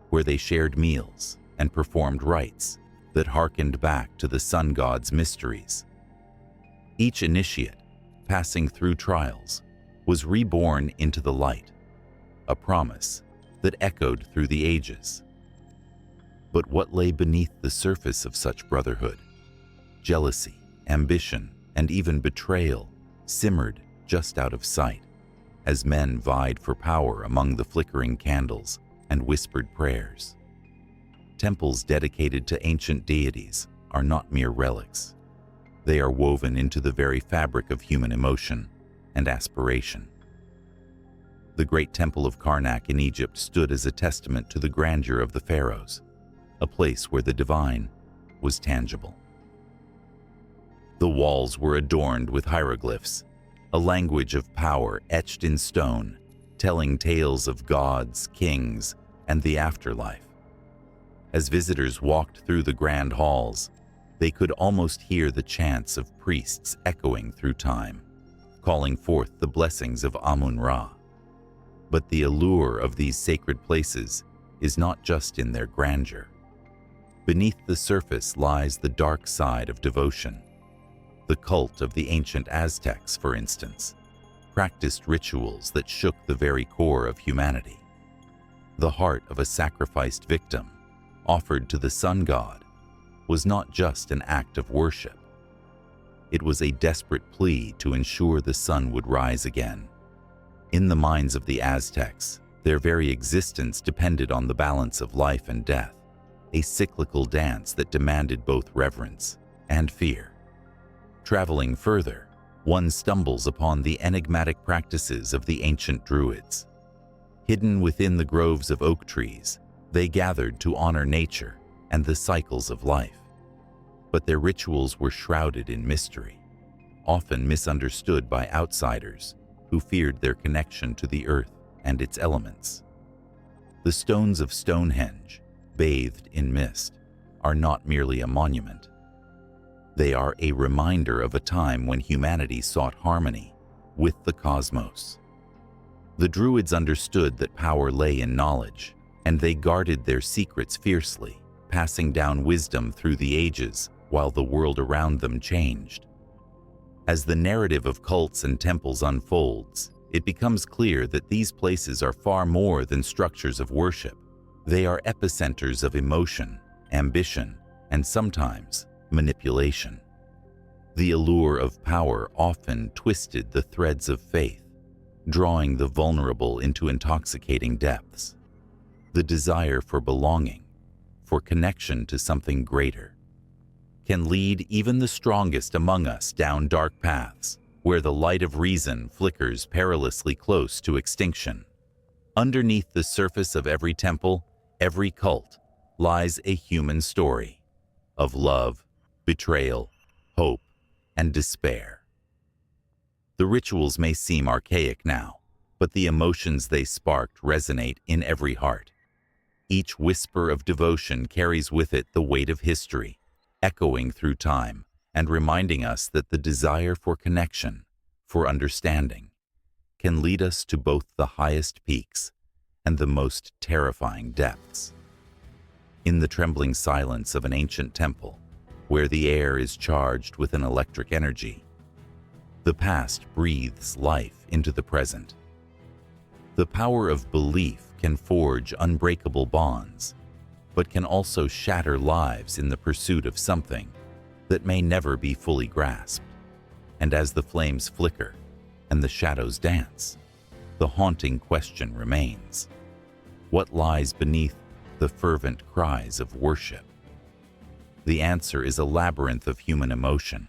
where they shared meals and performed rites that harkened back to the sun god's mysteries. Each initiate, passing through trials, was reborn into the light, a promise that echoed through the ages. But what lay beneath the surface of such brotherhood? Jealousy, ambition, and even betrayal simmered just out of sight, as men vied for power among the flickering candles and whispered prayers. Temples dedicated to ancient deities are not mere relics. They are woven into the very fabric of human emotion and aspiration. The great temple of Karnak in Egypt stood as a testament to the grandeur of the pharaohs, a place where the divine was tangible. The walls were adorned with hieroglyphs, a language of power etched in stone, telling tales of gods, kings, and the afterlife. As visitors walked through the grand halls, they could almost hear the chants of priests echoing through time, calling forth the blessings of Amun-Ra. But the allure of these sacred places is not just in their grandeur. Beneath the surface lies the dark side of devotion. The cult of the ancient Aztecs, for instance, practiced rituals that shook the very core of humanity. The heart of a sacrificed victim, offered to the sun god, was not just an act of worship. It was a desperate plea to ensure the sun would rise again. In the minds of the Aztecs, their very existence depended on the balance of life and death, a cyclical dance that demanded both reverence and fear. Traveling further, one stumbles upon the enigmatic practices of the ancient Druids. Hidden within the groves of oak trees, they gathered to honor nature and the cycles of life. But their rituals were shrouded in mystery, often misunderstood by outsiders who feared their connection to the earth and its elements. The stones of Stonehenge, bathed in mist, are not merely a monument. They are a reminder of a time when humanity sought harmony with the cosmos. The Druids understood that power lay in knowledge, and they guarded their secrets fiercely, passing down wisdom through the ages while the world around them changed. As the narrative of cults and temples unfolds, it becomes clear that these places are far more than structures of worship. They are epicenters of emotion, ambition, and sometimes manipulation. The allure of power often twisted the threads of faith, drawing the vulnerable into intoxicating depths. The desire for belonging, for connection to something greater, can lead even the strongest among us down dark paths, where the light of reason flickers perilously close to extinction. Underneath the surface of every temple, every cult, lies a human story of love, betrayal, hope, and despair. The rituals may seem archaic now, but the emotions they sparked resonate in every heart. Each whisper of devotion carries with it the weight of history, echoing through time and reminding us that the desire for connection, for understanding, can lead us to both the highest peaks and the most terrifying depths. In the trembling silence of an ancient temple, where the air is charged with an electric energy, the past breathes life into the present. The power of belief can forge unbreakable bonds, but can also shatter lives in the pursuit of something that may never be fully grasped. And as the flames flicker and the shadows dance, the haunting question remains: what lies beneath the fervent cries of worship? The answer is a labyrinth of human emotion,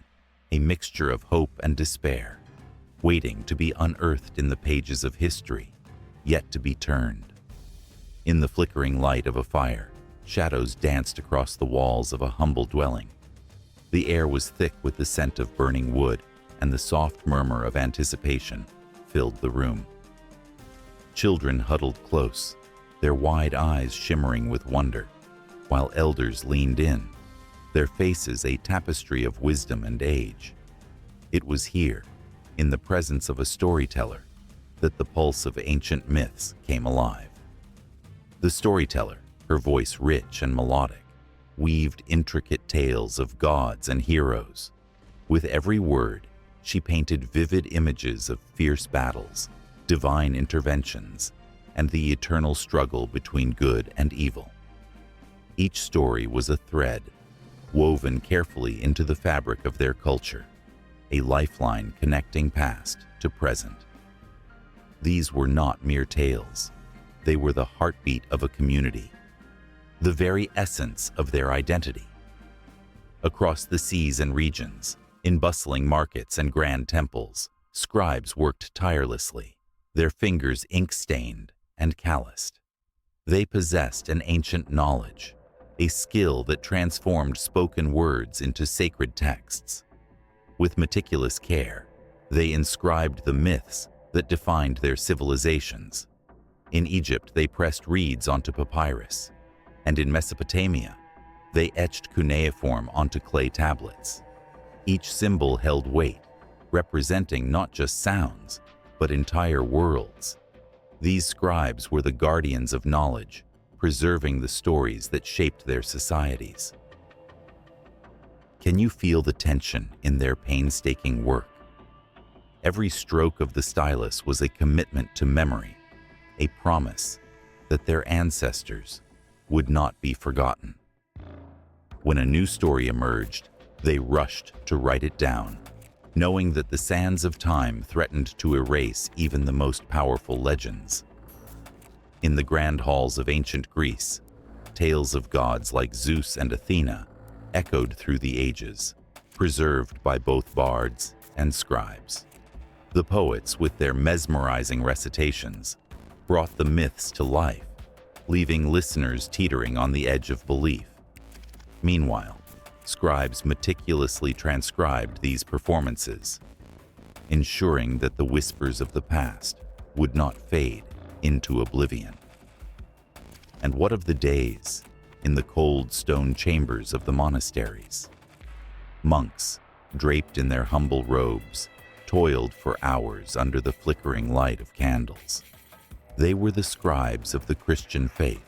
a mixture of hope and despair, waiting to be unearthed in the pages of history, yet to be turned. In the flickering light of a fire, shadows danced across the walls of a humble dwelling. The air was thick with the scent of burning wood, and the soft murmur of anticipation filled the room. Children huddled close, their wide eyes shimmering with wonder, while elders leaned in, their faces a tapestry of wisdom and age. It was here, in the presence of a storyteller, that the pulse of ancient myths came alive. The storyteller, her voice rich and melodic, weaved intricate tales of gods and heroes. With every word, she painted vivid images of fierce battles, divine interventions, and the eternal struggle between good and evil. Each story was a thread, woven carefully into the fabric of their culture, a lifeline connecting past to present. These were not mere tales. They were the heartbeat of a community, the very essence of their identity. Across the seas and regions, in bustling markets and grand temples, scribes worked tirelessly, their fingers ink-stained and calloused. They possessed an ancient knowledge, a skill that transformed spoken words into sacred texts. With meticulous care, they inscribed the myths that defined their civilizations. In Egypt, they pressed reeds onto papyrus, and in Mesopotamia, they etched cuneiform onto clay tablets. Each symbol held weight, representing not just sounds, but entire worlds. These scribes were the guardians of knowledge, preserving the stories that shaped their societies. Can you feel the tension in their painstaking work? Every stroke of the stylus was a commitment to memory, a promise that their ancestors would not be forgotten. When a new story emerged, they rushed to write it down, knowing that the sands of time threatened to erase even the most powerful legends. In the grand halls of ancient Greece, tales of gods like Zeus and Athena echoed through the ages, preserved by both bards and scribes. The poets, with their mesmerizing recitations, brought the myths to life, leaving listeners teetering on the edge of belief. Meanwhile, scribes meticulously transcribed these performances, ensuring that the whispers of the past would not fade into oblivion. And what of the days in the cold stone chambers of the monasteries? Monks, draped in their humble robes, toiled for hours under the flickering light of candles. They were the scribes of the Christian faith,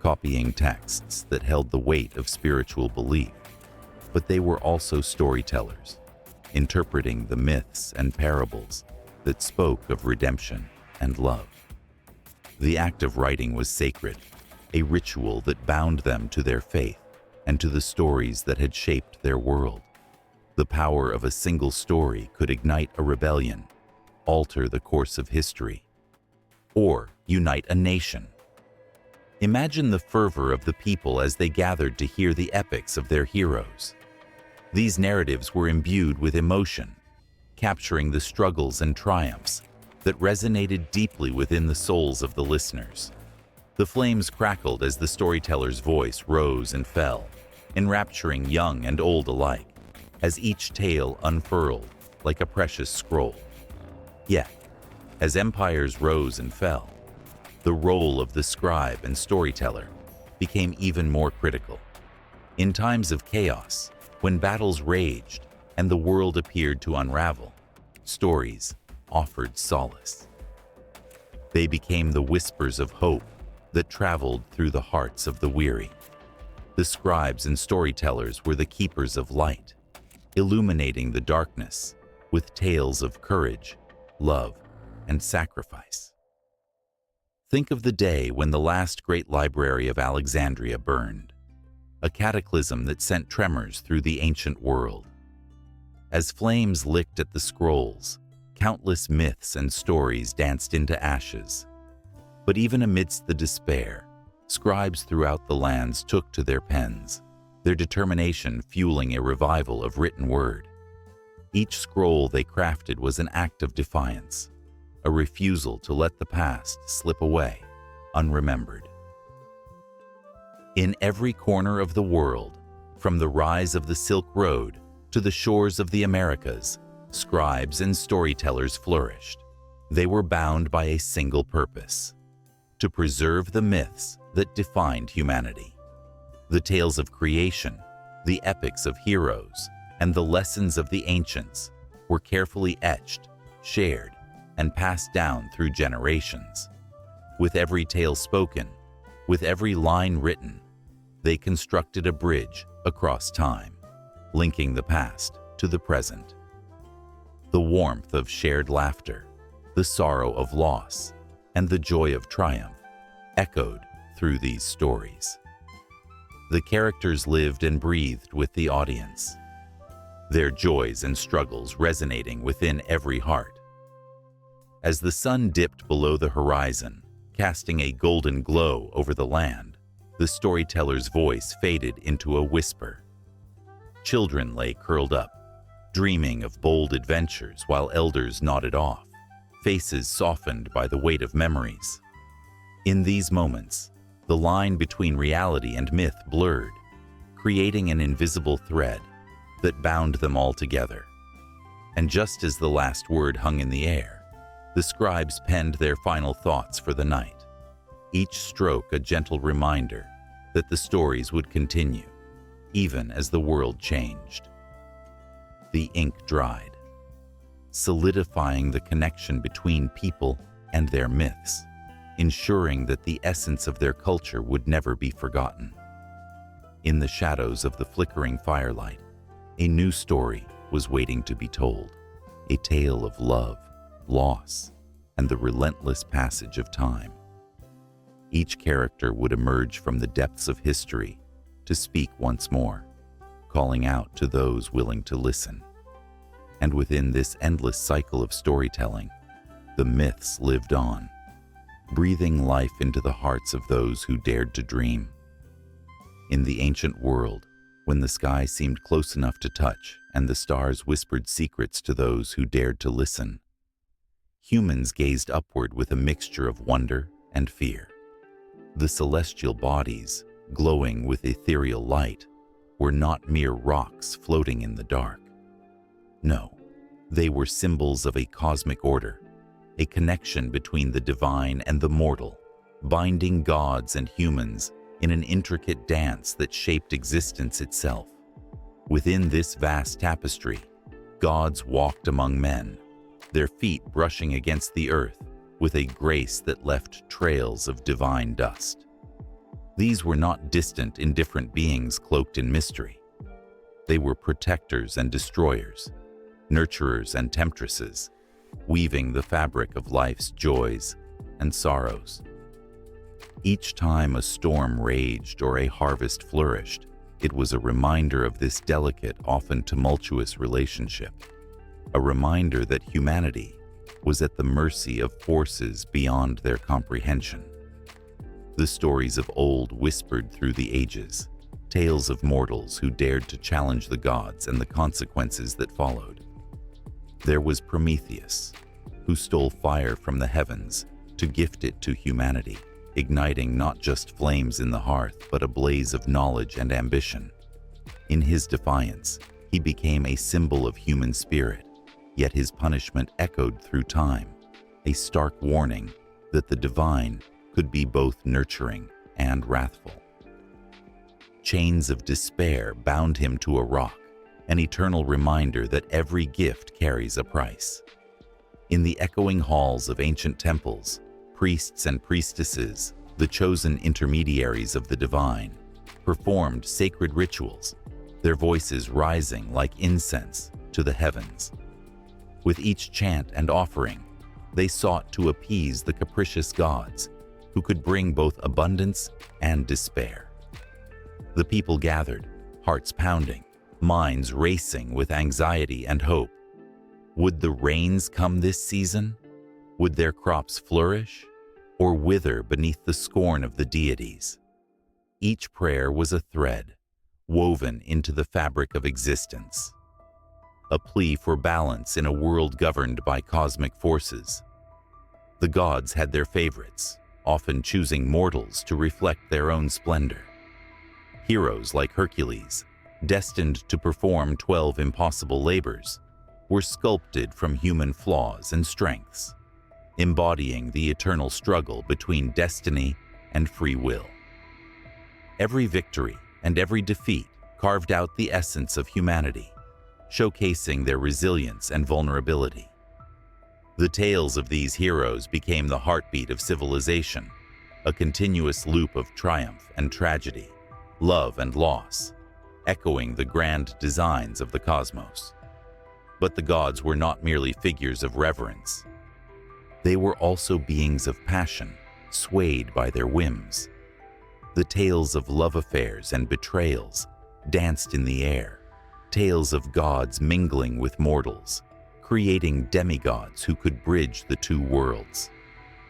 copying texts that held the weight of spiritual belief. But they were also storytellers, interpreting the myths and parables that spoke of redemption and love. The act of writing was sacred, a ritual that bound them to their faith and to the stories that had shaped their world. The power of a single story could ignite a rebellion, alter the course of history, or unite a nation. Imagine the fervor of the people as they gathered to hear the epics of their heroes. These narratives were imbued with emotion, capturing the struggles and triumphs that resonated deeply within the souls of the listeners. The flames crackled as the storyteller's voice rose and fell, enrapturing young and old alike, as each tale unfurled like a precious scroll. Yet, as empires rose and fell, the role of the scribe and storyteller became even more critical. In times of chaos, when battles raged and the world appeared to unravel, stories offered solace. They became the whispers of hope that traveled through the hearts of the weary. The scribes and storytellers were the keepers of light, illuminating the darkness with tales of courage, love, and sacrifice. Think of the day when the last great library of Alexandria burned, a cataclysm that sent tremors through the ancient world. As flames licked at the scrolls, countless myths and stories danced into ashes. But even amidst the despair, scribes throughout the lands took to their pens, their determination fueling a revival of written word. Each scroll they crafted was an act of defiance, a refusal to let the past slip away, unremembered. In every corner of the world, from the rise of the Silk Road to the shores of the Americas, scribes and storytellers flourished. They were bound by a single purpose: to preserve the myths that defined humanity. The tales of creation, the epics of heroes, and the lessons of the ancients were carefully etched, shared, and passed down through generations. With every tale spoken, with every line written, they constructed a bridge across time, linking the past to the present. The warmth of shared laughter, the sorrow of loss, and the joy of triumph echoed through these stories. The characters lived and breathed with the audience, their joys and struggles resonating within every heart. As the sun dipped below the horizon, casting a golden glow over the land, the storyteller's voice faded into a whisper. Children lay curled up, dreaming of bold adventures while elders nodded off, faces softened by the weight of memories. In these moments, the line between reality and myth blurred, creating an invisible thread that bound them all together. And just as the last word hung in the air, the scribes penned their final thoughts for the night, each stroke a gentle reminder that the stories would continue, even as the world changed. The ink dried, solidifying the connection between people and their myths, ensuring that the essence of their culture would never be forgotten. In the shadows of the flickering firelight, a new story was waiting to be told, a tale of love, loss, and the relentless passage of time. Each character would emerge from the depths of history to speak once more, calling out to those willing to listen. And within this endless cycle of storytelling, the myths lived on, breathing life into the hearts of those who dared to dream. In the ancient world, when the sky seemed close enough to touch and the stars whispered secrets to those who dared to listen, humans gazed upward with a mixture of wonder and fear. The celestial bodies, glowing with ethereal light, were not mere rocks floating in the dark. No, they were symbols of a cosmic order, a connection between the divine and the mortal, binding gods and humans in an intricate dance that shaped existence itself. Within this vast tapestry, gods walked among men, their feet brushing against the earth with a grace that left trails of divine dust. These were not distant, indifferent beings cloaked in mystery. They were protectors and destroyers, nurturers and temptresses, weaving the fabric of life's joys and sorrows. Each time a storm raged or a harvest flourished, it was a reminder of this delicate, often tumultuous relationship, a reminder that humanity was at the mercy of forces beyond their comprehension. The stories of old whispered through the ages, tales of mortals who dared to challenge the gods and the consequences that followed. There was Prometheus, who stole fire from the heavens to gift it to humanity, igniting not just flames in the hearth, but a blaze of knowledge and ambition. In his defiance, he became a symbol of human spirit, yet his punishment echoed through time, a stark warning that the divine could be both nurturing and wrathful. Chains of despair bound him to a rock, an eternal reminder that every gift carries a price. In the echoing halls of ancient temples, priests and priestesses, the chosen intermediaries of the divine, performed sacred rituals, their voices rising like incense to the heavens. With each chant and offering, they sought to appease the capricious gods, who could bring both abundance and despair. The people gathered, hearts pounding, minds racing with anxiety and hope. Would the rains come this season? Would their crops flourish, or wither beneath the scorn of the deities? Each prayer was a thread, woven into the fabric of existence, a plea for balance in a world governed by cosmic forces. The gods had their favorites, often choosing mortals to reflect their own splendor. Heroes like Hercules, destined to perform 12 impossible labors, were sculpted from human flaws and strengths, embodying the eternal struggle between destiny and free will. Every victory and every defeat carved out the essence of humanity, showcasing their resilience and vulnerability. The tales of these heroes became the heartbeat of civilization, a continuous loop of triumph and tragedy, love and loss, echoing the grand designs of the cosmos. But the gods were not merely figures of reverence. They were also beings of passion, swayed by their whims. The tales of love affairs and betrayals danced in the air, tales of gods mingling with mortals, creating demigods who could bridge the two worlds.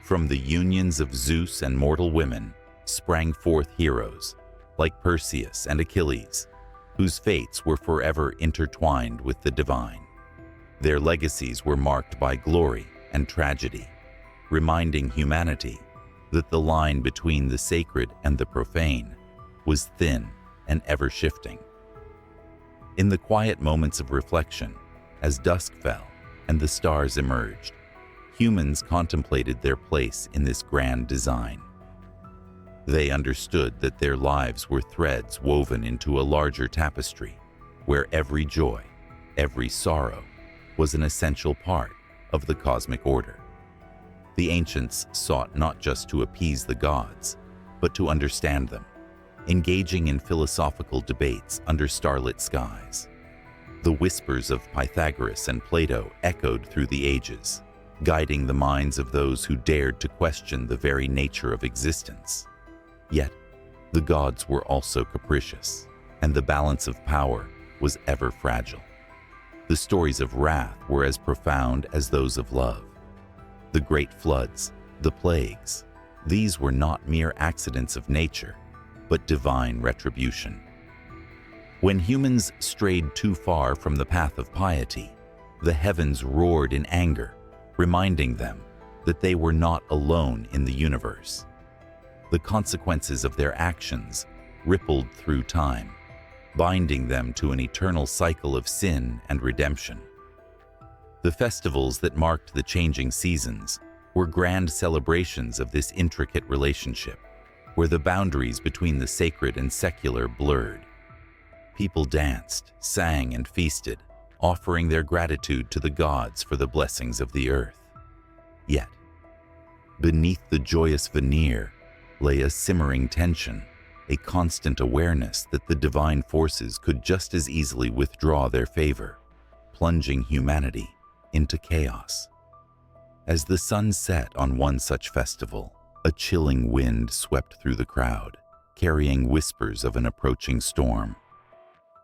From the unions of Zeus and mortal women sprang forth heroes like Perseus and Achilles, whose fates were forever intertwined with the divine. Their legacies were marked by glory and tragedy, reminding humanity that the line between the sacred and the profane was thin and ever-shifting. In the quiet moments of reflection, as dusk fell and the stars emerged, humans contemplated their place in this grand design. They understood that their lives were threads woven into a larger tapestry, where every joy, every sorrow, was an essential part of the cosmic order. The ancients sought not just to appease the gods, but to understand them, engaging in philosophical debates under starlit skies. The whispers of Pythagoras and Plato echoed through the ages, guiding the minds of those who dared to question the very nature of existence. Yet, the gods were also capricious, and the balance of power was ever fragile. The stories of wrath were as profound as those of love. The great floods, the plagues, these were not mere accidents of nature, but divine retribution. When humans strayed too far from the path of piety, the heavens roared in anger, reminding them that they were not alone in the universe. The consequences of their actions rippled through time, binding them to an eternal cycle of sin and redemption. The festivals that marked the changing seasons were grand celebrations of this intricate relationship, where the boundaries between the sacred and secular blurred. People danced, sang, and feasted, offering their gratitude to the gods for the blessings of the earth. Yet, beneath the joyous veneer lay a simmering tension, a constant awareness that the divine forces could just as easily withdraw their favor, plunging humanity into chaos. As the sun set on one such festival, a chilling wind swept through the crowd, carrying whispers of an approaching storm.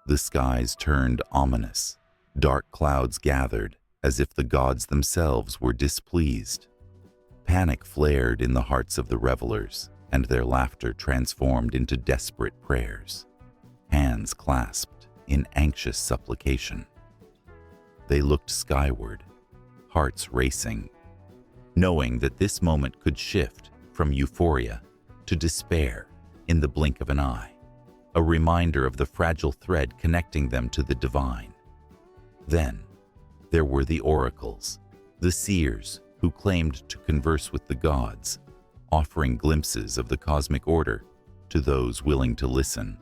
The skies turned ominous. Dark clouds gathered, as if the gods themselves were displeased. Panic flared in the hearts of the revelers, and their laughter transformed into desperate prayers, hands clasped in anxious supplication. They looked skyward, hearts racing, knowing that this moment could shift from euphoria to despair in the blink of an eye, a reminder of the fragile thread connecting them to the divine. Then, there were the oracles, the seers who claimed to converse with the gods, offering glimpses of the cosmic order to those willing to listen.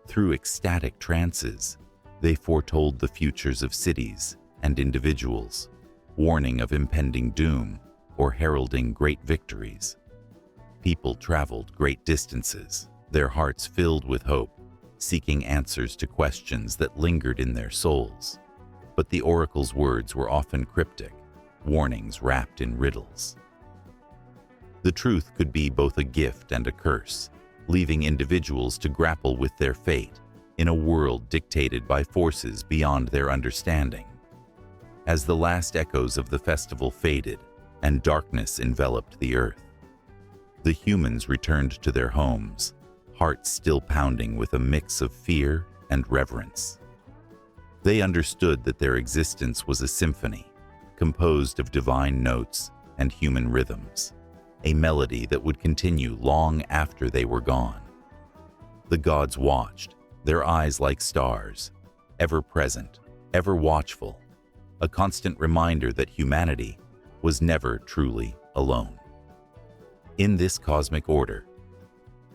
Through ecstatic trances, they foretold the futures of cities and individuals, warning of impending doom or heralding great victories. People traveled great distances, their hearts filled with hope, seeking answers to questions that lingered in their souls. But the oracle's words were often cryptic, warnings wrapped in riddles. The truth could be both a gift and a curse, leaving individuals to grapple with their fate in a world dictated by forces beyond their understanding. As the last echoes of the festival faded and darkness enveloped the earth, the humans returned to their homes, hearts still pounding with a mix of fear and reverence. They understood that their existence was a symphony, composed of divine notes and human rhythms, a melody that would continue long after they were gone. The gods watched, their eyes like stars, ever present, ever watchful, a constant reminder that humanity was never truly alone. In this cosmic order,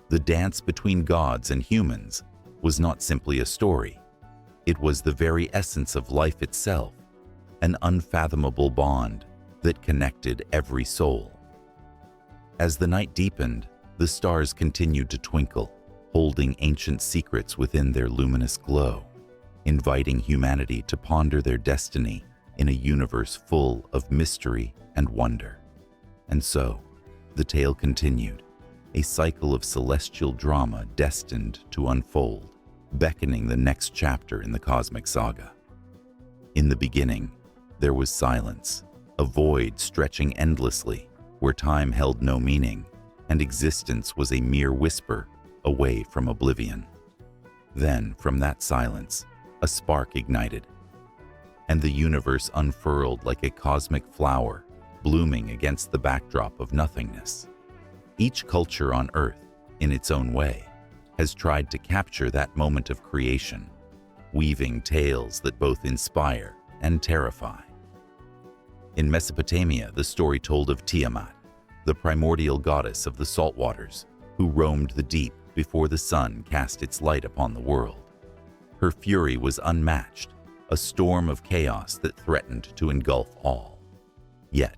the dance between gods and humans was not simply a story. It was the very essence of life itself, an unfathomable bond that connected every soul. As the night deepened, the stars continued to twinkle, holding ancient secrets within their luminous glow, inviting humanity to ponder their destiny in a universe full of mystery and wonder. And so, the tale continued, a cycle of celestial drama destined to unfold, beckoning the next chapter in the cosmic saga. In the beginning, there was silence, a void stretching endlessly, where time held no meaning, and existence was a mere whisper away from oblivion. Then, from that silence, a spark ignited, and the universe unfurled like a cosmic flower, blooming against the backdrop of nothingness. Each culture on Earth, in its own way, has tried to capture that moment of creation, weaving tales that both inspire and terrify. In Mesopotamia, the story told of Tiamat, the primordial goddess of the salt waters, who roamed the deep before the sun cast its light upon the world. Her fury was unmatched, a storm of chaos that threatened to engulf all. Yet,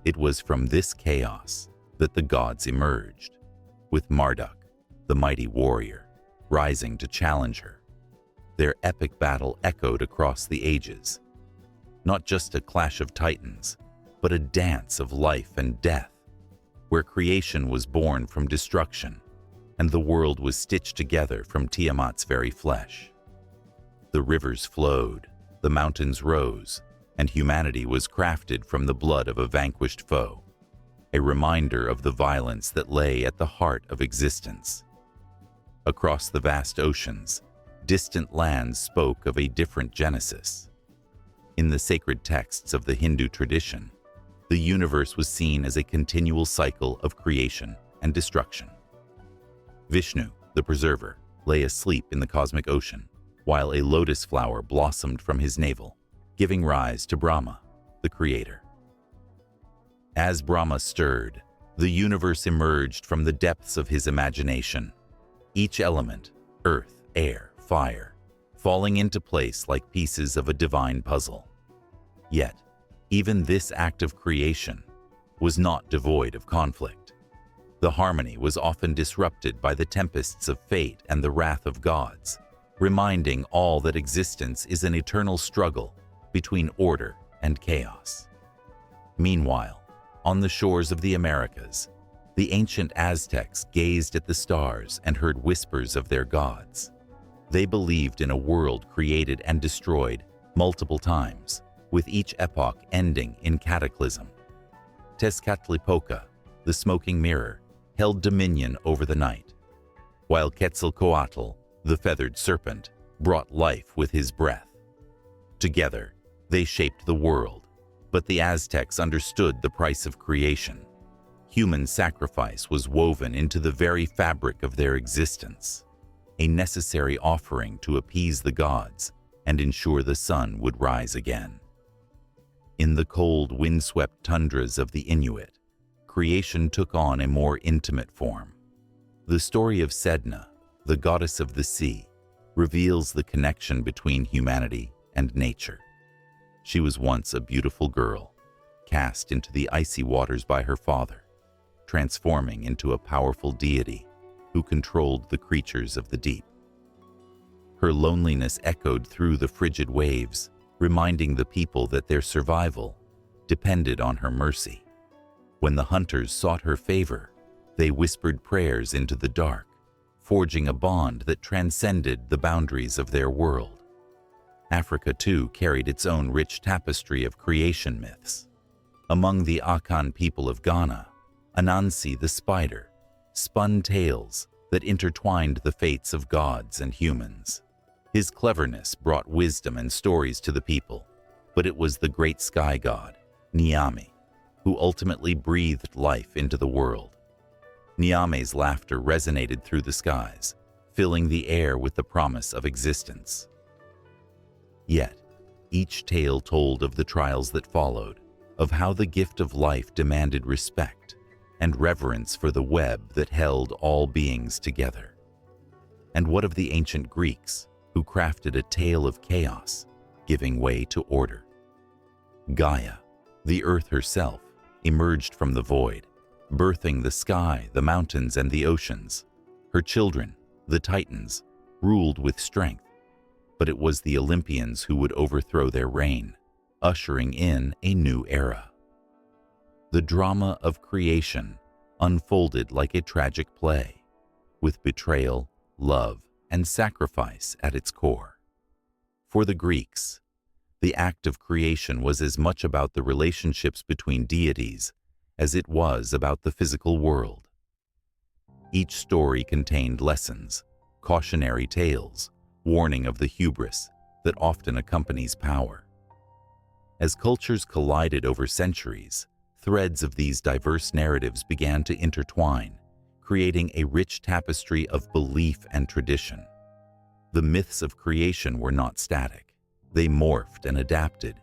it was from this chaos that the gods emerged, with Marduk, the mighty warrior, rising to challenge her. Their epic battle echoed across the ages, not just a clash of titans, but a dance of life and death, where creation was born from destruction and the world was stitched together from Tiamat's very flesh. The rivers flowed, the mountains rose, and humanity was crafted from the blood of a vanquished foe, a reminder of the violence that lay at the heart of existence. Across the vast oceans, distant lands spoke of a different Genesis. In the sacred texts of the Hindu tradition, the universe was seen as a continual cycle of creation and destruction. Vishnu, the preserver, lay asleep in the cosmic ocean, while a lotus flower blossomed from his navel, giving rise to Brahma, the creator. As Brahma stirred, the universe emerged from the depths of his imagination, each element, earth, air, fire, falling into place like pieces of a divine puzzle. Yet, even this act of creation was not devoid of conflict. The harmony was often disrupted by the tempests of fate and the wrath of gods, reminding all that existence is an eternal struggle between order and chaos. Meanwhile, on the shores of the Americas, the ancient Aztecs gazed at the stars and heard whispers of their gods. They believed in a world created and destroyed multiple times, with each epoch ending in cataclysm. Tezcatlipoca, the smoking mirror, held dominion over the night, while Quetzalcoatl, the feathered serpent, brought life with his breath. Together, they shaped the world, but the Aztecs understood the price of creation. Human sacrifice was woven into the very fabric of their existence, a necessary offering to appease the gods and ensure the sun would rise again. In the cold, windswept tundras of the Inuit, creation took on a more intimate form. The story of Sedna, the goddess of the sea, reveals the connection between humanity and nature. She was once a beautiful girl, cast into the icy waters by her father, transforming into a powerful deity who controlled the creatures of the deep. Her loneliness echoed through the frigid waves, reminding the people that their survival depended on her mercy. When the hunters sought her favor, they whispered prayers into the dark, forging a bond that transcended the boundaries of their world. Africa, too, carried its own rich tapestry of creation myths. Among the Akan people of Ghana, Anansi the spider spun tales that intertwined the fates of gods and humans. His cleverness brought wisdom and stories to the people, but it was the great sky god, Nyame, who ultimately breathed life into the world. Nyame's laughter resonated through the skies, filling the air with the promise of existence. Yet, each tale told of the trials that followed, of how the gift of life demanded respect and reverence for the web that held all beings together. And what of the ancient Greeks, who crafted a tale of chaos, giving way to order? Gaia, the earth herself, emerged from the void, birthing the sky, the mountains, and the oceans. Her children, the Titans, ruled with strength, but it was the Olympians who would overthrow their reign, ushering in a new era. The drama of creation unfolded like a tragic play, with betrayal, love, and sacrifice at its core. For the Greeks, the act of creation was as much about the relationships between deities as it was about the physical world. Each story contained lessons, cautionary tales, warning of the hubris that often accompanies power. As cultures collided over centuries, threads of these diverse narratives began to intertwine, creating a rich tapestry of belief and tradition. The myths of creation were not static. They morphed and adapted,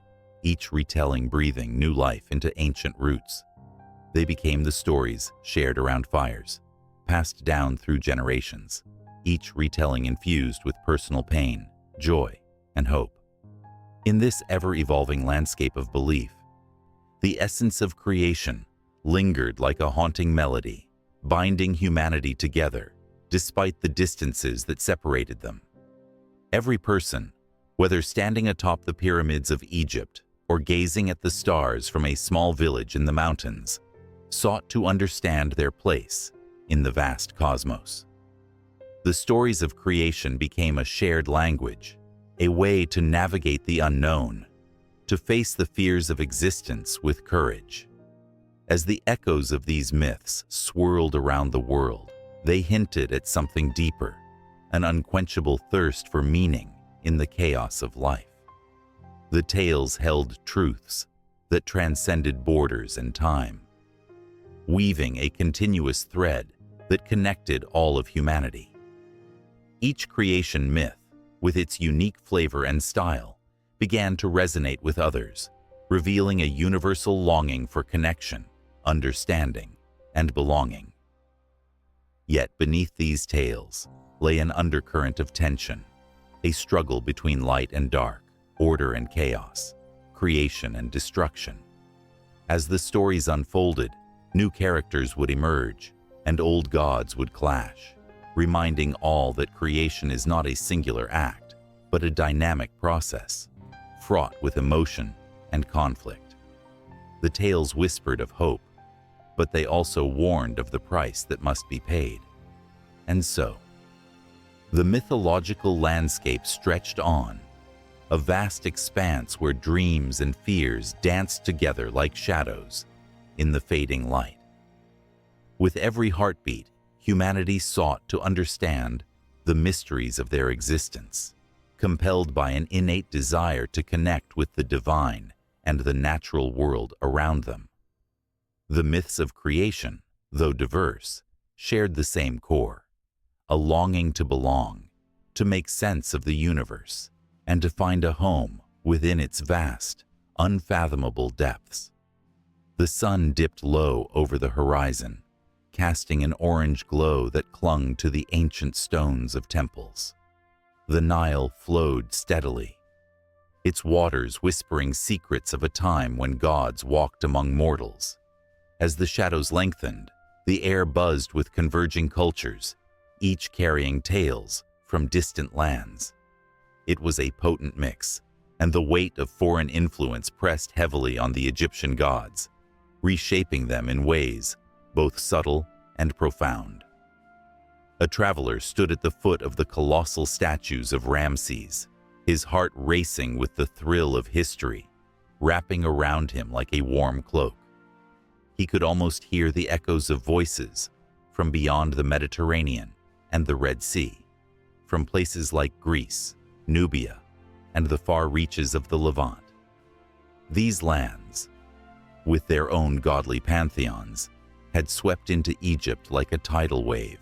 each retelling breathing new life into ancient roots. They became the stories shared around fires, passed down through generations, each retelling infused with personal pain, joy, and hope. In this ever-evolving landscape of belief, the essence of creation lingered like a haunting melody, binding humanity together despite the distances that separated them. Every person, whether standing atop the pyramids of Egypt or gazing at the stars from a small village in the mountains, sought to understand their place in the vast cosmos. The stories of creation became a shared language, a way to navigate the unknown, to face the fears of existence with courage. As the echoes of these myths swirled around the world, they hinted at something deeper, an unquenchable thirst for meaning in the chaos of life. The tales held truths that transcended borders and time, weaving a continuous thread that connected all of humanity. Each creation myth, with its unique flavor and style, began to resonate with others, revealing a universal longing for connection, understanding, and belonging. Yet beneath these tales lay an undercurrent of tension, a struggle between light and dark, order and chaos, creation and destruction. As the stories unfolded, new characters would emerge, and old gods would clash, reminding all that creation is not a singular act, but a dynamic process, fraught with emotion and conflict. The tales whispered of hope, but they also warned of the price that must be paid. And so, the mythological landscape stretched on, a vast expanse where dreams and fears danced together like shadows in the fading light. With every heartbeat, humanity sought to understand the mysteries of their existence, compelled by an innate desire to connect with the divine and the natural world around them. The myths of creation, though diverse, shared the same core, a longing to belong, to make sense of the universe, and to find a home within its vast, unfathomable depths. The sun dipped low over the horizon, casting an orange glow that clung to the ancient stones of temples. The Nile flowed steadily, its waters whispering secrets of a time when gods walked among mortals. As the shadows lengthened, the air buzzed with converging cultures, each carrying tales from distant lands. It was a potent mix, and the weight of foreign influence pressed heavily on the Egyptian gods, reshaping them in ways both subtle and profound. A traveler stood at the foot of the colossal statues of Ramses, his heart racing with the thrill of history, wrapping around him like a warm cloak. He could almost hear the echoes of voices from beyond the Mediterranean and the Red Sea, from places like Greece, Nubia, and the far reaches of the Levant. These lands, with their own godly pantheons, had swept into Egypt like a tidal wave,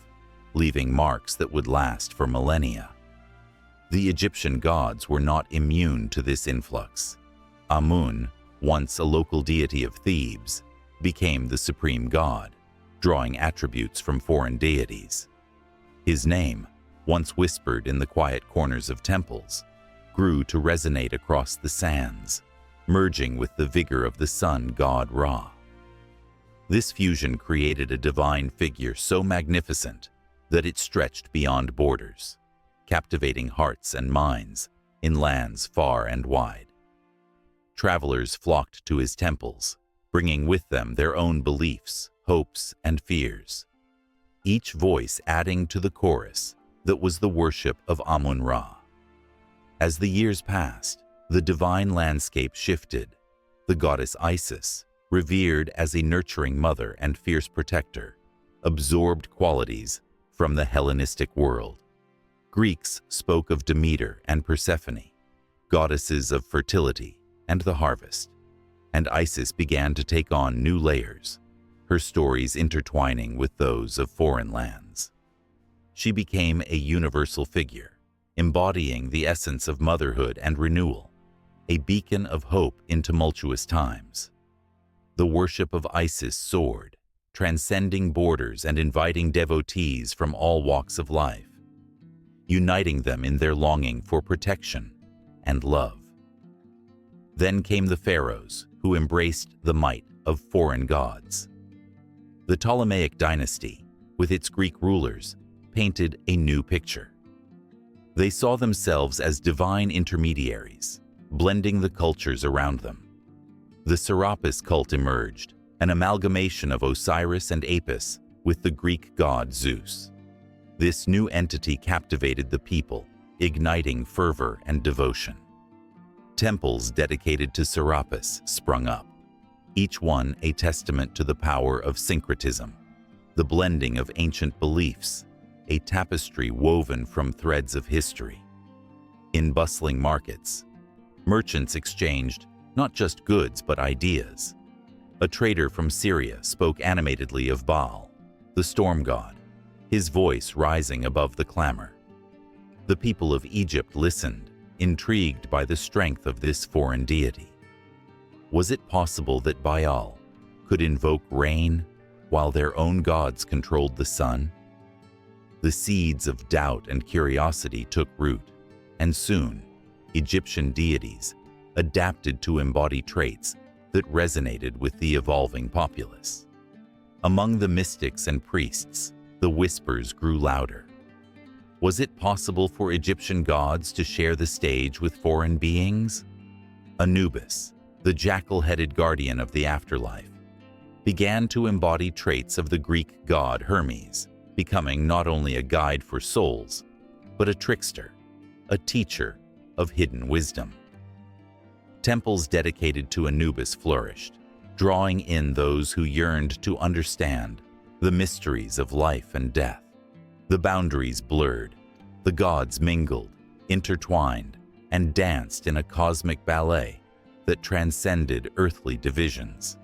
leaving marks that would last for millennia. The Egyptian gods were not immune to this influx. Amun, once a local deity of Thebes, became the supreme god, drawing attributes from foreign deities. His name, once whispered in the quiet corners of temples, grew to resonate across the sands, merging with the vigor of the sun god Ra. This fusion created a divine figure so magnificent that it stretched beyond borders, captivating hearts and minds in lands far and wide. Travelers flocked to his temples, bringing with them their own beliefs, hopes, and fears, each voice adding to the chorus that was the worship of Amun-Ra. As the years passed, the divine landscape shifted. The goddess Isis, revered as a nurturing mother and fierce protector, absorbed qualities from the Hellenistic world. Greeks spoke of Demeter and Persephone, goddesses of fertility and the harvest, and Isis began to take on new layers, her stories intertwining with those of foreign lands. She became a universal figure, embodying the essence of motherhood and renewal, a beacon of hope in tumultuous times. The worship of Isis soared, transcending borders and inviting devotees from all walks of life, uniting them in their longing for protection and love. Then came the pharaohs, who embraced the might of foreign gods. The Ptolemaic dynasty, with its Greek rulers, painted a new picture. They saw themselves as divine intermediaries, blending the cultures around them. The Serapis cult emerged, an amalgamation of Osiris and Apis with the Greek god Zeus. This new entity captivated the people, igniting fervor and devotion. Temples dedicated to Serapis sprung up, each one a testament to the power of syncretism, the blending of ancient beliefs, a tapestry woven from threads of history. In bustling markets, merchants exchanged not just goods but ideas. A trader from Syria spoke animatedly of Baal, the storm god, his voice rising above the clamor. The people of Egypt listened, intrigued by the strength of this foreign deity. Was it possible that Baal could invoke rain while their own gods controlled the sun? The seeds of doubt and curiosity took root, and soon Egyptian deities adapted to embody traits that resonated with the evolving populace. Among the mystics and priests, the whispers grew louder. Was it possible for Egyptian gods to share the stage with foreign beings? Anubis, the jackal-headed guardian of the afterlife, began to embody traits of the Greek god Hermes, becoming not only a guide for souls, but a trickster, a teacher of hidden wisdom. Temples dedicated to Anubis flourished, drawing in those who yearned to understand the mysteries of life and death. The boundaries blurred, the gods mingled, intertwined, and danced in a cosmic ballet that transcended earthly divisions.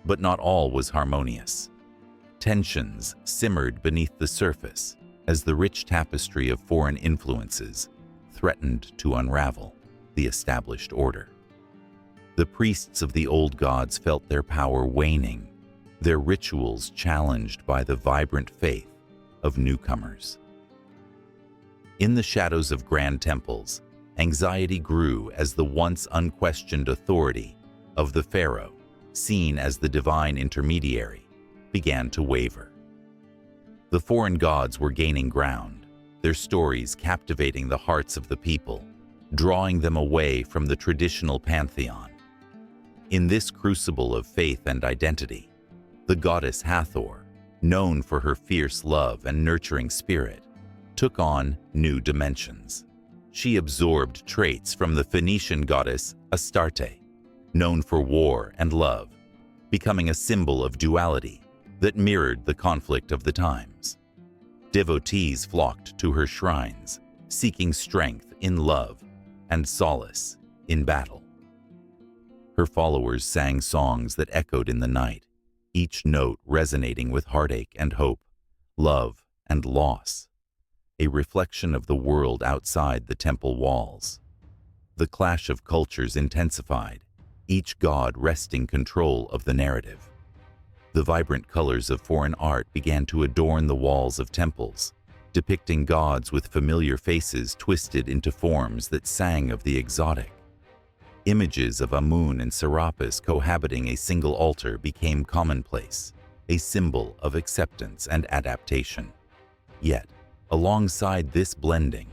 But not all was harmonious. Tensions simmered beneath the surface as the rich tapestry of foreign influences threatened to unravel the established order. The priests of the old gods felt their power waning, their rituals challenged by the vibrant faith of newcomers. In the shadows of grand temples, anxiety grew as the once unquestioned authority of the pharaoh, seen as the divine intermediary, began to waver. The foreign gods were gaining ground, their stories captivating the hearts of the people, drawing them away from the traditional pantheon. In this crucible of faith and identity, the goddess Hathor, known for her fierce love and nurturing spirit, took on new dimensions. She absorbed traits from the Phoenician goddess Astarte, known for war and love, becoming a symbol of duality that mirrored the conflict of the times. Devotees flocked to her shrines, seeking strength in love and solace in battle. Her followers sang songs that echoed in the night, each note resonating with heartache and hope, love and loss, a reflection of the world outside the temple walls. The clash of cultures intensified, each god wresting control of the narrative. The vibrant colors of foreign art began to adorn the walls of temples, depicting gods with familiar faces twisted into forms that sang of the exotic. Images of Amun and Serapis cohabiting a single altar became commonplace, a symbol of acceptance and adaptation. Yet, alongside this blending,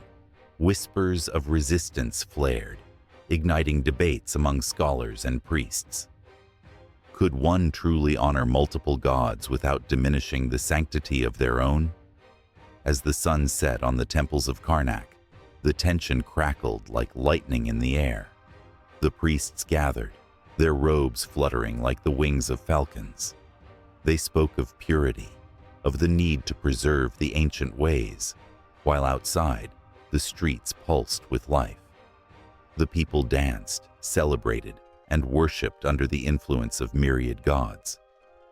whispers of resistance flared, igniting debates among scholars and priests. Could one truly honor multiple gods without diminishing the sanctity of their own? As the sun set on the temples of Karnak, the tension crackled like lightning in the air. The priests gathered, their robes fluttering like the wings of falcons. They spoke of purity, of the need to preserve the ancient ways, while outside, the streets pulsed with life. The people danced, celebrated, and worshipped under the influence of myriad gods,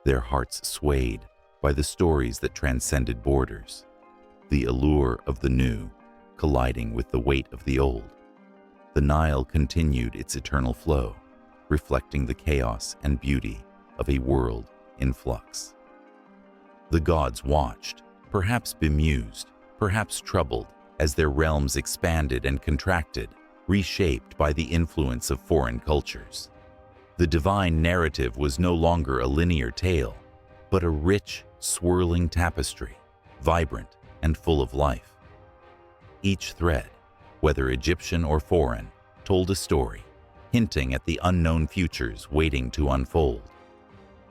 their hearts swayed by the stories that transcended borders, the allure of the new colliding with the weight of the old. The Nile continued its eternal flow, reflecting the chaos and beauty of a world in flux. The gods watched, perhaps bemused, perhaps troubled, as their realms expanded and contracted, reshaped by the influence of foreign cultures. The divine narrative was no longer a linear tale, but a rich, swirling tapestry, vibrant and full of life. Each thread, whether Egyptian or foreign, told a story, hinting at the unknown futures waiting to unfold.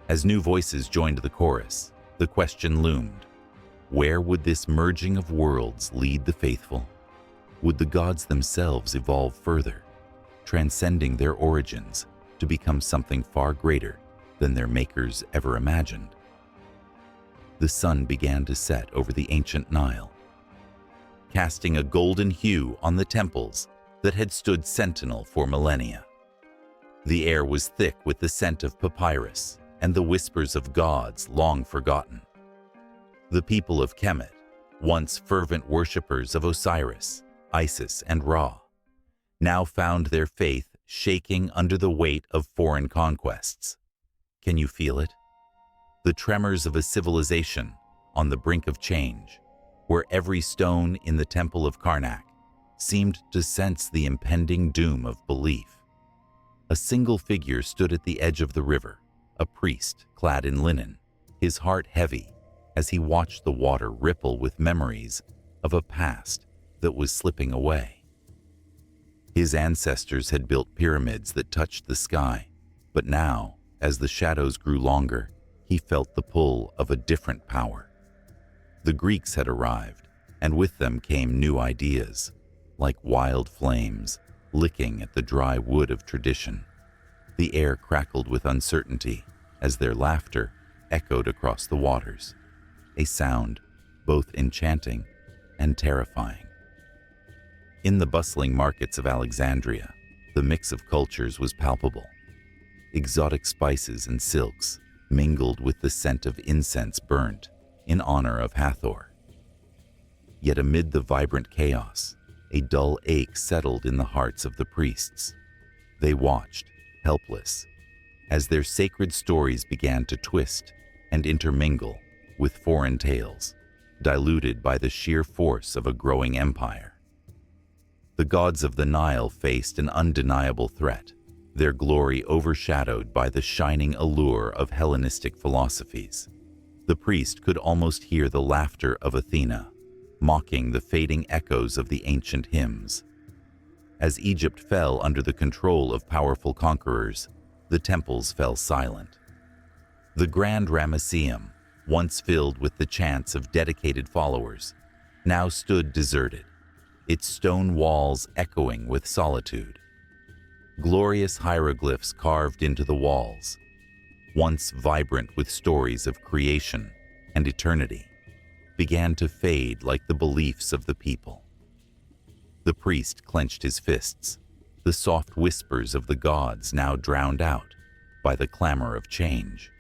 As new voices joined the chorus, the question loomed: where would this merging of worlds lead the faithful? Would the gods themselves evolve further, transcending their origins to become something far greater than their makers ever imagined? The sun began to set over the ancient Nile, casting a golden hue on the temples that had stood sentinel for millennia. The air was thick with the scent of papyrus and the whispers of gods long forgotten. The people of Kemet, once fervent worshippers of Osiris, Isis, and Ra, now found their faith shaking under the weight of foreign conquests. Can you feel it? The tremors of a civilization on the brink of change, where every stone in the temple of Karnak seemed to sense the impending doom of belief. A single figure stood at the edge of the river, a priest clad in linen, his heart heavy as he watched the water ripple with memories of a past that was slipping away. His ancestors had built pyramids that touched the sky, but now, as the shadows grew longer, he felt the pull of a different power. The Greeks had arrived, and with them came new ideas, like wild flames licking at the dry wood of tradition. The air crackled with uncertainty as their laughter echoed across the waters, a sound both enchanting and terrifying. In the bustling markets of Alexandria, the mix of cultures was palpable. Exotic spices and silks mingled with the scent of incense burnt in honor of Hathor. Yet amid the vibrant chaos, a dull ache settled in the hearts of the priests. They watched, helpless, as their sacred stories began to twist and intermingle with foreign tales, diluted by the sheer force of a growing empire. The gods of the Nile faced an undeniable threat, their glory overshadowed by the shining allure of Hellenistic philosophies. The priest could almost hear the laughter of Athena, mocking the fading echoes of the ancient hymns. As Egypt fell under the control of powerful conquerors, the temples fell silent. The Grand Ramesseum, once filled with the chants of dedicated followers, now stood deserted, its stone walls echoing with solitude. Glorious hieroglyphs carved into the walls, once vibrant with stories of creation and eternity, began to fade like the beliefs of the people. The priest clenched his fists, the soft whispers of the gods now drowned out by the clamor of change.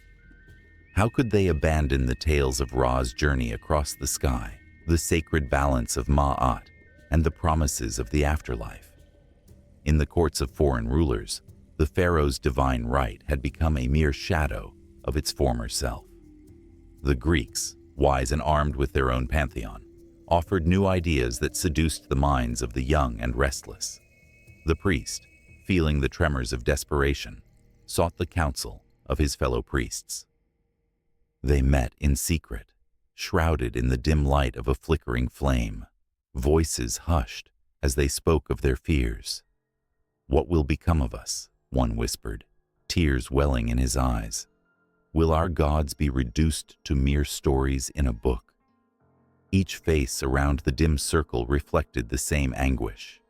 How could they abandon the tales of Ra's journey across the sky, the sacred balance of Ma'at, and the promises of the afterlife? In the courts of foreign rulers, the pharaoh's divine right had become a mere shadow of its former self. The Greeks, wise and armed with their own pantheon, offered new ideas that seduced the minds of the young and restless. The priest, feeling the tremors of desperation, sought the counsel of his fellow priests. They met in secret, shrouded in the dim light of a flickering flame, voices hushed as they spoke of their fears. "What will become of us?" one whispered, tears welling in his eyes. "Will our gods be reduced to mere stories in a book?" Each face around the dim circle reflected the same anguish.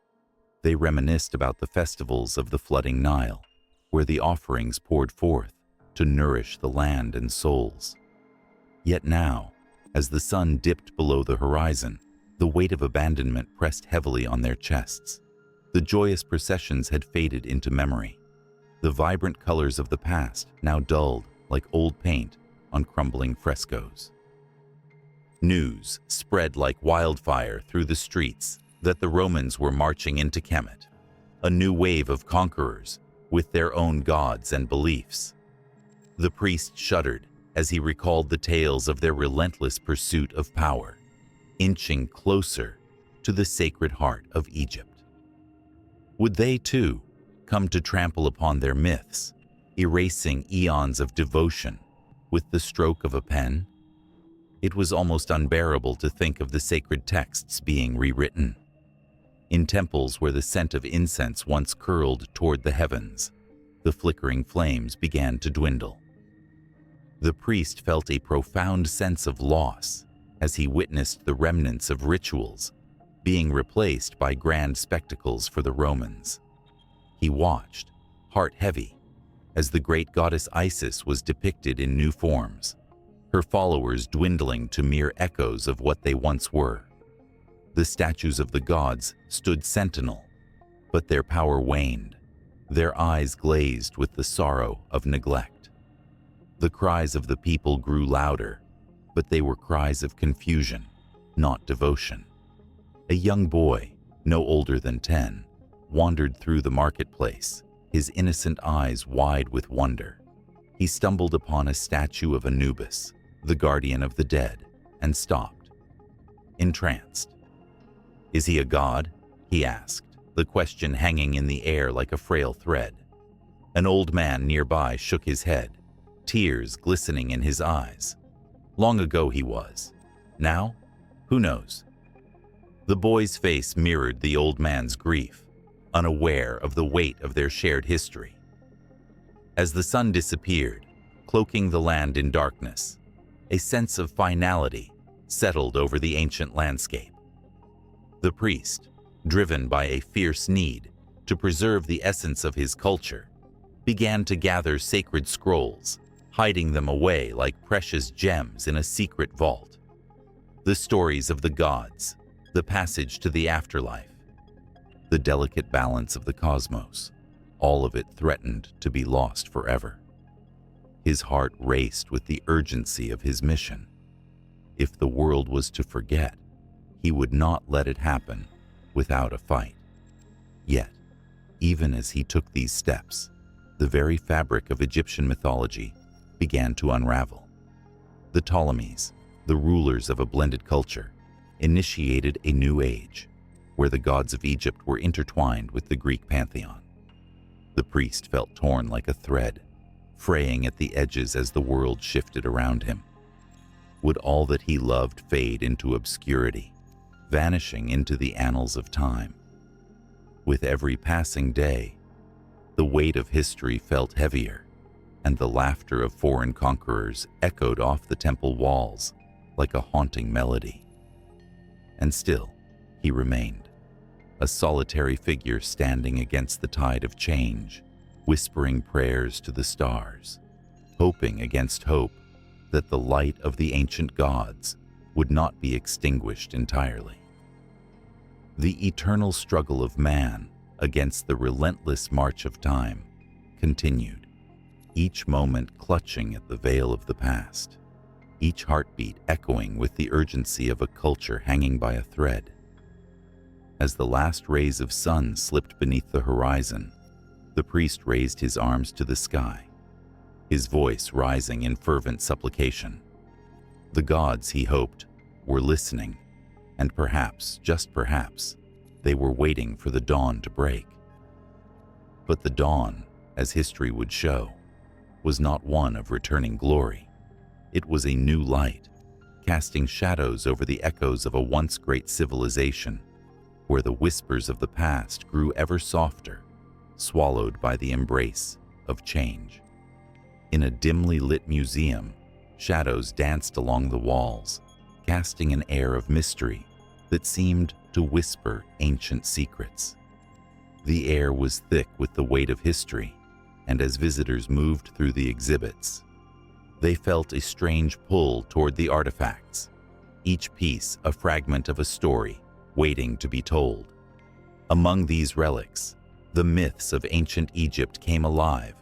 They reminisced about the festivals of the flooding Nile, where the offerings poured forth to nourish the land and souls. Yet now, as the sun dipped below the horizon, the weight of abandonment pressed heavily on their chests. The joyous processions had faded into memory, the vibrant colors of the past now dulled like old paint on crumbling frescoes. News spread like wildfire through the streets that the Romans were marching into Kemet, a new wave of conquerors with their own gods and beliefs. The priest shuddered as he recalled the tales of their relentless pursuit of power, inching closer to the sacred heart of Egypt. Would they, too, come to trample upon their myths, erasing eons of devotion with the stroke of a pen? It was almost unbearable to think of the sacred texts being rewritten. In temples where the scent of incense once curled toward the heavens, the flickering flames began to dwindle. The priest felt a profound sense of loss as he witnessed the remnants of rituals being replaced by grand spectacles for the Romans. He watched, heart heavy, as the great goddess Isis was depicted in new forms, her followers dwindling to mere echoes of what they once were. The statues of the gods stood sentinel, but their power waned, their eyes glazed with the sorrow of neglect. The cries of the people grew louder, but they were cries of confusion, not devotion. A young boy, no older than 10, wandered through the marketplace, his innocent eyes wide with wonder. He stumbled upon a statue of Anubis, the guardian of the dead, and stopped, entranced. "Is he a god?" he asked, the question hanging in the air like a frail thread. An old man nearby shook his head, tears glistening in his eyes. Long ago he was. Now? Who knows? The boy's face mirrored the old man's grief, unaware of the weight of their shared history. As the sun disappeared, cloaking the land in darkness, a sense of finality settled over the ancient landscape. The priest, driven by a fierce need to preserve the essence of his culture, began to gather sacred scrolls, hiding them away like precious gems in a secret vault. The stories of the gods, the passage to the afterlife, the delicate balance of the cosmos, all of it threatened to be lost forever. His heart raced with the urgency of his mission. If the world was to forget, he would not let it happen without a fight. Yet, even as he took these steps, the very fabric of Egyptian mythology began to unravel. The Ptolemies, the rulers of a blended culture, initiated a new age, where the gods of Egypt were intertwined with the Greek pantheon. The priest felt torn like a thread, fraying at the edges as the world shifted around him. Would all that he loved fade into obscurity, vanishing into the annals of time? With every passing day, the weight of history felt heavier, and the laughter of foreign conquerors echoed off the temple walls like a haunting melody. And still, he remained, a solitary figure standing against the tide of change, whispering prayers to the stars, hoping against hope that the light of the ancient gods would not be extinguished entirely. The eternal struggle of man against the relentless march of time continued, each moment clutching at the veil of the past, each heartbeat echoing with the urgency of a culture hanging by a thread. As the last rays of sun slipped beneath the horizon, the priest raised his arms to the sky, his voice rising in fervent supplication. The gods, he hoped, were listening, and perhaps, just perhaps, they were waiting for the dawn to break. But the dawn, as history would show, was not one of returning glory. It was a new light, casting shadows over the echoes of a once great civilization, where the whispers of the past grew ever softer, swallowed by the embrace of change. In a dimly lit museum, shadows danced along the walls, casting an air of mystery that seemed to whisper ancient secrets. The air was thick with the weight of history, and as visitors moved through the exhibits, they felt a strange pull toward the artifacts, each piece a fragment of a story waiting to be told. Among these relics, the myths of ancient Egypt came alive,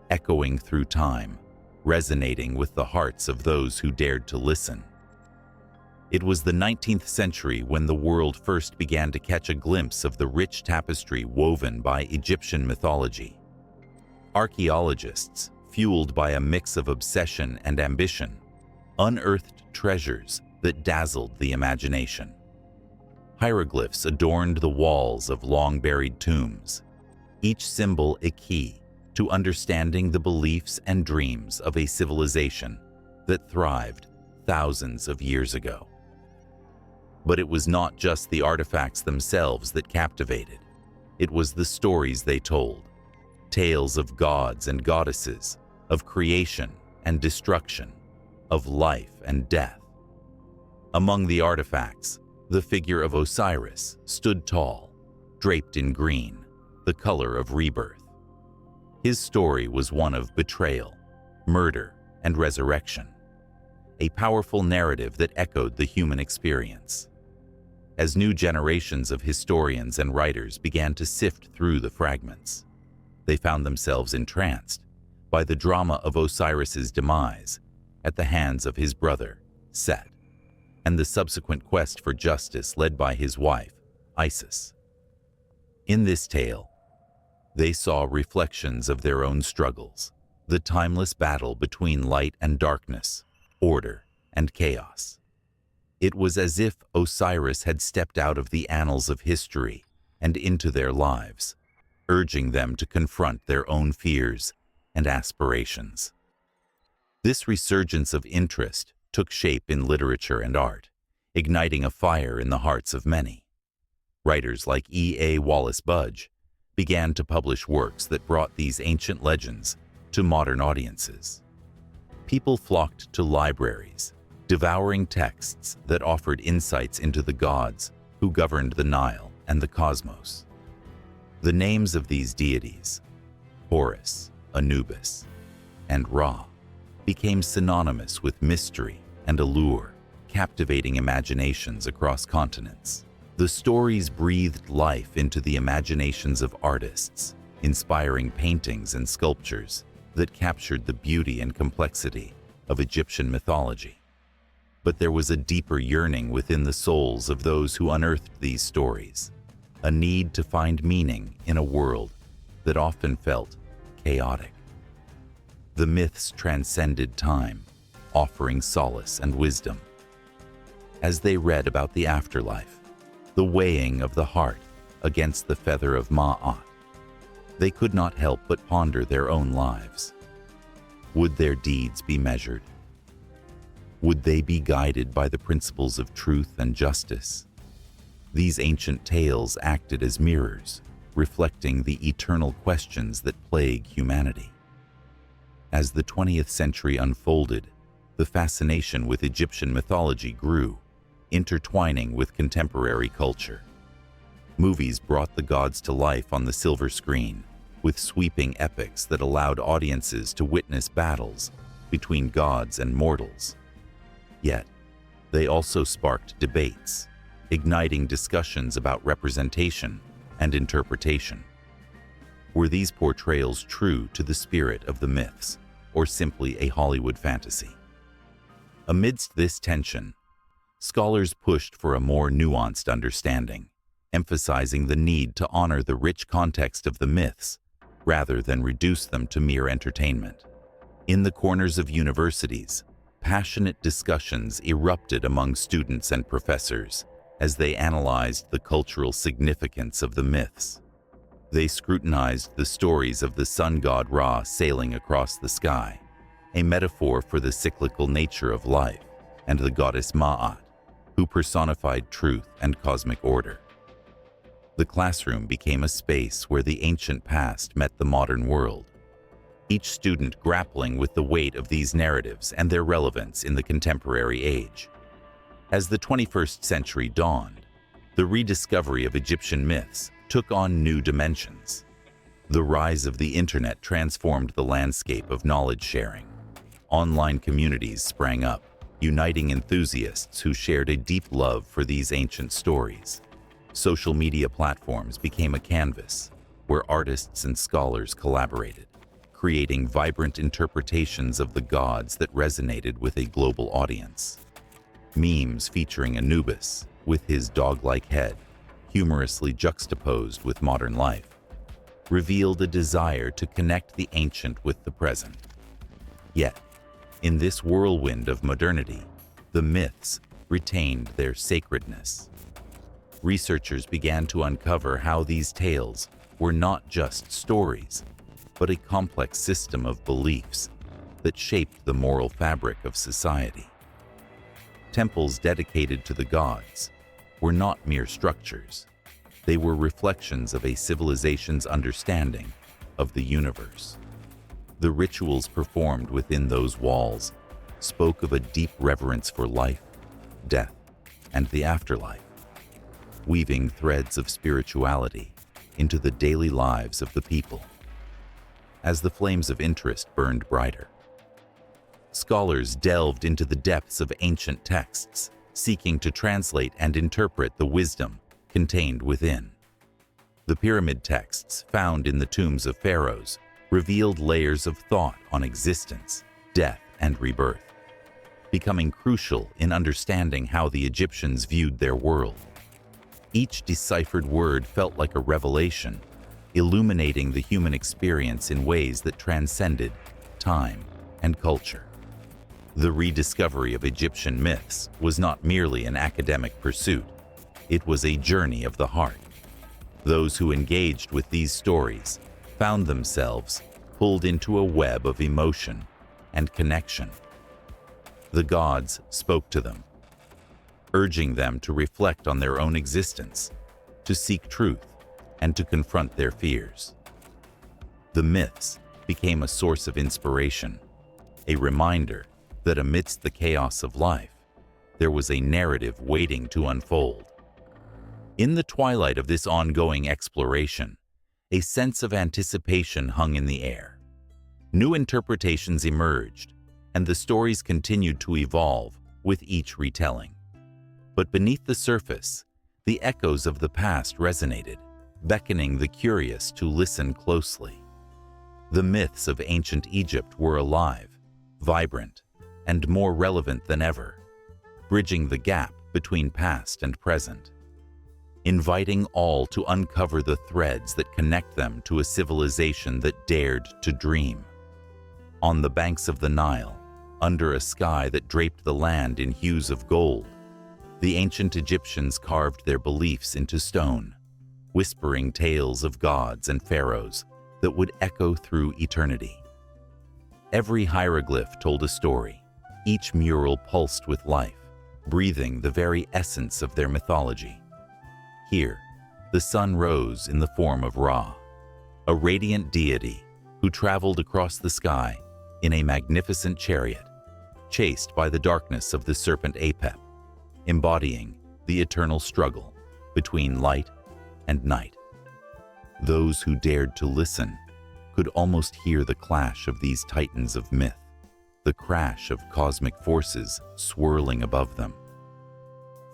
echoing through time, resonating with the hearts of those who dared to listen. It was the 19th century when the world first began to catch a glimpse of the rich tapestry woven by Egyptian mythology. Archaeologists, fueled by a mix of obsession and ambition, unearthed treasures that dazzled the imagination. Hieroglyphs adorned the walls of long-buried tombs, each symbol a key to understanding the beliefs and dreams of a civilization that thrived thousands of years ago. But it was not just the artifacts themselves that captivated. It was the stories they told, tales of gods and goddesses, of creation and destruction, of life and death. Among the artifacts, The figure of Osiris stood tall, draped in green, the color of rebirth. His story was one of betrayal, murder, and resurrection, a powerful narrative that echoed the human experience. As new generations of historians and writers began to sift through the fragments, they found themselves entranced by the drama of Osiris's demise at the hands of his brother, Set, and the subsequent quest for justice led by his wife, Isis. In this tale, they saw reflections of their own struggles, the timeless battle between light and darkness, order and chaos. It was as if Osiris had stepped out of the annals of history and into their lives, urging them to confront their own fears and aspirations. This resurgence of interest took shape in literature and art, igniting a fire in the hearts of many. Writers like E.A. Wallace Budge began to publish works that brought these ancient legends to modern audiences. People flocked to libraries, devouring texts that offered insights into the gods who governed the Nile and the cosmos. The names of these deities, Horus, Anubis, and Ra, became synonymous with mystery and allure, captivating imaginations across continents. The stories breathed life into the imaginations of artists, inspiring paintings and sculptures that captured the beauty and complexity of Egyptian mythology. But there was a deeper yearning within the souls of those who unearthed these stories, a need to find meaning in a world that often felt chaotic. The myths transcended time, offering solace and wisdom. As they read about the afterlife, the weighing of the heart against the feather of Ma'at, they could not help but ponder their own lives. Would their deeds be measured? Would they be guided by the principles of truth and justice? These ancient tales acted as mirrors, reflecting the eternal questions that plague humanity. As the 20th century unfolded, the fascination with Egyptian mythology grew, intertwining with contemporary culture. Movies brought the gods to life on the silver screen, with sweeping epics that allowed audiences to witness battles between gods and mortals. Yet, they also sparked debates, igniting discussions about representation and interpretation. Were these portrayals true to the spirit of the myths, or simply a Hollywood fantasy? Amidst this tension, scholars pushed for a more nuanced understanding, emphasizing the need to honor the rich context of the myths rather than reduce them to mere entertainment. In the corners of universities, passionate discussions erupted among students and professors as they analyzed the cultural significance of the myths. They scrutinized the stories of the sun god Ra sailing across the sky, a metaphor for the cyclical nature of life, and the goddess Ma'at, who personified truth and cosmic order. The classroom became a space where the ancient past met the modern world, each student grappling with the weight of these narratives and their relevance in the contemporary age. As the 21st century dawned, the rediscovery of Egyptian myths took on new dimensions. The rise of the internet transformed the landscape of knowledge sharing. Online communities sprang up, uniting enthusiasts who shared a deep love for these ancient stories. Social media platforms became a canvas where artists and scholars collaborated, creating vibrant interpretations of the gods that resonated with a global audience. Memes featuring Anubis, with his dog-like head, humorously juxtaposed with modern life, revealed a desire to connect the ancient with the present. Yet, in this whirlwind of modernity, the myths retained their sacredness. Researchers began to uncover how these tales were not just stories, but a complex system of beliefs that shaped the moral fabric of society. Temples dedicated to the gods were not mere structures. They were reflections of a civilization's understanding of the universe. The rituals performed within those walls spoke of a deep reverence for life, death, and the afterlife. weaving threads of spirituality into the daily lives of the people. As the flames of interest burned brighter, scholars delved into the depths of ancient texts, seeking to translate and interpret the wisdom contained within. The pyramid texts found in the tombs of pharaohs revealed layers of thought on existence, death, and rebirth, becoming crucial in understanding how the Egyptians viewed their world. Each deciphered word felt like a revelation, illuminating the human experience in ways that transcended time and culture. The rediscovery of Egyptian myths was not merely an academic pursuit, it was a journey of the heart. Those who engaged with these stories found themselves pulled into a web of emotion and connection. The gods spoke to them, urging them to reflect on their own existence, to seek truth, and to confront their fears. The myths became a source of inspiration, a reminder that amidst the chaos of life, there was a narrative waiting to unfold. In the twilight of this ongoing exploration, a sense of anticipation hung in the air. New interpretations emerged, and the stories continued to evolve with each retelling. But beneath the surface, the echoes of the past resonated, beckoning the curious to listen closely. The myths of ancient Egypt were alive, vibrant, and more relevant than ever, bridging the gap between past and present, inviting all to uncover the threads that connect them to a civilization that dared to dream. On the banks of the Nile, under a sky that draped the land in hues of gold, the ancient Egyptians carved their beliefs into stone, whispering tales of gods and pharaohs that would echo through eternity. Every hieroglyph told a story, each mural pulsed with life, breathing the very essence of their mythology. Here, the sun rose in the form of Ra, a radiant deity who traveled across the sky in a magnificent chariot, chased by the darkness of the serpent Apep, embodying the eternal struggle between light and night. Those who dared to listen could almost hear the clash of these titans of myth, the crash of cosmic forces swirling above them.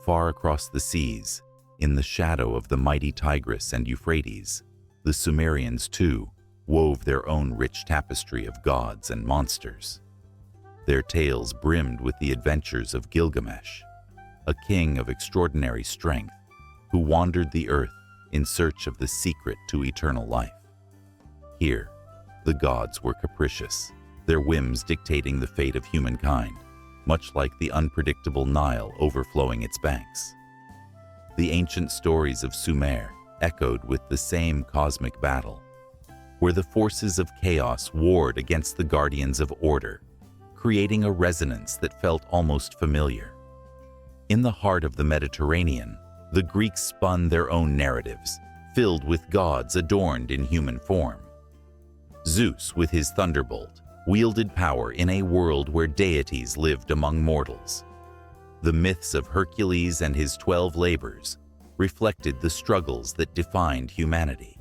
Far across the seas, in the shadow of the mighty Tigris and Euphrates, the Sumerians too wove their own rich tapestry of gods and monsters. Their tales brimmed with the adventures of Gilgamesh, a king of extraordinary strength who wandered the earth in search of the secret to eternal life. Here, the gods were capricious, their whims dictating the fate of humankind, much like the unpredictable Nile overflowing its banks. The ancient stories of Sumer echoed with the same cosmic battle, where the forces of chaos warred against the guardians of order, creating a resonance that felt almost familiar. In the heart of the Mediterranean, the Greeks spun their own narratives, filled with gods adorned in human form. Zeus, with his thunderbolt, wielded power in a world where deities lived among mortals. The myths of Hercules and his 12 labors reflected the struggles that defined humanity.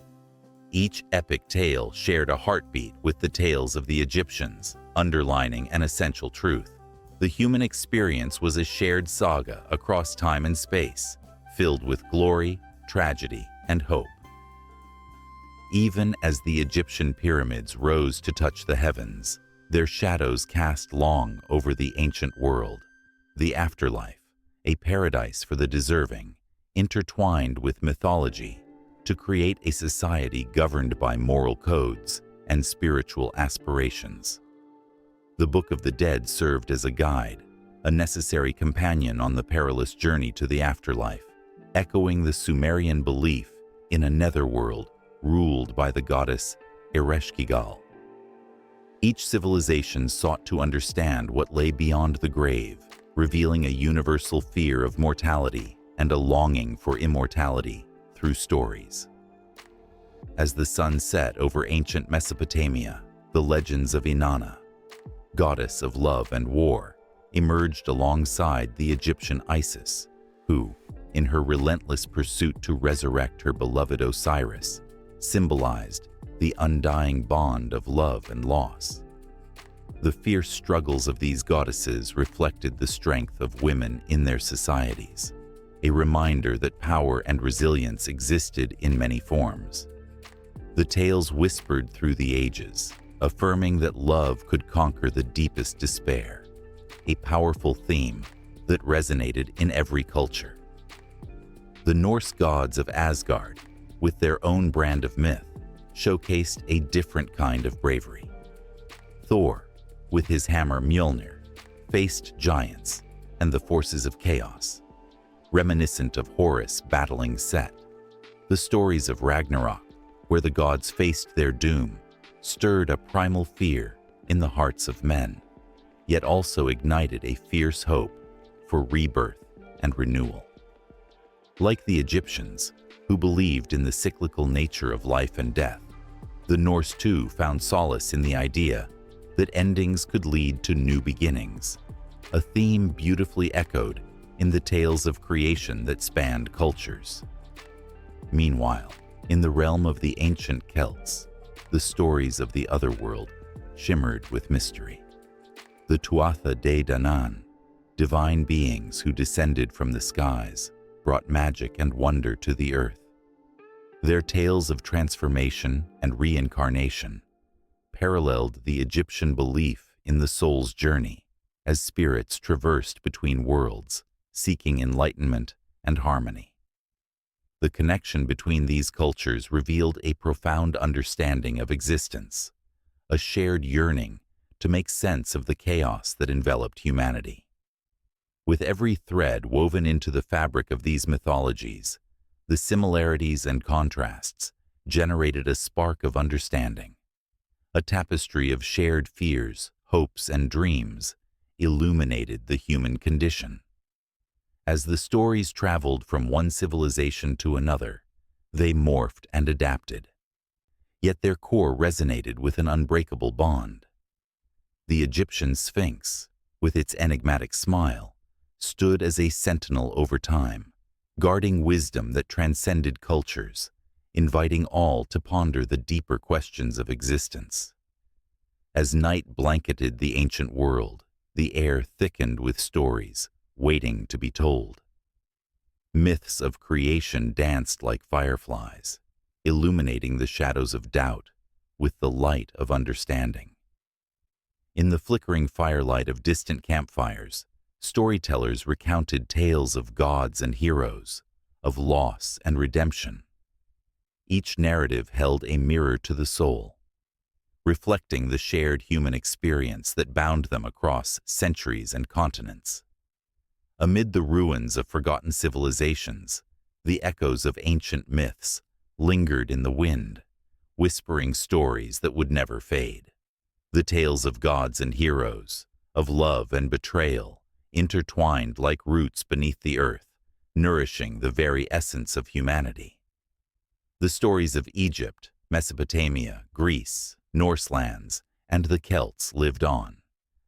Each epic tale shared a heartbeat with the tales of the Egyptians, underlining an essential truth. The human experience was a shared saga across time and space, filled with glory, tragedy, and hope. Even as the Egyptian pyramids rose to touch the heavens, their shadows cast long over the ancient world. The afterlife, a paradise for the deserving, intertwined with mythology to create a society governed by moral codes and spiritual aspirations. The Book of the Dead served as a guide, a necessary companion on the perilous journey to the afterlife, echoing the Sumerian belief in a netherworld ruled by the goddess Ereshkigal. Each civilization sought to understand what lay beyond the grave, revealing a universal fear of mortality and a longing for immortality through stories. As the sun set over ancient Mesopotamia, the legends of Inanna, goddess of love and war, emerged alongside the Egyptian Isis, who, in her relentless pursuit to resurrect her beloved Osiris, symbolized the undying bond of love and loss. The fierce struggles of these goddesses reflected the strength of women in their societies, a reminder that power and resilience existed in many forms. The tales whispered through the ages, affirming that love could conquer the deepest despair, a powerful theme that resonated in every culture. The Norse gods of Asgard, with their own brand of myth, showcased a different kind of bravery. Thor, with his hammer Mjolnir, faced giants and the forces of chaos, reminiscent of Horus battling Set. The stories of Ragnarok, where the gods faced their doom, stirred a primal fear in the hearts of men, yet also ignited a fierce hope for rebirth and renewal. Like the Egyptians, who believed in the cyclical nature of life and death, the Norse too found solace in the idea that endings could lead to new beginnings, a theme beautifully echoed in the tales of creation that spanned cultures. Meanwhile, in the realm of the ancient Celts, the stories of the otherworld shimmered with mystery. The Tuatha De Danann, divine beings who descended from the skies, brought magic and wonder to the earth. Their tales of transformation and reincarnation paralleled the Egyptian belief in the soul's journey as spirits traversed between worlds, seeking enlightenment and harmony. The connection between these cultures revealed a profound understanding of existence, a shared yearning to make sense of the chaos that enveloped humanity. With every thread woven into the fabric of these mythologies, the similarities and contrasts generated a spark of understanding, a tapestry of shared fears, hopes, and dreams illuminated the human condition. As the stories traveled from one civilization to another, they morphed and adapted. Yet their core resonated with an unbreakable bond. The Egyptian Sphinx, with its enigmatic smile, stood as a sentinel over time, guarding wisdom that transcended cultures, inviting all to ponder the deeper questions of existence. As night blanketed the ancient world, the air thickened with stories, waiting to be told. Myths of creation danced like fireflies, illuminating the shadows of doubt with the light of understanding. In the flickering firelight of distant campfires, storytellers recounted tales of gods and heroes, of loss and redemption. Each narrative held a mirror to the soul, reflecting the shared human experience that bound them across centuries and continents. Amid the ruins of forgotten civilizations, the echoes of ancient myths lingered in the wind, whispering stories that would never fade. The tales of gods and heroes, of love and betrayal, intertwined like roots beneath the earth, nourishing the very essence of humanity. The stories of Egypt, Mesopotamia, Greece, Norse lands, and the Celts lived on,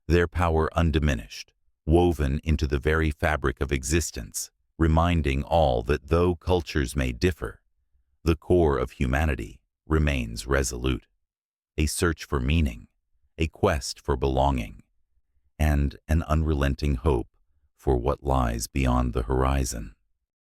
their power undiminished, woven into the very fabric of existence, reminding all that though cultures may differ, the core of humanity remains resolute. A search for meaning, a quest for belonging, and an unrelenting hope for what lies beyond the horizon.